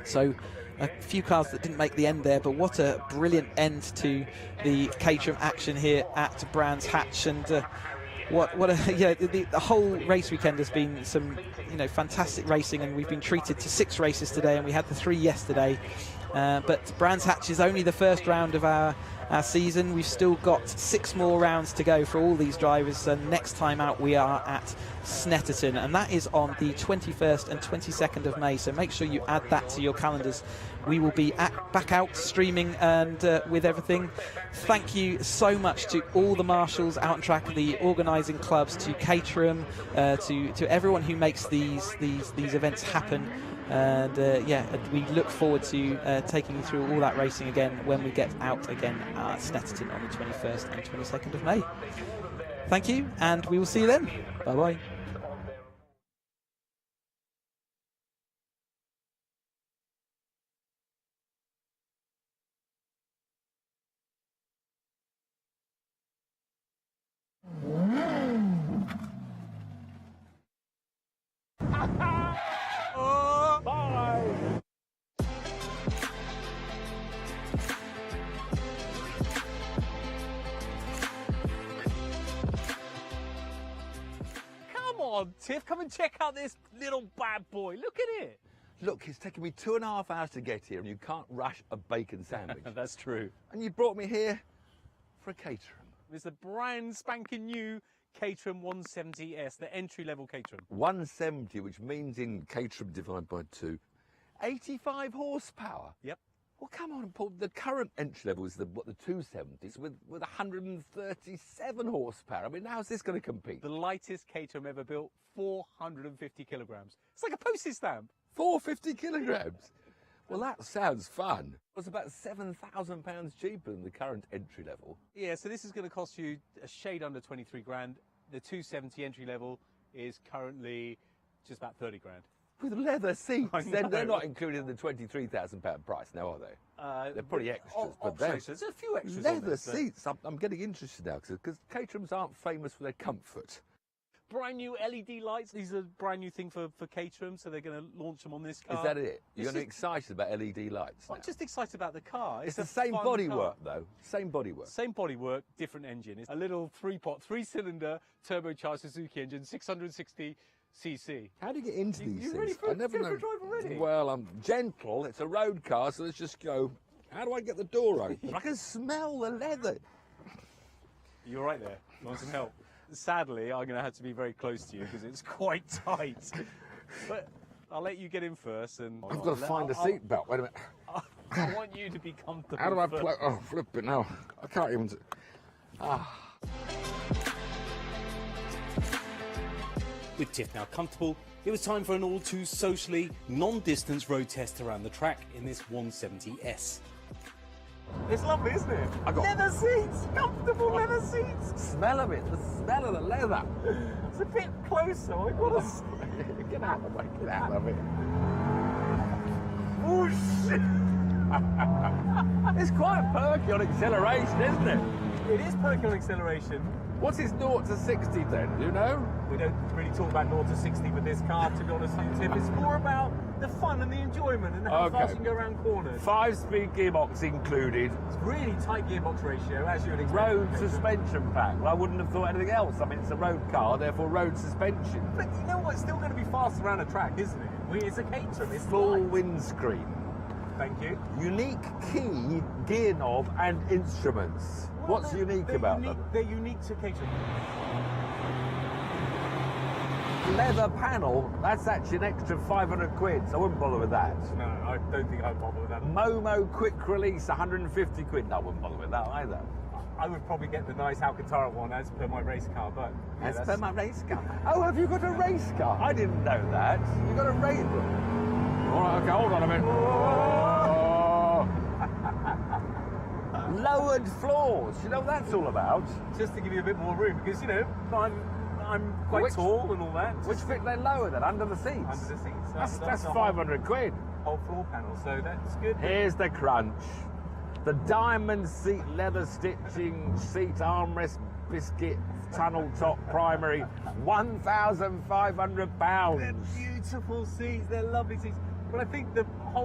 So a few cars that didn't make the end there, but what a brilliant end to the Caterham action here at Brands Hatch. And the whole race weekend has been some fantastic racing, and we've been treated to 6 races today, and we had the 3 yesterday. But Brands Hatch is only the first round of our season. We've still got 6 more rounds to go for all these drivers, and next time out we are at Snetterton, and that is on the 21st and 22nd of May, so make sure you add that to your calendars. We will be back out streaming and with everything. Thank you so much to all the marshals out on track, the organising clubs, to Caterham, to everyone who makes these events happen. And we look forward to taking you through all that racing again when we get out again at Snetterton on the 21st and 22nd of May. Thank you, and we will see you then. Bye bye. Tiff, come and check out this little bad boy. Look at it. Look, it's taken me 2.5 hours to get here, and you can't rush a bacon sandwich. That's true. And you brought me here for a Caterham. It's the brand spanking new Caterham 170S, the entry-level Caterham. 170, which means in Caterham divided by 2, 85 horsepower. Yep. Well, come on, Paul. The current entry level is the 270s with 137 horsepower. I mean, how's this going to compete? The lightest Caterham ever built, 450 kilograms. It's like a postage stamp. 450 kilograms? Well, that sounds fun. It's about £7,000 cheaper than the current entry level. Yeah, so this is going to cost you a shade under 23 grand. The 270 entry level is currently just about 30 grand. With leather seats, then they're not included in the £23,000 price now, are they? They're pretty extras, but there's a few extras. Leather seats. I'm getting interested now because Caterhams aren't famous for their comfort. Brand new LED lights. These are a brand new thing for Caterham, so they're going to launch them on this car. Is that it? You're going to be excited about LED lights now? I'm just excited about the car. It's the same bodywork, though. Same bodywork. Same bodywork, different engine. It's a little 3-cylinder turbocharged Suzuki engine, 660 cc. How do you get into these things? You ready for, I never know. For a drive already? Well, I'm gentle. It's a road car, so let's just go. How do I get the door open? I can smell the leather. You're right there. You want some help? Sadly, I'm going to have to be very close to you because it's quite tight. But I'll let you get in first. And I've got to find a seat belt. Wait a minute. I want you to be comfortable. How do I play? Oh, flip it now. I can't even. With Tiff now comfortable, it was time for an all too socially non-distance road test around the track in this 170S. It's lovely, isn't it? Leather seats, comfortable leather seats. Smell of it, the smell of the leather. It's a bit closer. I gotta get out of the way, get out of it. Oh shit! It's quite perky on acceleration, isn't it? It is perky on acceleration. What's its 0 to 60 then? Do you know? We don't really talk about 0 to 60 with this car, to be honest with you, Tiff. It's more about the fun and the enjoyment and how fast you can go around corners. 5-speed gearbox included. It's really tight gearbox ratio, as you would expect. Road suspension pack. Well, I wouldn't have thought anything else. I mean, it's a road car, therefore road suspension. But you know what? It's still going to be fast around a track, isn't it? It's a Caterham. It's full light. windscreen. Thank you. Unique key, gear knob, and instruments. Well, What's unique about them? They're unique to Caterham. Leather panel, that's actually an extra 500 quid, so I wouldn't bother with that. No, I don't think I'd bother with that. Momo quick release, 150 quid. No, I wouldn't bother with that either. I would probably get the nice Alcantara one as per my race car, but... Yeah, as per my race car? Oh, have you got a race car? I didn't know that. You've got a race... All right, okay, hold on a minute. Oh. Lowered floors, you know what that's all about? Just to give you a bit more room, because, you know, I'm quite tall and all that. Which bit they lower then? Under the seats? Under the seats. That's 500 quid. Whole floor panel, so that's good. Here's the crunch. The diamond seat leather stitching, seat armrest, biscuit, tunnel top primary, £1,500. They're beautiful seats, they're lovely seats. But I think the whole